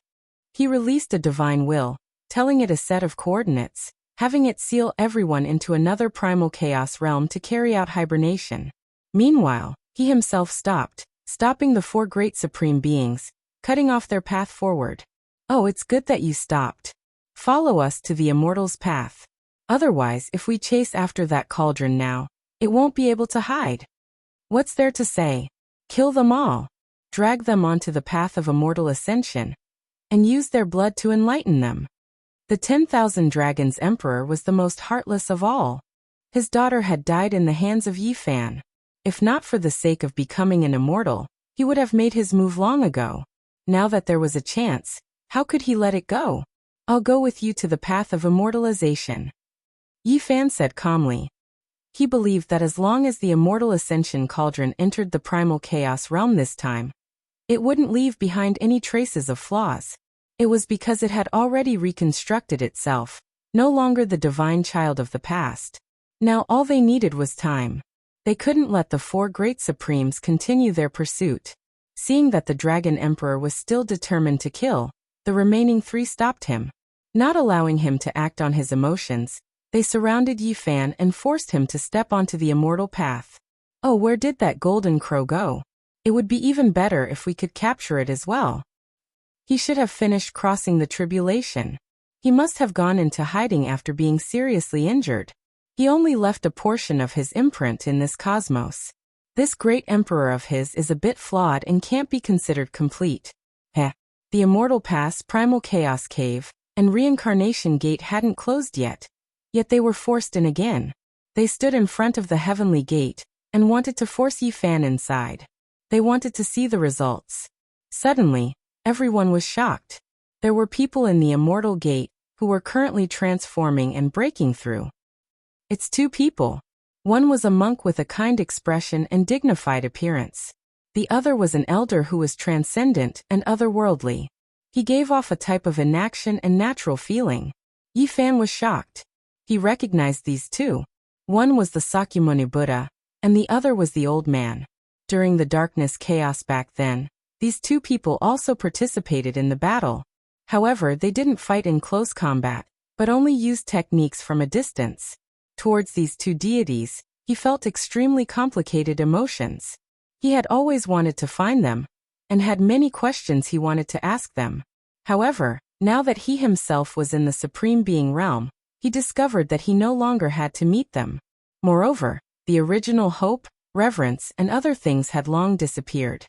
He released a divine will, telling it a set of coordinates, having it seal everyone into another primal chaos realm to carry out hibernation. Meanwhile, he himself stopped, stopping the four great supreme beings, cutting off their path forward. "Oh, it's good that you stopped. Follow us to the immortal's path. Otherwise, if we chase after that cauldron now, it won't be able to hide. What's there to say? Kill them all. Drag them onto the path of immortal ascension, and use their blood to enlighten them." The 10,000 Dragons Emperor was the most heartless of all. His daughter had died in the hands of Yi Fan. If not for the sake of becoming an immortal, he would have made his move long ago. Now that there was a chance, how could he let it go? "I'll go with you to the path of immortalization," Yi Fan said calmly. He believed that as long as the immortal ascension cauldron entered the primal chaos realm this time, it wouldn't leave behind any traces of flaws. It was because it had already reconstructed itself, no longer the divine child of the past. Now all they needed was time. They couldn't let the four great supremes continue their pursuit. Seeing that the Dragon Emperor was still determined to kill, the remaining three stopped him. Not allowing him to act on his emotions, they surrounded Yi Fan and forced him to step onto the immortal path. "Oh, where did that golden crow go? It would be even better if we could capture it as well." He should have finished crossing the tribulation. He must have gone into hiding after being seriously injured. He only left a portion of his imprint in this cosmos. This great emperor of his is a bit flawed and can't be considered complete. The Immortal Pass, Primal Chaos Cave, and Reincarnation Gate hadn't closed yet. Yet they were forced in again. They stood in front of the Heavenly Gate and wanted to force Yi Fan inside. They wanted to see the results. Suddenly, everyone was shocked. There were people in the Immortal Gate who were currently transforming and breaking through. It's two people. One was a monk with a kind expression and dignified appearance. The other was an elder who was transcendent and otherworldly. He gave off a type of inaction and natural feeling. Yi Fan was shocked. He recognized these two. One was the Sakyamuni Buddha, and the other was the old man. During the darkness chaos back then, these two people also participated in the battle. However, they didn't fight in close combat, but only used techniques from a distance. Towards these two deities, he felt extremely complicated emotions. He had always wanted to find them, and had many questions he wanted to ask them. However, now that he himself was in the Supreme Being realm, he discovered that he no longer had to meet them. Moreover, the original hope, reverence, and other things had long disappeared.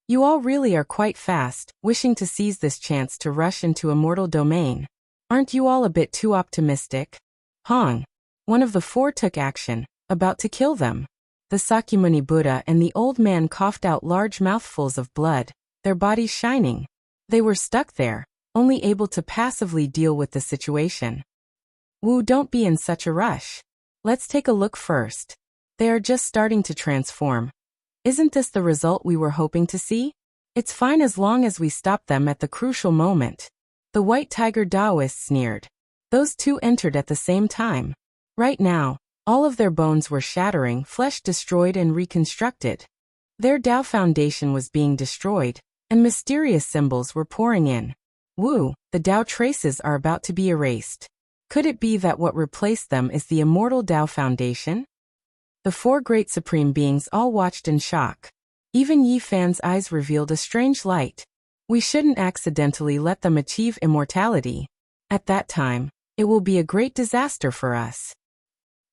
"You all really are quite fast, wishing to seize this chance to rush into immortal domain. Aren't you all a bit too optimistic?" Hong, one of the four, took action, about to kill them. The Sakyamuni Buddha and the old man coughed out large mouthfuls of blood, their bodies shining. They were stuck there, only able to passively deal with the situation. "Wu, don't be in such a rush. Let's take a look first. They are just starting to transform. Isn't this the result we were hoping to see? It's fine as long as we stop them at the crucial moment." The White Tiger Taoist sneered. Those two entered at the same time. Right now, all of their bones were shattering, flesh destroyed and reconstructed. Their Tao foundation was being destroyed, and mysterious symbols were pouring in. "Wu, the Tao traces are about to be erased. Could it be that what replaced them is the immortal Tao foundation?" The four great supreme beings all watched in shock. Even Yi Fan's eyes revealed a strange light. "We shouldn't accidentally let them achieve immortality. At that time, it will be a great disaster for us."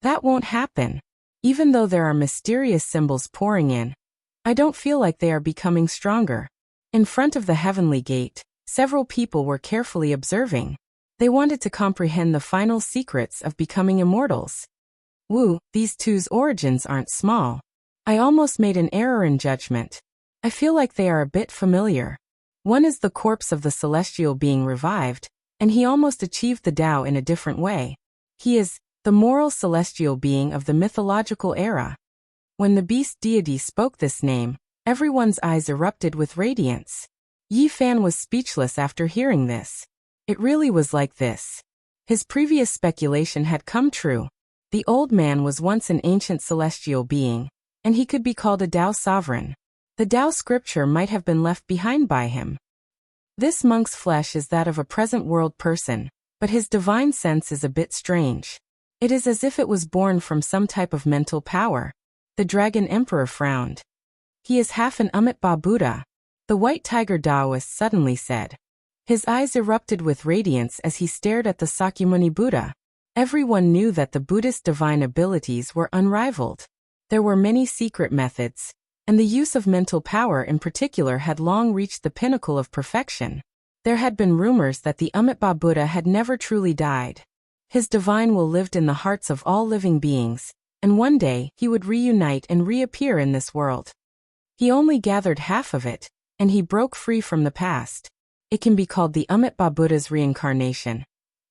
"That won't happen. Even though there are mysterious symbols pouring in, I don't feel like they are becoming stronger." In front of the Heavenly Gate, several people were carefully observing. They wanted to comprehend the final secrets of becoming immortals. "Wu, these two's origins aren't small. I almost made an error in judgment. I feel like they are a bit familiar. One is the corpse of the celestial being revived, and he almost achieved the Tao in a different way. He is the moral celestial being of the mythological era." When the beast deity spoke this name, Everyone's eyes erupted with radiance. Yi Fan was speechless after hearing this. It really was like this. His previous speculation had come true. The old man was once an ancient celestial being, and he could be called a Tao sovereign. The Tao scripture might have been left behind by him. This monk's flesh is that of a present-world person, but his divine sense is a bit strange. It is as if it was born from some type of mental power. The Dragon Emperor frowned. He is half an Amitabha Buddha, the White Tiger Taoist suddenly said. His eyes erupted with radiance as he stared at the Sakyamuni Buddha. Everyone knew that the Buddhist divine abilities were unrivaled. There were many secret methods, and the use of mental power in particular had long reached the pinnacle of perfection. There had been rumors that the Amitabha Buddha had never truly died. His divine will lived in the hearts of all living beings, and one day he would reunite and reappear in this world. He only gathered half of it, and he broke free from the past. It can be called the Amitabha Buddha's reincarnation.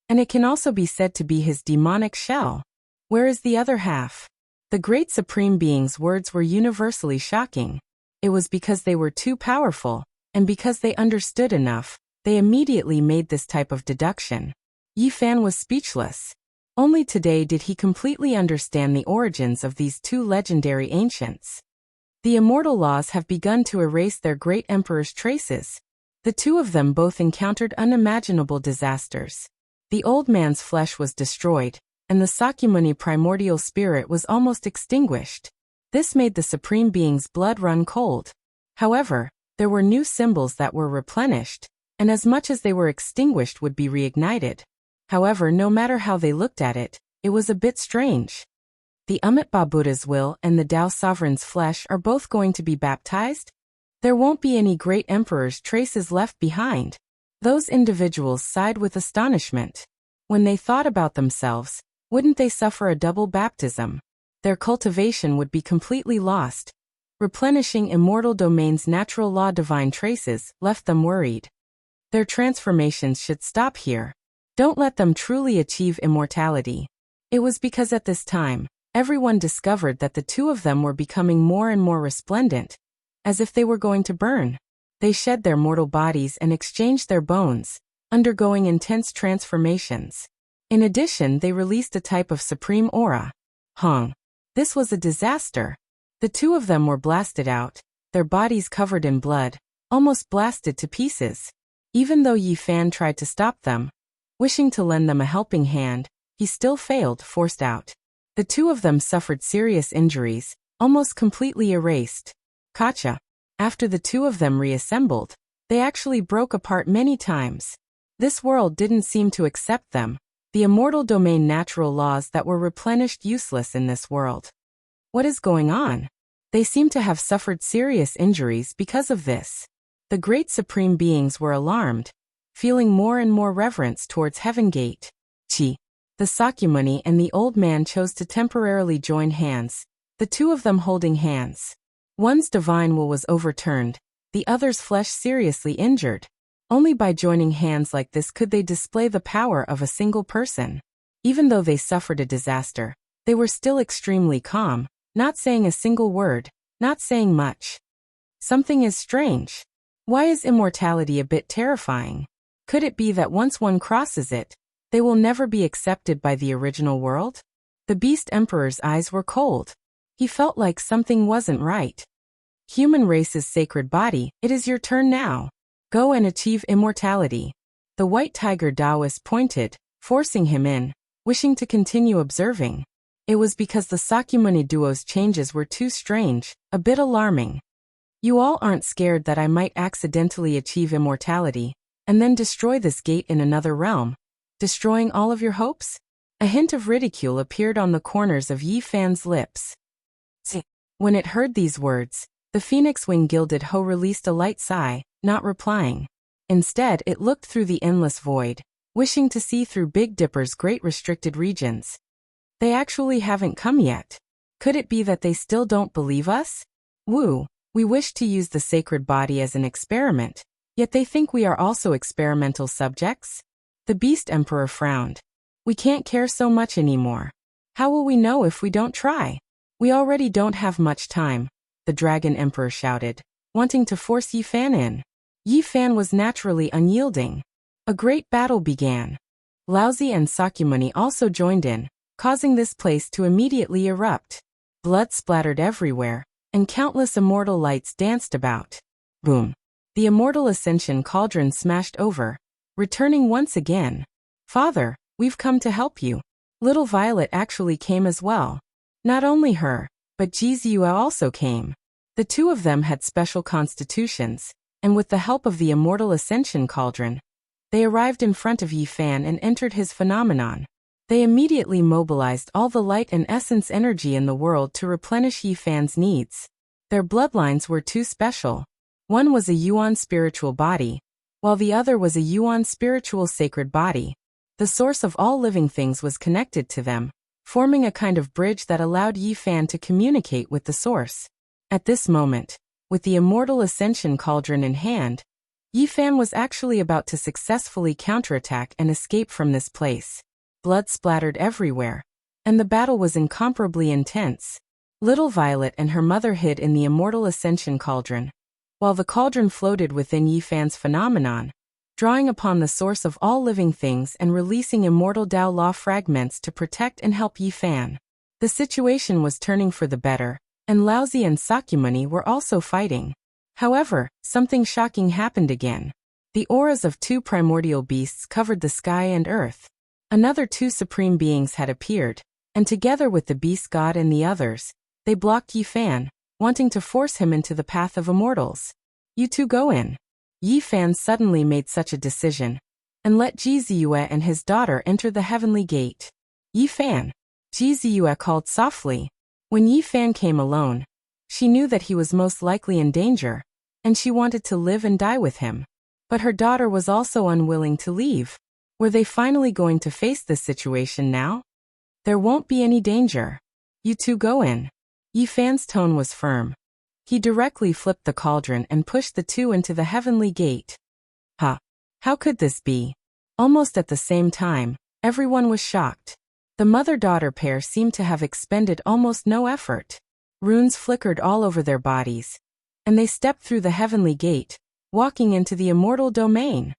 And it can also be said to be his demonic shell. Where is the other half? The great Supreme Being's words were universally shocking. It was because they were too powerful, and because they understood enough, they immediately made this type of deduction. Yi Fan was speechless. Only today did he completely understand the origins of these two legendary ancients. The immortal laws have begun to erase their great emperor's traces. The two of them both encountered unimaginable disasters. The old man's flesh was destroyed, and the Sakyamuni primordial spirit was almost extinguished. This made the Supreme Being's blood run cold. However, there were new symbols that were replenished, and as much as they were extinguished would be reignited. However, no matter how they looked at it, it was a bit strange. The Amitabha Buddha's will and the Tao sovereign's flesh are both going to be baptized? There won't be any great emperor's traces left behind. Those individuals sighed with astonishment. When they thought about themselves, wouldn't they suffer a double baptism? Their cultivation would be completely lost. Replenishing immortal domain's natural law divine traces left them worried. Their transformations should stop here. Don't let them truly achieve immortality. It was because at this time, everyone discovered that the two of them were becoming more and more resplendent, as if they were going to burn. They shed their mortal bodies and exchanged their bones, undergoing intense transformations. In addition, they released a type of supreme aura. This was a disaster. The two of them were blasted out, their bodies covered in blood, almost blasted to pieces. Even though Yi Fan tried to stop them, wishing to lend them a helping hand, he still failed, forced out. The two of them suffered serious injuries, almost completely erased. Gotcha. After the two of them reassembled, they actually broke apart many times. This world didn't seem to accept them. The immortal domain natural laws that were replenished useless in this world. What is going on? They seem to have suffered serious injuries because of this. The great supreme beings were alarmed, feeling more and more reverence towards Heaven Gate. The Sakyamuni and the old man chose to temporarily join hands, the two of them holding hands. One's divine will was overturned, the other's flesh seriously injured. Only by joining hands like this could they display the power of a single person. Even though they suffered a disaster, they were still extremely calm, not saying a single word, not saying much. Something is strange. Why is immortality a bit terrifying? Could it be that once one crosses it, they will never be accepted by the original world? The Beast Emperor's eyes were cold. He felt like something wasn't right. Human race's sacred body, it is your turn now. Go and achieve immortality. The White Tiger Taoist pointed, forcing him in, wishing to continue observing. It was because the Sakyamuni duo's changes were too strange, a bit alarming. You all aren't scared that I might accidentally achieve immortality, and then destroy this gate in another realm? Destroying all of your hopes? A hint of ridicule appeared on the corners of Yi Fan's lips. When it heard these words, the phoenix wing gilded hoe released a light sigh, not replying. Instead, it looked through the endless void, wishing to see through Big Dipper's great restricted regions. They actually haven't come yet. Could it be that they still don't believe us? Woo, we wish to use the sacred body as an experiment, yet they think we are also experimental subjects? The Beast Emperor frowned. We can't care so much anymore. How will we know if we don't try? We already don't have much time, the Dragon Emperor shouted. wanting to force Yi Fan in. Yi Fan was naturally unyielding. A great battle began. Laozi and Sakyamuni also joined in, causing this place to immediately erupt. Blood splattered everywhere, and countless immortal lights danced about. Boom! The immortal ascension cauldron smashed over, returning once again. "Father, we've come to help you." Little Violet actually came as well. Not only her, but Jizue also came. The two of them had special constitutions, and with the help of the immortal ascension cauldron, they arrived in front of Yi Fan and entered his phenomenon. They immediately mobilized all the light and essence energy in the world to replenish Yi Fan's needs. Their bloodlines were too special. One was a Yuan spiritual body, while the other was a Yuan spiritual sacred body. The source of all living things was connected to them, forming a kind of bridge that allowed Yi Fan to communicate with the source. At this moment, with the immortal ascension cauldron in hand, Yi Fan was actually about to successfully counterattack and escape from this place. Blood splattered everywhere, and the battle was incomparably intense. Little Violet and her mother hid in the immortal ascension cauldron, while the cauldron floated within Yi Fan's phenomenon, drawing upon the source of all living things and releasing immortal Tao law fragments to protect and help Yi Fan. The situation was turning for the better, and Laozi and Sakyamuni were also fighting. However, something shocking happened again. The auras of two primordial beasts covered the sky and earth. Another two supreme beings had appeared, and together with the beast god and the others, they blocked Yi Fan, wanting to force him into the path of immortals. "You two go in." Yi Fan suddenly made such a decision, and let Jizue and his daughter enter the heavenly gate. "Yi Fan," Jizue called softly. When Yi Fan came alone, she knew that he was most likely in danger, and she wanted to live and die with him. But her daughter was also unwilling to leave. Were they finally going to face this situation now? "There won't be any danger. You two go in." Yi Fan's tone was firm. He directly flipped the cauldron and pushed the two into the heavenly gate. Huh! How could this be? Almost at the same time, everyone was shocked. The mother-daughter pair seemed to have expended almost no effort. Runes flickered all over their bodies, and they stepped through the heavenly gate, walking into the immortal domain.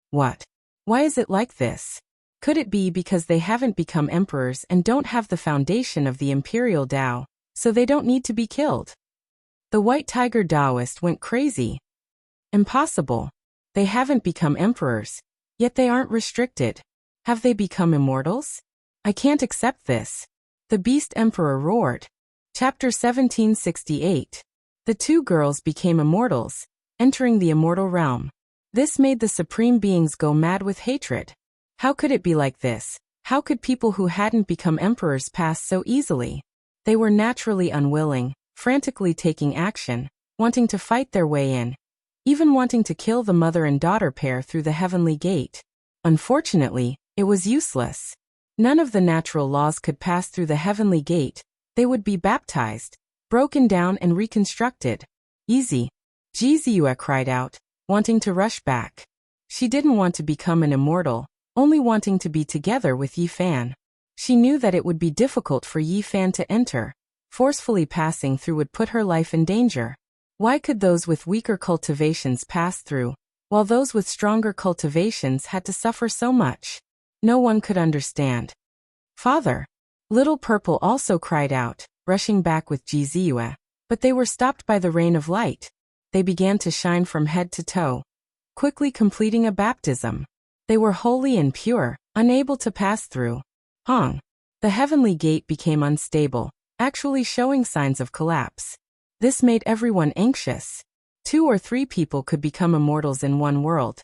What? Why is it like this? Could it be because they haven't become emperors and don't have the foundation of the imperial Tao, so they don't need to be killed? The White Tiger Taoist went crazy. Impossible. They haven't become emperors, yet they aren't restricted. Have they become immortals? I can't accept this. The Beast Emperor roared. Chapter 1768. The two girls became immortals, entering the immortal realm. This made the supreme beings go mad with hatred. How could it be like this? How could people who hadn't become emperors pass so easily? They were naturally unwilling, frantically taking action, wanting to fight their way in, even wanting to kill the mother and daughter pair through the heavenly gate. Unfortunately, it was useless. None of the natural laws could pass through the heavenly gate. They would be baptized, broken down and reconstructed. Easy. Jizue cried out, wanting to rush back. She didn't want to become an immortal, only wanting to be together with Yi Fan. She knew that it would be difficult for Yi Fan to enter. Forcefully passing through would put her life in danger. Why could those with weaker cultivations pass through, while those with stronger cultivations had to suffer so much? No one could understand. "Father!" Little Purple also cried out, rushing back with Jizue, but they were stopped by the rain of light. They began to shine from head to toe, quickly completing a baptism. They were holy and pure, unable to pass through. Hong! The heavenly gate became unstable, actually showing signs of collapse. This made everyone anxious. 2 or 3 people could become immortals in one world.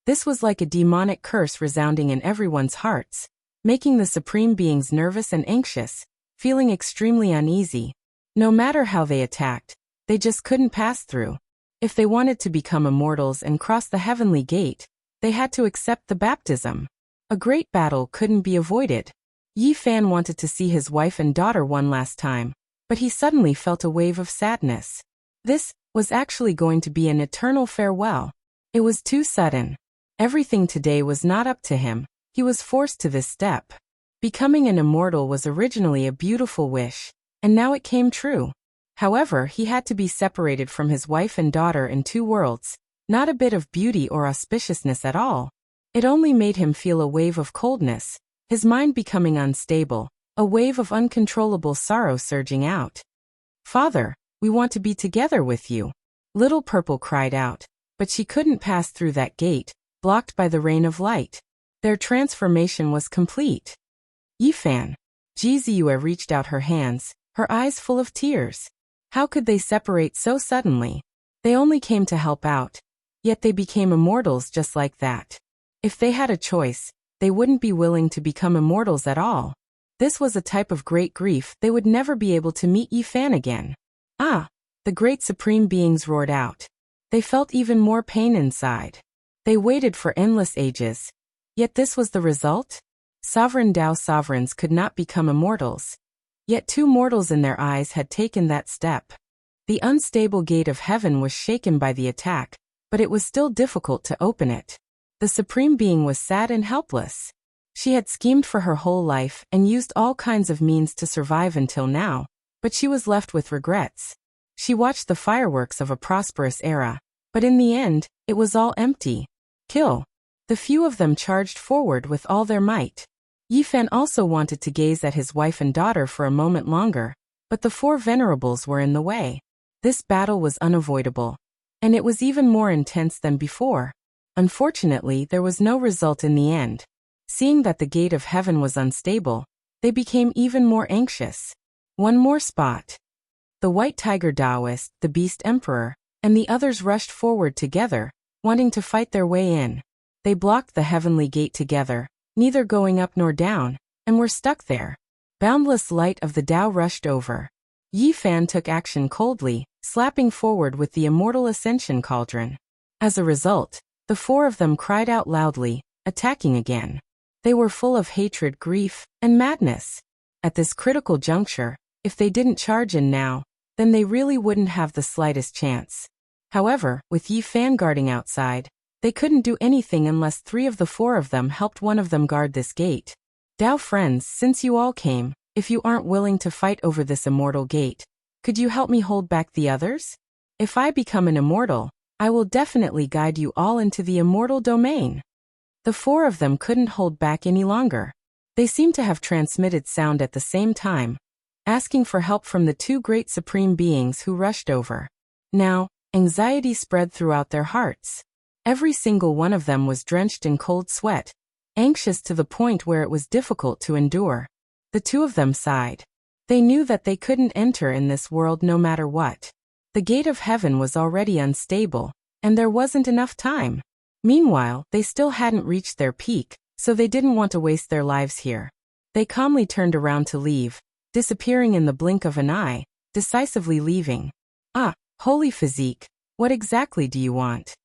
This was like a demonic curse resounding in everyone's hearts, making the supreme beings nervous and anxious, feeling extremely uneasy. No matter how they attacked, they just couldn't pass through. If they wanted to become immortals and cross the heavenly gate, they had to accept the baptism. A great battle couldn't be avoided. Yi Fan wanted to see his wife and daughter one last time, but he suddenly felt a wave of sadness. This was actually going to be an eternal farewell. It was too sudden. Everything today was not up to him. He was forced to this step. Becoming an immortal was originally a beautiful wish, and now it came true. However, he had to be separated from his wife and daughter in two worlds, not a bit of beauty or auspiciousness at all. It only made him feel a wave of coldness, his mind becoming unstable, a wave of uncontrollable sorrow surging out. "Father, we want to be together with you," Little Purple cried out, but she couldn't pass through that gate, blocked by the rain of light. Their transformation was complete. Yifan. Jizue reached out her hands, her eyes full of tears. How could they separate so suddenly? They only came to help out. Yet they became immortals just like that. If they had a choice, they wouldn't be willing to become immortals at all. This was a type of great grief. They would never be able to meet Yifan again. "Ah!" the great supreme beings roared out. They felt even more pain inside. They waited for endless ages. Yet this was the result? Sovereign Tao sovereigns could not become immortals. Yet two mortals in their eyes had taken that step. The unstable gate of heaven was shaken by the attack, but it was still difficult to open it. The supreme being was sad and helpless. She had schemed for her whole life and used all kinds of means to survive until now, but she was left with regrets. She watched the fireworks of a prosperous era, but in the end, it was all empty. Kill. The few of them charged forward with all their might. Yifan also wanted to gaze at his wife and daughter for a moment longer, but the four venerables were in the way. This battle was unavoidable, and it was even more intense than before. Unfortunately, there was no result in the end. Seeing that the gate of heaven was unstable, they became even more anxious. One more spot. The White Tiger Taoist, the Beast Emperor, and the others rushed forward together, wanting to fight their way in. They blocked the heavenly gate together, neither going up nor down, and were stuck there. Boundless light of the Tao rushed over. Yifan took action coldly, slapping forward with the immortal ascension cauldron. As a result, the four of them cried out loudly, attacking again. They were full of hatred, grief, and madness. At this critical juncture, if they didn't charge in now, then they really wouldn't have the slightest chance. However, with Yifan guarding outside, they couldn't do anything unless three of the four of them helped one of them guard this gate. "Tao friends, since you all came, if you aren't willing to fight over this immortal gate, could you help me hold back the others? If I become an immortal, I will definitely guide you all into the immortal domain." The four of them couldn't hold back any longer. They seemed to have transmitted sound at the same time, asking for help from the two great supreme beings who rushed over. Now, anxiety spread throughout their hearts. Every single one of them was drenched in cold sweat, anxious to the point where it was difficult to endure. The two of them sighed. They knew that they couldn't enter in this world no matter what. The gate of heaven was already unstable, and there wasn't enough time. Meanwhile, they still hadn't reached their peak, so they didn't want to waste their lives here. They calmly turned around to leave, disappearing in the blink of an eye, decisively leaving. "Ah, holy physique, what exactly do you want?"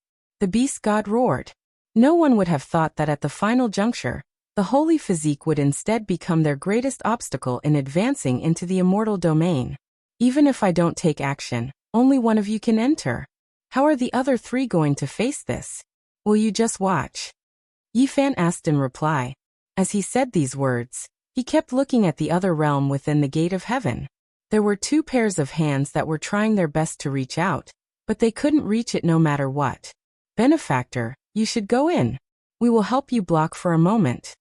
the beast god roared. No one would have thought that at the final juncture, the holy physique would instead become their greatest obstacle in advancing into the immortal domain. "Even if I don't take action, only one of you can enter. How are the other three going to face this? Will you just watch?" Yifan asked in reply. As he said these words, he kept looking at the other realm within the gate of heaven. There were two pairs of hands that were trying their best to reach out, but they couldn't reach it no matter what. "Benefactor, you should go in. We will help you block for a moment."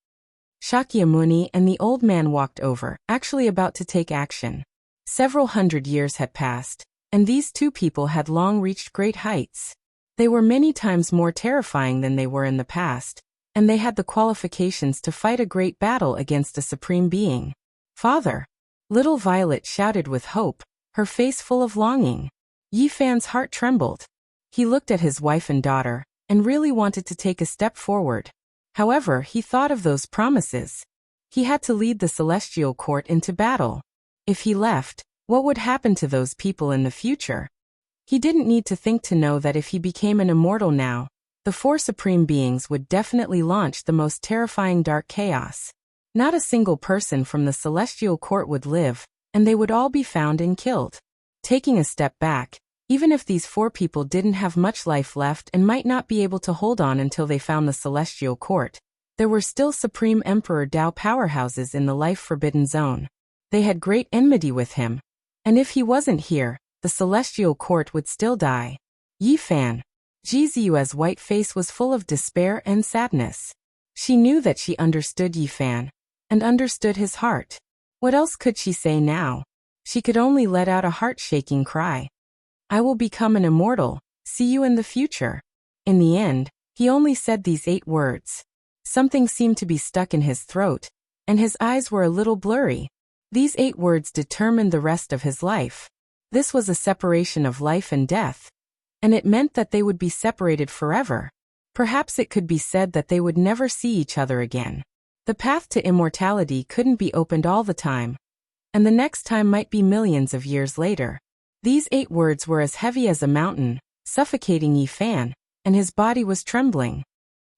Shakyamuni and the old man walked over, actually about to take action. Several hundred years had passed, and these two people had long reached great heights. They were many times more terrifying than they were in the past, and they had the qualifications to fight a great battle against a supreme being. "Father!" Little Violet shouted with hope, her face full of longing. Yifan's heart trembled. He looked at his wife and daughter, and really wanted to take a step forward. However, he thought of those promises. He had to lead the celestial court into battle. If he left, what would happen to those people in the future? He didn't need to think to know that if he became an immortal now, the four supreme beings would definitely launch the most terrifying dark chaos. Not a single person from the celestial court would live, and they would all be found and killed. Taking a step back, even if these four people didn't have much life left and might not be able to hold on until they found the celestial court, there were still Supreme Emperor Tao powerhouses in the life-forbidden zone. They had great enmity with him. And if he wasn't here, the celestial court would still die. Yi Fan. Jizu's white face was full of despair and sadness. She knew that she understood Yi Fan, and understood his heart. What else could she say now? She could only let out a heart-shaking cry. I will become an immortal, see you in the future. In the end, he only said these 8 words. Something seemed to be stuck in his throat, and his eyes were a little blurry. These 8 words determined the rest of his life. This was a separation of life and death, and it meant that they would be separated forever. Perhaps it could be said that they would never see each other again. The path to immortality couldn't be opened all the time, and the next time might be millions of years later. These 8 words were as heavy as a mountain, suffocating Yi Fan, and his body was trembling.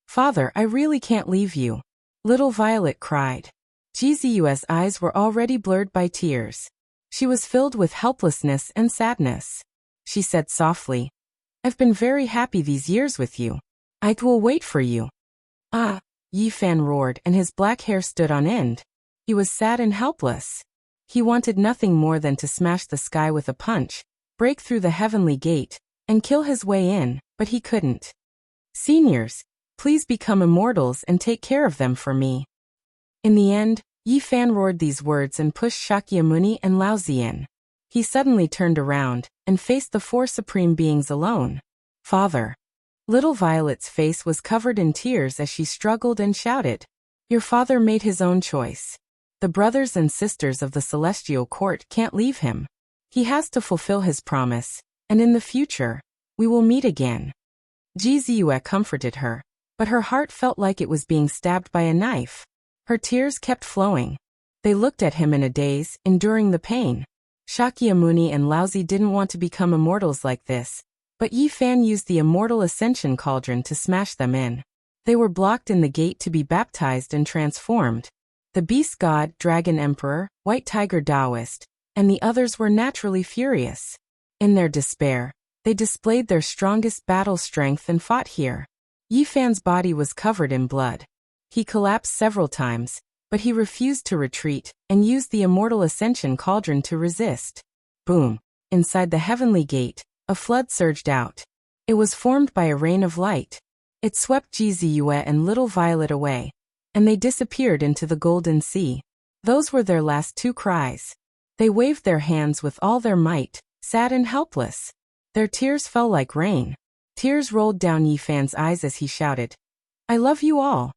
Father, I really can't leave you. Little Violet cried. Jizu's eyes were already blurred by tears. She was filled with helplessness and sadness. She said softly, I've been very happy these years with you. I will wait for you. Ah, Yi Fan roared, and his black hair stood on end. He was sad and helpless. He wanted nothing more than to smash the sky with a punch, break through the heavenly gate, and kill his way in, but he couldn't. Seniors, please become immortals and take care of them for me. In the end, Yi Fan roared these words and pushed Shakyamuni and Laozi in. He suddenly turned around, and faced the 4 supreme beings alone. Father. Little Violet's face was covered in tears as she struggled and shouted, Your father made his own choice. The brothers and sisters of the celestial court can't leave him. He has to fulfill his promise, and in the future, we will meet again. Jizu comforted her, but her heart felt like it was being stabbed by a knife. Her tears kept flowing. They looked at him in a daze, enduring the pain. Shakyamuni and Laozi didn't want to become immortals like this, but Yi Fan used the immortal ascension cauldron to smash them in. They were blocked in the gate to be baptized and transformed. The beast god, dragon emperor, white tiger Taoist, and the others were naturally furious. In their despair, they displayed their strongest battle strength and fought here. Yi Fan's body was covered in blood. He collapsed several times, but he refused to retreat, and used the immortal ascension cauldron to resist. Boom! Inside the heavenly gate, a flood surged out. It was formed by a rain of light. It swept Jizu and Little Violet away, and they disappeared into the golden sea. Those were their last 2 cries. They waved their hands with all their might, sad and helpless. Their tears fell like rain. Tears rolled down Yi Fan's eyes as he shouted, I love you all.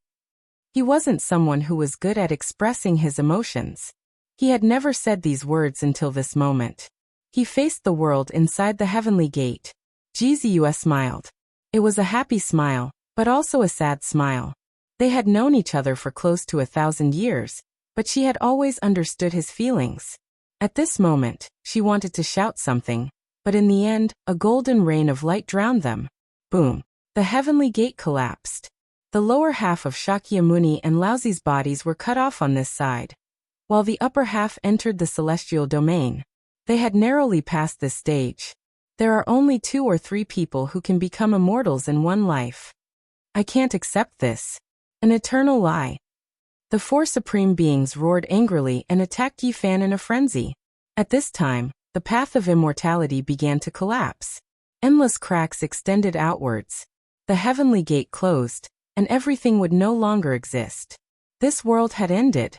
He wasn't someone who was good at expressing his emotions. He had never said these words until this moment. He faced the world inside the heavenly gate. Jizu smiled. It was a happy smile, but also a sad smile. They had known each other for close to 1,000 years, but she had always understood his feelings. At this moment, she wanted to shout something, but in the end, a golden rain of light drowned them. Boom! The heavenly gate collapsed. The lower half of Shakyamuni and Laozi's bodies were cut off on this side, while the upper half entered the celestial domain. They had narrowly passed this stage. There are only 2 or 3 people who can become immortals in one life. I can't accept this. An eternal lie. The 4 supreme beings roared angrily and attacked Yi Fan in a frenzy. At this time, the path of immortality began to collapse. Endless cracks extended outwards. The heavenly gate closed, and everything would no longer exist. This world had ended.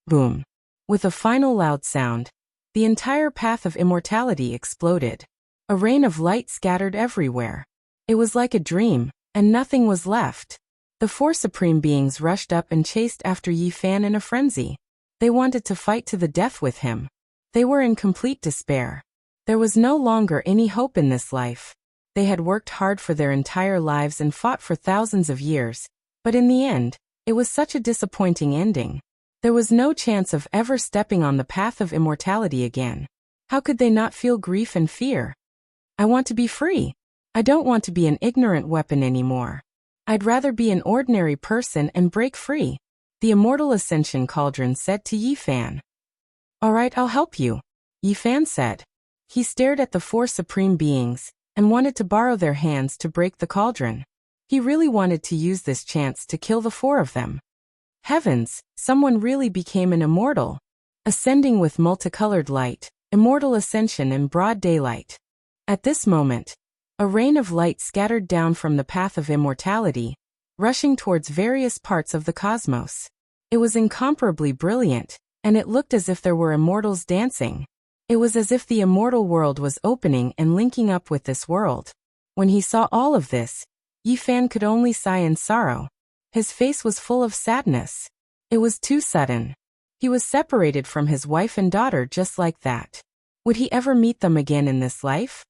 Boom! With a final loud sound, the entire path of immortality exploded. A rain of light scattered everywhere. It was like a dream, and nothing was left. The 4 supreme beings rushed up and chased after Yi Fan in a frenzy. They wanted to fight to the death with him. They were in complete despair. There was no longer any hope in this life. They had worked hard for their entire lives and fought for thousands of years, but in the end, it was such a disappointing ending. There was no chance of ever stepping on the path of immortality again. How could they not feel grief and fear? I want to be free. I don't want to be an ignorant weapon anymore. I'd rather be an ordinary person and break free, the immortal ascension cauldron said to Yi Fan. All right, I'll help you, Yi Fan said. He stared at the 4 supreme beings, and wanted to borrow their hands to break the cauldron. He really wanted to use this chance to kill the 4 of them. Heavens, someone really became an immortal. Ascending with multicolored light, Immortal ascension in broad daylight. At this moment, a rain of light scattered down from the path of immortality, rushing towards various parts of the cosmos. It was incomparably brilliant, and it looked as if there were immortals dancing. It was as if the immortal world was opening and linking up with this world. When he saw all of this, Yi Fan could only sigh in sorrow. His face was full of sadness. It was too sudden. He was separated from his wife and daughter just like that. Would he ever meet them again in this life?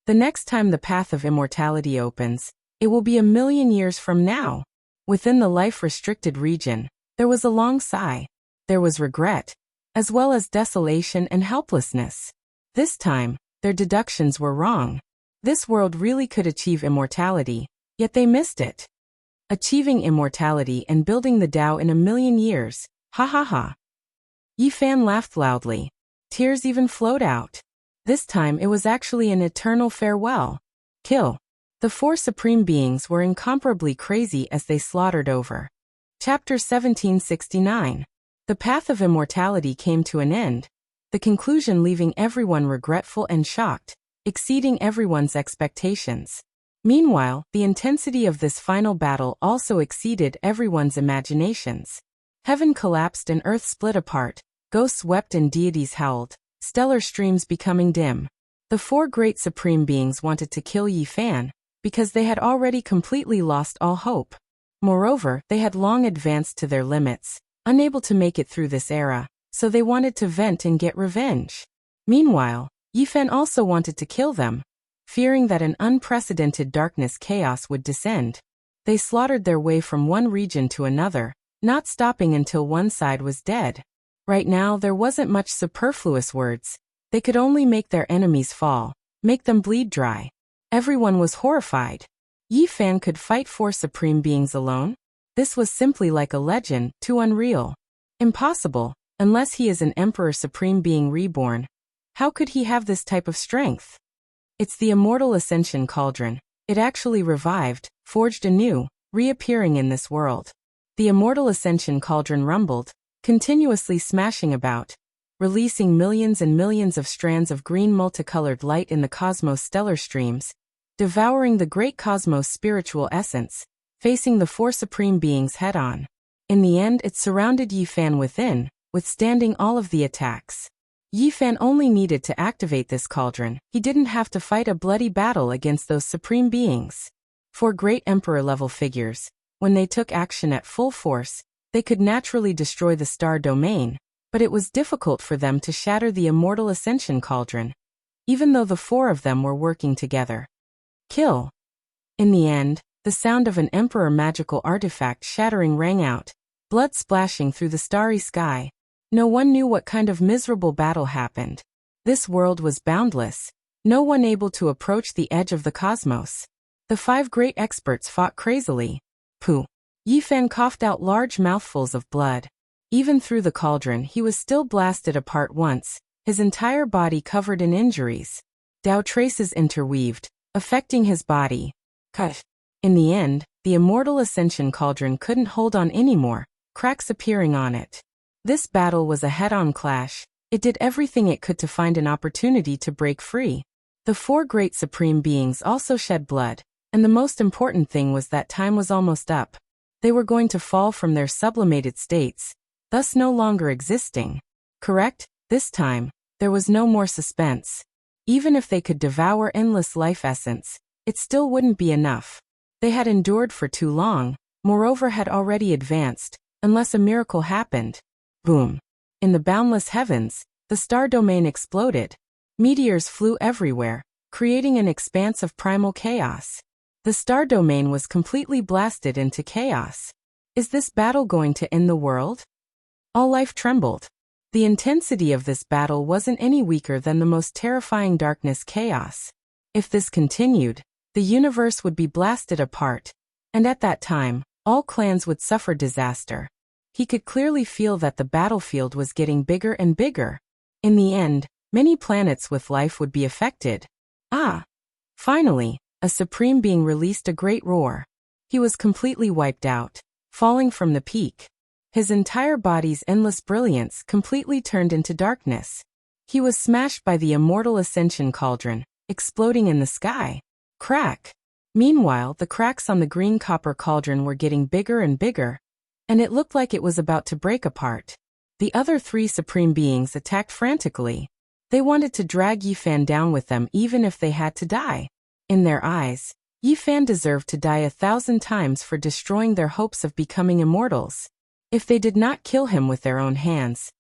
The next time the path of immortality opens, it will be 1,000,000 years from now. Within the life-restricted region, there was a long sigh. There was regret, as well as desolation and helplessness. This time, their deductions were wrong. This world really could achieve immortality, yet they missed it. Achieving immortality and building the Tao in 1,000,000 years, ha ha ha. Yi Fan laughed loudly. Tears even flowed out. This time it was actually an eternal farewell. Kill. The four supreme beings were incomparably crazy as they slaughtered over. Chapter 1769. The path of immortality came to an end, the conclusion leaving everyone regretful and shocked, exceeding everyone's expectations. Meanwhile, the intensity of this final battle also exceeded everyone's imaginations. Heaven collapsed and earth split apart, ghosts wept and deities howled, stellar streams becoming dim. The four great supreme beings wanted to kill Yi Fan, because they had already completely lost all hope. Moreover, they had long advanced to their limits, unable to make it through this era, so they wanted to vent and get revenge. Meanwhile, Yi Fan also wanted to kill them, fearing that an unprecedented darkness chaos would descend. They slaughtered their way from one region to another, not stopping until one side was dead. Right now there wasn't much superfluous words. They could only make their enemies fall, make them bleed dry. Everyone was horrified. Yi Fan could fight four supreme beings alone? This was simply like a legend, too unreal. Impossible, unless he is an emperor supreme being reborn. How could he have this type of strength? It's the immortal ascension cauldron. It actually revived, forged anew, reappearing in this world. The immortal ascension cauldron rumbled, continuously smashing about, releasing millions and millions of strands of green multicolored light in the cosmos stellar streams, devouring the great cosmos spiritual essence, facing the four supreme beings head-on. In the end it surrounded Yi Fan within, withstanding all of the attacks. Yi Fan only needed to activate this cauldron. He didn't have to fight a bloody battle against those supreme beings. Four great emperor-level figures, when they took action at full force, they could naturally destroy the star domain, but it was difficult for them to shatter the immortal ascension cauldron, even though the four of them were working together. Kill. In the end, the sound of an emperor magical artifact shattering rang out, blood splashing through the starry sky. No one knew what kind of miserable battle happened. This world was boundless, no one able to approach the edge of the cosmos. The five great experts fought crazily. Pooh. Yi Fan coughed out large mouthfuls of blood. Even through the cauldron he was still blasted apart once, his entire body covered in injuries. Tao traces interweaved, affecting his body. Cut. In the end, the immortal ascension cauldron couldn't hold on anymore, cracks appearing on it. This battle was a head-on clash. It did everything it could to find an opportunity to break free. The four great supreme beings also shed blood, and the most important thing was that time was almost up. They were going to fall from their sublimated states, thus no longer existing. Correct? This time, there was no more suspense. Even if they could devour endless life essence, it still wouldn't be enough. They had endured for too long, moreover had already advanced, unless a miracle happened. Boom. In the boundless heavens, the star domain exploded. Meteors flew everywhere, creating an expanse of primal chaos. The star domain was completely blasted into chaos. Is this battle going to end the world? All life trembled. The intensity of this battle wasn't any weaker than the most terrifying darkness chaos. If this continued, the universe would be blasted apart, and at that time, all clans would suffer disaster. He could clearly feel that the battlefield was getting bigger and bigger. In the end, many planets with life would be affected. Ah! Finally, a supreme being released a great roar. He was completely wiped out, falling from the peak. His entire body's endless brilliance completely turned into darkness. He was smashed by the immortal ascension cauldron, exploding in the sky. Crack! Meanwhile, the cracks on the green copper cauldron were getting bigger and bigger, and it looked like it was about to break apart. The other three supreme beings attacked frantically. They wanted to drag Yifan down with them even if they had to die. In their eyes, Yifan deserved to die 1,000 times for destroying their hopes of becoming immortals. If they did not kill him with their own hands,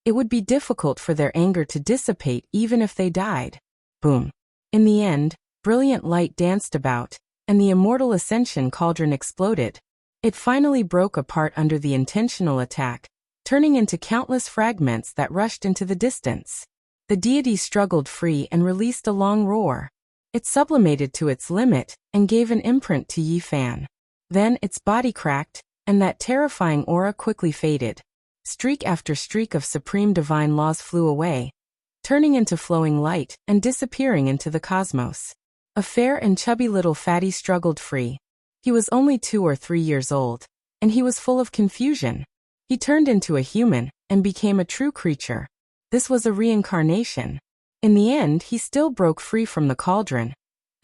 it would be difficult for their anger to dissipate even if they died. Boom. In the end, brilliant light danced about, and the immortal ascension cauldron exploded. It finally broke apart under the intentional attack, turning into countless fragments that rushed into the distance. The deity struggled free and released a long roar. It sublimated to its limit and gave an imprint to Yifan. Then its body cracked, and that terrifying aura quickly faded. Streak after streak of supreme divine laws flew away, turning into flowing light and disappearing into the cosmos. A fair and chubby little fatty struggled free. He was only 2 or 3 years old, and he was full of confusion. He turned into a human and became a true creature. This was a reincarnation. In the end, he still broke free from the cauldron,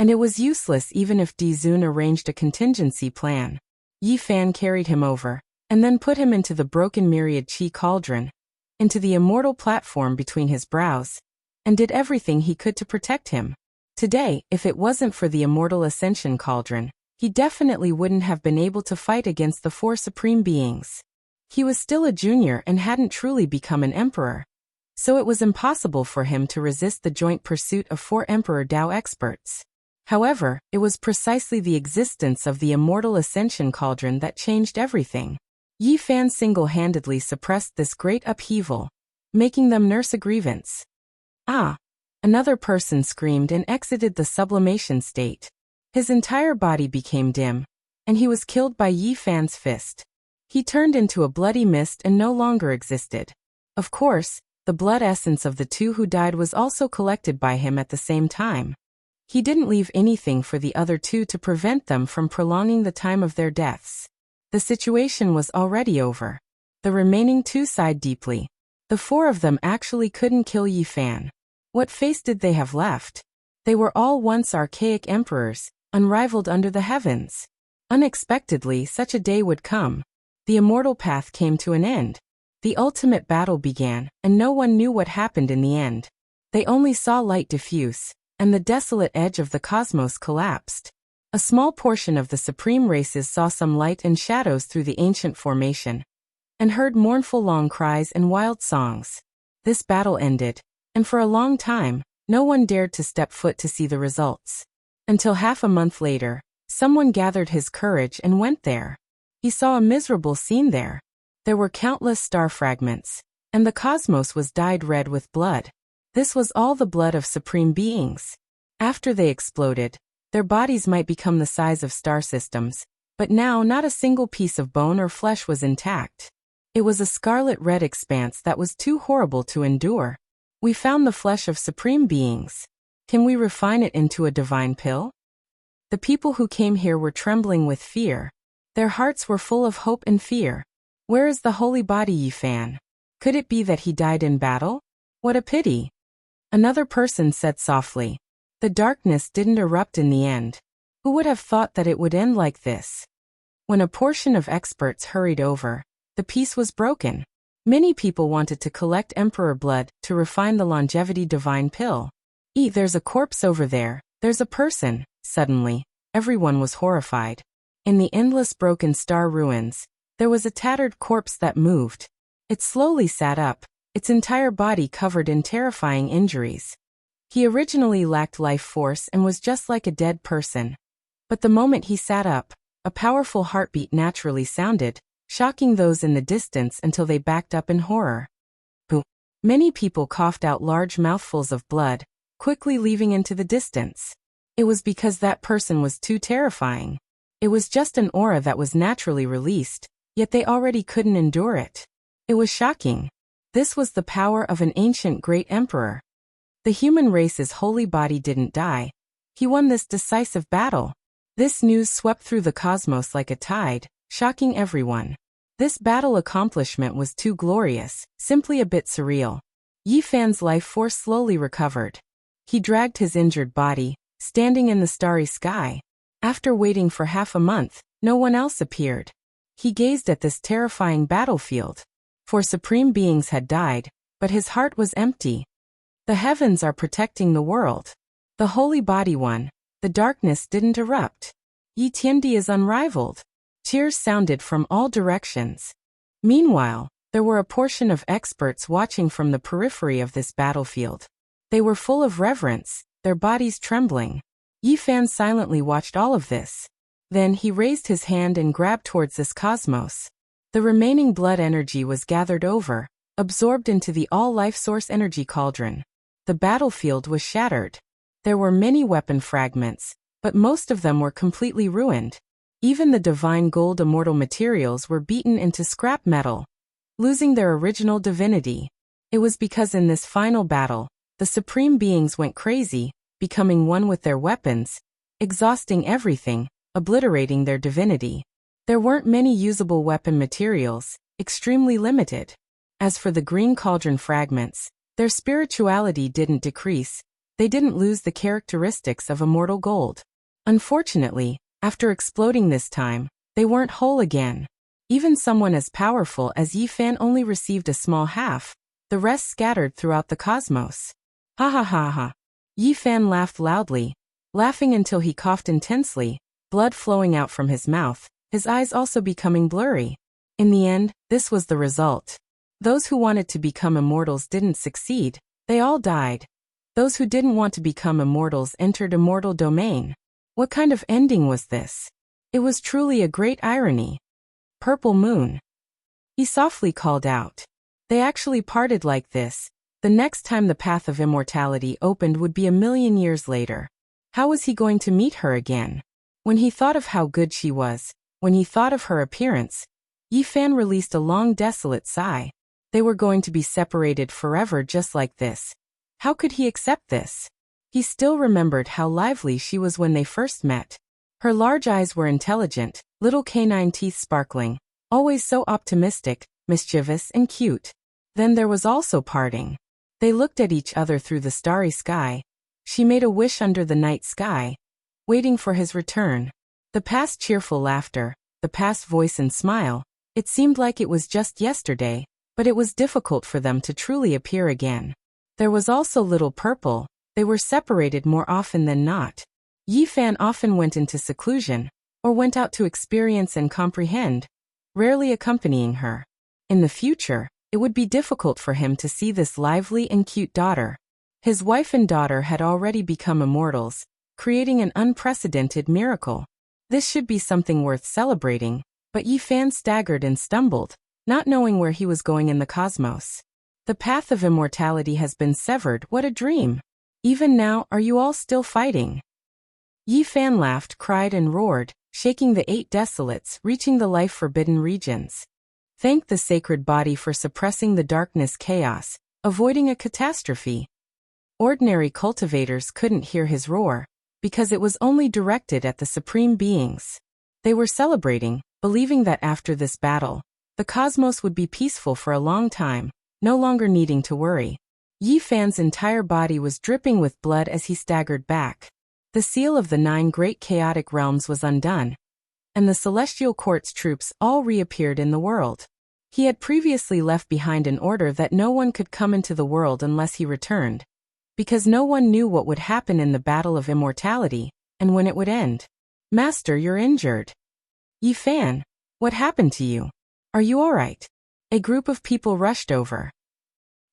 and it was useless even if Dizun arranged a contingency plan. Yifan carried him over, and then put him into the broken myriad chi cauldron, into the immortal platform between his brows, and did everything he could to protect him. Today, if it wasn't for the immortal ascension cauldron, he definitely wouldn't have been able to fight against the 4 supreme beings. He was still a junior and hadn't truly become an emperor, so it was impossible for him to resist the joint pursuit of 4 Emperor Dao experts. However, it was precisely the existence of the immortal ascension cauldron that changed everything. Yifan single-handedly suppressed this great upheaval, making them nurse a grievance. Ah! Another person screamed and exited the sublimation state. His entire body became dim, and he was killed by Yifan's fist. He turned into a bloody mist and no longer existed. Of course, the blood essence of the 2 who died was also collected by him at the same time. He didn't leave anything for the other 2 to prevent them from prolonging the time of their deaths. The situation was already over. The remaining 2 sighed deeply. The 4 of them actually couldn't kill Yifan. What face did they have left? They were all once archaic emperors, unrivaled under the heavens. Unexpectedly, such a day would come. The immortal path came to an end. The ultimate battle began, and no one knew what happened in the end. They only saw light diffuse, and the desolate edge of the cosmos collapsed. A small portion of the supreme races saw some light and shadows through the ancient formation, and heard mournful long cries and wild songs. This battle ended, and for a long time, no one dared to step foot to see the results. Until half a month later, someone gathered his courage and went there. He saw a miserable scene there. There were countless star fragments, and the cosmos was dyed red with blood. This was all the blood of supreme beings. After they exploded, their bodies might become the size of star systems, but now not a single piece of bone or flesh was intact. It was a scarlet-red expanse that was too horrible to endure. We found the flesh of supreme beings. Can we refine it into a divine pill? The people who came here were trembling with fear. Their hearts were full of hope and fear. Where is the holy body, Yifan? Could it be that he died in battle? What a pity. Another person said softly. The darkness didn't erupt in the end. Who would have thought that it would end like this? When a portion of experts hurried over, the peace was broken. Many people wanted to collect emperor blood to refine the longevity divine pill. There's a corpse over there, there's a person. Suddenly, everyone was horrified. In the endless broken star ruins, there was a tattered corpse that moved. It slowly sat up, its entire body covered in terrifying injuries. He originally lacked life force and was just like a dead person. But the moment he sat up, a powerful heartbeat naturally sounded, shocking those in the distance until they backed up in horror. Boo! Many people coughed out large mouthfuls of blood, quickly leaving into the distance. It was because that person was too terrifying. It was just an aura that was naturally released, yet they already couldn't endure it. It was shocking. This was the power of an ancient great emperor. The human race's holy body didn't die. He won this decisive battle. This news swept through the cosmos like a tide, shocking everyone. This battle accomplishment was too glorious, simply a bit surreal. Yi Fan's life force slowly recovered. He dragged his injured body, standing in the starry sky. After waiting for half a month, no one else appeared. He gazed at this terrifying battlefield. For supreme beings had died, but his heart was empty. The heavens are protecting the world. The holy body won. The darkness didn't erupt. Yi Tiandi is unrivaled. Cheers sounded from all directions. Meanwhile, there were a portion of experts watching from the periphery of this battlefield. They were full of reverence, their bodies trembling. Yi Fan silently watched all of this. Then he raised his hand and grabbed towards this cosmos. The remaining blood energy was gathered over, absorbed into the all-life source energy cauldron. The battlefield was shattered. There were many weapon fragments, but most of them were completely ruined. Even the divine gold immortal materials were beaten into scrap metal, losing their original divinity. It was because in this final battle, the supreme beings went crazy, becoming one with their weapons, exhausting everything, obliterating their divinity. There weren't many usable weapon materials, extremely limited. As for the green cauldron fragments, their spirituality didn't decrease, they didn't lose the characteristics of immortal gold. Unfortunately, after exploding this time, they weren't whole again. Even someone as powerful as Yi Fan only received a small half, the rest scattered throughout the cosmos. Ha ha ha ha. Yi Fan laughed loudly, laughing until he coughed intensely, blood flowing out from his mouth, his eyes also becoming blurry. In the end, this was the result. Those who wanted to become immortals didn't succeed, they all died. Those who didn't want to become immortals entered immortal domain. What kind of ending was this? It was truly a great irony. Purple Moon. He softly called out. They actually parted like this. The next time the path of immortality opened would be 1,000,000 years later. How was he going to meet her again? When he thought of how good she was, when he thought of her appearance, Yi Fan released a long desolate sigh. They were going to be separated forever just like this. How could he accept this? He still remembered how lively she was when they first met. Her large eyes were intelligent, little canine teeth sparkling, always so optimistic, mischievous and cute. Then there was also parting. They looked at each other through the starry sky. She made a wish under the night sky, waiting for his return. The past cheerful laughter, the past voice and smile, it seemed like it was just yesterday, but it was difficult for them to truly appear again. There was also little Purple. They were separated more often than not. Yi Fan often went into seclusion, or went out to experience and comprehend, rarely accompanying her. In the future, it would be difficult for him to see this lively and cute daughter. His wife and daughter had already become immortals, creating an unprecedented miracle. This should be something worth celebrating, but Yi Fan staggered and stumbled, not knowing where he was going in the cosmos. The path of immortality has been severed, what a dream! Even now, are you all still fighting? Yi Fan laughed, cried and roared, shaking the 8 desolates, reaching the life-forbidden regions. Thank the sacred body for suppressing the darkness chaos, avoiding a catastrophe. Ordinary cultivators couldn't hear his roar, because it was only directed at the supreme beings. They were celebrating, believing that after this battle, the cosmos would be peaceful for a long time, no longer needing to worry. Yi Fan's entire body was dripping with blood as he staggered back. The seal of the 9 great chaotic realms was undone, and the celestial court's troops all reappeared in the world. He had previously left behind an order that no one could come into the world unless he returned, because no one knew what would happen in the battle of immortality, and when it would end. Master, you're injured. Yi Fan, what happened to you? Are you alright? A group of people rushed over.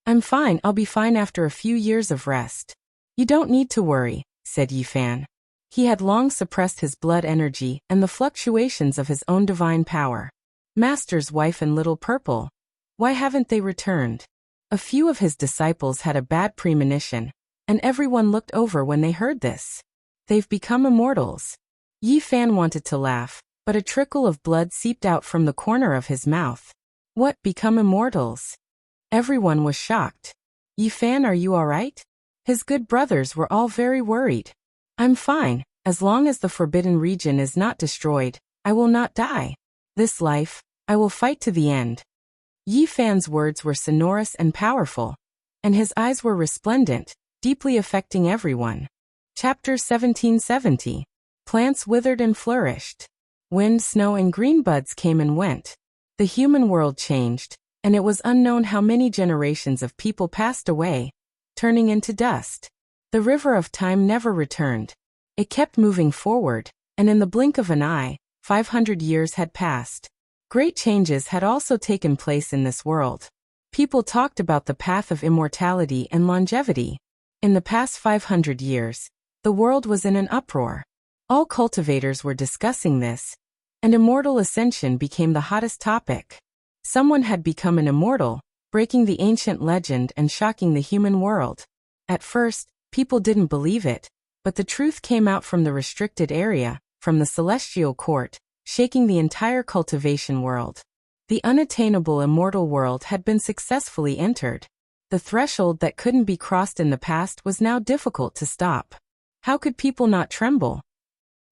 I'm fine, I'll be fine after a few years of rest. You don't need to worry, said Yi Fan. He had long suppressed his blood energy and the fluctuations of his own divine power. Master's wife and little Purple. Why haven't they returned? A few of his disciples had a bad premonition, and everyone looked over when they heard this. They've become immortals. Yi Fan wanted to laugh, but a trickle of blood seeped out from the corner of his mouth. What, become immortals? Everyone was shocked. Yi Fan, are you alright? His good brothers were all very worried. I'm fine, as long as the forbidden region is not destroyed, I will not die. This life, I will fight to the end. Yi Fan's words were sonorous and powerful. and his eyes were resplendent, deeply affecting everyone. Chapter 1770. Plants withered and flourished. Wind, snow, and green buds came and went. The human world changed, and it was unknown how many generations of people passed away, turning into dust. The river of time never returned. It kept moving forward, and in the blink of an eye, 500 years had passed. Great changes had also taken place in this world. People talked about the path of immortality and longevity. In the past 500 years, the world was in an uproar. All cultivators were discussing this, and immortal ascension became the hottest topic. Someone had become an immortal, breaking the ancient legend and shocking the human world. At first, people didn't believe it, but the truth came out from the restricted area, from the celestial court, shaking the entire cultivation world. The unattainable immortal world had been successfully entered. The threshold that couldn't be crossed in the past was now difficult to stop. How could people not tremble?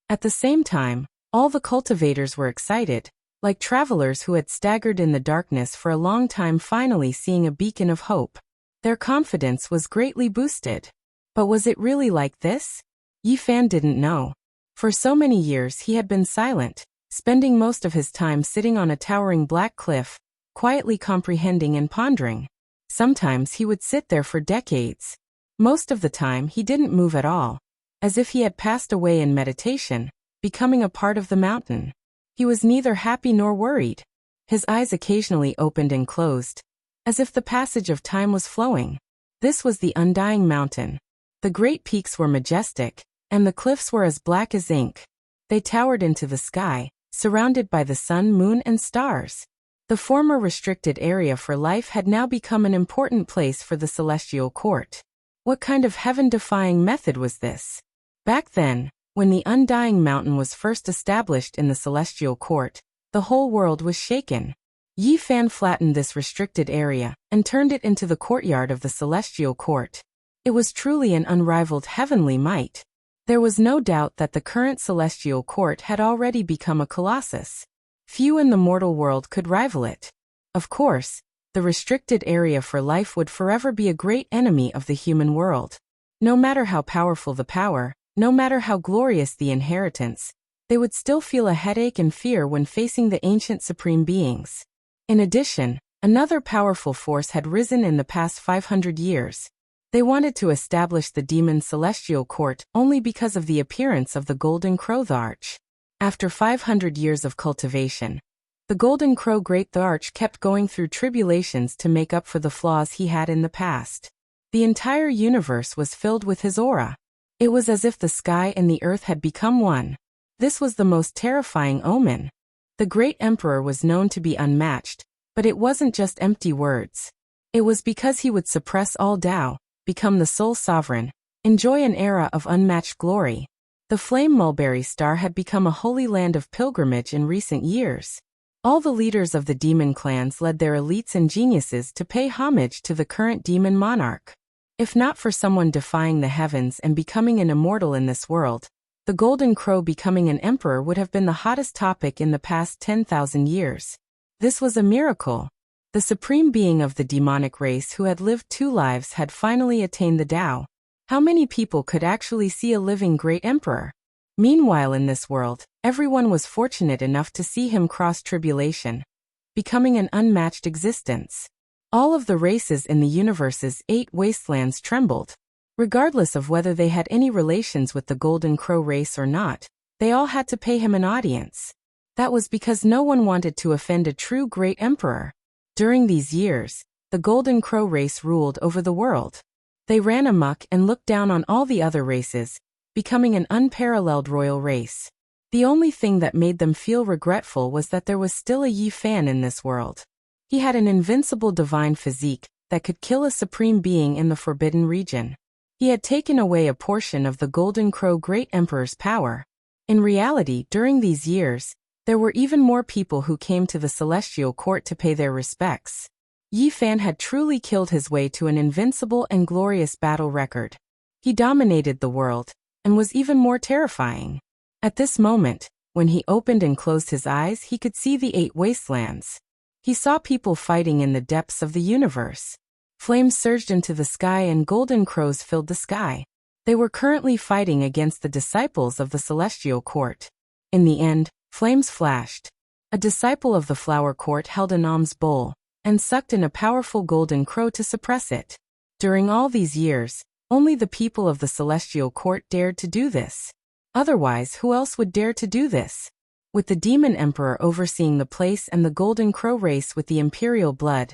At the same time, all the cultivators were excited, like travelers who had staggered in the darkness for a long time finally seeing a beacon of hope. Their confidence was greatly boosted. But was it really like this? Yi Fan didn't know. For so many years he had been silent, spending most of his time sitting on a towering black cliff, quietly comprehending and pondering. Sometimes he would sit there for decades. Most of the time he didn't move at all, as if he had passed away in meditation, becoming a part of the mountain. He was neither happy nor worried. His eyes occasionally opened and closed, as if the passage of time was flowing. This was the undying mountain. The great peaks were majestic, and the cliffs were as black as ink. They towered into the sky, surrounded by the sun, moon, and stars. The former restricted area for life had now become an important place for the celestial court. What kind of heaven-defying method was this? Back then, when the undying mountain was first established in the celestial court, the whole world was shaken. Yi Fan flattened this restricted area and turned it into the courtyard of the celestial court. It was truly an unrivaled heavenly might. There was no doubt that the current celestial court had already become a colossus. Few in the mortal world could rival it. Of course, the restricted area for life would forever be a great enemy of the human world. No matter how powerful the power, no matter how glorious the inheritance, they would still feel a headache and fear when facing the ancient supreme beings. In addition, another powerful force had risen in the past 500 years. They wanted to establish the demon celestial court only because of the appearance of the golden crow the arch. After 500 years of cultivation, the golden crow great the arch kept going through tribulations to make up for the flaws he had in the past. The entire universe was filled with his aura. It was as if the sky and the earth had become one. This was the most terrifying omen. The great emperor was known to be unmatched, but it wasn't just empty words. It was because he would suppress all Tao, become the sole sovereign, enjoy an era of unmatched glory. The flame mulberry star had become a holy land of pilgrimage in recent years. All the leaders of the demon clans led their elites and geniuses to pay homage to the current demon monarch. If not for someone defying the heavens and becoming an immortal in this world, the golden crow becoming an emperor would have been the hottest topic in the past 10,000 years. This was a miracle. The supreme being of the demonic race who had lived 2 lives had finally attained the Tao. How many people could actually see a living great emperor? Meanwhile in this world, everyone was fortunate enough to see him cross tribulation, becoming an unmatched existence. All of the races in the universe's 8 wastelands trembled. Regardless of whether they had any relations with the Golden Crow race or not, they all had to pay him an audience. That was because no one wanted to offend a true great emperor. During these years, the Golden Crow race ruled over the world. They ran amok and looked down on all the other races, becoming an unparalleled royal race. The only thing that made them feel regretful was that there was still a Yi Fan in this world. He had an invincible divine physique that could kill a supreme being in the Forbidden Region. He had taken away a portion of the Golden Crow Great Emperor's power. In reality, during these years, there were even more people who came to the Celestial Court to pay their respects. Yi Fan had truly killed his way to an invincible and glorious battle record. He dominated the world, and was even more terrifying. At this moment, when he opened and closed his eyes, he could see the 8 wastelands. He saw people fighting in the depths of the universe. Flames surged into the sky and golden crows filled the sky. They were currently fighting against the disciples of the celestial court. In the end, flames flashed. A disciple of the flower court held an alms bowl and sucked in a powerful golden crow to suppress it. During all these years, only the people of the celestial court dared to do this. Otherwise, who else would dare to do this? With the demon emperor overseeing the place and the golden crow race with the imperial blood,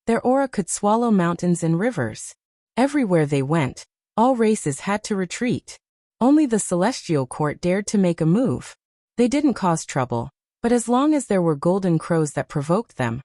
their aura could swallow mountains and rivers. Everywhere they went, all races had to retreat. Only the celestial court dared to make a move. They didn't cause trouble, but as long as there were golden crows that provoked them,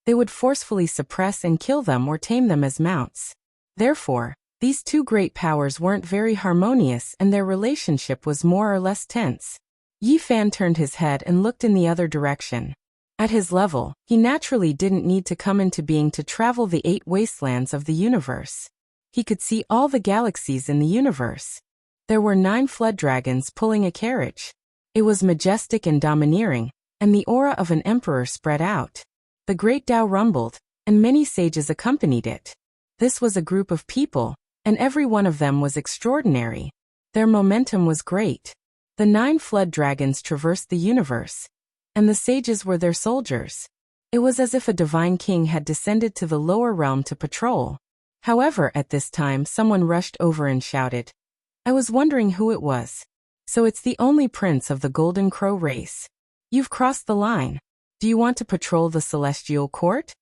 they would forcefully suppress and kill them or tame them as mounts. Therefore, these two great powers weren't very harmonious and their relationship was more or less tense. Yi Fan turned his head and looked in the other direction. At his level, he naturally didn't need to come into being to travel the 8 wastelands of the universe. He could see all the galaxies in the universe. There were 9 flood dragons pulling a carriage. It was majestic and domineering, and the aura of an emperor spread out. The great Tao rumbled, and many sages accompanied it. This was a group of people, and every one of them was extraordinary. Their momentum was great. The 9 flood dragons traversed the universe, and the sages were their soldiers. It was as if a divine king had descended to the lower realm to patrol. However, at this time someone rushed over and shouted, "I was wondering who it was. So it's the only prince of the Golden Crow race. You've crossed the line. Do you want to patrol the celestial court?"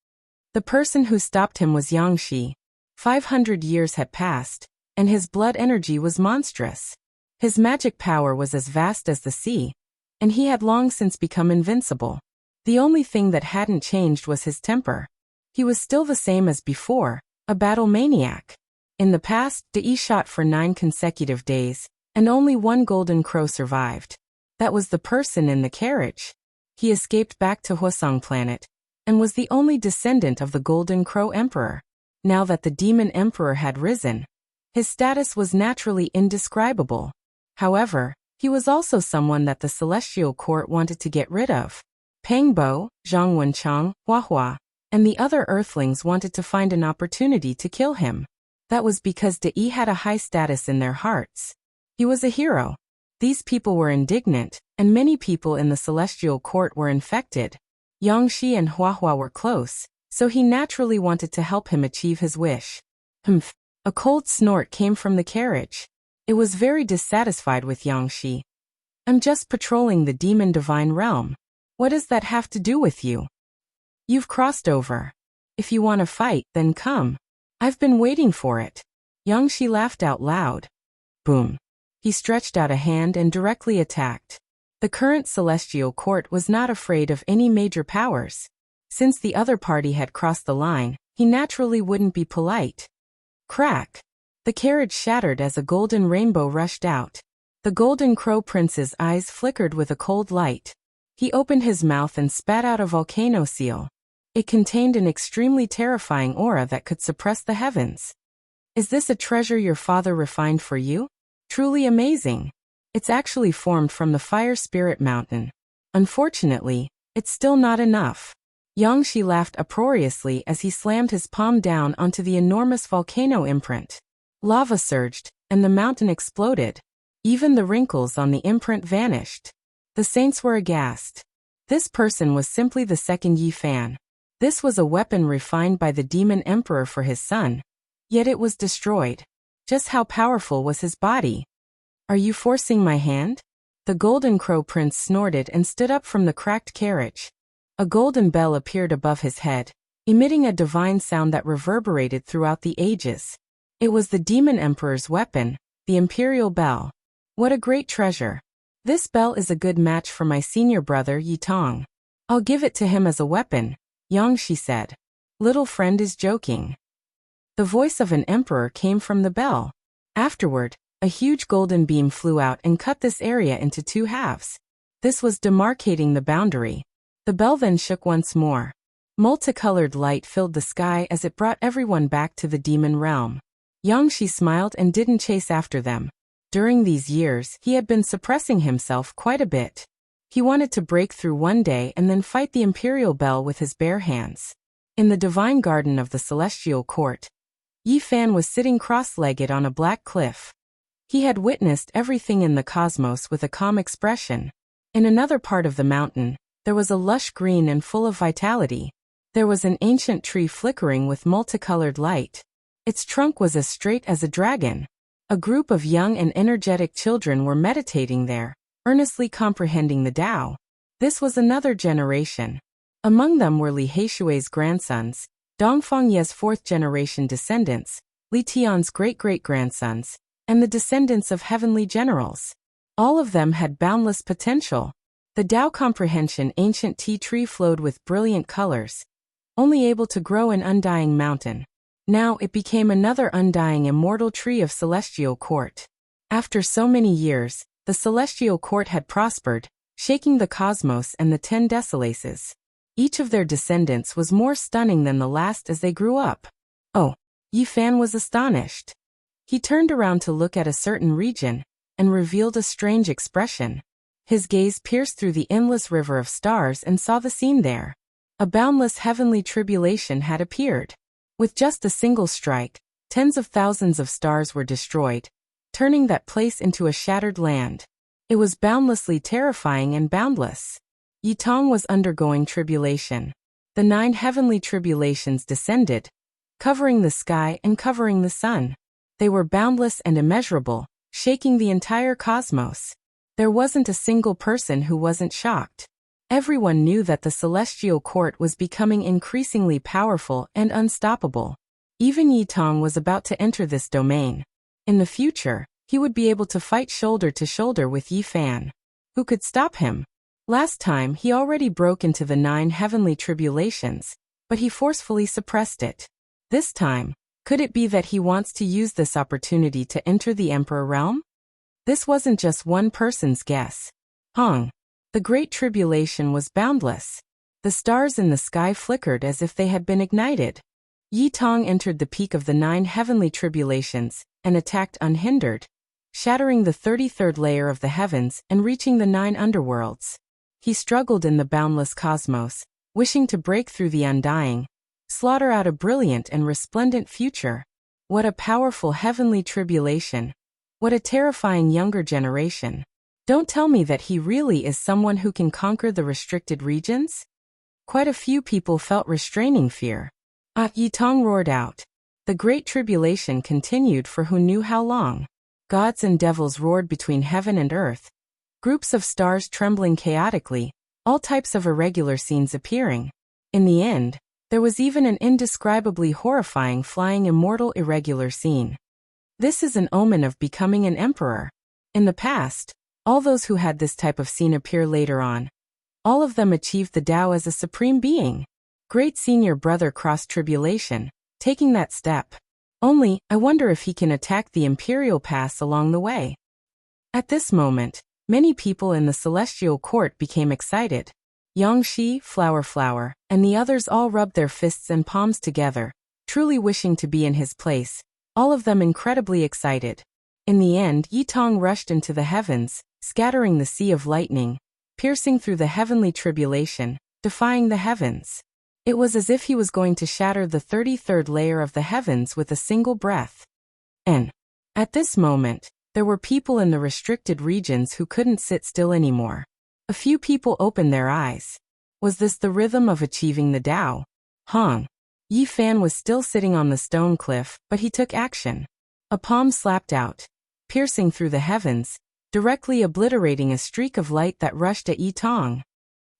The person who stopped him was Yangshi. 500 years had passed, and his blood energy was monstrous. His magic power was as vast as the sea, and he had long since become invincible. The only thing that hadn't changed was his temper. He was still the same as before, a battle maniac. In the past, Dai shot for 9 consecutive days, and only 1 golden crow survived. That was the person in the carriage. He escaped back to Hwasong planet, and was the only descendant of the Golden Crow Emperor. Now that the Demon Emperor had risen, his status was naturally indescribable. However, he was also someone that the Celestial Court wanted to get rid of. Peng Bo, Zhang Wenchang, Hua Hua, and the other Earthlings wanted to find an opportunity to kill him. That was because Dai had a high status in their hearts. He was a hero. These people were indignant, and many people in the Celestial Court were infected. Yangshi and Hua Hua were close, so he naturally wanted to help him achieve his wish. Humph! A cold snort came from the carriage. It was very dissatisfied with Yangshi. "I'm just patrolling the demon divine realm. What does that have to do with you? You've crossed over. If you want to fight, then come. I've been waiting for it." Yangshi laughed out loud. Boom. He stretched out a hand and directly attacked. The current Celestial Court was not afraid of any major powers. Since the other party had crossed the line, he naturally wouldn't be polite. Crack! The carriage shattered as a golden rainbow rushed out. The Golden Crow Prince's eyes flickered with a cold light. He opened his mouth and spat out a volcano seal. It contained an extremely terrifying aura that could suppress the heavens. "Is this a treasure your father refined for you? Truly amazing. It's actually formed from the Fire Spirit Mountain. Unfortunately, it's still not enough." Yangshi laughed uproariously as he slammed his palm down onto the enormous volcano imprint. Lava surged, and the mountain exploded. Even the wrinkles on the imprint vanished. The saints were aghast. This person was simply the second Yi Fan. This was a weapon refined by the Demon Emperor for his son. Yet it was destroyed. Just how powerful was his body? "Are you forcing my hand?" The Golden Crow Prince snorted and stood up from the cracked carriage. A golden bell appeared above his head, emitting a divine sound that reverberated throughout the ages. It was the Demon Emperor's weapon, the Imperial Bell. What a great treasure. This bell is a good match for my senior brother Yi Tong. I'll give it to him as a weapon, Yangshi said. Little friend is joking. The voice of an emperor came from the bell. Afterward, a huge golden beam flew out and cut this area into 2 halves. This was demarcating the boundary. The bell then shook once more. Multicolored light filled the sky as it brought everyone back to the demon realm. Yangshi smiled and didn't chase after them. During these years, he had been suppressing himself quite a bit. He wanted to break through one day and then fight the Imperial Bell with his bare hands. In the divine garden of the celestial court, Yi Fan was sitting cross-legged on a black cliff. He had witnessed everything in the cosmos with a calm expression. In another part of the mountain, there was a lush green and full of vitality. There was an ancient tree flickering with multicolored light. Its trunk was as straight as a dragon. A group of young and energetic children were meditating there, earnestly comprehending the Tao. This was another generation. Among them were Li Heishui's grandsons, Dongfang Ye's fourth-generation descendants, Li Tian's great-great-grandsons, and the descendants of heavenly generals. All of them had boundless potential. The Tao comprehension ancient tea tree flowed with brilliant colors, only able to grow an undying mountain. Now it became another undying immortal tree of celestial court. After so many years, the celestial court had prospered, shaking the cosmos and the 10 desolaces. Each of their descendants was more stunning than the last as they grew up. Oh, Yi Fan was astonished. He turned around to look at a certain region, and revealed a strange expression. His gaze pierced through the endless river of stars and saw the scene there. A boundless heavenly tribulation had appeared. With just a single strike, tens of thousands of stars were destroyed, turning that place into a shattered land. It was boundlessly terrifying and boundless. Yitong was undergoing tribulation. The 9 heavenly tribulations descended, covering the sky and covering the sun. They were boundless and immeasurable, shaking the entire cosmos. There wasn't a single person who wasn't shocked. Everyone knew that the celestial court was becoming increasingly powerful and unstoppable. Even Yitong was about to enter this domain. In the future, he would be able to fight shoulder to shoulder with Yi Fan. Who could stop him? Last time he already broke into the 9 heavenly tribulations, but he forcefully suppressed it. This time, could it be that he wants to use this opportunity to enter the Emperor realm? This wasn't just one person's guess. The Great Tribulation was boundless. The stars in the sky flickered as if they had been ignited. Yitong entered the peak of the 9 heavenly tribulations and attacked unhindered, shattering the 33rd layer of the heavens and reaching the 9 underworlds. He struggled in the boundless cosmos, wishing to break through the undying, slaughter out a brilliant and resplendent future. What a powerful heavenly tribulation. What a terrifying younger generation. Don't tell me that he really is someone who can conquer the restricted regions? Quite a few people felt restraining fear. Yitong roared out. The Great Tribulation continued for who knew how long. Gods and devils roared between heaven and earth. Groups of stars trembling chaotically, all types of irregular scenes appearing. In the end, there was even an indescribably horrifying flying immortal irregular scene. This is an omen of becoming an emperor. In the past, all those who had this type of scene appear later on. All of them achieved the Tao as a supreme being. Great senior brother crossed tribulation, taking that step. Only, I wonder if he can attack the imperial pass along the way. At this moment, many people in the celestial court became excited. Yangshi, Flower, and the others all rubbed their fists and palms together, truly wishing to be in his place, all of them incredibly excited. In the end, Yitong rushed into the heavens, scattering the sea of lightning, piercing through the heavenly tribulation, defying the heavens. It was as if he was going to shatter the 33rd layer of the heavens with a single breath. And at this moment, there were people in the restricted regions who couldn't sit still anymore. A few people opened their eyes. Was this the rhythm of achieving the Tao? Yi Fan was still sitting on the stone cliff, but he took action. A palm slapped out, piercing through the heavens, directly obliterating a streak of light that rushed at Yitong.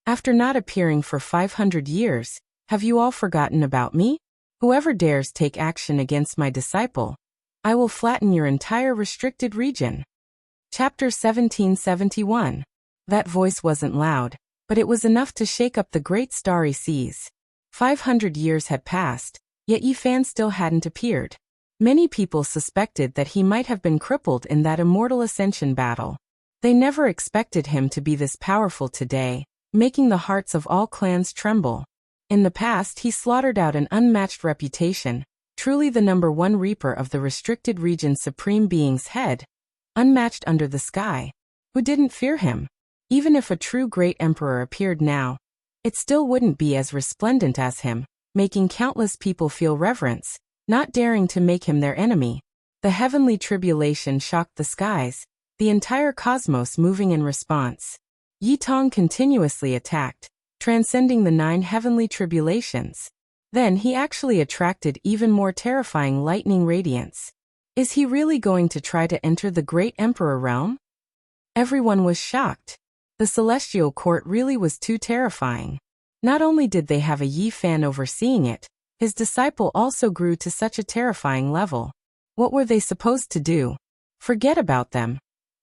After not appearing for 500 years, have you all forgotten about me? Whoever dares take action against my disciple, I will flatten your entire restricted region. Chapter 1771. That voice wasn't loud, but it was enough to shake up the great starry seas. 500 years had passed, yet Yi Fan still hadn't appeared. Many people suspected that he might have been crippled in that immortal ascension battle. They never expected him to be this powerful today, making the hearts of all clans tremble. In the past he slaughtered out an unmatched reputation, truly the #1 reaper of the restricted region's supreme being's head, unmatched under the sky. Who didn't fear him? Even if a true great emperor appeared now, it still wouldn't be as resplendent as him, making countless people feel reverence, not daring to make him their enemy. The heavenly tribulation shocked the skies, the entire cosmos moving in response. Yi Tong continuously attacked, transcending the 9 heavenly tribulations. Then he actually attracted even more terrifying lightning radiance. Is he really going to try to enter the great emperor realm? Everyone was shocked. The celestial court really was too terrifying. Not only did they have a Yi Fan overseeing it, his disciple also grew to such a terrifying level. What were they supposed to do? Forget about them.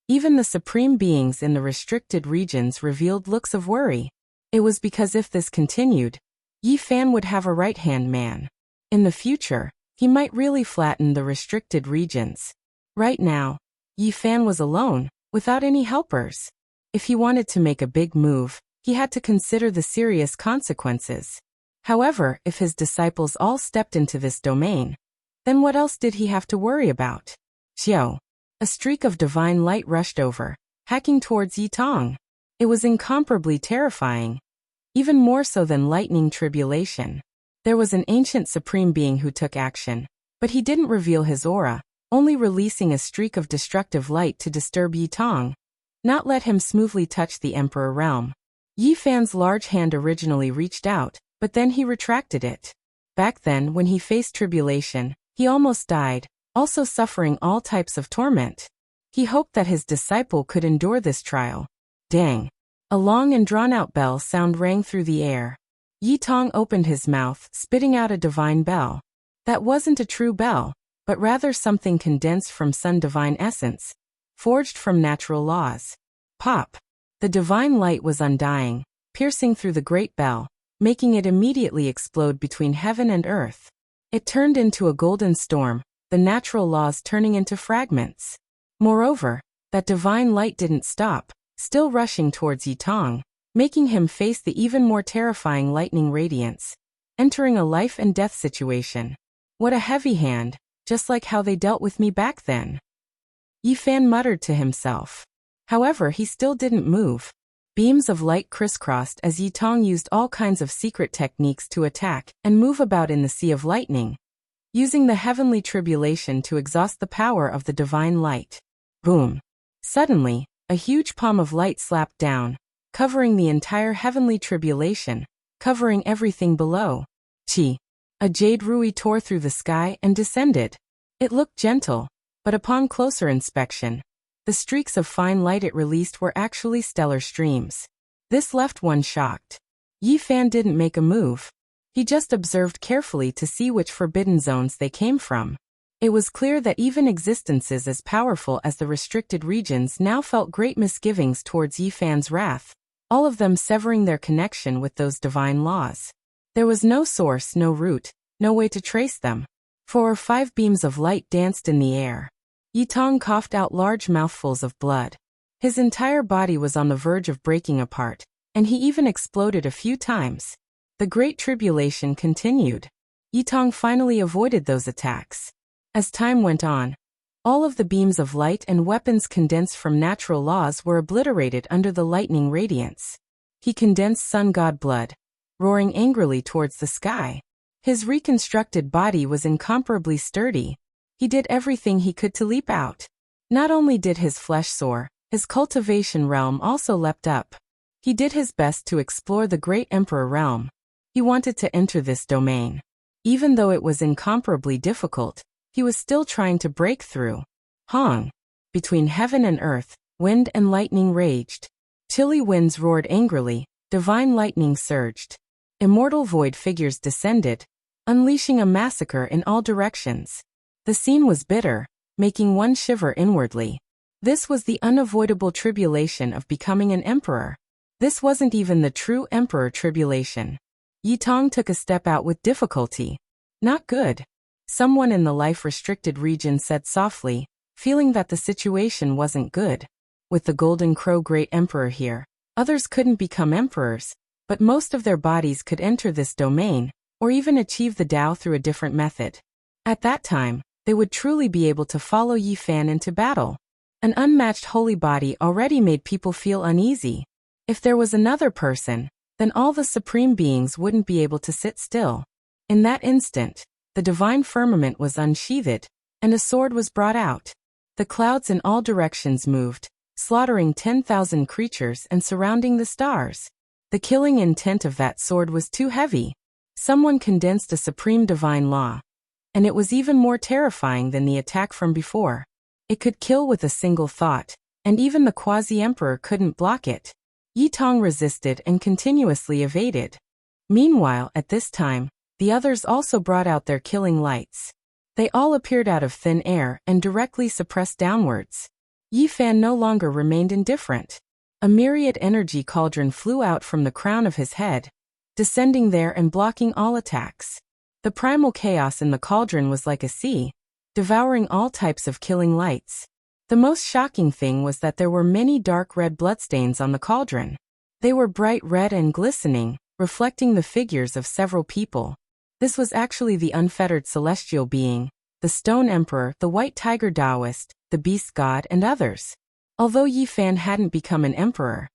Even the supreme beings in the restricted regions revealed looks of worry. It was because if this continued, Yi Fan would have a right-hand man. In the future, he might really flatten the restricted regions. Right now, Yi Fan was alone, without any helpers. If he wanted to make a big move, he had to consider the serious consequences. However, if his disciples all stepped into this domain, then what else did he have to worry about? Xiao. A streak of divine light rushed over, hacking towards Yi Tong. It was incomparably terrifying. Even more so than lightning tribulation. There was an ancient supreme being who took action, but he didn't reveal his aura, only releasing a streak of destructive light to disturb Yi Tong, not let him smoothly touch the emperor realm. Yi Fan's large hand originally reached out, but then he retracted it. Back then, when he faced tribulation, he almost died, also suffering all types of torment. He hoped that his disciple could endure this trial. Dang! A long and drawn-out bell sound rang through the air. Yi Tong opened his mouth, spitting out a divine bell. That wasn't a true bell, but rather something condensed from Sun divine essence, forged from natural laws. Pop! The divine light was undying, piercing through the great bell, making it immediately explode between heaven and earth. It turned into a golden storm, the natural laws turning into fragments. Moreover, that divine light didn't stop, still rushing towards Yi Tong, making him face the even more terrifying lightning radiance, entering a life and death situation. What a heavy hand, just like how they dealt with me back then. Yi Fan muttered to himself. However, he still didn't move. Beams of light crisscrossed as Yi Tong used all kinds of secret techniques to attack and move about in the sea of lightning, using the heavenly tribulation to exhaust the power of the divine light. Boom! Suddenly, a huge palm of light slapped down, covering the entire heavenly tribulation, covering everything below. Chi! A jade rui tore through the sky and descended. It looked gentle, but upon closer inspection, the streaks of fine light it released were actually stellar streams. This left one shocked. Yi Fan didn't make a move. He just observed carefully to see which forbidden zones they came from. It was clear that even existences as powerful as the restricted regions now felt great misgivings towards Yi Fan's wrath, all of them severing their connection with those divine laws. There was no source, no root, no way to trace them. 4 or 5 beams of light danced in the air. Yi Tong coughed out large mouthfuls of blood. His entire body was on the verge of breaking apart, and he even exploded a few times. The Great Tribulation continued. Yi Tong finally avoided those attacks. As time went on, all of the beams of light and weapons condensed from natural laws were obliterated under the lightning radiance. He condensed sun god blood, roaring angrily towards the sky. His reconstructed body was incomparably sturdy. He did everything he could to leap out. Not only did his flesh soar, his cultivation realm also leapt up. He did his best to explore the great emperor realm. He wanted to enter this domain. Even though it was incomparably difficult, he was still trying to break through. Hong! Between heaven and earth, wind and lightning raged. Chilly winds roared angrily, divine lightning surged. Immortal void figures descended, unleashing a massacre in all directions. The scene was bitter, making one shiver inwardly. This was the unavoidable tribulation of becoming an emperor. This wasn't even the true emperor tribulation. Yi Tong took a step out with difficulty. Not good. Someone in the life-restricted region said softly, feeling that the situation wasn't good. With the Golden Crow Great Emperor here, others couldn't become emperors, but most of their bodies could enter this domain, or even achieve the Tao through a different method. At that time, they would truly be able to follow Yi Fan into battle. An unmatched holy body already made people feel uneasy. If there was another person, then all the supreme beings wouldn't be able to sit still. In that instant, the divine firmament was unsheathed, and a sword was brought out. The clouds in all directions moved, slaughtering 10,000 creatures and surrounding the stars. The killing intent of that sword was too heavy. Someone condensed a supreme divine law. And it was even more terrifying than the attack from before. It could kill with a single thought, and even the quasi-emperor couldn't block it. Yi Tong resisted and continuously evaded. Meanwhile, at this time, the others also brought out their killing lights. They all appeared out of thin air and directly suppressed downwards. Yi Fan no longer remained indifferent. A myriad energy cauldron flew out from the crown of his head, descending there and blocking all attacks. The primal chaos in the cauldron was like a sea, devouring all types of killing lights. The most shocking thing was that there were many dark red bloodstains on the cauldron. They were bright red and glistening, reflecting the figures of several people. This was actually the unfettered celestial being, the Stone Emperor, the White Tiger Taoist, the Beast God, and others. Although Yi Fan hadn't become an emperor,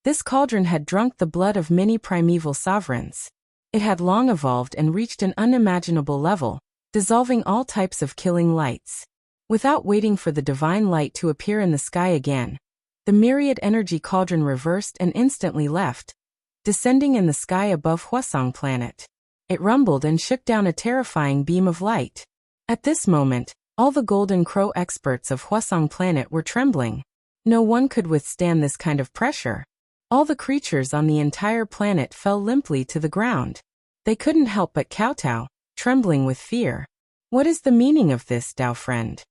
this cauldron had drunk the blood of many primeval sovereigns. It had long evolved and reached an unimaginable level, dissolving all types of killing lights. Without waiting for the divine light to appear in the sky again, the myriad energy cauldron reversed and instantly left, descending in the sky above Hwasong planet. It rumbled and shook down a terrifying beam of light. At this moment, all the Golden Crow experts of Hwasong planet were trembling. No one could withstand this kind of pressure. All the creatures on the entire planet fell limply to the ground. They couldn't help but kowtow, trembling with fear. What is the meaning of this, Dao friend?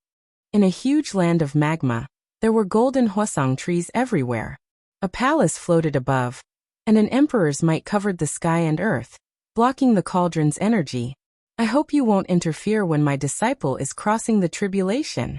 In a huge land of magma, there were golden Hwasong trees everywhere. A palace floated above, and an emperor's might covered the sky and earth, blocking the cauldron's energy. I hope you won't interfere when my disciple is crossing the tribulation.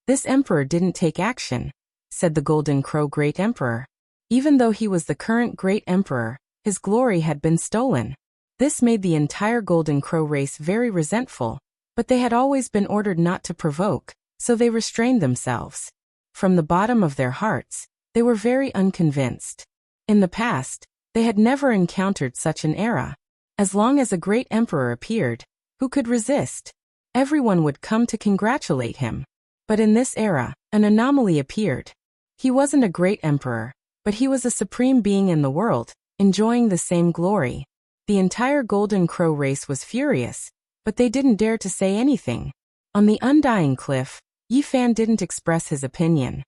This emperor didn't take action, said the Golden Crow Great Emperor. Even though he was the current Great Emperor, his glory had been stolen. This made the entire Golden Crow race very resentful, but they had always been ordered not to provoke, so they restrained themselves. From the bottom of their hearts, they were very unconvinced. In the past, they had never encountered such an era. As long as a great emperor appeared, who could resist? Everyone would come to congratulate him. But in this era, an anomaly appeared. He wasn't a great emperor, but he was a supreme being in the world, enjoying the same glory. The entire Golden Crow race was furious, but they didn't dare to say anything. On the Undying Cliff, Yi Fan didn't express his opinion.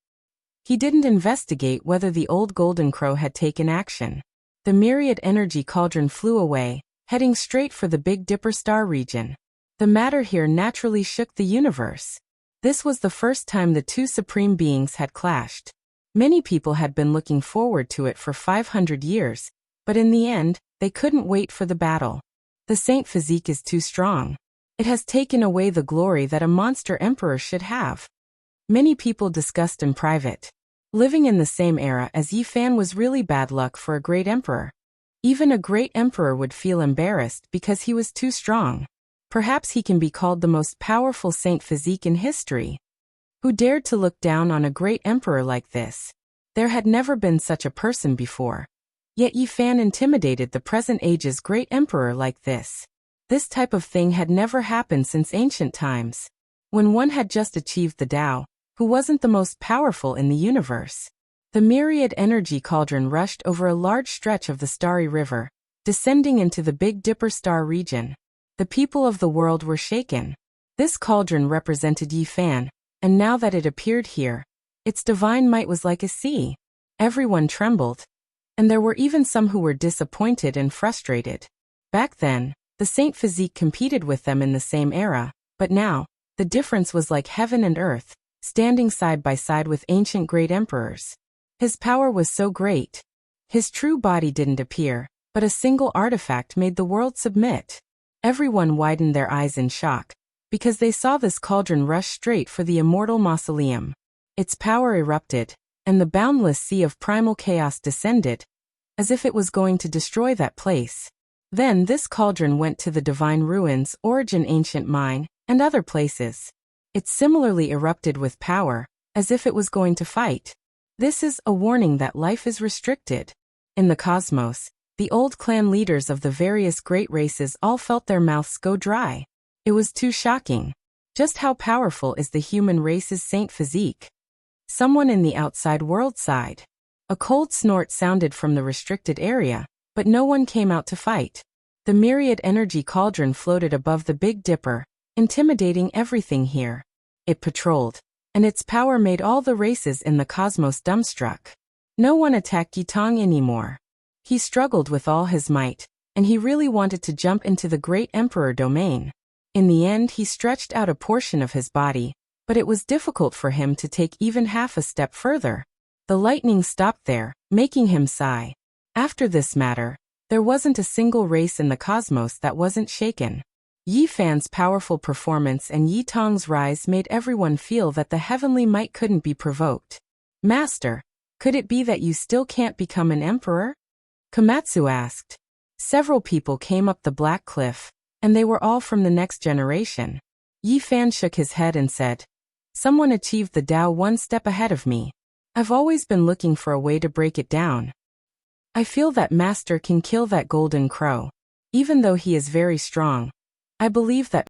He didn't investigate whether the old Golden Crow had taken action. The myriad energy cauldron flew away, heading straight for the Big Dipper star region. The matter here naturally shook the universe. This was the first time the two supreme beings had clashed. Many people had been looking forward to it for 500 years, but in the end, they couldn't wait for the battle. The saint physique is too strong. It has taken away the glory that a monster emperor should have. Many people discussed in private. Living in the same era as Yi Fan was really bad luck for a great emperor. Even a great emperor would feel embarrassed because he was too strong. Perhaps he can be called the most powerful saint physique in history. Who dared to look down on a great emperor like this? There had never been such a person before. Yet Yi Fan intimidated the present age's great emperor like this. This type of thing had never happened since ancient times. When one had just achieved the Tao, who wasn't the most powerful in the universe. The myriad energy cauldron rushed over a large stretch of the starry river, descending into the Big Dipper star region. The people of the world were shaken. This cauldron represented Yi Fan, and now that it appeared here, its divine might was like a sea. Everyone trembled. And there were even some who were disappointed and frustrated. Back then, the saint physique competed with them in the same era, but now, the difference was like heaven and earth, standing side by side with ancient great emperors. His power was so great. His true body didn't appear, but a single artifact made the world submit. Everyone widened their eyes in shock, because they saw this cauldron rush straight for the immortal mausoleum. Its power erupted, and the boundless sea of primal chaos descended, as if it was going to destroy that place. Then this cauldron went to the divine ruins, origin ancient mine, and other places. It similarly erupted with power, as if it was going to fight. This is a warning that life is restricted. In the cosmos, The old clan leaders of the various great races all felt their mouths go dry. It was too shocking. Just how powerful is the human race's saint physique? Someone in the outside world sighed. A cold snort sounded from the restricted area, but no one came out to fight. The myriad energy cauldron floated above the Big Dipper, intimidating everything here. It patrolled, and its power made all the races in the cosmos dumbstruck. No one attacked Yitong anymore. He struggled with all his might, and he really wanted to jump into the great Emperor domain. In the end, he stretched out a portion of his body, but it was difficult for him to take even half a step further. The lightning stopped there, making him sigh. After this matter, there wasn't a single race in the cosmos that wasn't shaken. Yi Fan's powerful performance and Yi Tong's rise made everyone feel that the heavenly might couldn't be provoked. Master, could it be that you still can't become an emperor? Komatsu asked. Several people came up the black cliff, and they were all from the next generation. Yi Fan shook his head and said, "Someone achieved the Tao one step ahead of me. I've always been looking for a way to break it down. I feel that Master can kill that golden crow. Even though he is very strong, I believe that